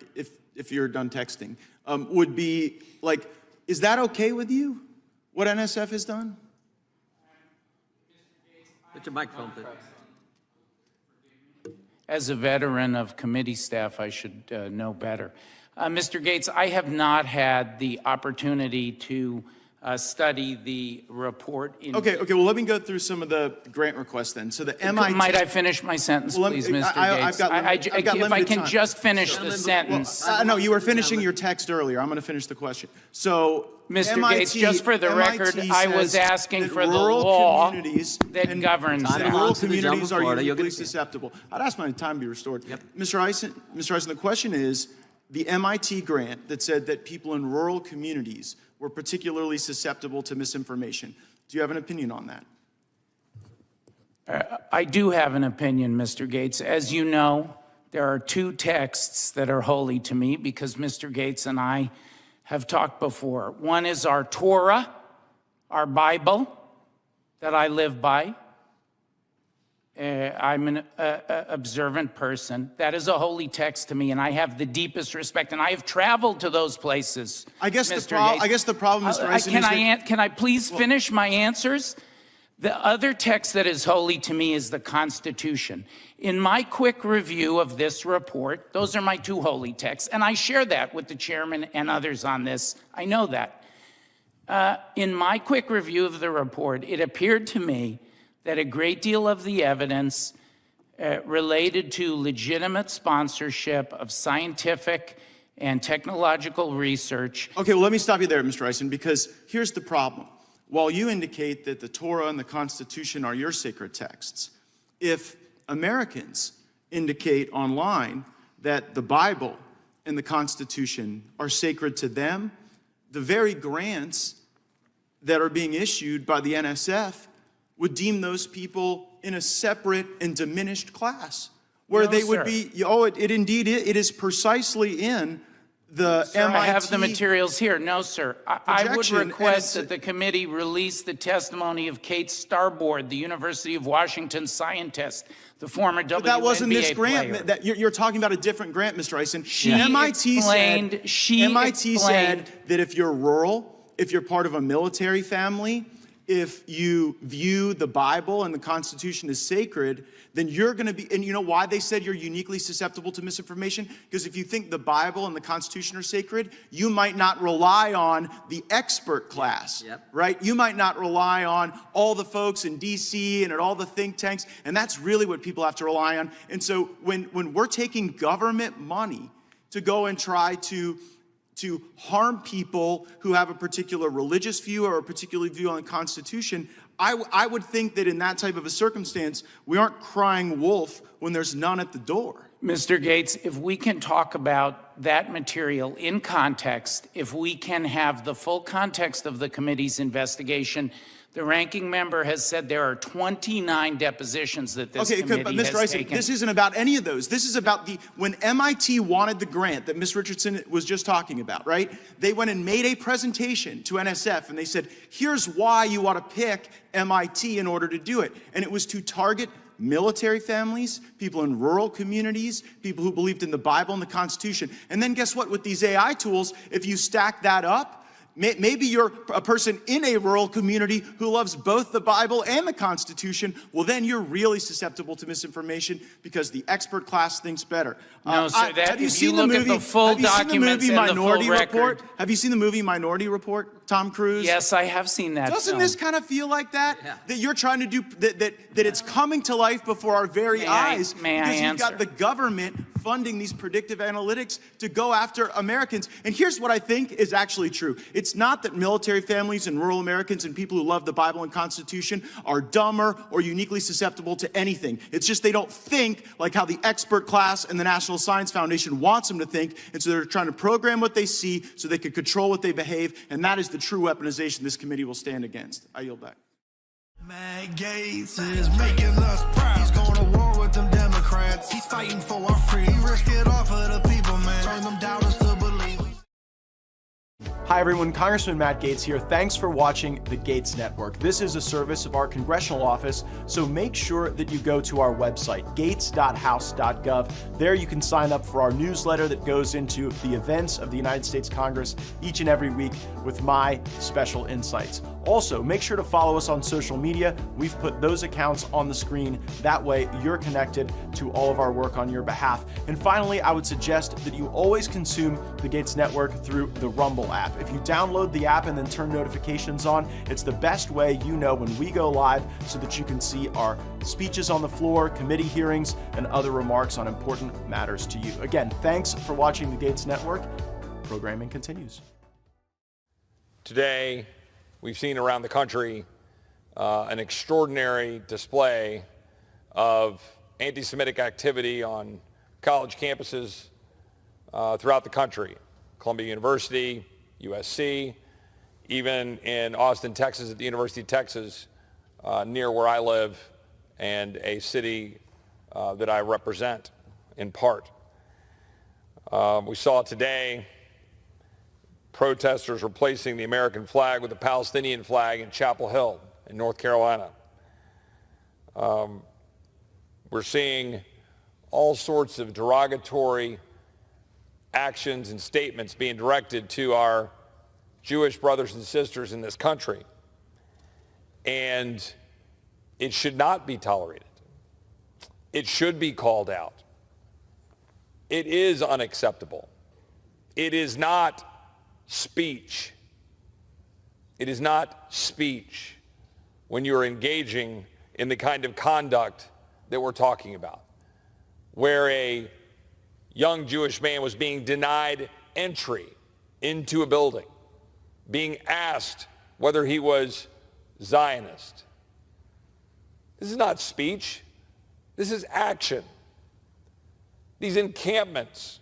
if you're done texting, would be like, is that okay with you, what NSF has done? Put your microphone, please. As a veteran of committee staff, I should know better. Mr. Gaetz, I have not had the opportunity to study the report. Okay, well, let me go through some of the grant requests then. So the MIT... Might I finish my sentence, please, Mr. Gaetz? If I can just finish the sentence. No, you were finishing your text earlier. I'm going to finish the question. So, Mr. Gaetz, just for the record, I was asking for the law that governs that. Rural communities are uniquely susceptible. I'd ask my time to be restored. Yep. Mr. Eisen, the question is, the MIT grant that said that people in rural communities were particularly susceptible to misinformation. Do you have an opinion on that? I do have an opinion, Mr. Gaetz. As you know, there are 2 texts that are holy to me because Mr. Gaetz and I have talked before. One is our Torah, our Bible, that I live by. I'm an observant person. That is a holy text to me, and I have the deepest respect. And I have traveled to those places. I guess the problem, Mr. Eisen, can I please finish my answers? The other text that is holy to me is the Constitution. In my quick review of this report, those are my 2 holy texts, and I share that with the chairman and others on this. I know that. In my quick review of the report, it appeared to me that a great deal of the evidence related to legitimate sponsorship of scientific and technological research. Okay, well, let me stop you there, Mr. Eisen, because here's the problem. While you indicate that the Torah and the Constitution are your sacred texts, if Americans indicate online that the Bible and the Constitution are sacred to them, the very grants that are being issued by the NSF would deem those people in a separate and diminished class, where they would be, it is precisely in the Sir, MIT... I have the materials here. No, sir. I would request that the committee release the testimony of Kate Starboard, the University of Washington scientist, the former WNBA player. But that wasn't this grant. You're talking about a different grant, Mr. Eisen. MIT said that if you're rural, if you're part of a military family, if you view the Bible and the Constitution as sacred, then you're going to be, and you know why they said you're uniquely susceptible to misinformation? Because if you think the Bible and the Constitution are sacred, you might not rely on the expert class, right? You might not rely on all the folks in DC and at all the think tanks, and that's really what people have to rely on. And so when we're taking government money to go and try to harm people who have a particular religious view or a particular view on the Constitution, I would think that in that type of a circumstance, we aren't crying wolf when there's none at the door. Mr. Gaetz, if we can talk about that material in context, if we can have the full context of the committee's investigation, the ranking member has said there are 29 depositions that this committee has taken. This isn't about any of those. This is about when MIT wanted the grant that Ms. Richardson was just talking about, right? They went and made a presentation to NSF, and they said, here's why you ought to pick MIT in order to do it. And it was to target military families, people in rural communities, people who believed in the Bible and the Constitution. And then guess what? With these AI tools, if you stack that up, maybe you're a person in a rural community who loves both the Bible and the Constitution. Well, then you're really susceptible to misinformation because the expert class thinks better. No, sir. Have you seen the movie? Have you seen the movie Minority Report? Have you seen the movie Minority Report? Tom Cruise. Yes, I have seen that. Doesn't this kind of feel like that? Yeah. That you're trying to do that it's coming to life before our very eyes because you've got the government funding these predictive analytics to go after Americans. And here's what I think is actually true. It's not that military families and rural Americans and people who love the Bible and Constitution are dumber or uniquely susceptible to anything. It's just they don't think like how the expert class and the National Science Foundation wants them to think, and so they're trying to program what they see so they can control what they behave, and that is the true weaponization this committee will stand against. I yield back. Gaetz is making us proud. He's going to war with them Democrats. Democrats. He's fighting for our freedom. He risked it all for the people, man. Turn them doubters to believe. Hi everyone, Congressman Matt Gaetz here. Thanks for watching the Gaetz Network. This is a service of our congressional office, so make sure that you go to our website, gaetz.house.gov. There you can sign up for our newsletter that goes into the events of the United States Congress each and every week with my special insights. Also, make sure to follow us on social media. We've put those accounts on the screen. That way, you're connected to all of our work on your behalf. And finally, I would suggest that you always consume the Gaetz Network through the Rumble app. If you download the app and then turn notifications on, it's the best way you know when we go live so that you can see our speeches on the floor, committee hearings, and other remarks on important matters to you. Again, thanks for watching the Gaetz Network. Programming continues. Today, we've seen around the country an extraordinary display of anti-Semitic activity on college campuses throughout the country. Columbia University, USC, even in Austin, Texas, at the University of Texas, near where I live and a city that I represent in part. We saw today protesters replacing the American flag with the Palestinian flag in Chapel Hill in North Carolina. We're seeing all sorts of derogatory actions and statements being directed to our Jewish brothers and sisters in this country. And it should not be tolerated. It should be called out. It is unacceptable. It is not speech. It is not speech when you're engaging in the kind of conduct that we're talking about, where a young Jewish man was being denied entry into a building, being asked whether he was Zionist. This is not speech. This is action. These encampments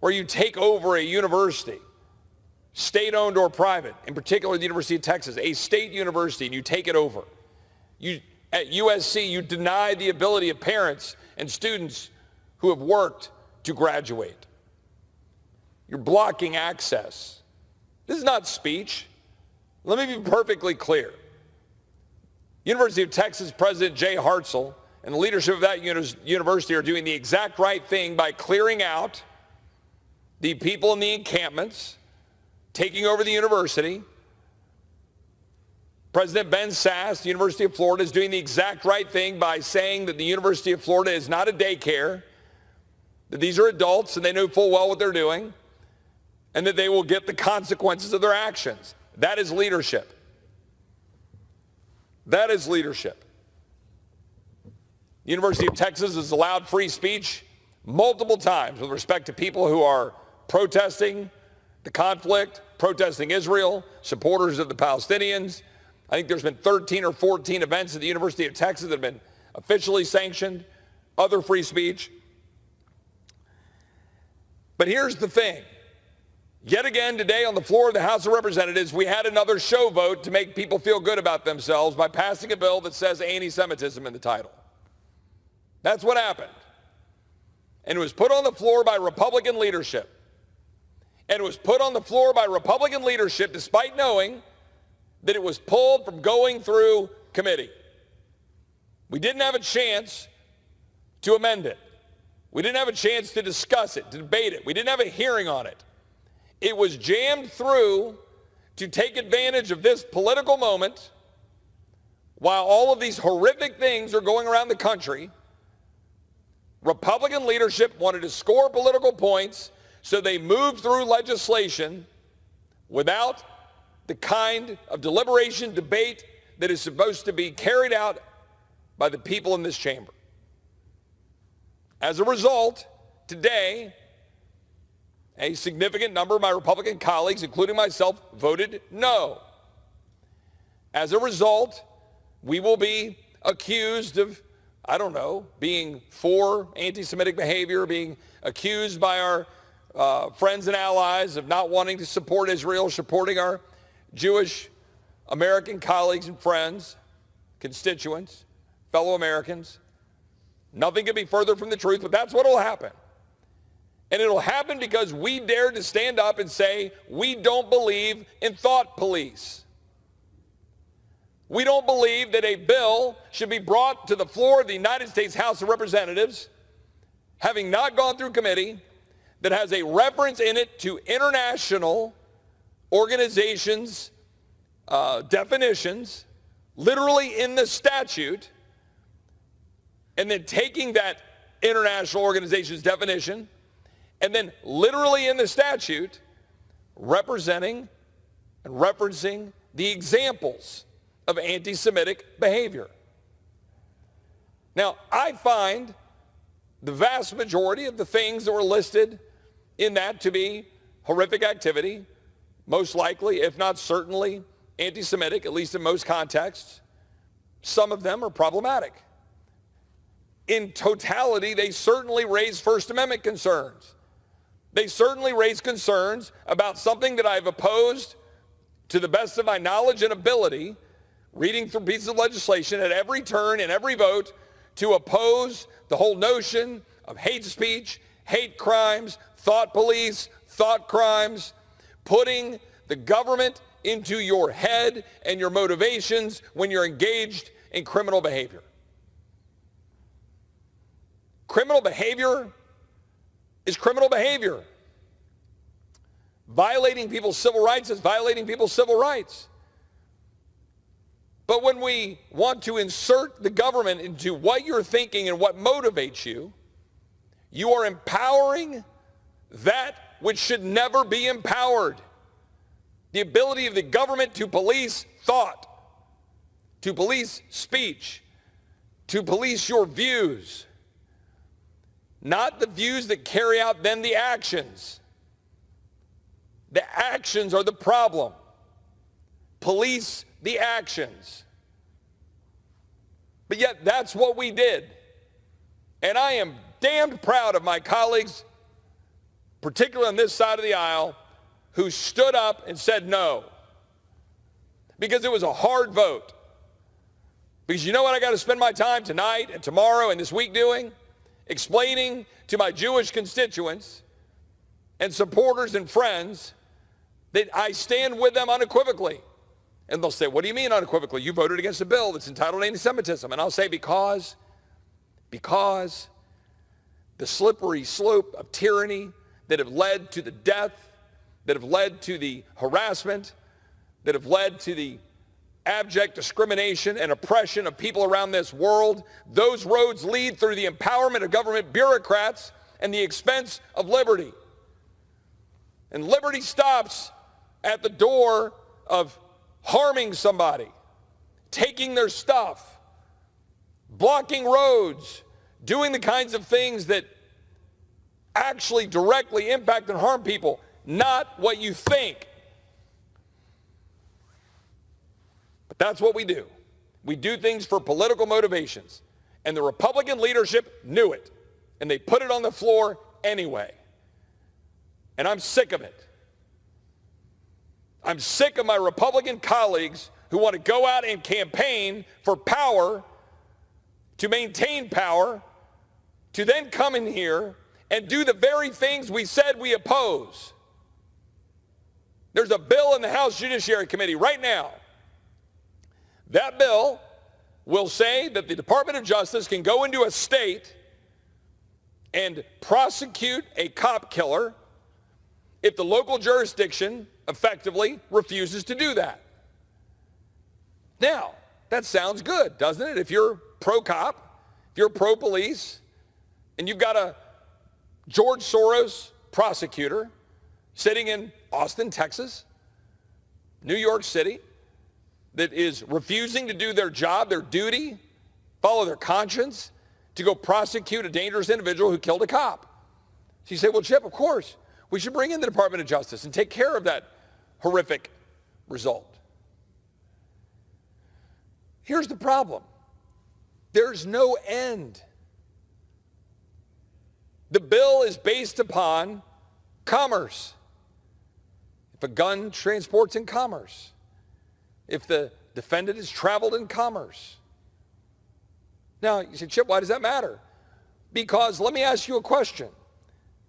where you take over a university, state-owned or private, in particular the University of Texas, a state university, and you take it over. At USC, you deny the ability of parents and students who have worked to graduate. You're blocking access. This is not speech. Let me be perfectly clear. University of Texas President Jay Hartzell and the leadership of that university are doing the exact right thing by clearing out the people in the encampments, taking over the university. President Ben Sasse, the University of Florida, is doing the exact right thing by saying that the University of Florida is not a daycare, that these are adults and they know full well what they're doing, and that they will get the consequences of their actions. That is leadership. That is leadership. The University of Texas has allowed free speech multiple times with respect to people who are protesting the conflict, protesting Israel, supporters of the Palestinians. I think there's been 13 or 14 events at the University of Texas that have been officially sanctioned, other free speech. But here's the thing. Yet again today on the floor of the House of Representatives, we had another show vote to make people feel good about themselves by passing a bill that says anti-Semitism in the title. That's what happened. And it was put on the floor by Republican leadership. And it was put on the floor by Republican leadership despite knowing that it was pulled from going through committee. We didn't have a chance to amend it. We didn't have a chance to discuss it, to debate it. We didn't have a hearing on it. It was jammed through to take advantage of this political moment while all of these horrific things are going around the country. Republican leadership wanted to score political points, so they moved through legislation without the kind of deliberation, debate that is supposed to be carried out by the people in this chamber. As a result, today, a significant number of my Republican colleagues, including myself, voted no. As a result, we will be accused of, I don't know, being for anti-Semitic behavior, being accused by our friends and allies of not wanting to support Israel, supporting our Jewish American colleagues and friends, constituents, fellow Americans. Nothing could be further from the truth, but that's what will happen. And it'll happen because we dared to stand up and say, we don't believe in thought police. We don't believe that a bill should be brought to the floor of the United States House of Representatives, having not gone through committee, that has a reference in it to international organizations' definitions, literally in the statute, and then taking that international organization's definition, and then literally in the statute, representing and referencing the examples of anti-Semitic behavior. Now, I find the vast majority of the things that were listed in that to be horrific activity, most likely, if not certainly, anti-Semitic, at least in most contexts. Some of them are problematic. In totality, they certainly raise First Amendment concerns. They certainly raise concerns about something that I've opposed to the best of my knowledge and ability, reading through pieces of legislation at every turn and every vote, to oppose the whole notion of hate speech, hate crimes, thought police, thought crimes, putting the government into your head and your motivations when you're engaged in criminal behavior. Criminal behavior is criminal behavior. Violating people's civil rights is violating people's civil rights. But when we want to insert the government into what you're thinking and what motivates you, you are empowering that which should never be empowered. The ability of the government to police thought, to police speech, to police your views. Not the views that carry out then the actions. The actions are the problem. Police the actions. But yet that's what we did. And I am damned proud of my colleagues, particularly on this side of the aisle, who stood up and said no. Because it was a hard vote. Because you know what I got to spend my time tonight and tomorrow and this week doing? Explaining to my Jewish constituents and supporters and friends that I stand with them unequivocally. And they'll say, what do you mean unequivocally? You voted against a bill that's entitled anti-Semitism. And I'll say, because the slippery slope of tyranny that have led to the death, that have led to the harassment, that have led to the abject discrimination and oppression of people around this world, those roads lead through the empowerment of government bureaucrats and the expense of liberty. And liberty stops at the door of harming somebody, taking their stuff, blocking roads, doing the kinds of things that actually directly impact and harm people, not what you think. But that's what we do. We do things for political motivations. And the Republican leadership knew it. And they put it on the floor anyway. And I'm sick of it. I'm sick of my Republican colleagues who want to go out and campaign for power, to maintain power, to then come in here and do the very things we said we oppose. There's a bill in the House Judiciary Committee right now. That bill will say that the Department of Justice can go into a state and prosecute a cop killer if the local jurisdiction effectively refuses to do that. Now, that sounds good, doesn't it? If you're pro-cop, if you're pro-police, and you've got a George Soros prosecutor sitting in Austin, Texas, New York City, that is refusing to do their job, their duty, follow their conscience, to go prosecute a dangerous individual who killed a cop. So you say, well, Chip, of course, we should bring in the Department of Justice and take care of that horrific result. Here's the problem. There's no end. The bill is based upon commerce. If a gun transports in commerce, if the defendant has traveled in commerce. Now, you say, Chip, why does that matter? Because let me ask you a question.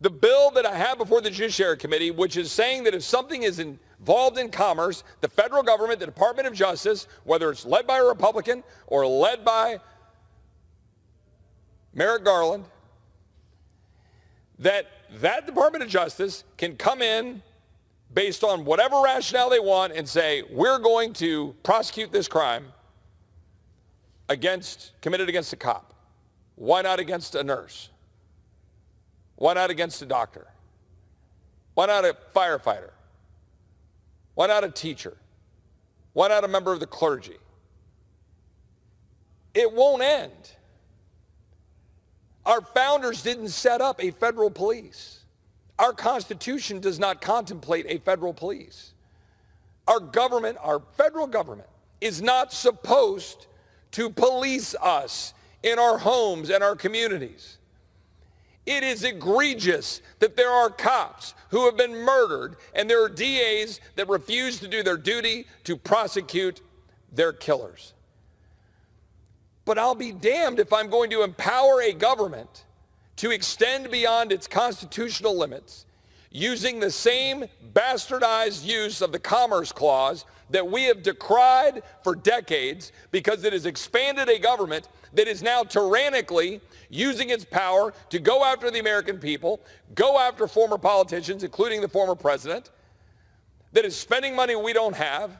The bill that I have before the Judiciary Committee, which is saying that if something is involved in commerce, the federal government, the Department of Justice, whether it's led by a Republican or led by Merrick Garland, that Department of Justice can come in based on whatever rationale they want and say, we're going to prosecute this crime committed against a cop. Why not against a nurse? Why not against a doctor? Why not a firefighter? Why not a teacher? Why not a member of the clergy? It won't end. Our founders didn't set up a federal police. Our Constitution does not contemplate a federal police. Our government, our federal government, is not supposed to police us in our homes and our communities. It is egregious that there are cops who have been murdered and there are DAs that refuse to do their duty to prosecute their killers. But I'll be damned if I'm going to empower a government to extend beyond its constitutional limits using the same bastardized use of the Commerce Clause that we have decried for decades because it has expanded a government that is now tyrannically using its power to go after the American people, go after former politicians, including the former president, that is spending money we don't have,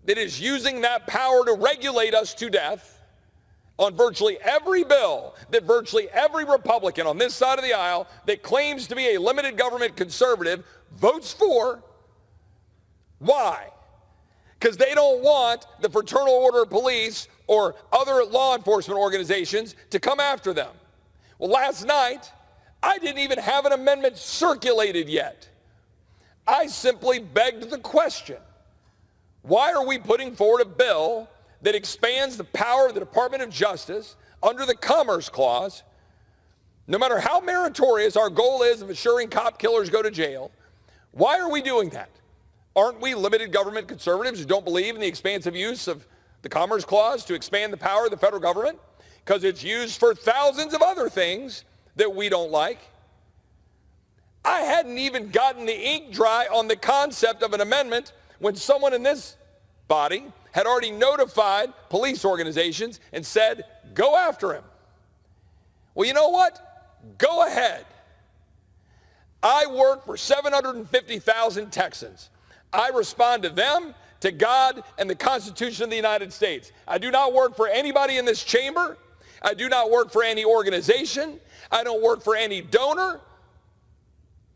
that is using that power to regulate us to death on virtually every bill that virtually every Republican on this side of the aisle that claims to be a limited government conservative votes for. Why? Because they don't want the Fraternal Order of Police or other law enforcement organizations to come after them. Well, last night, I didn't even have an amendment circulated yet. I simply begged the question, why are we putting forward a bill that expands the power of the Department of Justice under the Commerce Clause, no matter how meritorious our goal is of assuring cop killers go to jail? Why are we doing that? Aren't we limited government conservatives who don't believe in the expansive use of the Commerce Clause to expand the power of the federal government? Because it's used for thousands of other things that we don't like. I hadn't even gotten the ink dry on the concept of an amendment when someone in this body had already notified police organizations and said, go after him. Well, you know what? Go ahead. I work for 750,000 Texans. I respond to them, to God, and the Constitution of the United States. I do not work for anybody in this chamber. I do not work for any organization. I don't work for any donor.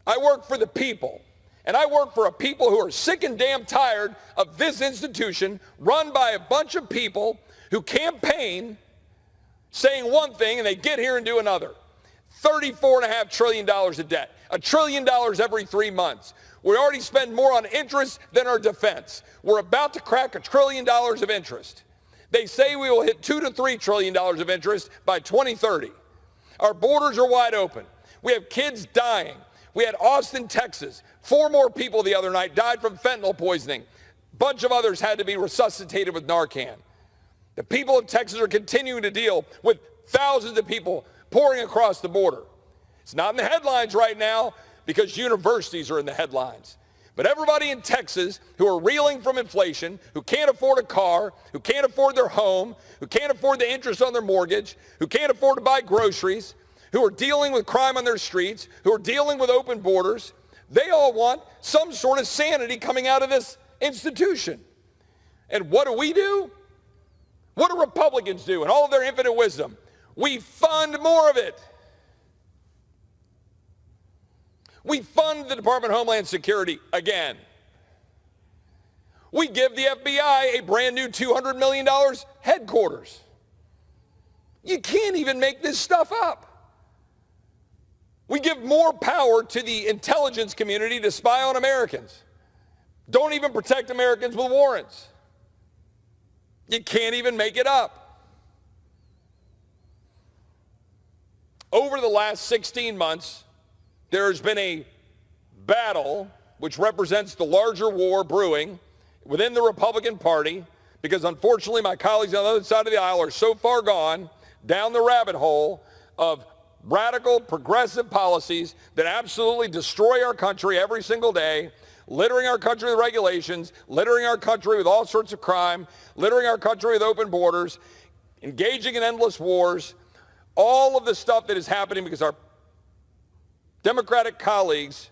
I work for the people. And I work for a people who are sick and damn tired of this institution run by a bunch of people who campaign saying one thing and they get here and do another. $34.5 trillion of debt. $1 trillion every 3 months. We already spend more on interest than our defense. We're about to crack $1 trillion of interest. They say we will hit $2 to $3 trillion of interest by 2030. Our borders are wide open. We have kids dying. We had Austin, Texas. 4 more people the other night died from fentanyl poisoning. A bunch of others had to be resuscitated with Narcan. The people of Texas are continuing to deal with thousands of people pouring across the border. It's not in the headlines right now because universities are in the headlines. But everybody in Texas who are reeling from inflation, who can't afford a car, who can't afford their home, who can't afford the interest on their mortgage, who can't afford to buy groceries, who are dealing with crime on their streets, who are dealing with open borders, they all want some sort of sanity coming out of this institution. And what do? What do Republicans do in all of their infinite wisdom? We fund more of it. We fund the Department of Homeland Security again. We give the FBI a brand new $200 million headquarters. You can't even make this stuff up. We give more power to the intelligence community to spy on Americans. Don't even protect Americans with warrants. You can't even make it up. Over the last 16 months, there's been a battle which represents the larger war brewing within the Republican Party because unfortunately my colleagues on the other side of the aisle are so far gone, down the rabbit hole of radical progressive policies that absolutely destroy our country every single day, littering our country with regulations, littering our country with all sorts of crime, littering our country with open borders, engaging in endless wars, all of the stuff that is happening because our Democratic colleagues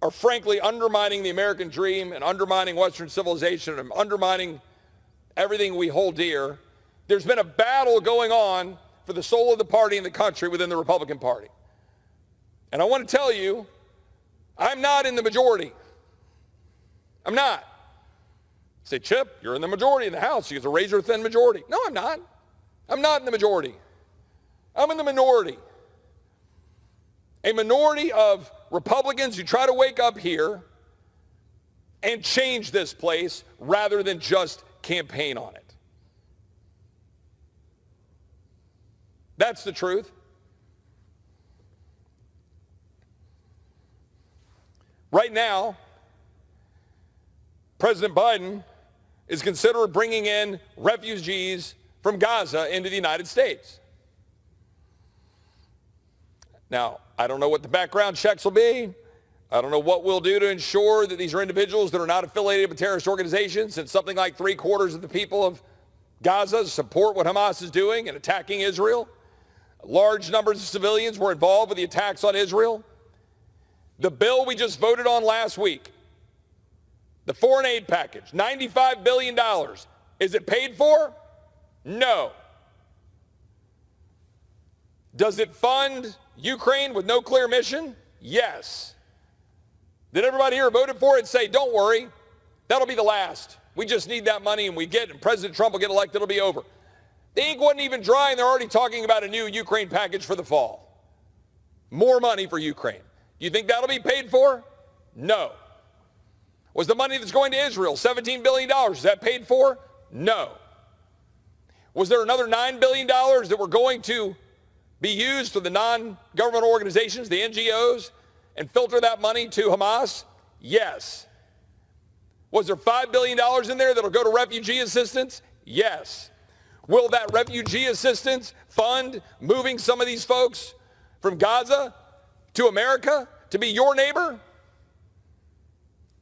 are frankly undermining the American dream and undermining Western civilization and undermining everything we hold dear. There's been a battle going on for the soul of the party in the country within the Republican Party. And I want to tell you, I'm not in the majority. I'm not. You say, Chip, you're in the majority in the House. You get a razor-thin majority. No, I'm not. I'm not in the majority. I'm in the minority. A minority of Republicans who try to wake up here and change this place rather than just campaign on it. That's the truth. Right now, President Biden is considering bringing in refugees from Gaza into the United States. Now, I don't know what the background checks will be. I don't know what we'll do to ensure that these are individuals that are not affiliated with terrorist organizations, since something like 3/4 of the people of Gaza support what Hamas is doing and attacking Israel. Large numbers of civilians were involved with the attacks on Israel. The bill we just voted on last week, the foreign aid package, $95 billion. Is it paid for? No. Does it fund Ukraine with no clear mission? Yes. Did everybody here voted for it and say, don't worry, that'll be the last. We just need that money and and President Trump will get elected, it'll be over. The ink wasn't even dry and they're already talking about a new Ukraine package for the fall. More money for Ukraine. You think that'll be paid for? No. Was the money that's going to Israel, $17 billion, is that paid for? No. Was there another $9 billion that were going to be used for the non-government organizations, the NGOs, and filter that money to Hamas? Yes. Was there $5 billion in there that'll go to refugee assistance? Yes. Will that refugee assistance fund moving some of these folks from Gaza to America to be your neighbor?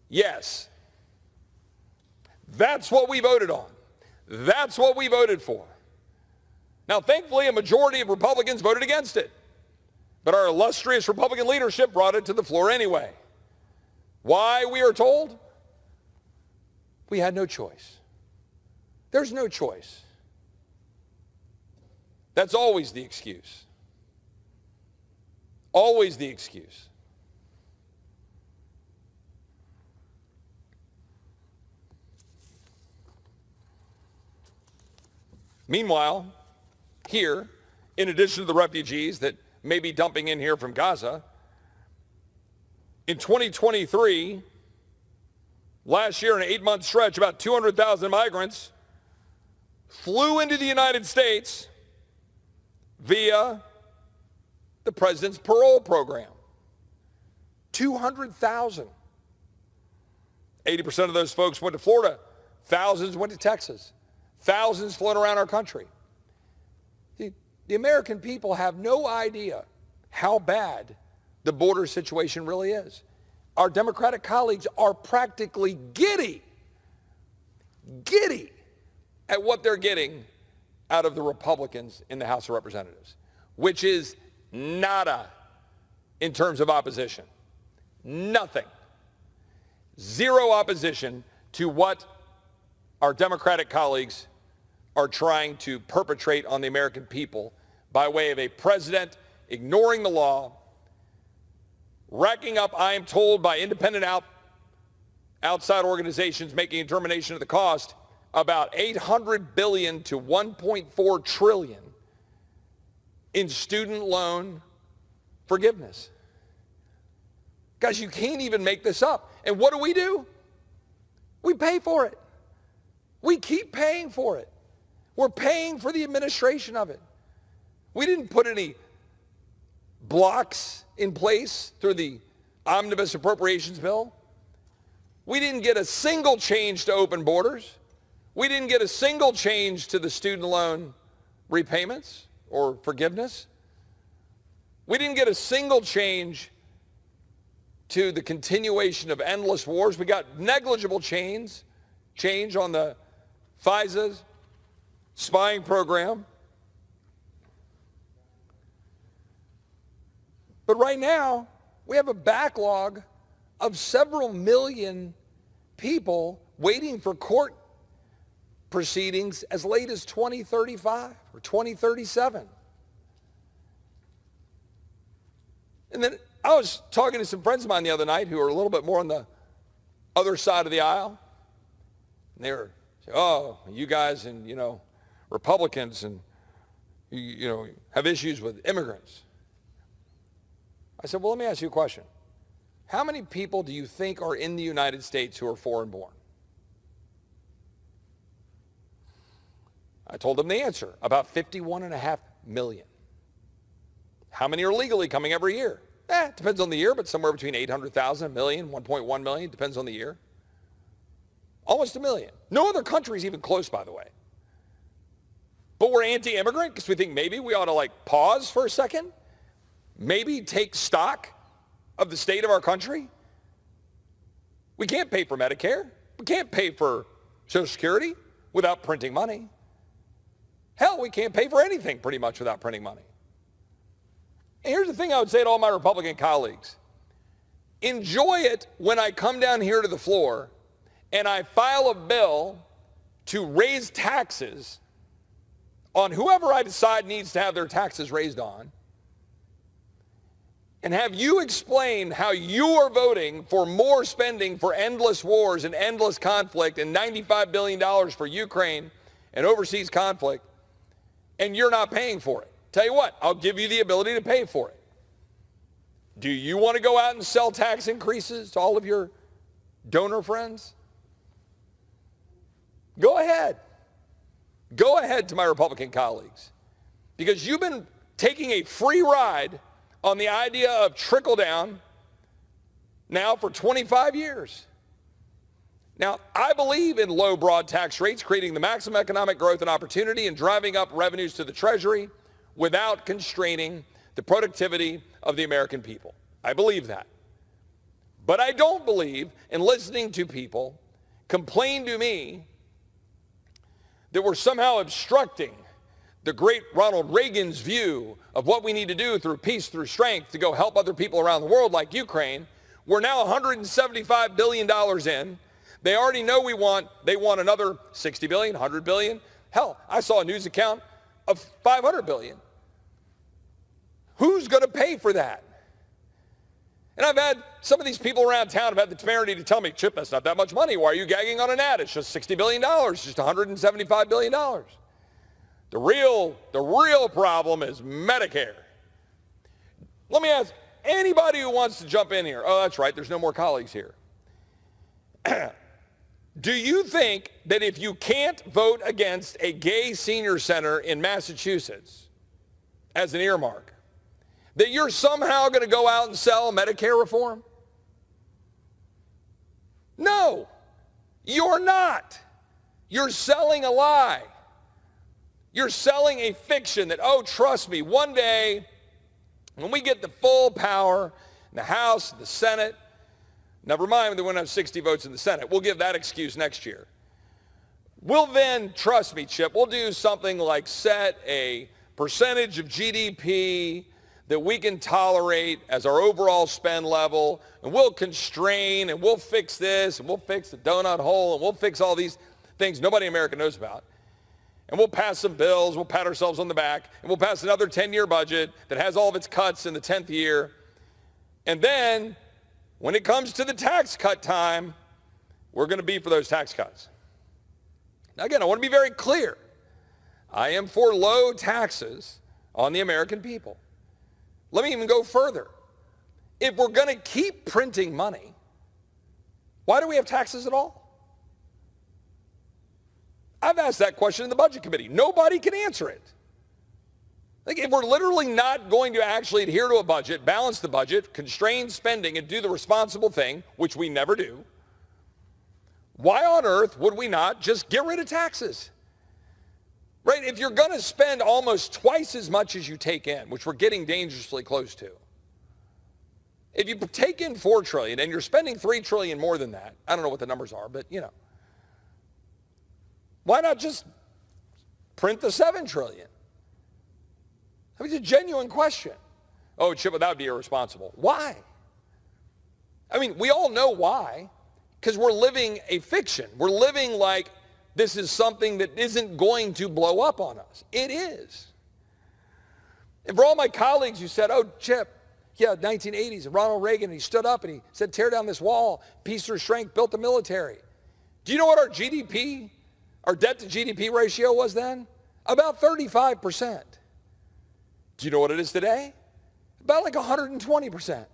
Yes. That's what we voted on. That's what we voted for. Now, thankfully, a majority of Republicans voted against it. But our illustrious Republican leadership brought it to the floor anyway. Why, we are told? We had no choice. There's no choice. That's always the excuse. Always the excuse. Meanwhile, here, in addition to the refugees that may be dumping in here from Gaza, in 2023, last year in an 8-month stretch, about 200,000 migrants flew into the United States via the president's parole program. 200,000. 80% of those folks went to Florida. Thousands went to Texas. Thousands flown around our country. The American people have no idea how bad the border situation really is. Our Democratic colleagues are practically giddy at what they're getting out of the Republicans in the House of Representatives, which is nada in terms of opposition. Nothing. Zero opposition to what our Democratic colleagues are trying to perpetrate on the American people by way of a president ignoring the law, racking up, I am told, by independent outside organizations making a determination of the cost, about $800 billion to $1.4 trillion in student loan forgiveness. Guys, you can't even make this up. And what do? We pay for it. We keep paying for it. We're paying for the administration of it. We didn't put any blocks in place through the omnibus appropriations bill. We didn't get a single change to open borders. We didn't get a single change to the student loan repayments or forgiveness. We didn't get a single change to the continuation of endless wars. We got negligible change on the FISA spying program. But right now, we have a backlog of several million people waiting for court proceedings as late as 2035 or 2037. And then I was talking to some friends of mine the other night who are a little bit more on the other side of the aisle. And they were saying, oh, you guys and, Republicans and, have issues with immigrants. I said, well, let me ask you a question. How many people do you think are in the United States who are foreign born? I told them the answer, about 51.5 million. How many are legally coming every year? It depends on the year, but somewhere between 800,000, a million, 1.1 million, depends on the year. Almost a million. No other country is even close, by the way. But we're anti-immigrant because we think maybe we ought to pause for a second, maybe take stock of the state of our country. We can't pay for Medicare. We can't pay for Social Security without printing money. Hell, we can't pay for anything pretty much without printing money. And here's the thing I would say to all my Republican colleagues. Enjoy it when I come down here to the floor and I file a bill to raise taxes on whoever I decide needs to have their taxes raised on, and have you explain how you are voting for more spending for endless wars and endless conflict and $95 billion for Ukraine and overseas conflict, and you're not paying for it. Tell you what, I'll give you the ability to pay for it. Do you want to go out and sell tax increases to all of your donor friends? Go ahead. Go ahead to my Republican colleagues, because you've been taking a free ride on the idea of trickle down now for 25 years. Now, I believe in low broad tax rates, creating the maximum economic growth and opportunity and driving up revenues to the Treasury without constraining the productivity of the American people. I believe that. But I don't believe in listening to people complain to me that we're somehow obstructing the great Ronald Reagan's view of what we need to do through peace, through strength, to go help other people around the world like Ukraine. We're now $175 billion in. They already know they want another 60 billion, 100 billion. Hell, I saw a news account of 500 billion. Who's going to pay for that? And I've had some of these people around town have had the temerity to tell me, Chip, that's not that much money. Why are you gagging on an ad? It's just $60 billion, just $175 billion. The real problem is Medicare. Let me ask anybody who wants to jump in here. Oh, that's right, there's no more colleagues here. Do you think that if you can't vote against a gay senior center in Massachusetts as an earmark, that you're somehow going to go out and sell Medicare reform? No, you're not. You're selling a lie. You're selling a fiction that, oh, trust me, one day when we get the full power in the House, the Senate, never mind they won't have 60 votes in the Senate. We'll give that excuse next year. We'll then, trust me, Chip, we'll do something like set a percentage of GDP that we can tolerate as our overall spend level, and we'll constrain, and we'll fix this, and we'll fix the donut hole, and we'll fix all these things nobody in America knows about. And we'll pass some bills, we'll pat ourselves on the back, and we'll pass another 10-year budget that has all of its cuts in the 10th year. And then, when it comes to the tax cut time, we're going to be for those tax cuts. Now again, I want to be very clear. I am for low taxes on the American people. Let me even go further. If we're going to keep printing money, why do we have taxes at all? I've asked that question in the Budget Committee. Nobody can answer it. Like, if we're literally not going to actually adhere to a budget, balance the budget, constrain spending, and do the responsible thing, which we never do, why on earth would we not just get rid of taxes? right? If you're going to spend almost twice as much as you take in, which we're getting dangerously close to, if you take in $4 trillion and you're spending $3 trillion more than that, I don't know what the numbers are, but you know, why not just print the $7 trillion? I mean, it's a genuine question. Oh, Chip, that would be irresponsible. Why? I mean, we all know why, because we're living a fiction. We're living like this is something that isn't going to blow up on us. It is. And for all my colleagues who said, oh, Chip, yeah, 1980s, and Ronald Reagan, and he stood up and he said, tear down this wall, peace through strength, built the military. Do you know what our GDP, our debt to GDP ratio was then? About 35%. Do you know what it is today? About like 120%,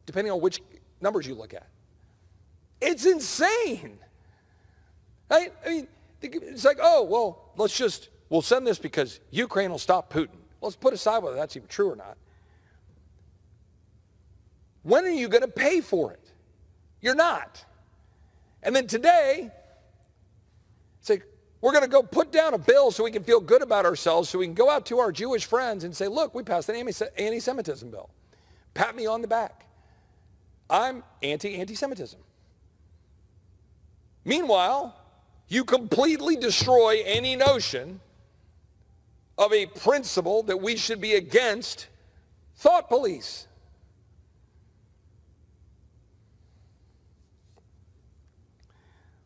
depending on which numbers you look at. It's insane. Right? I mean, it's like, oh, well, we'll send this because Ukraine will stop Putin. Let's put aside whether that's even true or not. When are you going to pay for it? You're not. And then today, it's like, we're going to go put down a bill so we can feel good about ourselves, so we can go out to our Jewish friends and say, look, we passed an anti-Semitism bill. Pat me on the back. I'm anti-Semitism. Meanwhile, you completely destroy any notion of a principle that we should be against thought police.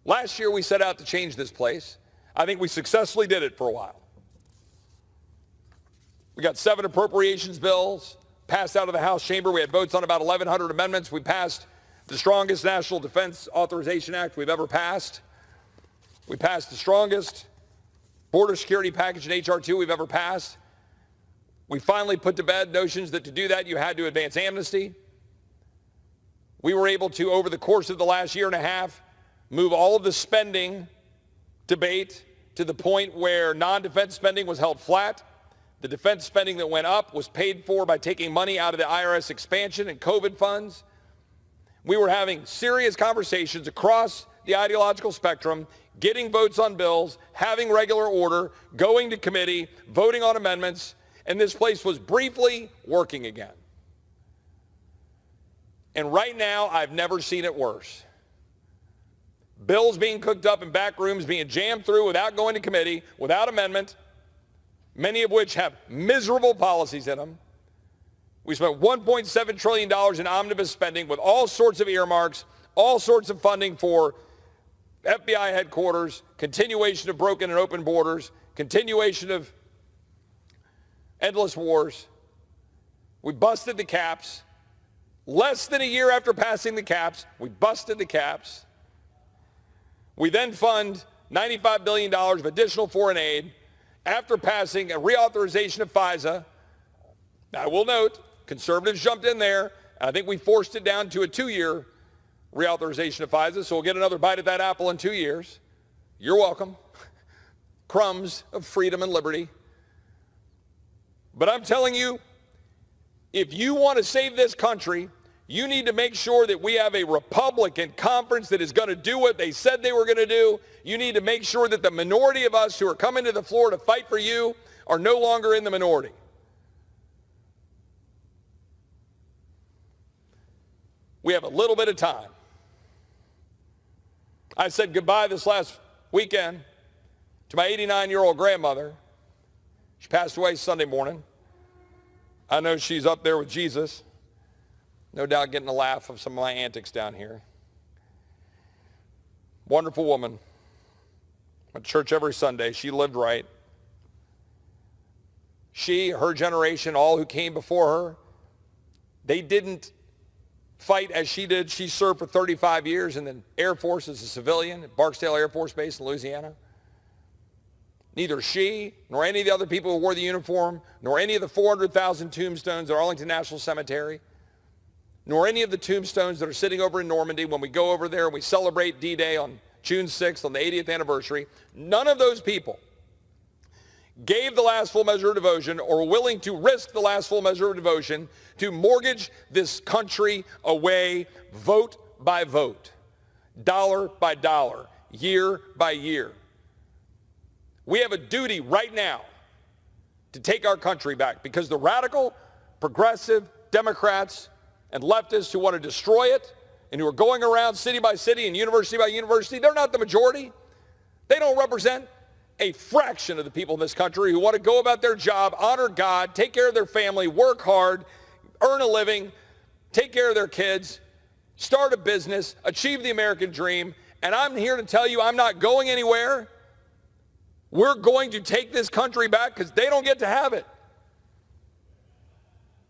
Last year, we set out to change this place. I think we successfully did it for a while. We got 7 appropriations bills passed out of the House chamber. We had votes on about 1,100 amendments. We passed the strongest National Defense Authorization Act we've ever passed. We passed the strongest border security package in H.R. 2 we've ever passed. We finally put to bed notions that to do that, you had to advance amnesty. We were able to, over the course of the last year and a half, move all of the spending debate to the point where non-defense spending was held flat. The defense spending that went up was paid for by taking money out of the IRS expansion and COVID funds. We were having serious conversations across the ideological spectrum, getting votes on bills, having regular order, going to committee, voting on amendments, and this place was briefly working again. And right now, I've never seen it worse. Bills being cooked up in back rooms, being jammed through without going to committee, without amendment, many of which have miserable policies in them. We spent $1.7 trillion in omnibus spending with all sorts of earmarks, all sorts of funding for FBI headquarters, continuation of broken and open borders, continuation of endless wars. We busted the caps. Less than a year after passing the caps, we busted the caps. We then fund $95 billion of additional foreign aid after passing a reauthorization of FISA. I will note, conservatives jumped in there, and I think we forced it down to a 2-year reauthorization of FISA, so we'll get another bite at that apple in 2 years. You're welcome. Crumbs of freedom and liberty. But I'm telling you, if you want to save this country, you need to make sure that we have a Republican conference that is going to do what they said they were going to do. You need to make sure that the minority of us who are coming to the floor to fight for you are no longer in the minority. We have a little bit of time. I said goodbye this last weekend to my 89-year-old grandmother. She passed away Sunday morning. I know she's up there with Jesus. No doubt getting a laugh of some of my antics down here. Wonderful woman. Went to church every Sunday. She lived right. She, her generation, all who came before her, they didn't fight as she did. She served for 35 years in the Air Force as a civilian at Barksdale Air Force Base in Louisiana. Neither she, nor any of the other people who wore the uniform, nor any of the 400,000 tombstones at Arlington National Cemetery, nor any of the tombstones that are sitting over in Normandy when we go over there and we celebrate D-Day on June 6th on the 80th anniversary, none of those people gave the last full measure of devotion or were willing to risk the last full measure of devotion to mortgage this country away vote by vote, dollar by dollar, year by year. We have a duty right now to take our country back, because the radical, progressive Democrats and leftists who want to destroy it and who are going around city by city and university by university, they're not the majority. They don't represent a fraction of the people in this country who want to go about their job, honor God, take care of their family, work hard, earn a living, take care of their kids, start a business, achieve the American dream. And I'm here to tell you I'm not going anywhere. We're going to take this country back because they don't get to have it.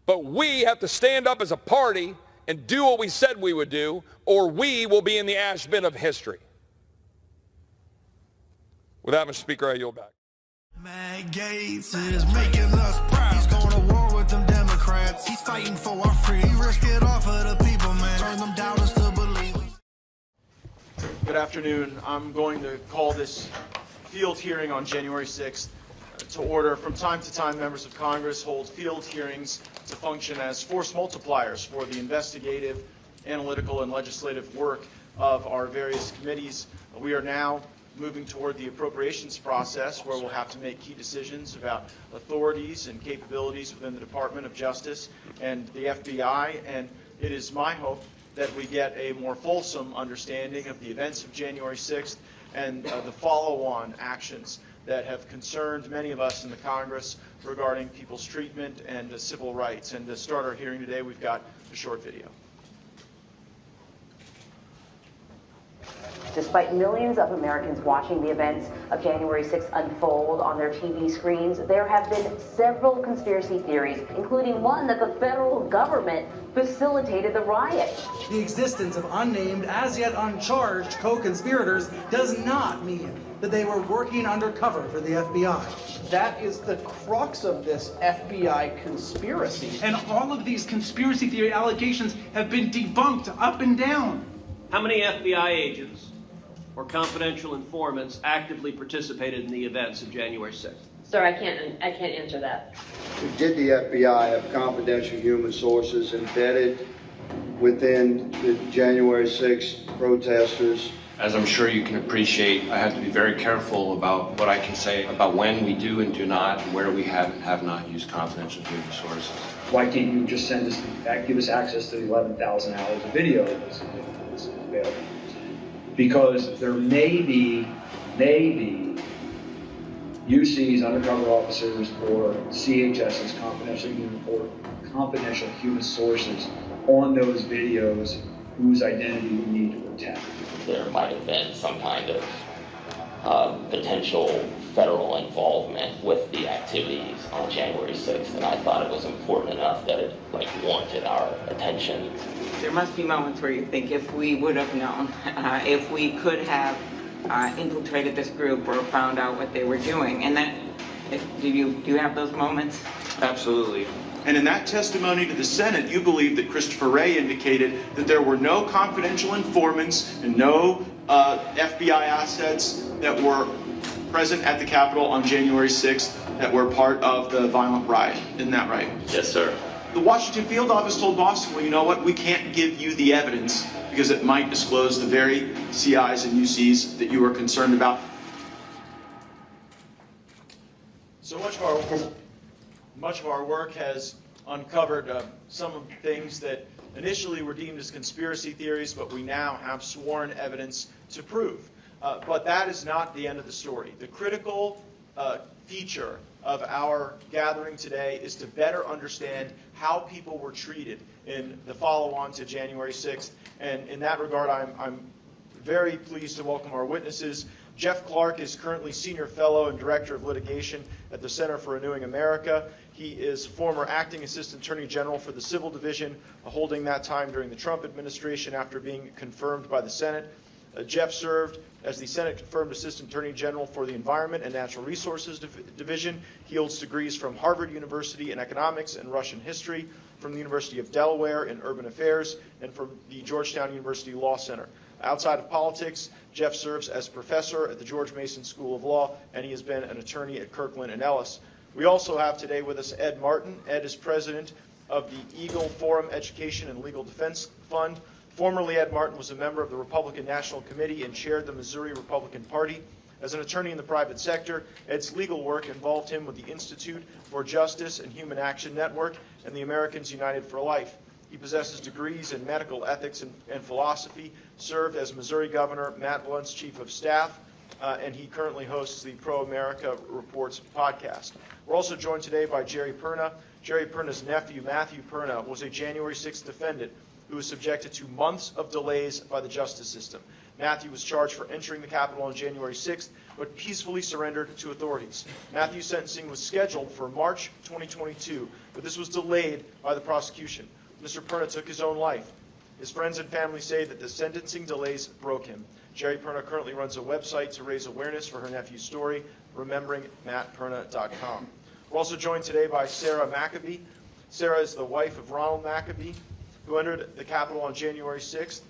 But we have to stand up as a party and do what we said we would do, or we will be in the ash bin of history. With that, Mr. Speaker, I yield back. Matt Gaetz is making us proud. He's going to war with them Democrats. He's fighting for our freedom. He risked it all for the people, man. Turn them doubters to believers. Good afternoon. I'm going to call this field hearing on January 6th to order. From time to time, members of Congress hold field hearings to function as force multipliers for the investigative, analytical, and legislative work of our various committees. We are now moving toward the appropriations process, where we'll have to make key decisions about authorities and capabilities within the Department of Justice and the FBI. And it is my hope that we get a more fulsome understanding of the events of January 6th and the follow-on actions that have concerned many of us in the Congress regarding people's treatment and civil rights. And to start our hearing today, we've got a short video. Despite millions of Americans watching the events of January 6th unfold on their TV screens, there have been several conspiracy theories, including one that the federal government facilitated the riot. The existence of unnamed, as yet uncharged co-conspirators does not mean that they were working undercover for the FBI. That is the crux of this FBI conspiracy. And all of these conspiracy theory allegations have been debunked up and down. How many FBI agents or confidential informants actively participated in the events of January 6th? Sir, I can't answer that. Did the FBI have confidential human sources embedded within the January 6th protesters? As I'm sure you can appreciate, I have to be very careful about what I can say about when we do and do not, and where we have and have not used confidential human sources. Why can't you just send us, give us access to the 11,000 hours of video that's available? Because there may be UC's undercover officers or CHS's confidential human sources on those videos whose identity we need to protect. There might have been some kind of potential federal involvement with the activities on January 6th, and I thought it was important enough that it warranted our attention. There must be moments where you think, if we would have known, if we could have infiltrated this group or found out what they were doing, and that, do you have those moments? Absolutely. And in that testimony to the Senate, you believe that Christopher Wray indicated that there were no confidential informants and no FBI assets that were present at the Capitol on January 6th that were part of the violent riot. Isn't that right? Yes, sir. The Washington field office told Boston, well, you know what? We can't give you the evidence because it might disclose the very CIs and UCs that you were concerned about. So much of our work has uncovered some of the things that initially were deemed as conspiracy theories, but we now have sworn evidence to prove. But that is not the end of the story. The critical feature of our gathering today is to better understand how people were treated in the follow-on to January 6th. And in that regard, I'm very pleased to welcome our witnesses. Jeff Clark is currently Senior Fellow and Director of Litigation at the Center for Renewing America. He is former Acting Assistant Attorney General for the Civil Division, holding that time during the Trump administration after being confirmed by the Senate. Jeff served as the Senate-confirmed Assistant Attorney General for the Environment and Natural Resources Division. He holds degrees from Harvard University in Economics and Russian History, from the University of Delaware in Urban Affairs, and from the Georgetown University Law Center. Outside of politics, Jeff serves as professor at the George Mason School of Law, and he has been an attorney at Kirkland & Ellis. We also have today with us Ed Martin. Ed is president of the Eagle Forum Education and Legal Defense Fund. Formerly, Ed Martin was a member of the Republican National Committee and chaired the Missouri Republican Party. As an attorney in the private sector, Ed's legal work involved him with the Institute for Justice and Human Action Network and the Americans United for Life. He possesses degrees in medical ethics and philosophy, served as Missouri Governor Matt Blunt's chief of staff, and he currently hosts the Pro America Reports podcast. We're also joined today by Jerry Perna. Jerry Perna's nephew, Matthew Perna, was a January 6th defendant who was subjected to months of delays by the justice system. Matthew was charged for entering the Capitol on January 6th, but peacefully surrendered to authorities. Matthew's sentencing was scheduled for March 2022, but this was delayed by the prosecution. Mr. Perna took his own life. His friends and family say that the sentencing delays broke him. Jerry Perna currently runs a website to raise awareness for her nephew's story, rememberingmattperna.com. We're also joined today by Sarah Maccabee. Sarah is the wife of Ronald Maccabee, who entered the Capitol on January 6th,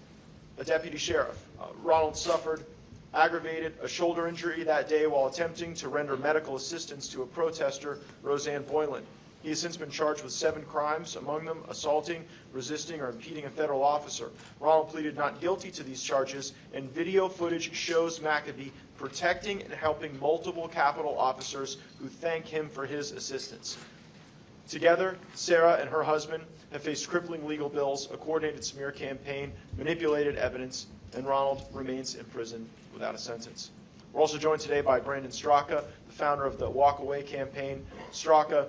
a deputy sheriff. Ronald suffered a shoulder injury that day while attempting to render medical assistance to a protester, Roseanne Boylan. He has since been charged with 7 crimes, among them assaulting, resisting, or impeding a federal officer. Ronald pleaded not guilty to these charges, and video footage shows Maccabee protecting and helping multiple Capitol officers who thank him for his assistance. Together, Sarah and her husband have faced crippling legal bills, a coordinated smear campaign, manipulated evidence, and Ronald remains in prison without a sentence. We're also joined today by Brandon Straka, the founder of the Walk Away campaign. Straka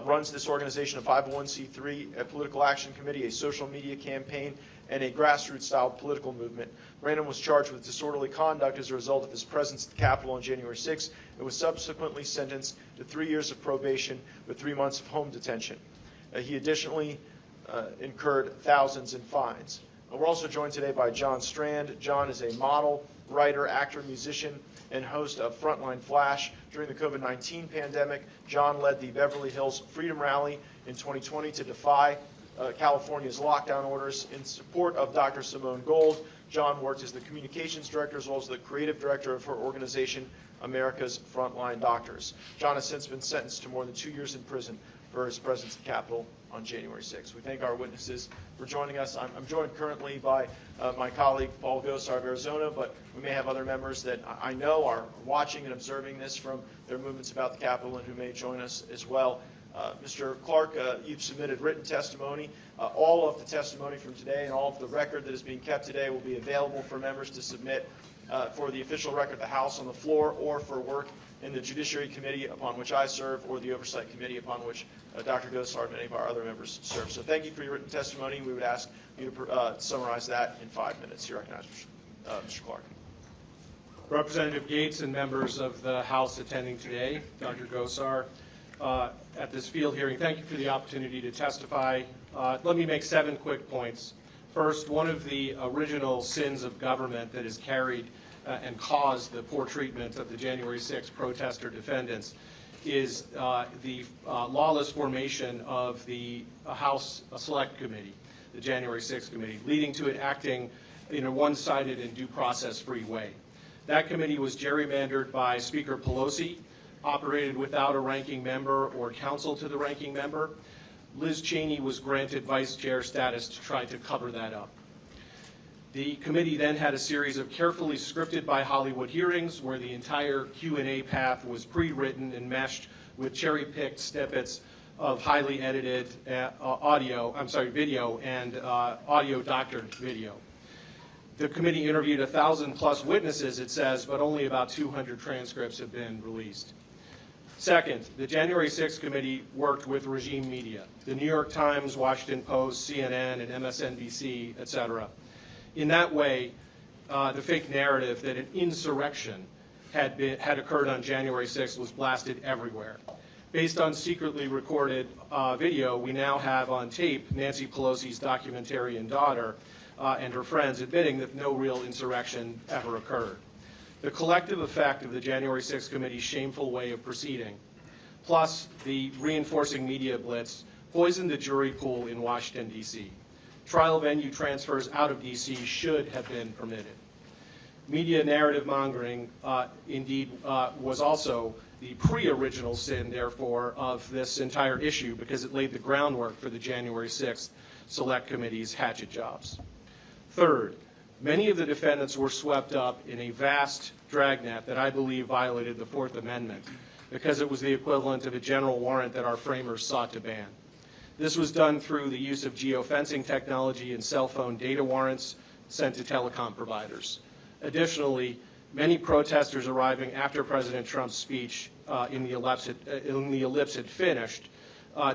runs this organization, a 501c3, a political action committee, a social media campaign, and a grassroots-style political movement. Brandon was charged with disorderly conduct as a result of his presence at the Capitol on January 6th and was subsequently sentenced to 3 years of probation with 3 months of home detention. He additionally incurred thousands in fines. We're also joined today by John Strand. John is a model, writer, actor, musician, and host of Frontline Flash. During the COVID-19 pandemic, John led the Beverly Hills Freedom Rally in 2020 to defy California's lockdown orders. In support of Dr. Simone Gold, John worked as the communications director as well as the creative director of her organization, America's Frontline Doctors. John has since been sentenced to more than 2 years in prison for his presence at the Capitol on January 6th. We thank our witnesses for joining us. I'm joined currently by my colleague, Paul Gosar of Arizona, but we may have other members that I know are watching and observing this from their movements about the Capitol and who may join us as well. Mr. Clark, you've submitted written testimony. All of the testimony from today and all of the record that is being kept today will be available for members to submit for the official record of the House on the floor or for work in the Judiciary Committee upon which I serve or the Oversight Committee upon which Dr. Gosar and any of our other members serve. So thank you for your written testimony. We would ask you to summarize that in 5 minutes. You recognize Mr. Clark. Representative Gaetz and members of the House attending today, Dr. Gosar, at this field hearing, thank you for the opportunity to testify. Let me make 7 quick points. First, one of the original sins of government that has carried and caused the poor treatment of the January 6th protester defendants is the lawless formation of the House Select Committee, the January 6th Committee, leading to it acting in a one-sided and due process-free way. That committee was gerrymandered by Speaker Pelosi, operated without a ranking member or counsel to the ranking member. Liz Cheney was granted vice chair status to try to cover that up. The committee then had a series of carefully scripted by Hollywood hearings where the entire Q&A path was pre-written and meshed with cherry-picked snippets of highly edited video and audio doctored video. The committee interviewed 1,000+ witnesses, it says, but only about 200 transcripts have been released. Second, the January 6th committee worked with regime media, the New York Times, Washington Post, CNN, and MSNBC, etc. In that way, the fake narrative that an insurrection had occurred on January 6th was blasted everywhere. Based on secretly recorded video, we now have on tape Nancy Pelosi's documentarian daughter and her friends admitting that no real insurrection ever occurred. The collective effect of the January 6th committee's shameful way of proceeding, plus the reinforcing media blitz, poisoned the jury pool in Washington, D.C. Trial venue transfers out of D.C. should have been permitted. Media narrative mongering, indeed, was also the pre-original sin, therefore, of this entire issue because it laid the groundwork for the January 6th Select Committee's hatchet jobs. Third, Many of the defendants were swept up in a vast dragnet that I believe violated the Fourth Amendment because it was the equivalent of a general warrant that our framers sought to ban. This was done through the use of geofencing technology and cell phone data warrants sent to telecom providers. Additionally, many protesters arriving after President Trump's speech in the ellipse had finished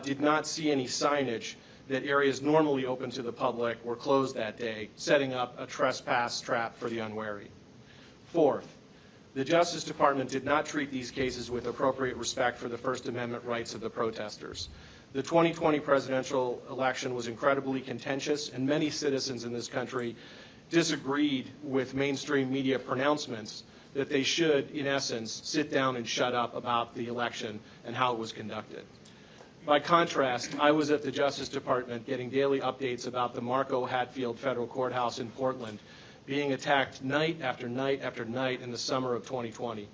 did not see any signage that areas normally open to the public were closed that day, setting up a trespass trap for the unwary. Fourth, the Justice Department did not treat these cases with appropriate respect for the First Amendment rights of the protesters. The 2020 presidential election was incredibly contentious, and many citizens in this country disagreed with mainstream media pronouncements that they should, in essence, sit down and shut up about the election and how it was conducted. By contrast, I was at the Justice Department getting daily updates about the Marco Hatfield Federal Courthouse in Portland being attacked night after night after night in the summer of 2020.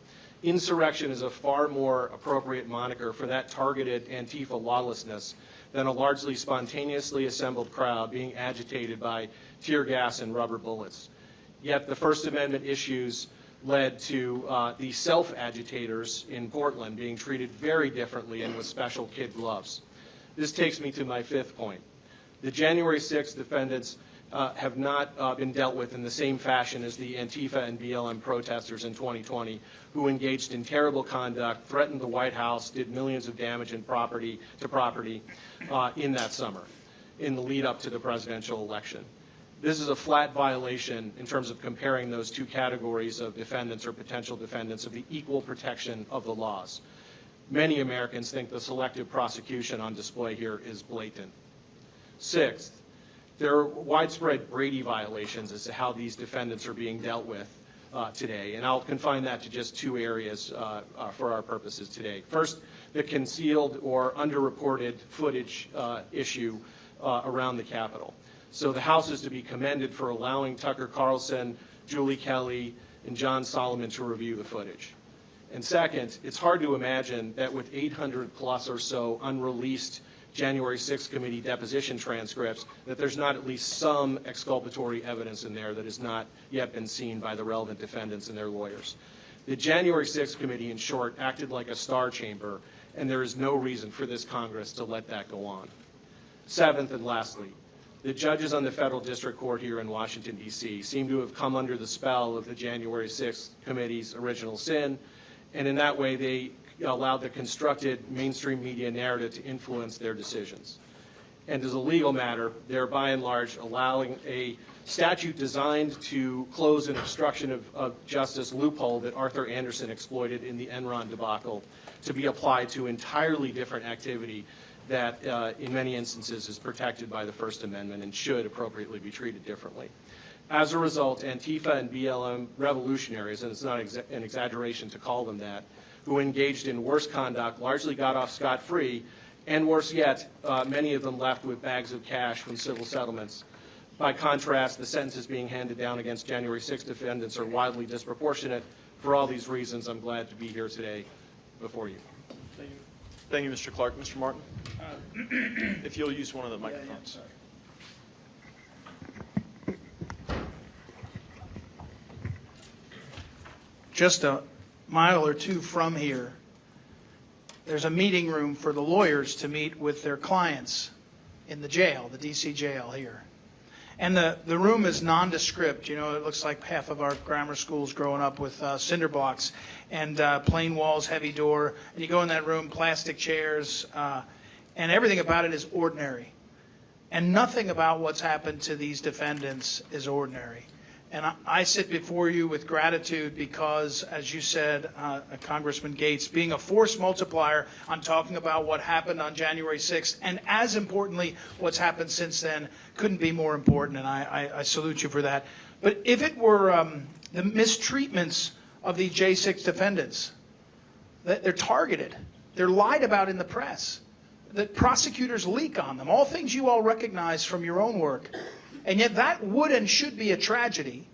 Insurrection is a far more appropriate moniker for that targeted Antifa lawlessness than a largely spontaneously assembled crowd being agitated by tear gas and rubber bullets. Yet the First Amendment issues led to the self-agitators in Portland being treated very differently and with special kid gloves. This takes me to my fifth point. The January 6th defendants have not been dealt with in the same fashion as the Antifa and BLM protesters in 2020 who engaged in terrible conduct, threatened the White House, did millions of damage in property in that summer, in the lead up to the presidential election. This is a flat violation in terms of comparing those two categories of defendants or potential defendants of the equal protection of the laws. Many Americans think the selective prosecution on display here is blatant. Sixth, there are widespread Brady violations as to how these defendants are being dealt with today, and I'll confine that to just two areas for our purposes today. First, the concealed or underreported footage issue around the Capitol. So the House is to be commended for allowing Tucker Carlson, Julie Kelly, and John Solomon to review the footage. And second, it's hard to imagine that with 800 plus or so unreleased January 6th committee deposition transcripts, that there's not at least some exculpatory evidence in there that has not yet been seen by the relevant defendants and their lawyers. The January 6th committee, in short, acted like a star chamber, and there is no reason for this Congress to let that go on. Seventh and lastly, the judges on the federal district court here in Washington, D.C. seem to have come under the spell of the January 6th committee's original sin, and in that way they allowed the constructed mainstream media narrative to influence their decisions. And as a legal matter, they're by and large allowing a statute designed to close an obstruction of justice loophole that Arthur Anderson exploited in the Enron debacle to be applied to entirely different activity that in many instances is protected by the First Amendment and should appropriately be treated differently. As a result, Antifa and BLM revolutionaries, and it's not an exaggeration to call them that, who engaged in worse conduct largely got off scot-free, and worse yet, many of them left with bags of cash from civil settlements. By contrast, the sentences being handed down against January 6th defendants are wildly disproportionate. For all these reasons, I'm glad to be here today before you. Thank you, Mr. Clark. Mr. Martin, if you'll use one of the microphones. Just a mile or two from here, there's a meeting room for the lawyers to meet with their clients in the jail, the D.C. jail here. And the room is nondescript. You know, it looks like half of our grammar schools growing up with cinder blocks and plain walls, heavy door. And you go in that room, plastic chairs, and everything about it is ordinary. And nothing about what's happened to these defendants is ordinary. And I sit before you with gratitude because, as you said, Congressman Gaetz, being a force multiplier on talking about what happened on January 6th, and as importantly, what's happened since then, couldn't be more important, and I salute you for that. But if it were the mistreatments of the J6 defendants, they're targeted, they're lied about in the press, that prosecutors leak on them, all things you all recognize from your own work. And yet that would and should be a tragedy,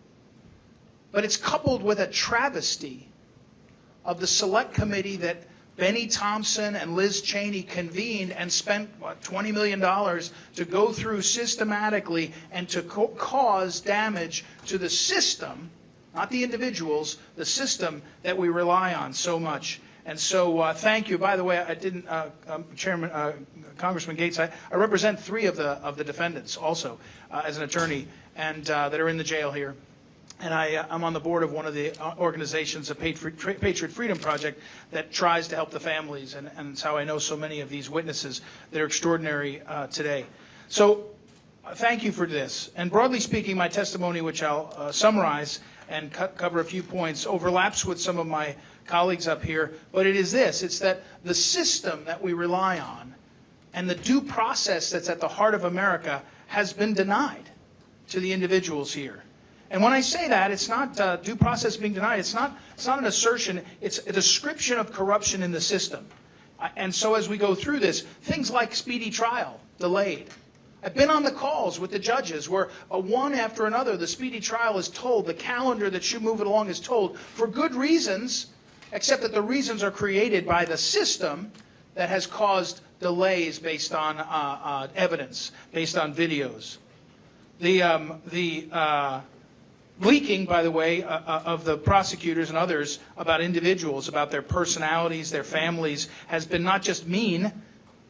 but it's coupled with a travesty of the select committee that Benny Thompson and Liz Cheney convened and spent, $20 million to go through systematically and to cause damage to the system, not the individuals, the system that we rely on so much. And so thank you. By the way, I didn't, Congressman Gaetz, I represent 3 of the defendants also as an attorney and that are in the jail here. And I'm on the board of one of the organizations, the Patriot Freedom Project, that tries to help the families, and it's how I know so many of these witnesses that are extraordinary today. So thank you for this. And broadly speaking, my testimony, which I'll summarize and cover a few points, overlaps with some of my colleagues up here, but it is this. It's that the system that we rely on and the due process that's at the heart of America has been denied to the individuals here. And when I say that, it's not due process being denied. It's not an assertion. It's a description of corruption in the system. And so as we go through this, things like speedy trial delayed. I've been on the calls with the judges where one after another, the speedy trial is told, the calendar that should move it along is told for good reasons, except that the reasons are created by the system that has caused delays based on evidence, based on videos. The leaking, by the way, of the prosecutors and others about individuals, about their personalities, their families, has been not just mean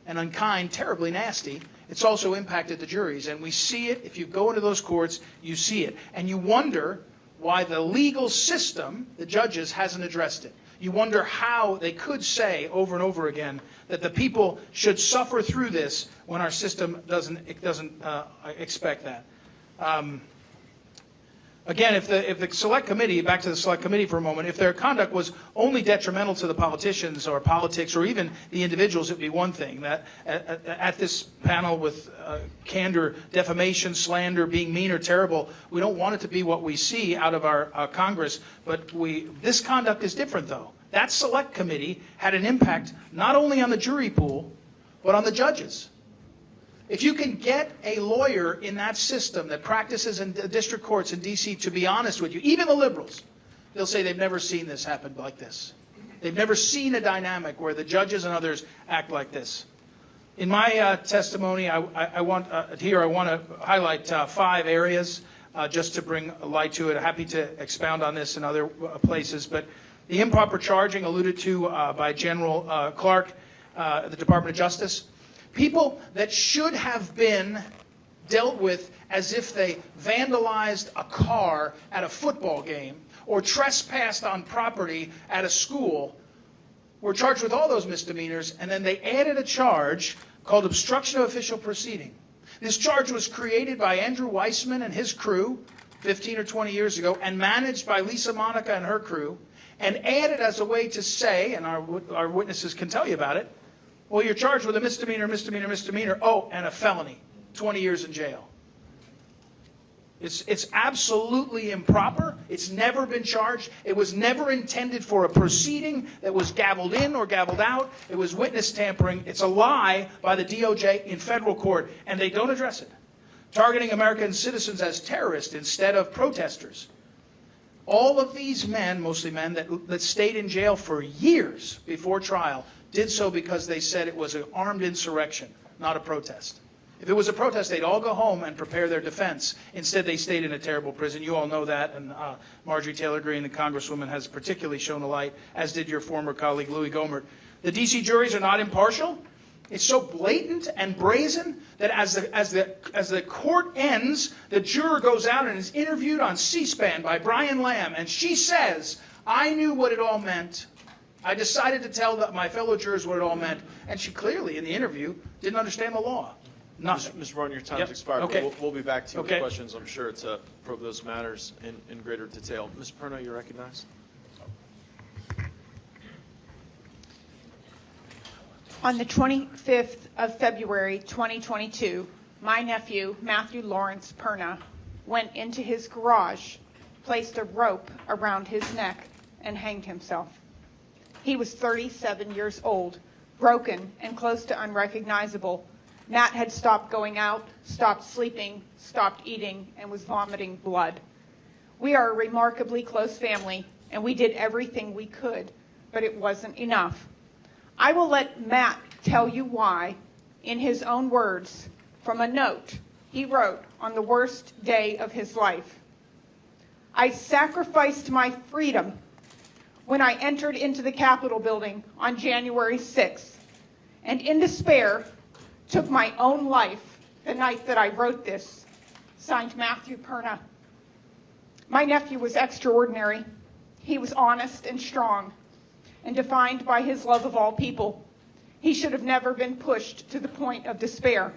and unkind, terribly nasty, it's also impacted the juries. And we see it. If you go into those courts, you see it. And you wonder why the legal system, the judges, hasn't addressed it. You wonder how they could say over and over again that the people should suffer through this when our system doesn't expect that. Again, if the select committee, back to the select committee for a moment, if their conduct was only detrimental to the politicians or politics or even the individuals, it would be one thing. That at this panel with candor, defamation, slander, being mean or terrible, we don't want it to be what we see out of our Congress. But this conduct is different, though. That select committee had an impact not only on the jury pool, but on the judges. If you can get a lawyer in that system that practices in the district courts in D.C. to be honest with you, even the liberals, they'll say they've never seen this happen like this. They've never seen a dynamic where the judges and others act like this. In my testimony, I want to highlight 5 areas just to bring light to it. I'm happy to expound on this in other places, but the improper charging alluded to by General Clark, the Department of Justice. People that should have been dealt with as if they vandalized a car at a football game or trespassed on property at a school were charged with all those misdemeanors, and then they added a charge called obstruction of official proceeding. This charge was created by Andrew Weissman and his crew 15 or 20 years ago and managed by Lisa Monica and her crew, and added as a way to say, and our witnesses can tell you about it, well, you're charged with a misdemeanor, oh, and a felony, 20 years in jail. It's absolutely improper. It's never been charged. It was never intended for a proceeding that was gavelled in or gavelled out. It was witness tampering. It's a lie by the DOJ in federal court, and they don't address it. Targeting American citizens as terrorists instead of protesters. All of these men, mostly men, that stayed in jail for years before trial, did so because they said it was an armed insurrection, not a protest. If it was a protest, they'd all go home and prepare their defense. Instead, they stayed in a terrible prison. You all know that, and Marjorie Taylor Greene, the Congresswoman, has particularly shown a light, as did your former colleague, Louis Gohmert. The D.C. juries are not impartial. It's so blatant and brazen that as the court ends, the juror goes out and is interviewed on C-SPAN by Brian Lamb, and she says, I knew what it all meant. I decided to tell my fellow jurors what it all meant, and she clearly, in the interview, didn't understand the law. Nothing. Mr. Barton, your time's expired. Okay. We'll be back to you with questions, I'm sure, to probe those matters in greater detail. Ms. Perno, you're recognized. On the 25th of February, 2022, my nephew, Matthew Lawrence Perna, went into his garage, placed a rope around his neck, and hanged himself. He was 37 years old, broken and close to unrecognizable. Matt had stopped going out, stopped sleeping, stopped eating, and was vomiting blood. We are a remarkably close family, and we did everything we could, but it wasn't enough. I will let Matt tell you why, in his own words, from a note he wrote on the worst day of his life. I sacrificed my freedom when I entered into the Capitol building on January 6th, and in despair took my own life the night that I wrote this. Signed, Matthew Perna. My nephew was extraordinary. He was honest and strong, and defined by his love of all people. He should have never been pushed to the point of despair.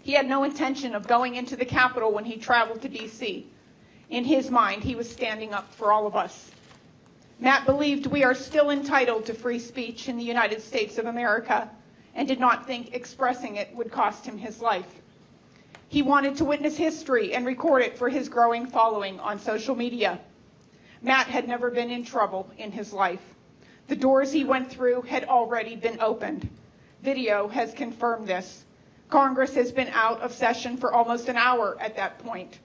He had no intention of going into the Capitol when he traveled to D.C. In his mind, he was standing up for all of us. Matt believed we are still entitled to free speech in the United States of America and did not think expressing it would cost him his life. He wanted to witness history and record it for his growing following on social media. Matt had never been in trouble in his life. The doors he went through had already been opened. Video has confirmed this. Congress has been out of session for almost an hour at that point.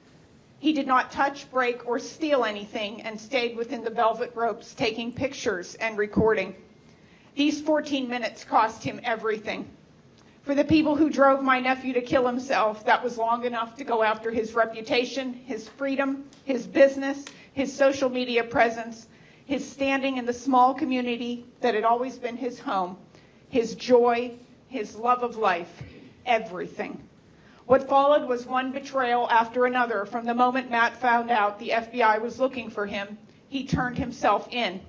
He did not touch, break, or steal anything and stayed within the velvet ropes, taking pictures and recording. These 14 minutes cost him everything. For the people who drove my nephew to kill himself, that was long enough to go after his reputation, his freedom, his business, his social media presence, his standing in the small community that had always been his home, his joy, his love of life, everything. What followed was one betrayal after another. From the moment Matt found out the FBI was looking for him, he turned himself in.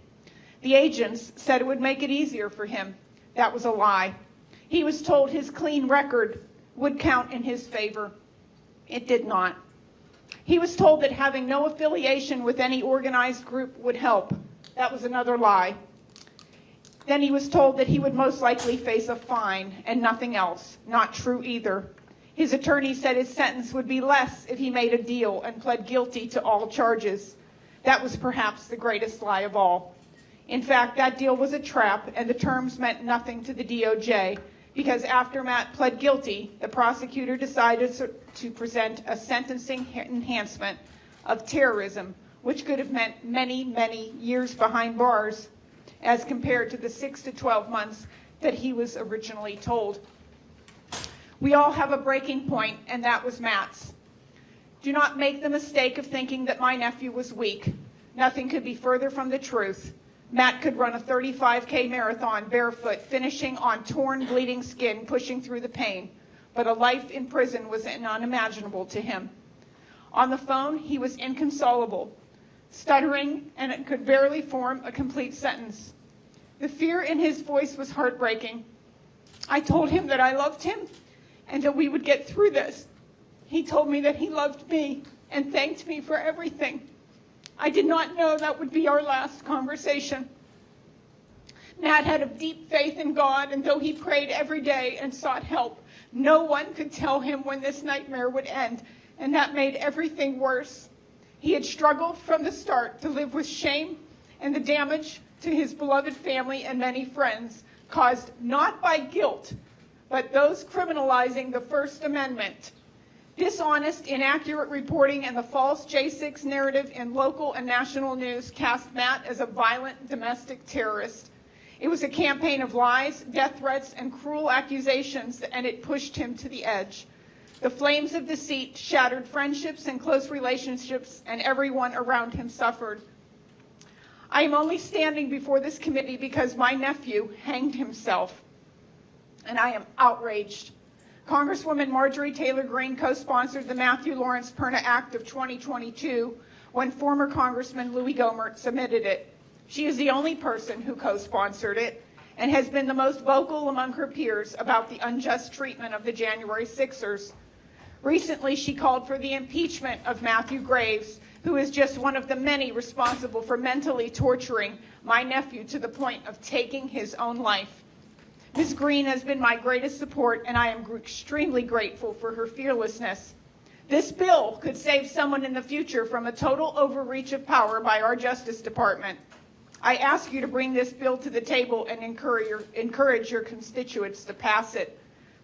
The agents said it would make it easier for him. That was a lie. He was told his clean record would count in his favor. It did not. He was told that having no affiliation with any organized group would help. That was another lie. Then he was told that he would most likely face a fine and nothing else. Not true either. His attorney said his sentence would be less if he made a deal and pled guilty to all charges. That was perhaps the greatest lie of all. In fact, that deal was a trap, and the terms meant nothing to the DOJ, because after Matt pled guilty, the prosecutor decided to present a sentencing enhancement of terrorism, which could have meant many, many years behind bars, as compared to the 6 to 12 months that he was originally told. We all have a breaking point, and that was Matt's. Do not make the mistake of thinking that my nephew was weak. Nothing could be further from the truth. Matt could run a 35K marathon barefoot, finishing on torn, bleeding skin, pushing through the pain. But a life in prison was unimaginable to him. On the phone, he was inconsolable, stuttering, and could barely form a complete sentence. The fear in his voice was heartbreaking. I told him that I loved him and that we would get through this. He told me that he loved me and thanked me for everything. I did not know that would be our last conversation. Matt had a deep faith in God, and though he prayed every day and sought help, no one could tell him when this nightmare would end, and that made everything worse. He had struggled from the start to live with shame and the damage to his beloved family and many friends, caused not by guilt, but those criminalizing the First Amendment. Dishonest, inaccurate reporting and the false J6 narrative in local and national news cast Matt as a violent domestic terrorist. It was a campaign of lies, death threats, and cruel accusations, and it pushed him to the edge. The flames of deceit shattered friendships and close relationships, and everyone around him suffered. I am only standing before this committee because my nephew hanged himself, and I am outraged. Congresswoman Marjorie Taylor Greene co-sponsored the Matthew Lawrence Perna Act of 2022 when former Congressman Louis Gohmert submitted it. She is the only person who co-sponsored it and has been the most vocal among her peers about the unjust treatment of the January 6ers. Recently, she called for the impeachment of Matthew Graves, who is just one of the many responsible for mentally torturing my nephew to the point of taking his own life. Ms. Greene has been my greatest support, and I am extremely grateful for her fearlessness. This bill could save someone in the future from a total overreach of power by our Justice Department. I ask you to bring this bill to the table and encourage your constituents to pass it.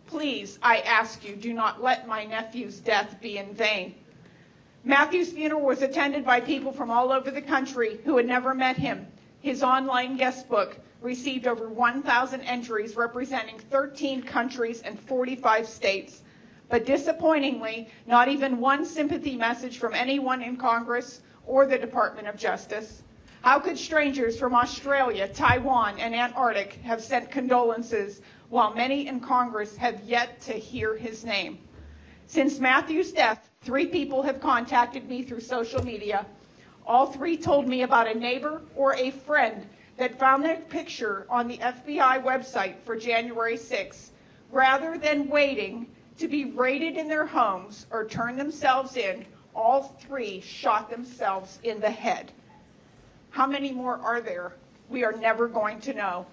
Please, I ask you, do not let my nephew's death be in vain. Matthew's funeral was attended by people from all over the country who had never met him. His online guest book received over 1,000 entries representing 13 countries and 45 states. But disappointingly, not even one sympathy message from anyone in Congress or the Department of Justice. How could strangers from Australia, Taiwan, and Antarctic have sent condolences while many in Congress have yet to hear his name? Since Matthew's death, 3 people have contacted me through social media. All 3 told me about a neighbor or a friend that found their picture on the FBI website for January 6th. Rather than waiting to be raided in their homes or turn themselves in, all 3 shot themselves in the head. How many more are there? We are never going to know.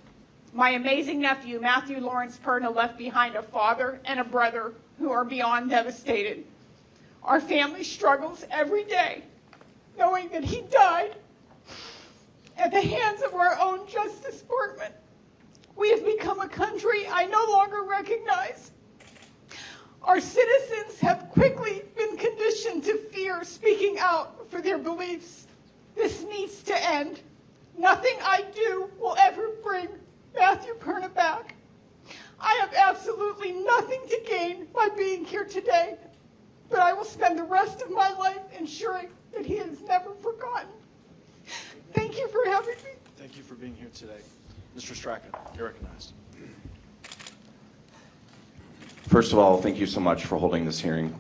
My amazing nephew, Matthew Lawrence Perna, left behind a father and a brother who are beyond devastated. Our family struggles every day, knowing that he died at the hands of our own Justice Department. We have become a country I no longer recognize. Our citizens have quickly been conditioned to fear speaking out for their beliefs. This needs to end. Nothing I do will ever bring Matthew Perna back. I have absolutely nothing to gain by being here today, but I will spend the rest of my life ensuring that he is never forgotten. Thank you for having me. Thank you for being here today. Mr. Strachan, you're recognized. First of all, thank you so much for holding this hearing.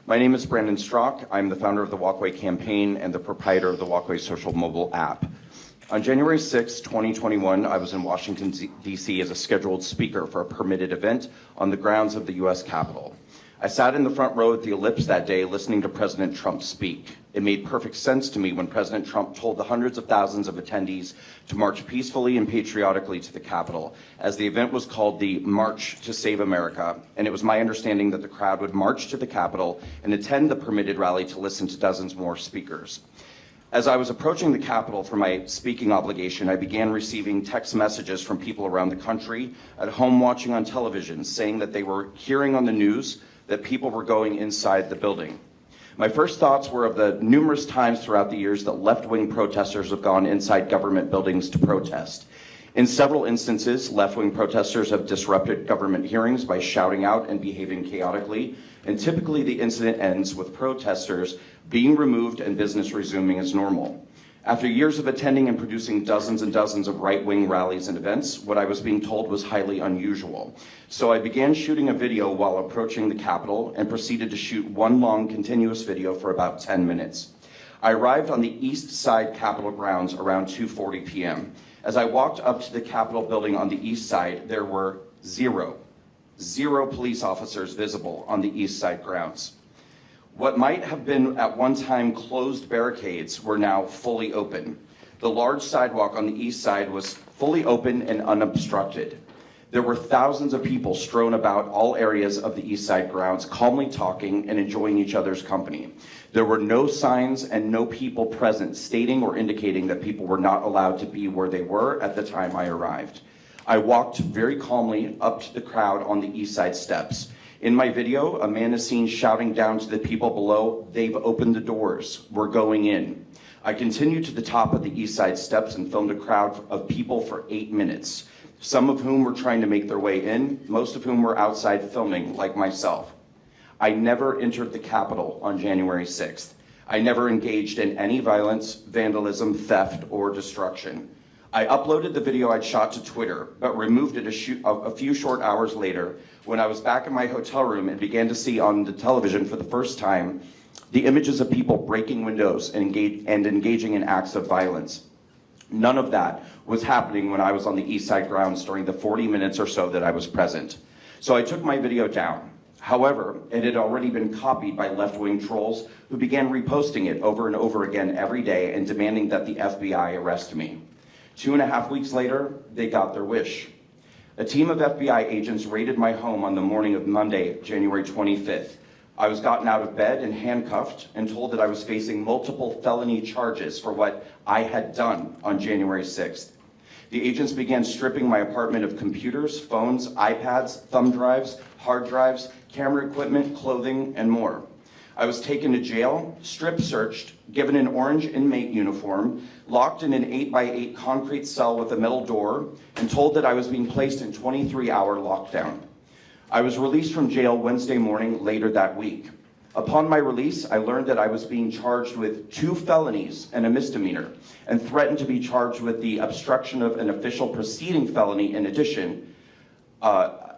My name is Brandon Strzok. I'm the founder of the Walkway Campaign and the proprietor of the Walkway Social Mobile app. On January 6, 2021, I was in Washington, D.C. as a scheduled speaker for a permitted event on the grounds of the U.S. Capitol. I sat in the front row at the Ellipse that day listening to President Trump speak. It made perfect sense to me when President Trump told the hundreds of thousands of attendees to march peacefully and patriotically to the Capitol, as the event was called the March to Save America, and it was my understanding that the crowd would march to the Capitol and attend the permitted rally to listen to dozens more speakers. As I was approaching the Capitol for my speaking obligation, I began receiving text messages from people around the country, at home watching on television, saying that they were hearing on the news that people were going inside the building. My first thoughts were of the numerous times throughout the years that left-wing protesters have gone inside government buildings to protest. In several instances, left-wing protesters have disrupted government hearings by shouting out and behaving chaotically, and typically the incident ends with protesters being removed and business resuming as normal. After years of attending and producing dozens and dozens of right-wing rallies and events, what I was being told was highly unusual. So I began shooting a video while approaching the Capitol and proceeded to shoot one long continuous video for about 10 minutes. I arrived on the east side Capitol grounds around 2:40 p.m. As I walked up to the Capitol building on the east side, there were zero police officers visible on the east side grounds. What might have been at one time closed barricades were now fully open. The large sidewalk on the east side was fully open and unobstructed. There were thousands of people strewn about all areas of the east side grounds, calmly talking and enjoying each other's company. There were no signs and no people present stating or indicating that people were not allowed to be where they were at the time I arrived. I walked very calmly up to the crowd on the east side steps. In my video, a man is seen shouting down to the people below, "They've opened the doors, we're going in." I continued to the top of the east side steps and filmed a crowd of people for 8 minutes, some of whom were trying to make their way in, most of whom were outside filming, like myself. I never entered the Capitol on January 6th. I never engaged in any violence, vandalism, theft, or destruction. I uploaded the video I'd shot to Twitter, but removed it a few short hours later when I was back in my hotel room and began to see on the television for the first time the images of people breaking windows and engaging in acts of violence. None of that was happening when I was on the east side grounds during the 40 minutes or so that I was present. So I took my video down. However, it had already been copied by left-wing trolls who began reposting it over and over again every day and demanding that the FBI arrest me. 2.5 weeks later, they got their wish. A team of FBI agents raided my home on the morning of Monday, January 25th. I was gotten out of bed and handcuffed and told that I was facing multiple felony charges for what I had done on January 6th. The agents began stripping my apartment of computers, phones, iPads, thumb drives, hard drives, camera equipment, clothing, and more. I was taken to jail, strip searched, given an orange inmate uniform, locked in an 8x8 concrete cell with a metal door, and told that I was being placed in 23-hour lockdown. I was released from jail Wednesday morning later that week. Upon my release, I learned that I was being charged with 2 felonies and a misdemeanor, and threatened to be charged with the obstruction of an official proceeding felony in addition,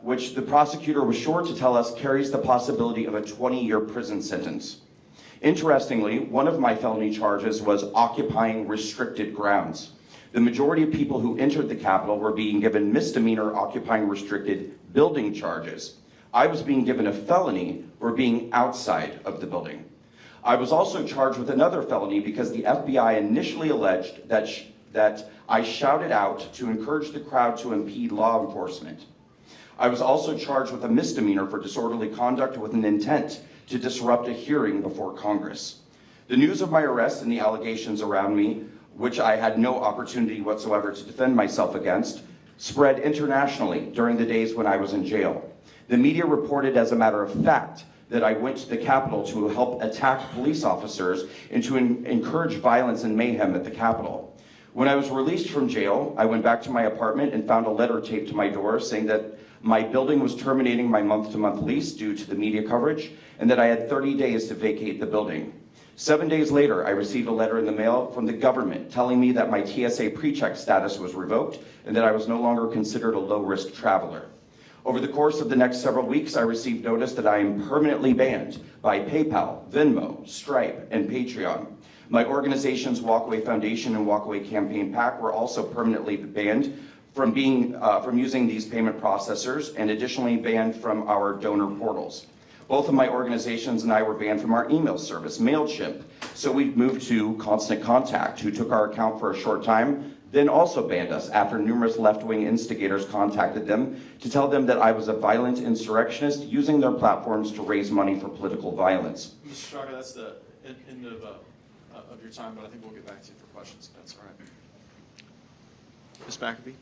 which the prosecutor was sure to tell us carries the possibility of a 20-year prison sentence. Interestingly, one of my felony charges was occupying restricted grounds. The majority of people who entered the Capitol were being given misdemeanor occupying restricted building charges. I was being given a felony for being outside of the building. I was also charged with another felony because the FBI initially alleged that I shouted out to encourage the crowd to impede law enforcement. I was also charged with a misdemeanor for disorderly conduct with an intent to disrupt a hearing before Congress. The news of my arrest and the allegations around me, which I had no opportunity whatsoever to defend myself against, spread internationally during the days when I was in jail. The media reported, as a matter of fact, that I went to the Capitol to help attack police officers and to encourage violence and mayhem at the Capitol. When I was released from jail, I went back to my apartment and found a letter taped to my door saying that my building was terminating my month-to-month lease due to the media coverage, and that I had 30 days to vacate the building. 7 days later, I received a letter in the mail from the government telling me that my TSA pre-check status was revoked and that I was no longer considered a low-risk traveler. Over the course of the next several weeks, I received notice that I am permanently banned by PayPal, Venmo, Stripe, and Patreon. My organizations, Walkaway Foundation and Walkaway Campaign PAC, were also permanently banned from using these payment processors, and additionally banned from our donor portals. Both of my organizations and I were banned from our email service, MailChimp. So we moved to Constant Contact, who took our account for a short time, then also banned us after numerous left-wing instigators contacted them to tell them that I was a violent insurrectionist using their platforms to raise money for political violence. Mr. Straka, that's the end of your time, but I think we'll get back to you for questions, if that's all right. Ms. McAfee?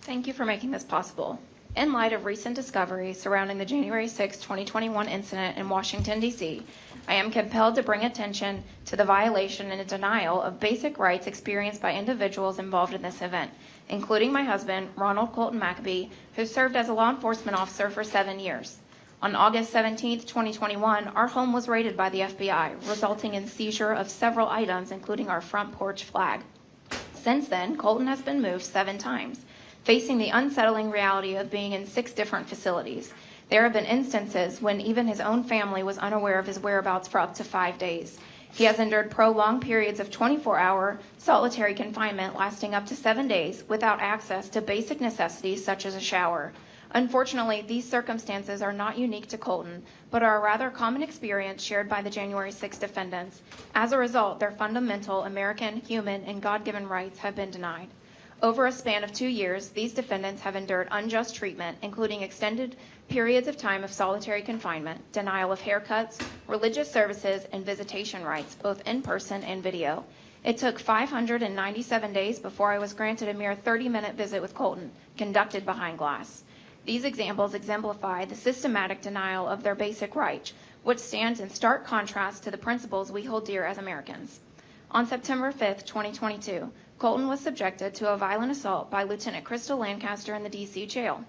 Thank you for making this possible. In light of recent discoveries surrounding the January 6, 2021 incident in Washington, D.C., I am compelled to bring attention to the violation and denial of basic rights experienced by individuals involved in this event, including my husband, Ronald Colton McAbee, who served as a law enforcement officer for 7 years. On August 17, 2021, our home was raided by the FBI, resulting in seizure of several items, including our front porch flag. Since then, Colton has been moved 7 times, facing the unsettling reality of being in 6 different facilities. There have been instances when even his own family was unaware of his whereabouts for up to 5 days. He has endured prolonged periods of 24-hour solitary confinement lasting up to 7 days without access to basic necessities such as a shower. Unfortunately, these circumstances are not unique to Colton, but are a rather common experience shared by the January 6 defendants. As a result, their fundamental American, human, and God-given rights have been denied. Over a span of 2 years, these defendants have endured unjust treatment, including extended periods of time of solitary confinement, denial of haircuts, religious services, and visitation rights, both in person and video. It took 597 days before I was granted a mere 30-minute visit with Colton, conducted behind glass. These examples exemplify the systematic denial of their basic rights, which stands in stark contrast to the principles we hold dear as Americans. On September 5, 2022, Colton was subjected to a violent assault by Lieutenant Crystal Lancaster in the D.C. jail.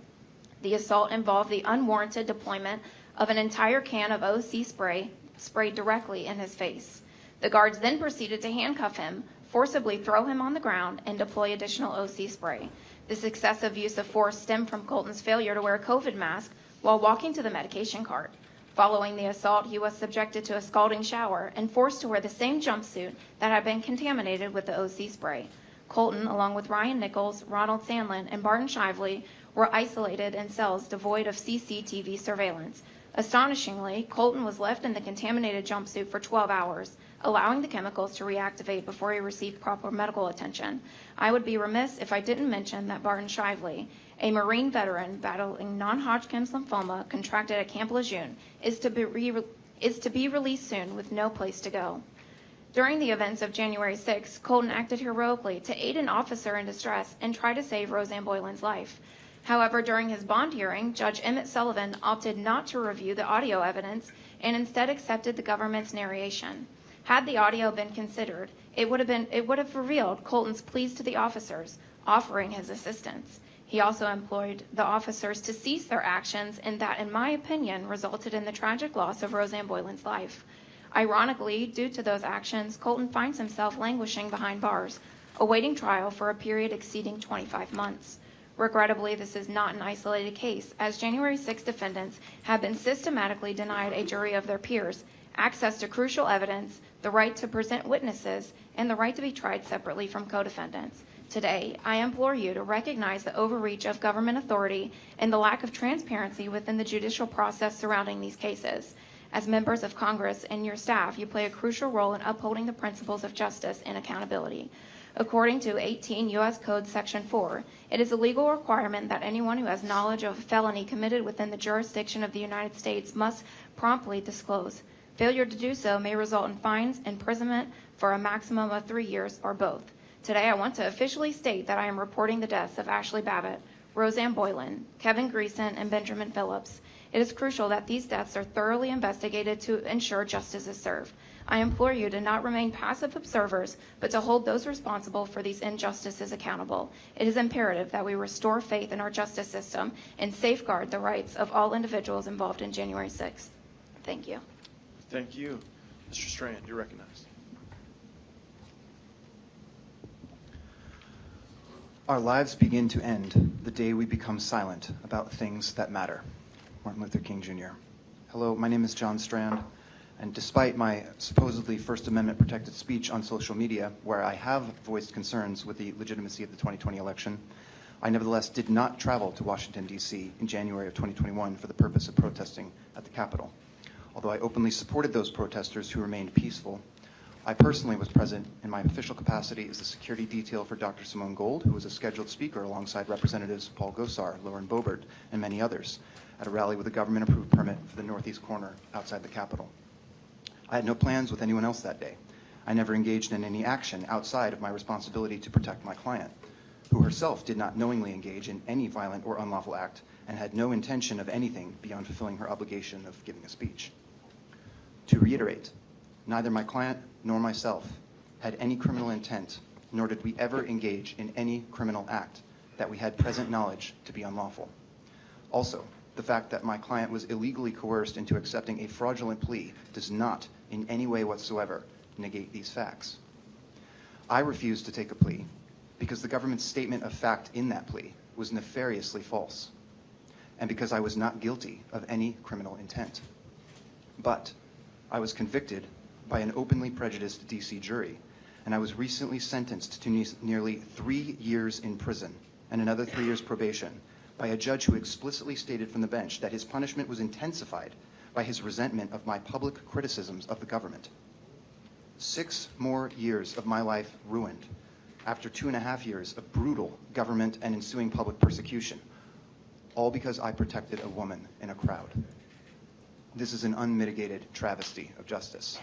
The assault involved the unwarranted deployment of an entire can of OC spray sprayed directly in his face. The guards then proceeded to handcuff him, forcibly throw him on the ground, and deploy additional OC spray. This excessive use of force stemmed from Colton's failure to wear a COVID mask while walking to the medication cart. Following the assault, he was subjected to a scalding shower and forced to wear the same jumpsuit that had been contaminated with the OC spray. Colton, along with Ryan Nichols, Ronald Sandlin, and Barton Shively, were isolated in cells devoid of CCTV surveillance. Astonishingly, Colton was left in the contaminated jumpsuit for 12 hours, allowing the chemicals to reactivate before he received proper medical attention. I would be remiss if I didn't mention that Barton Shively, a Marine veteran battling non-Hodgkin's lymphoma contracted at Camp Lejeune, is to be released soon with no place to go. During the events of January 6, Colton acted heroically to aid an officer in distress and try to save Roseanne Boylan's life. However, during his bond hearing, Judge Emmett Sullivan opted not to review the audio evidence and instead accepted the government's narration. Had the audio been considered, it would have revealed Colton's pleas to the officers, offering his assistance. He also employed the officers to cease their actions, and that, in my opinion, resulted in the tragic loss of Roseanne Boylan's life. Ironically, due to those actions, Colton finds himself languishing behind bars, awaiting trial for a period exceeding 25 months. Regrettably, this is not an isolated case, as January 6 defendants have been systematically denied a jury of their peers, access to crucial evidence, the right to present witnesses, and the right to be tried separately from co-defendants. Today, I implore you to recognize the overreach of government authority and the lack of transparency within the judicial process surrounding these cases. As members of Congress and your staff, you play a crucial role in upholding the principles of justice and accountability. According to 18 U.S. Code Section 4, it is a legal requirement that anyone who has knowledge of a felony committed within the jurisdiction of the United States must promptly disclose. Failure to do so may result in fines, imprisonment for a maximum of 3 years, or both. Today, I want to officially state that I am reporting the deaths of Ashley Babbitt, Roseanne Boylan, Kevin Greason, and Benjamin Phillips. It is crucial that these deaths are thoroughly investigated to ensure justice is served. I implore you to not remain passive observers, but to hold those responsible for these injustices accountable. It is imperative that we restore faith in our justice system and safeguard the rights of all individuals involved in January 6th. Thank you. Thank you. Mr. Strand, you're recognized. Our lives begin to end the day we become silent about things that matter. Martin Luther King, Jr. Hello, my name is John Strand, and despite my supposedly First Amendment protected speech on social media, where I have voiced concerns with the legitimacy of the 2020 election, I nevertheless did not travel to Washington, D.C. in January of 2021 for the purpose of protesting at the Capitol. Although I openly supported those protesters who remained peaceful, I personally was present in my official capacity as the security detail for Dr. Simone Gold, who was a scheduled speaker alongside Representatives Paul Gosar, Lauren Boebert, and many others at a rally with a government-approved permit for the northeast corner outside the Capitol. I had no plans with anyone else that day. I never engaged in any action outside of my responsibility to protect my client, who herself did not knowingly engage in any violent or unlawful act and had no intention of anything beyond fulfilling her obligation of giving a speech. To reiterate, neither my client nor myself had any criminal intent, nor did we ever engage in any criminal act that we had present knowledge to be unlawful. Also, the fact that my client was illegally coerced into accepting a fraudulent plea does not in any way whatsoever negate these facts. I refused to take a plea because the government's statement of fact in that plea was nefariously false, and because I was not guilty of any criminal intent. But I was convicted by an openly prejudiced DC jury, and I was recently sentenced to nearly 3 years in prison and another 3 years probation by a judge who explicitly stated from the bench that his punishment was intensified by his resentment of my public criticisms of the government. 6 more years of my life ruined after 2.5 years of brutal government and ensuing public persecution, all because I protected a woman in a crowd. This is an unmitigated travesty of justice.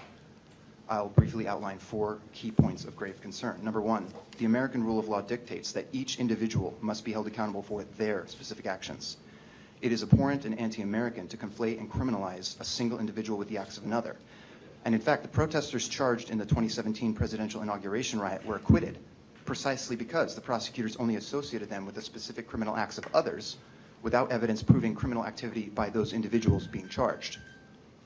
I'll briefly outline 4 key points of grave concern. Number 1, the American rule of law dictates that each individual must be held accountable for their specific actions. It is abhorrent and anti-American to conflate and criminalize a single individual with the acts of another. And in fact, the protesters charged in the 2017 presidential inauguration riot were acquitted precisely because the prosecutors only associated them with the specific criminal acts of others without evidence proving criminal activity by those individuals being charged.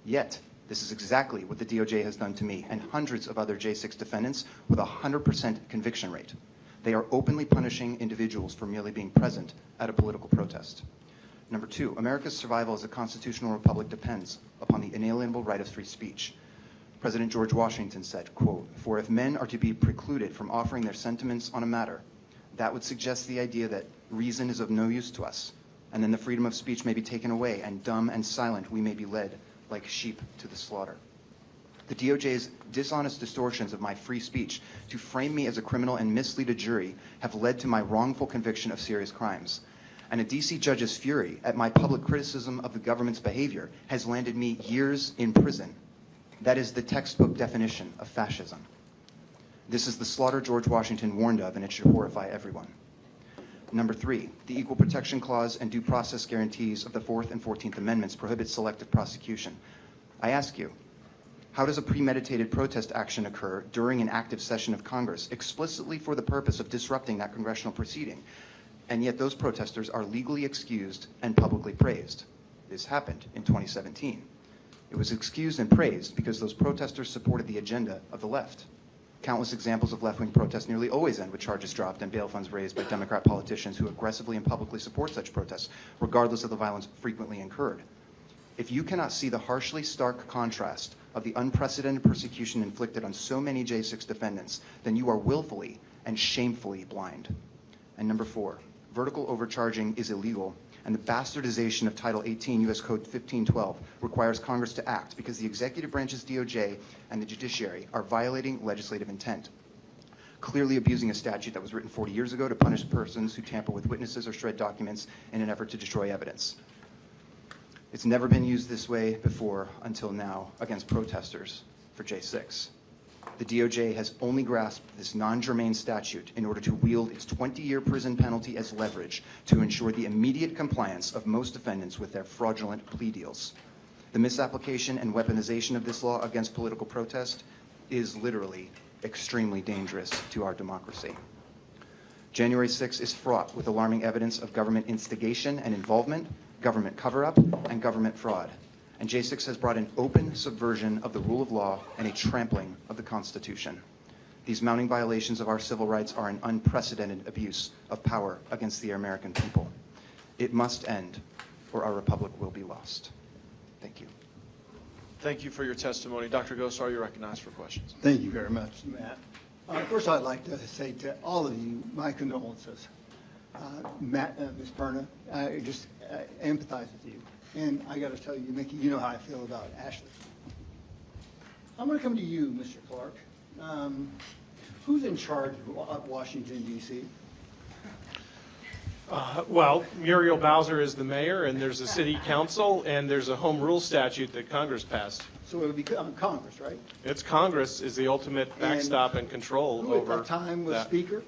Yet, this is exactly what the DOJ has done to me and hundreds of other J6 defendants with a 100% conviction rate. They are openly punishing individuals for merely being present at a political protest. Number 2, America's survival as a constitutional republic depends upon the inalienable right of free speech. President George Washington said, quote, "For if men are to be precluded from offering their sentiments on a matter, that would suggest the idea that reason is of no use to us, and then the freedom of speech may be taken away, and dumb and silent we may be led like sheep to the slaughter." The DOJ's dishonest distortions of my free speech to frame me as a criminal and mislead a jury have led to my wrongful conviction of serious crimes. And a DC judge's fury at my public criticism of the government's behavior has landed me years in prison. That is the textbook definition of fascism. This is the slaughter George Washington warned of, and it should horrify everyone. Number 3, the Equal Protection Clause and due process guarantees of the 4th and 14th Amendments prohibit selective prosecution. I ask you, how does a premeditated protest action occur during an active session of Congress, explicitly for the purpose of disrupting that congressional proceeding, and yet those protesters are legally excused and publicly praised? This happened in 2017. It was excused and praised because those protesters supported the agenda of the left. Countless examples of left-wing protests nearly always end with charges dropped and bail funds raised by Democrat politicians who aggressively and publicly support such protests, regardless of the violence frequently incurred. If you cannot see the harshly stark contrast of the unprecedented persecution inflicted on so many J6 defendants, then you are willfully and shamefully blind. And number 4, vertical overcharging is illegal, and the bastardization of Title 18 U.S. Code 1512 requires Congress to act because the executive branch's DOJ and the judiciary are violating legislative intent, clearly abusing a statute that was written 40 years ago to punish persons who tamper with witnesses or shred documents in an effort to destroy evidence. It's never been used this way before until now against protesters for J6. The DOJ has only grasped this non-germane statute in order to wield its 20-year prison penalty as leverage to ensure the immediate compliance of most defendants with their fraudulent plea deals. The misapplication and weaponization of this law against political protest is literally extremely dangerous to our democracy. January 6 is fraught with alarming evidence of government instigation and involvement, government cover-up, and government fraud. And J6 has brought an open subversion of the rule of law and a trampling of the Constitution. These mounting violations of our civil rights are an unprecedented abuse of power against the American people. It must end, or our republic will be lost. Thank you. Thank you for your testimony. Dr. Gosar, you're recognized for questions. Thank you very much, Matt. First, I'd like to say to all of you, my condolences. Matt, Ms. Perna, I just empathize with you. And I got to tell you, Mickey, you know how I feel about Ashley. I'm going to come to you, Mr. Clark. Who's in charge of Washington, D.C.? Well, Muriel Bowser is the mayor, and there's a city council, and there's a home rule statute that Congress passed. So it would be Congress, right? It's Congress is the ultimate backstop and control who over at the time was that. Speaker?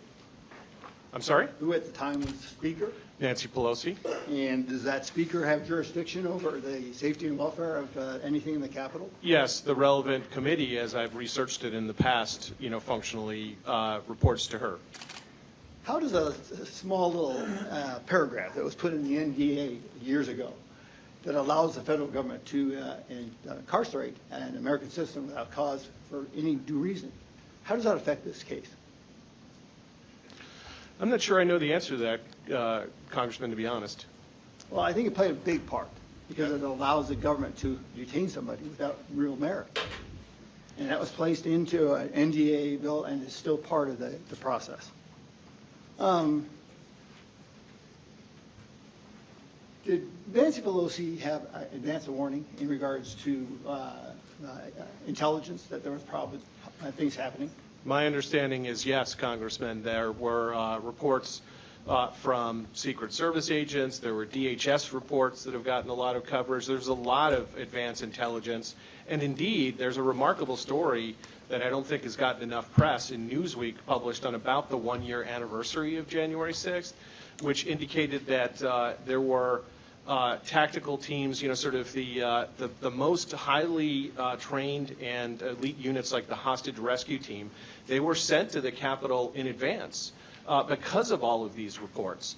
I'm sorry? Who at the time was Speaker? Nancy Pelosi. And does that Speaker have jurisdiction over the safety and welfare of anything in the Capitol? Yes, the relevant committee, as I've researched it in the past, functionally reports to her. How does a small little paragraph that was put in the NDA years ago that allows the federal government to incarcerate an American citizen without cause for any due reason, how does that affect this case? I'm not sure I know the answer to that, Congressman, to be honest. Well, I think it played a big part because it allows the government to detain somebody without real merit. And that was placed into an NDA bill and is still part of the process. Did Nancy Pelosi have advance warning in regards to intelligence that there was probably things happening? My understanding is yes, Congressman. There were reports from Secret Service agents. There were DHS reports that have gotten a lot of coverage. There's a lot of advance intelligence. And indeed, there's a remarkable story that I don't think has gotten enough press in Newsweek, published on about the one-year anniversary of January 6th, which indicated that there were tactical teams, sort of the most highly trained and elite units like the hostage rescue team. They were sent to the Capitol in advance because of all of these reports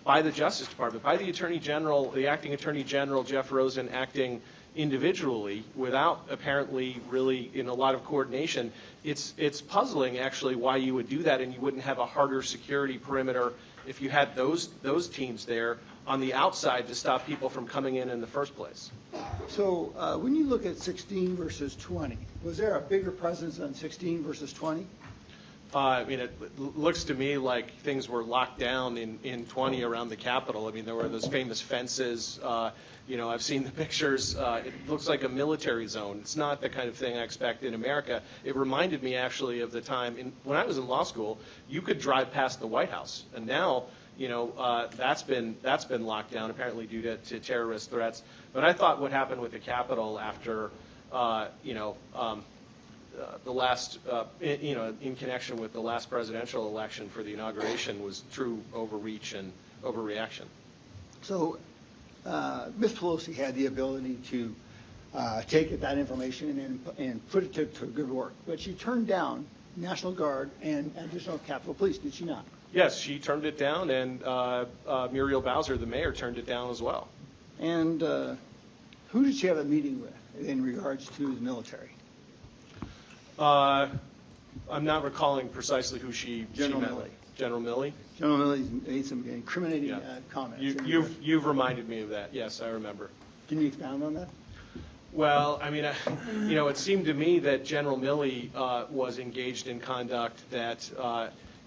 by the Justice Department, by the Attorney General, the acting Attorney General, Jeff Rosen, acting individually without apparently really in a lot of coordination. It's puzzling actually why you would do that and you wouldn't have a harder security perimeter if you had those teams there on the outside to stop people from coming in the first place. So when you look at 16 versus 20, was there a bigger presence on 16 versus 20? I mean, it looks to me like things were locked down in 20 around the Capitol. I mean, there were those famous fences. I've seen the pictures. It looks like a military zone. It's not the kind of thing I expect in America. It reminded me actually of the time when I was in law school, you could drive past the White House. And now, that's been locked down apparently due to terrorist threats. But I thought what happened with the Capitol after, in connection with the last presidential election for the inauguration was true overreach and overreaction. So Ms. Pelosi had the ability to take that information and put it to good work, but she turned down National Guard and additional Capitol Police, did she not? Yes, she turned it down, and Muriel Bowser, the mayor, turned it down as well. And who did she have a meeting with in regards to the military? I'm not recalling precisely who she General met Milley. with. General Milley? General Milley made some incriminating comments. You've reminded me of that. Yes, I remember. Can you expound on that? Well, I mean, it seemed to me that General Milley was engaged in conduct that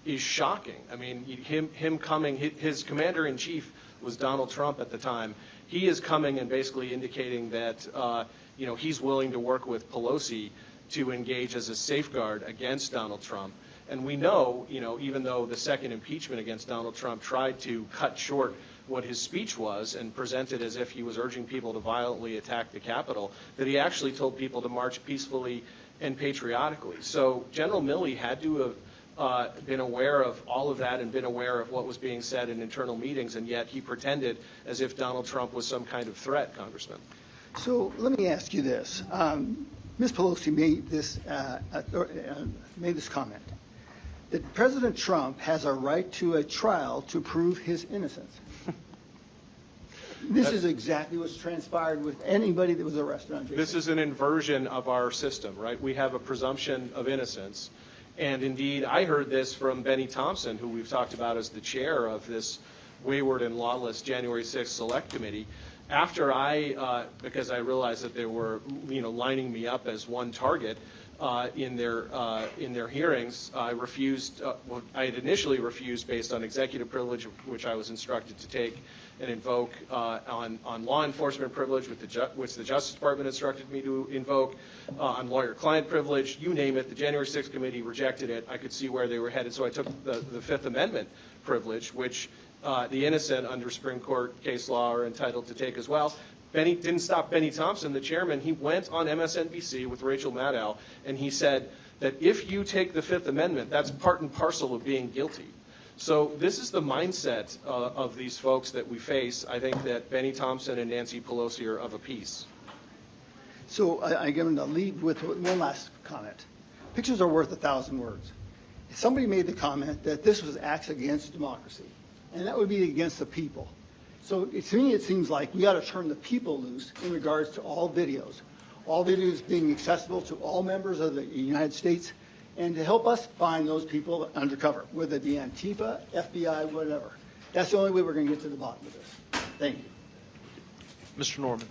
is shocking. I mean, him coming, his commander-in-chief was Donald Trump at the time. He is coming and basically indicating that, he's willing to work with Pelosi to engage as a safeguard against Donald Trump. And we know, even though the second impeachment against Donald Trump tried to cut short what his speech was and present it as if he was urging people to violently attack the Capitol, that he actually told people to march peacefully and patriotically. So General Milley had to have been aware of all of that and been aware of what was being said in internal meetings, and yet he pretended as if Donald Trump was some kind of threat, Congressman. So let me ask you this. Ms. Pelosi made this comment, that President Trump has a right to a trial to prove his innocence. This is exactly what's transpired with anybody that was arrested on January 6th. This is an inversion of our system, right? We have a presumption of innocence. And indeed, I heard this from Benny Thompson, who we've talked about as the chair of this wayward and lawless January 6th Select Committee. After because I realized that they were, lining me up as one target in their hearings, I refused. I had initially refused based on executive privilege, which I was instructed to take and invoke, on law enforcement privilege, which the Justice Department instructed me to invoke, on lawyer-client privilege, you name it. The January 6th committee rejected it. I could see where they were headed, so I took the Fifth Amendment privilege, which the innocent under Supreme Court case law are entitled to take as well. Benny didn't stop Benny Thompson, the chairman. He went on MSNBC with Rachel Maddow, and he said that if you take the Fifth Amendment, that's part and parcel of being guilty. So this is the mindset of these folks that we face. I think that Benny Thompson and Nancy Pelosi are of a piece. So I'm going to leave with one last comment. Pictures are worth 1,000 words. Somebody made the comment that this was acts against democracy, and that would be against the people. So to me, it seems like we got to turn the people loose in regards to all videos being accessible to all members of the United States, and to help us find those people undercover, whether it be Antifa, FBI, whatever. That's the only way we're going to get to the bottom of this. Thank you. Mr. Norman.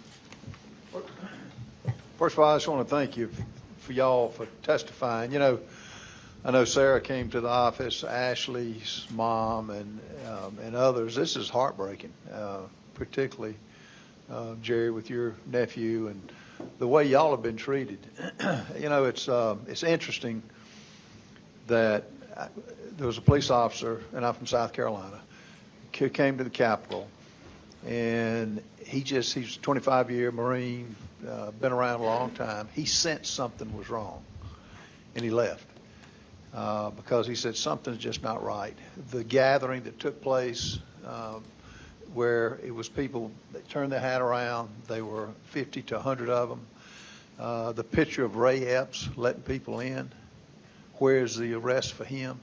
First of all, I just want to thank you for y'all for testifying. I know Sarah came to the office, Ashley's mom, and others. This is heartbreaking, particularly Jerry with your nephew and the way y'all have been treated. It's interesting that there was a police officer, and I'm from South Carolina, who came to the Capitol, and he's a 25-year Marine, been around a long time. He sensed something was wrong, and he left. Because he said something's just not right. The gathering that took place, where it was people that turned their hat around, they were 50 to 100 of them. The picture of Ray Epps letting people in, where's the arrest for him?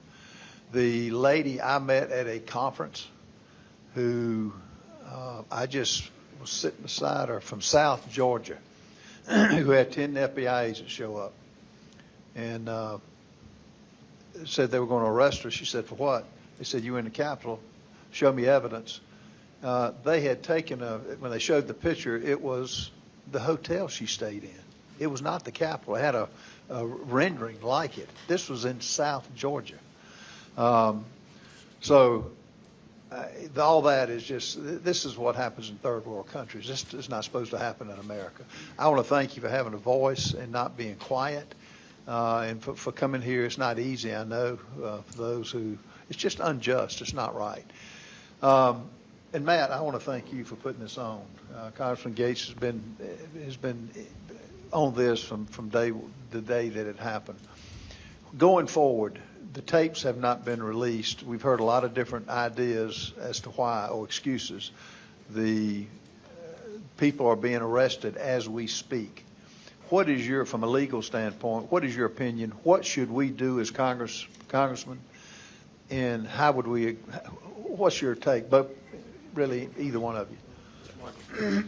The lady I met at a conference who I just was sitting beside her from South Georgia, who had 10 FBI agents show up. And said they were going to arrest her. She said, for what? They said, you in the Capitol, show me evidence. They had taken when they showed the picture, it was the hotel she stayed in. It was not the Capitol. It had a rendering like it. This was in South Georgia. So all that is just, this is what happens in third world countries. This is not supposed to happen in America. I want to thank you for having a voice and not being quiet. And for coming here. It's not easy, I know, for those who, it's just unjust. It's not right. And Matt, I want to thank you for putting this on. Congressman Gaetz has been on this from the day that it happened. Going forward, the tapes have not been released. We've heard a lot of different ideas as to why, or excuses. The people are being arrested as we speak. What is from a legal standpoint, what is your opinion? What should we do as congressmen? And what's your take? But really, either one of you.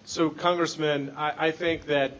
So, Congressman, I think that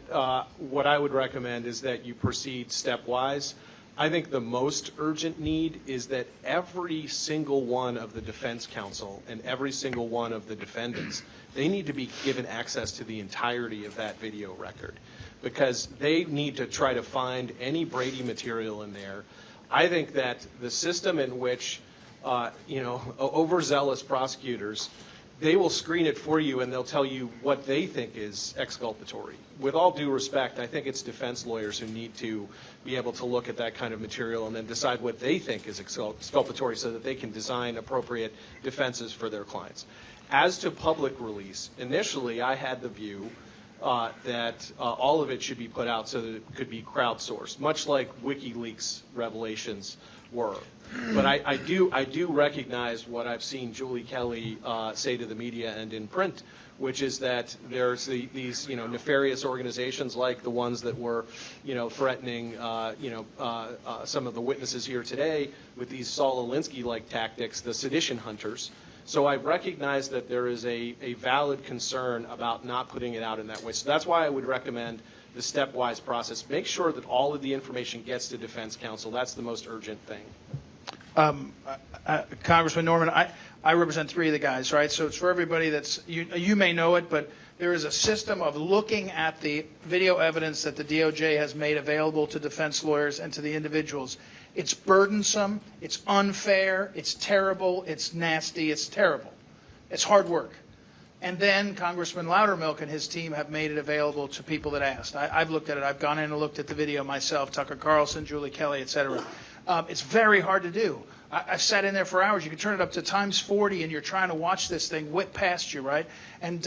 what I would recommend is that you proceed stepwise. I think the most urgent need is that every single one of the defense counsel and every single one of the defendants, they need to be given access to the entirety of that video record, because they need to try to find any Brady material in there. I think that the system in which, overzealous prosecutors, they will screen it for you and they'll tell you what they think is exculpatory. With all due respect, I think it's defense lawyers who need to be able to look at that kind of material and then decide what they think is exculpatory so that they can design appropriate defenses for their clients. As to public release, initially I had the view that all of it should be put out so that it could be crowdsourced, much like WikiLeaks revelations were. But I do recognize what I've seen Julie Kelly say to the media and in print, which is that there's these nefarious organizations like the ones that were threatening some of the witnesses here today with these Saul Alinsky-like tactics, the sedition hunters. So I recognize that there is a valid concern about not putting it out in that way. So that's why I would recommend the stepwise process. Make sure that all of the information gets to defense counsel. That's the most urgent thing. Congressman Norman, I represent three of the guys, right? So it's for everybody that's, you may know it, but there is a system of looking at the video evidence that the DOJ has made available to defense lawyers and to the individuals. It's burdensome, it's unfair, it's terrible, it's nasty, it's terrible. It's hard work. And then Congressman Loudermilk and his team have made it available to people that asked. I've looked at it. I've gone in and looked at the video myself, Tucker Carlson, Julie Kelly, et cetera. It's very hard to do. I've sat in there for hours. You can turn it up to times 40 and you're trying to watch this thing whip past you, right? And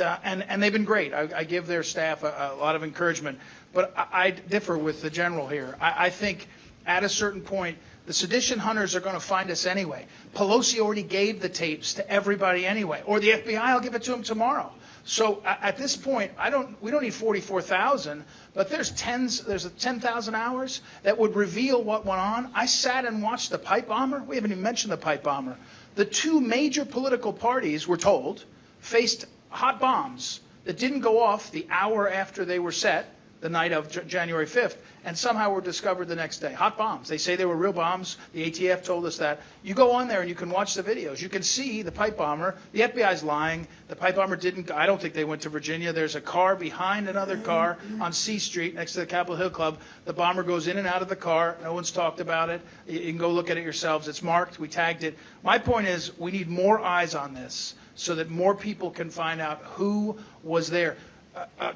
they've been great. I give their staff a lot of encouragement. But I differ with the general here. I think at a certain point, the sedition hunters are going to find us anyway. Pelosi already gave the tapes to everybody anyway. Or the FBI will give it to them tomorrow. So at this point, we don't need 44,000, but there's 10,000 hours that would reveal what went on. I sat and watched the pipe bomber. We haven't even mentioned the pipe bomber. The two major political parties, we're told, faced hot bombs that didn't go off the hour after they were set, the night of January 5th, and somehow were discovered the next day. Hot bombs. They say they were real bombs. The ATF told us that. You go on there and you can watch the videos. You can see the pipe bomber. The FBI's lying. The pipe bomber didn't. I don't think they went to Virginia. There's a car behind another car on C Street next to the Capitol Hill Club. The bomber goes in and out of the car. No one's talked about it. You can go look at it yourselves. It's marked. We tagged it. My point is we need more eyes on this so that more people can find out who was there.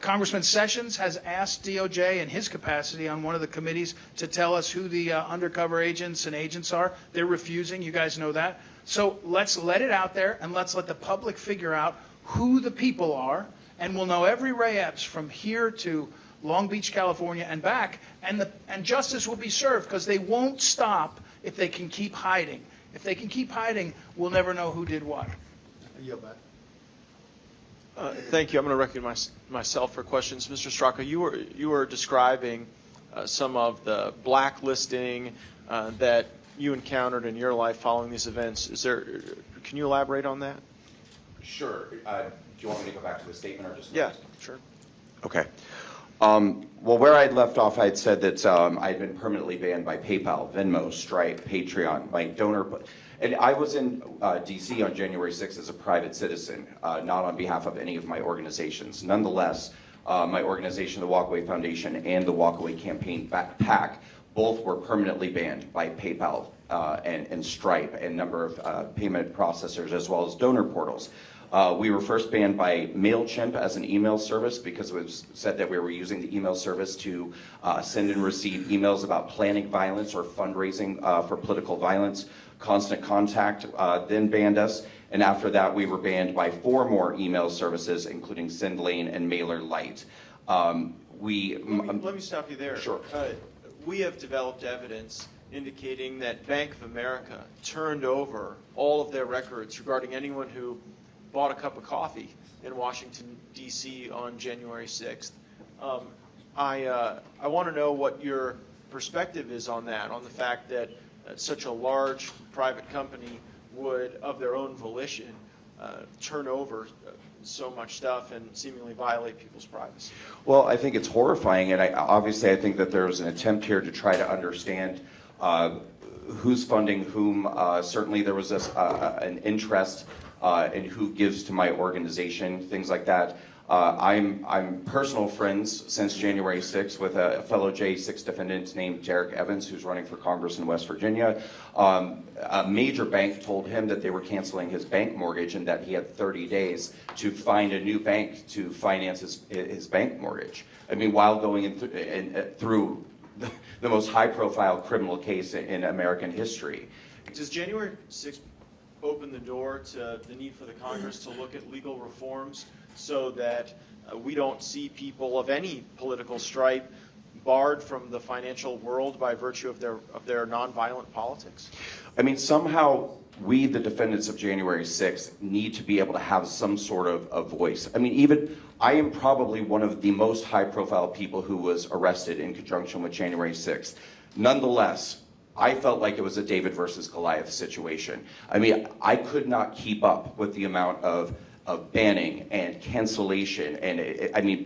Congressman Sessions has asked DOJ in his capacity on one of the committees to tell us who the undercover agents and agents are. They're refusing. You guys know that. So let's let it out there and let's let the public figure out who the people are, and we'll know every Ray Epps from here to Long Beach, California and back, and justice will be served because they won't stop if they can keep hiding. If they can keep hiding, we'll never know who did what. I yield back. Thank you. I'm going to recognize myself for questions. Mr. Straka, you were describing some of the blacklisting that you encountered in your life following these events. Can you elaborate on that? Sure. Do you want me to go back to the statement or just? Yeah, sure. Okay. Well, where I'd left off, I'd said that I'd been permanently banned by PayPal, Venmo, Stripe, Patreon, my donor. And I was in D.C. on January 6th as a private citizen, not on behalf of any of my organizations. Nonetheless, my organization, the Walkaway Foundation, and the Walkaway Campaign PAC, both were permanently banned by PayPal and Stripe and a number of payment processors, as well as donor portals. We were first banned by MailChimp as an email service because it was said that we were using the email service to send and receive emails about planning violence or fundraising for political violence. Constant Contact then banned us, and after that we were banned by 4 more email services, including SendLane and MailerLite. Let me stop you there. Sure. We have developed evidence indicating that Bank of America turned over all of their records regarding anyone who bought a cup of coffee in Washington, D.C. on January 6th. I want to know what your perspective is on that, on the fact that such a large private company would, of their own volition, turn over so much stuff and seemingly violate people's privacy. Well, I think it's horrifying, and obviously I think that there's an attempt here to try to understand who's funding whom. Certainly there was an interest in who gives to my organization, things like that. I'm personal friends since January 6th with a fellow J6 defendant named Derek Evans, who's running for Congress in West Virginia. A major bank told him that they were canceling his bank mortgage and that he had 30 days to find a new bank to finance his bank mortgage. I mean, while going through the most high-profile criminal case in American history. Does January 6th open the door to the need for the Congress to look at legal reforms so that we don't see people of any political stripe barred from the financial world by virtue of their nonviolent politics? I mean, somehow we, the defendants of January 6th, need to be able to have some sort of a voice. I mean, even I am probably one of the most high-profile people who was arrested in conjunction with January 6th. Nonetheless, I felt like it was a David versus Goliath situation. I mean, I could not keep up with the amount of banning and cancellation and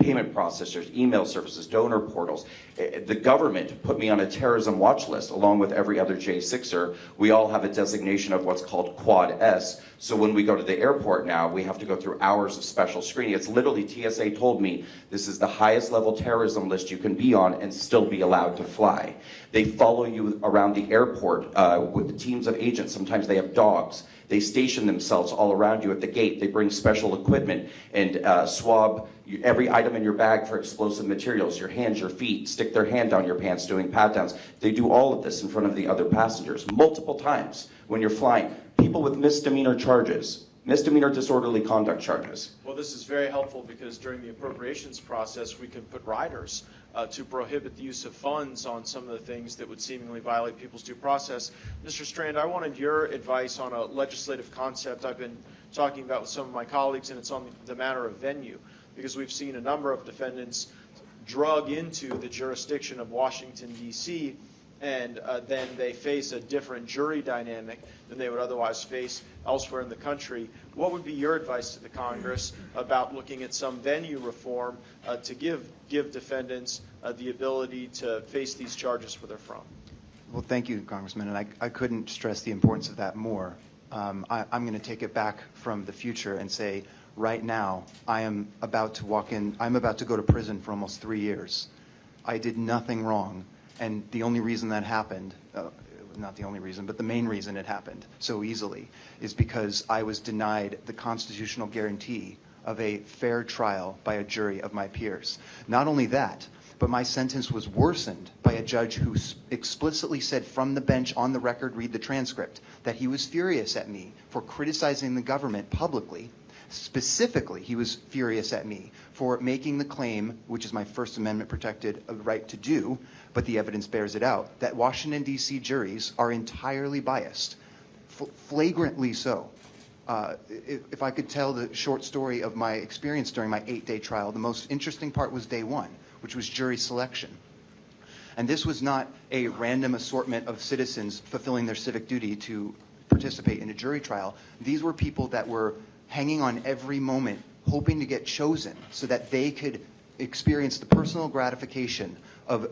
payment processors, email services, donor portals. The government put me on a terrorism watch list along with every other J6er. We all have a designation of what's called Quad S. So when we go to the airport now, we have to go through hours of special screening. It's literally, TSA told me, this is the highest level terrorism list you can be on and still be allowed to fly. They follow you around the airport with the teams of agents. Sometimes they have dogs. They station themselves all around you at the gate. They bring special equipment and swab every item in your bag for explosive materials, your hands, your feet, stick their hand down your pants doing pat-downs. They do all of this in front of the other passengers multiple times when you're flying. People with misdemeanor charges, misdemeanor disorderly conduct charges. Well, this is very helpful because during the appropriations process, we can put riders to prohibit the use of funds on some of the things that would seemingly violate people's due process. Mr. Strand, I wanted your advice on a legislative concept I've been talking about with some of my colleagues, and it's on the matter of venue, because we've seen a number of defendants drug into the jurisdiction of Washington, D.C., and then they face a different jury dynamic than they would otherwise face elsewhere in the country. What would be your advice to the Congress about looking at some venue reform to give defendants the ability to face these charges where they're from? Well, thank you, Congressman, and I couldn't stress the importance of that more. I'm going to take it back from the future and say, right now, I'm about to go to prison for almost 3 years. I did nothing wrong. And the only reason that happened, not the only reason, but the main reason it happened so easily is because I was denied the constitutional guarantee of a fair trial by a jury of my peers. Not only that, but my sentence was worsened by a judge who explicitly said from the bench on the record, read the transcript, that he was furious at me for criticizing the government publicly. Specifically, he was furious at me for making the claim, which is my First Amendment protected right to do, but the evidence bears it out, that Washington, D.C. juries are entirely biased, flagrantly so. If I could tell the short story of my experience during my 8-day trial, the most interesting part was day one, which was jury selection. And this was not a random assortment of citizens fulfilling their civic duty to participate in a jury trial. These were people that were hanging on every moment, hoping to get chosen so that they could experience the personal gratification of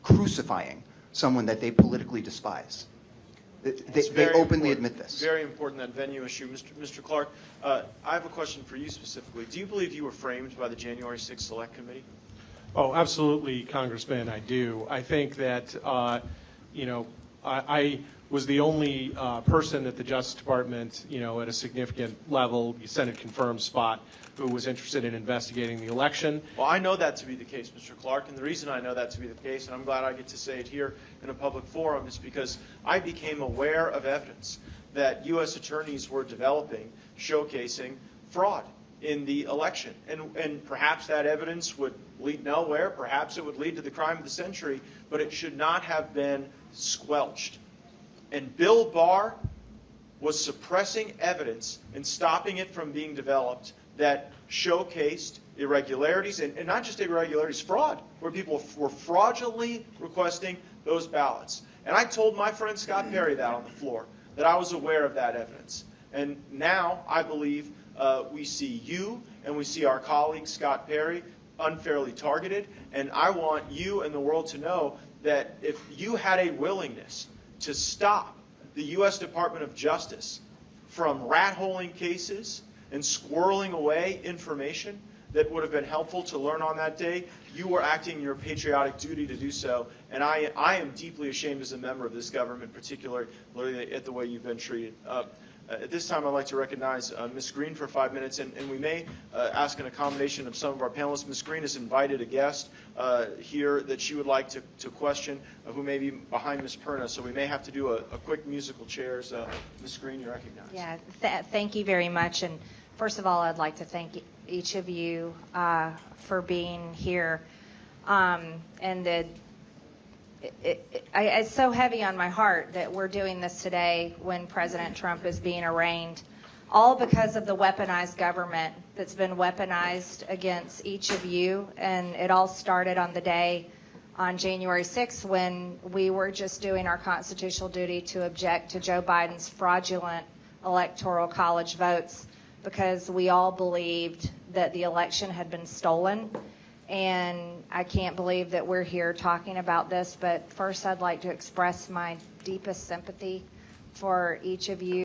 crucifying someone that they politically despise. They openly admit this. Very important, that venue issue. Mr. Clark, I have a question for you specifically. Do you believe you were framed by the January 6th Select Committee? Oh, absolutely, Congressman, I do. I think that, I was the only person at the Justice Department, at a significant level, Senate-confirmed spot, who was interested in investigating the election. Well, I know that to be the case, Mr. Clark, and the reason I know that to be the case, and I'm glad I get to say it here in a public forum, is because I became aware of evidence that U.S. attorneys were developing, showcasing fraud in the election. And perhaps that evidence would lead nowhere. Perhaps it would lead to the crime of the century, but it should not have been squelched. And Bill Barr was suppressing evidence and stopping it from being developed that showcased irregularities, and not just irregularities, fraud, where people were fraudulently requesting those ballots. And I told my friend Scott Perry that on the floor, that I was aware of that evidence. And now I believe we see you and we see our colleague Scott Perry unfairly targeted. And I want you and the world to know that if you had a willingness to stop the U.S. Department of Justice from rat-holing cases and squirreling away information that would have been helpful to learn on that day, you were acting your patriotic duty to do so. And I am deeply ashamed as a member of this government, particularly at the way you've been treated. At this time, I'd like to recognize Ms. Green for 5 minutes, and we may ask an accommodation of some of our panelists. Ms. Green has invited a guest here that she would like to question, who may be behind Ms. Perna, so we may have to do a quick musical chairs. Ms. Green, you're recognized. Yeah, thank you very much. And first of all, I'd like to thank each of you for being here. It's so heavy on my heart that we're doing this today when President Trump is being arraigned, all because of the weaponized government that's been weaponized against each of you. And it all started on the day on January 6th when we were just doing our constitutional duty to object to Joe Biden's fraudulent electoral college votes, because we all believed that the election had been stolen. And I can't believe that we're here talking about this, but first I'd like to express my deepest sympathy for each of you.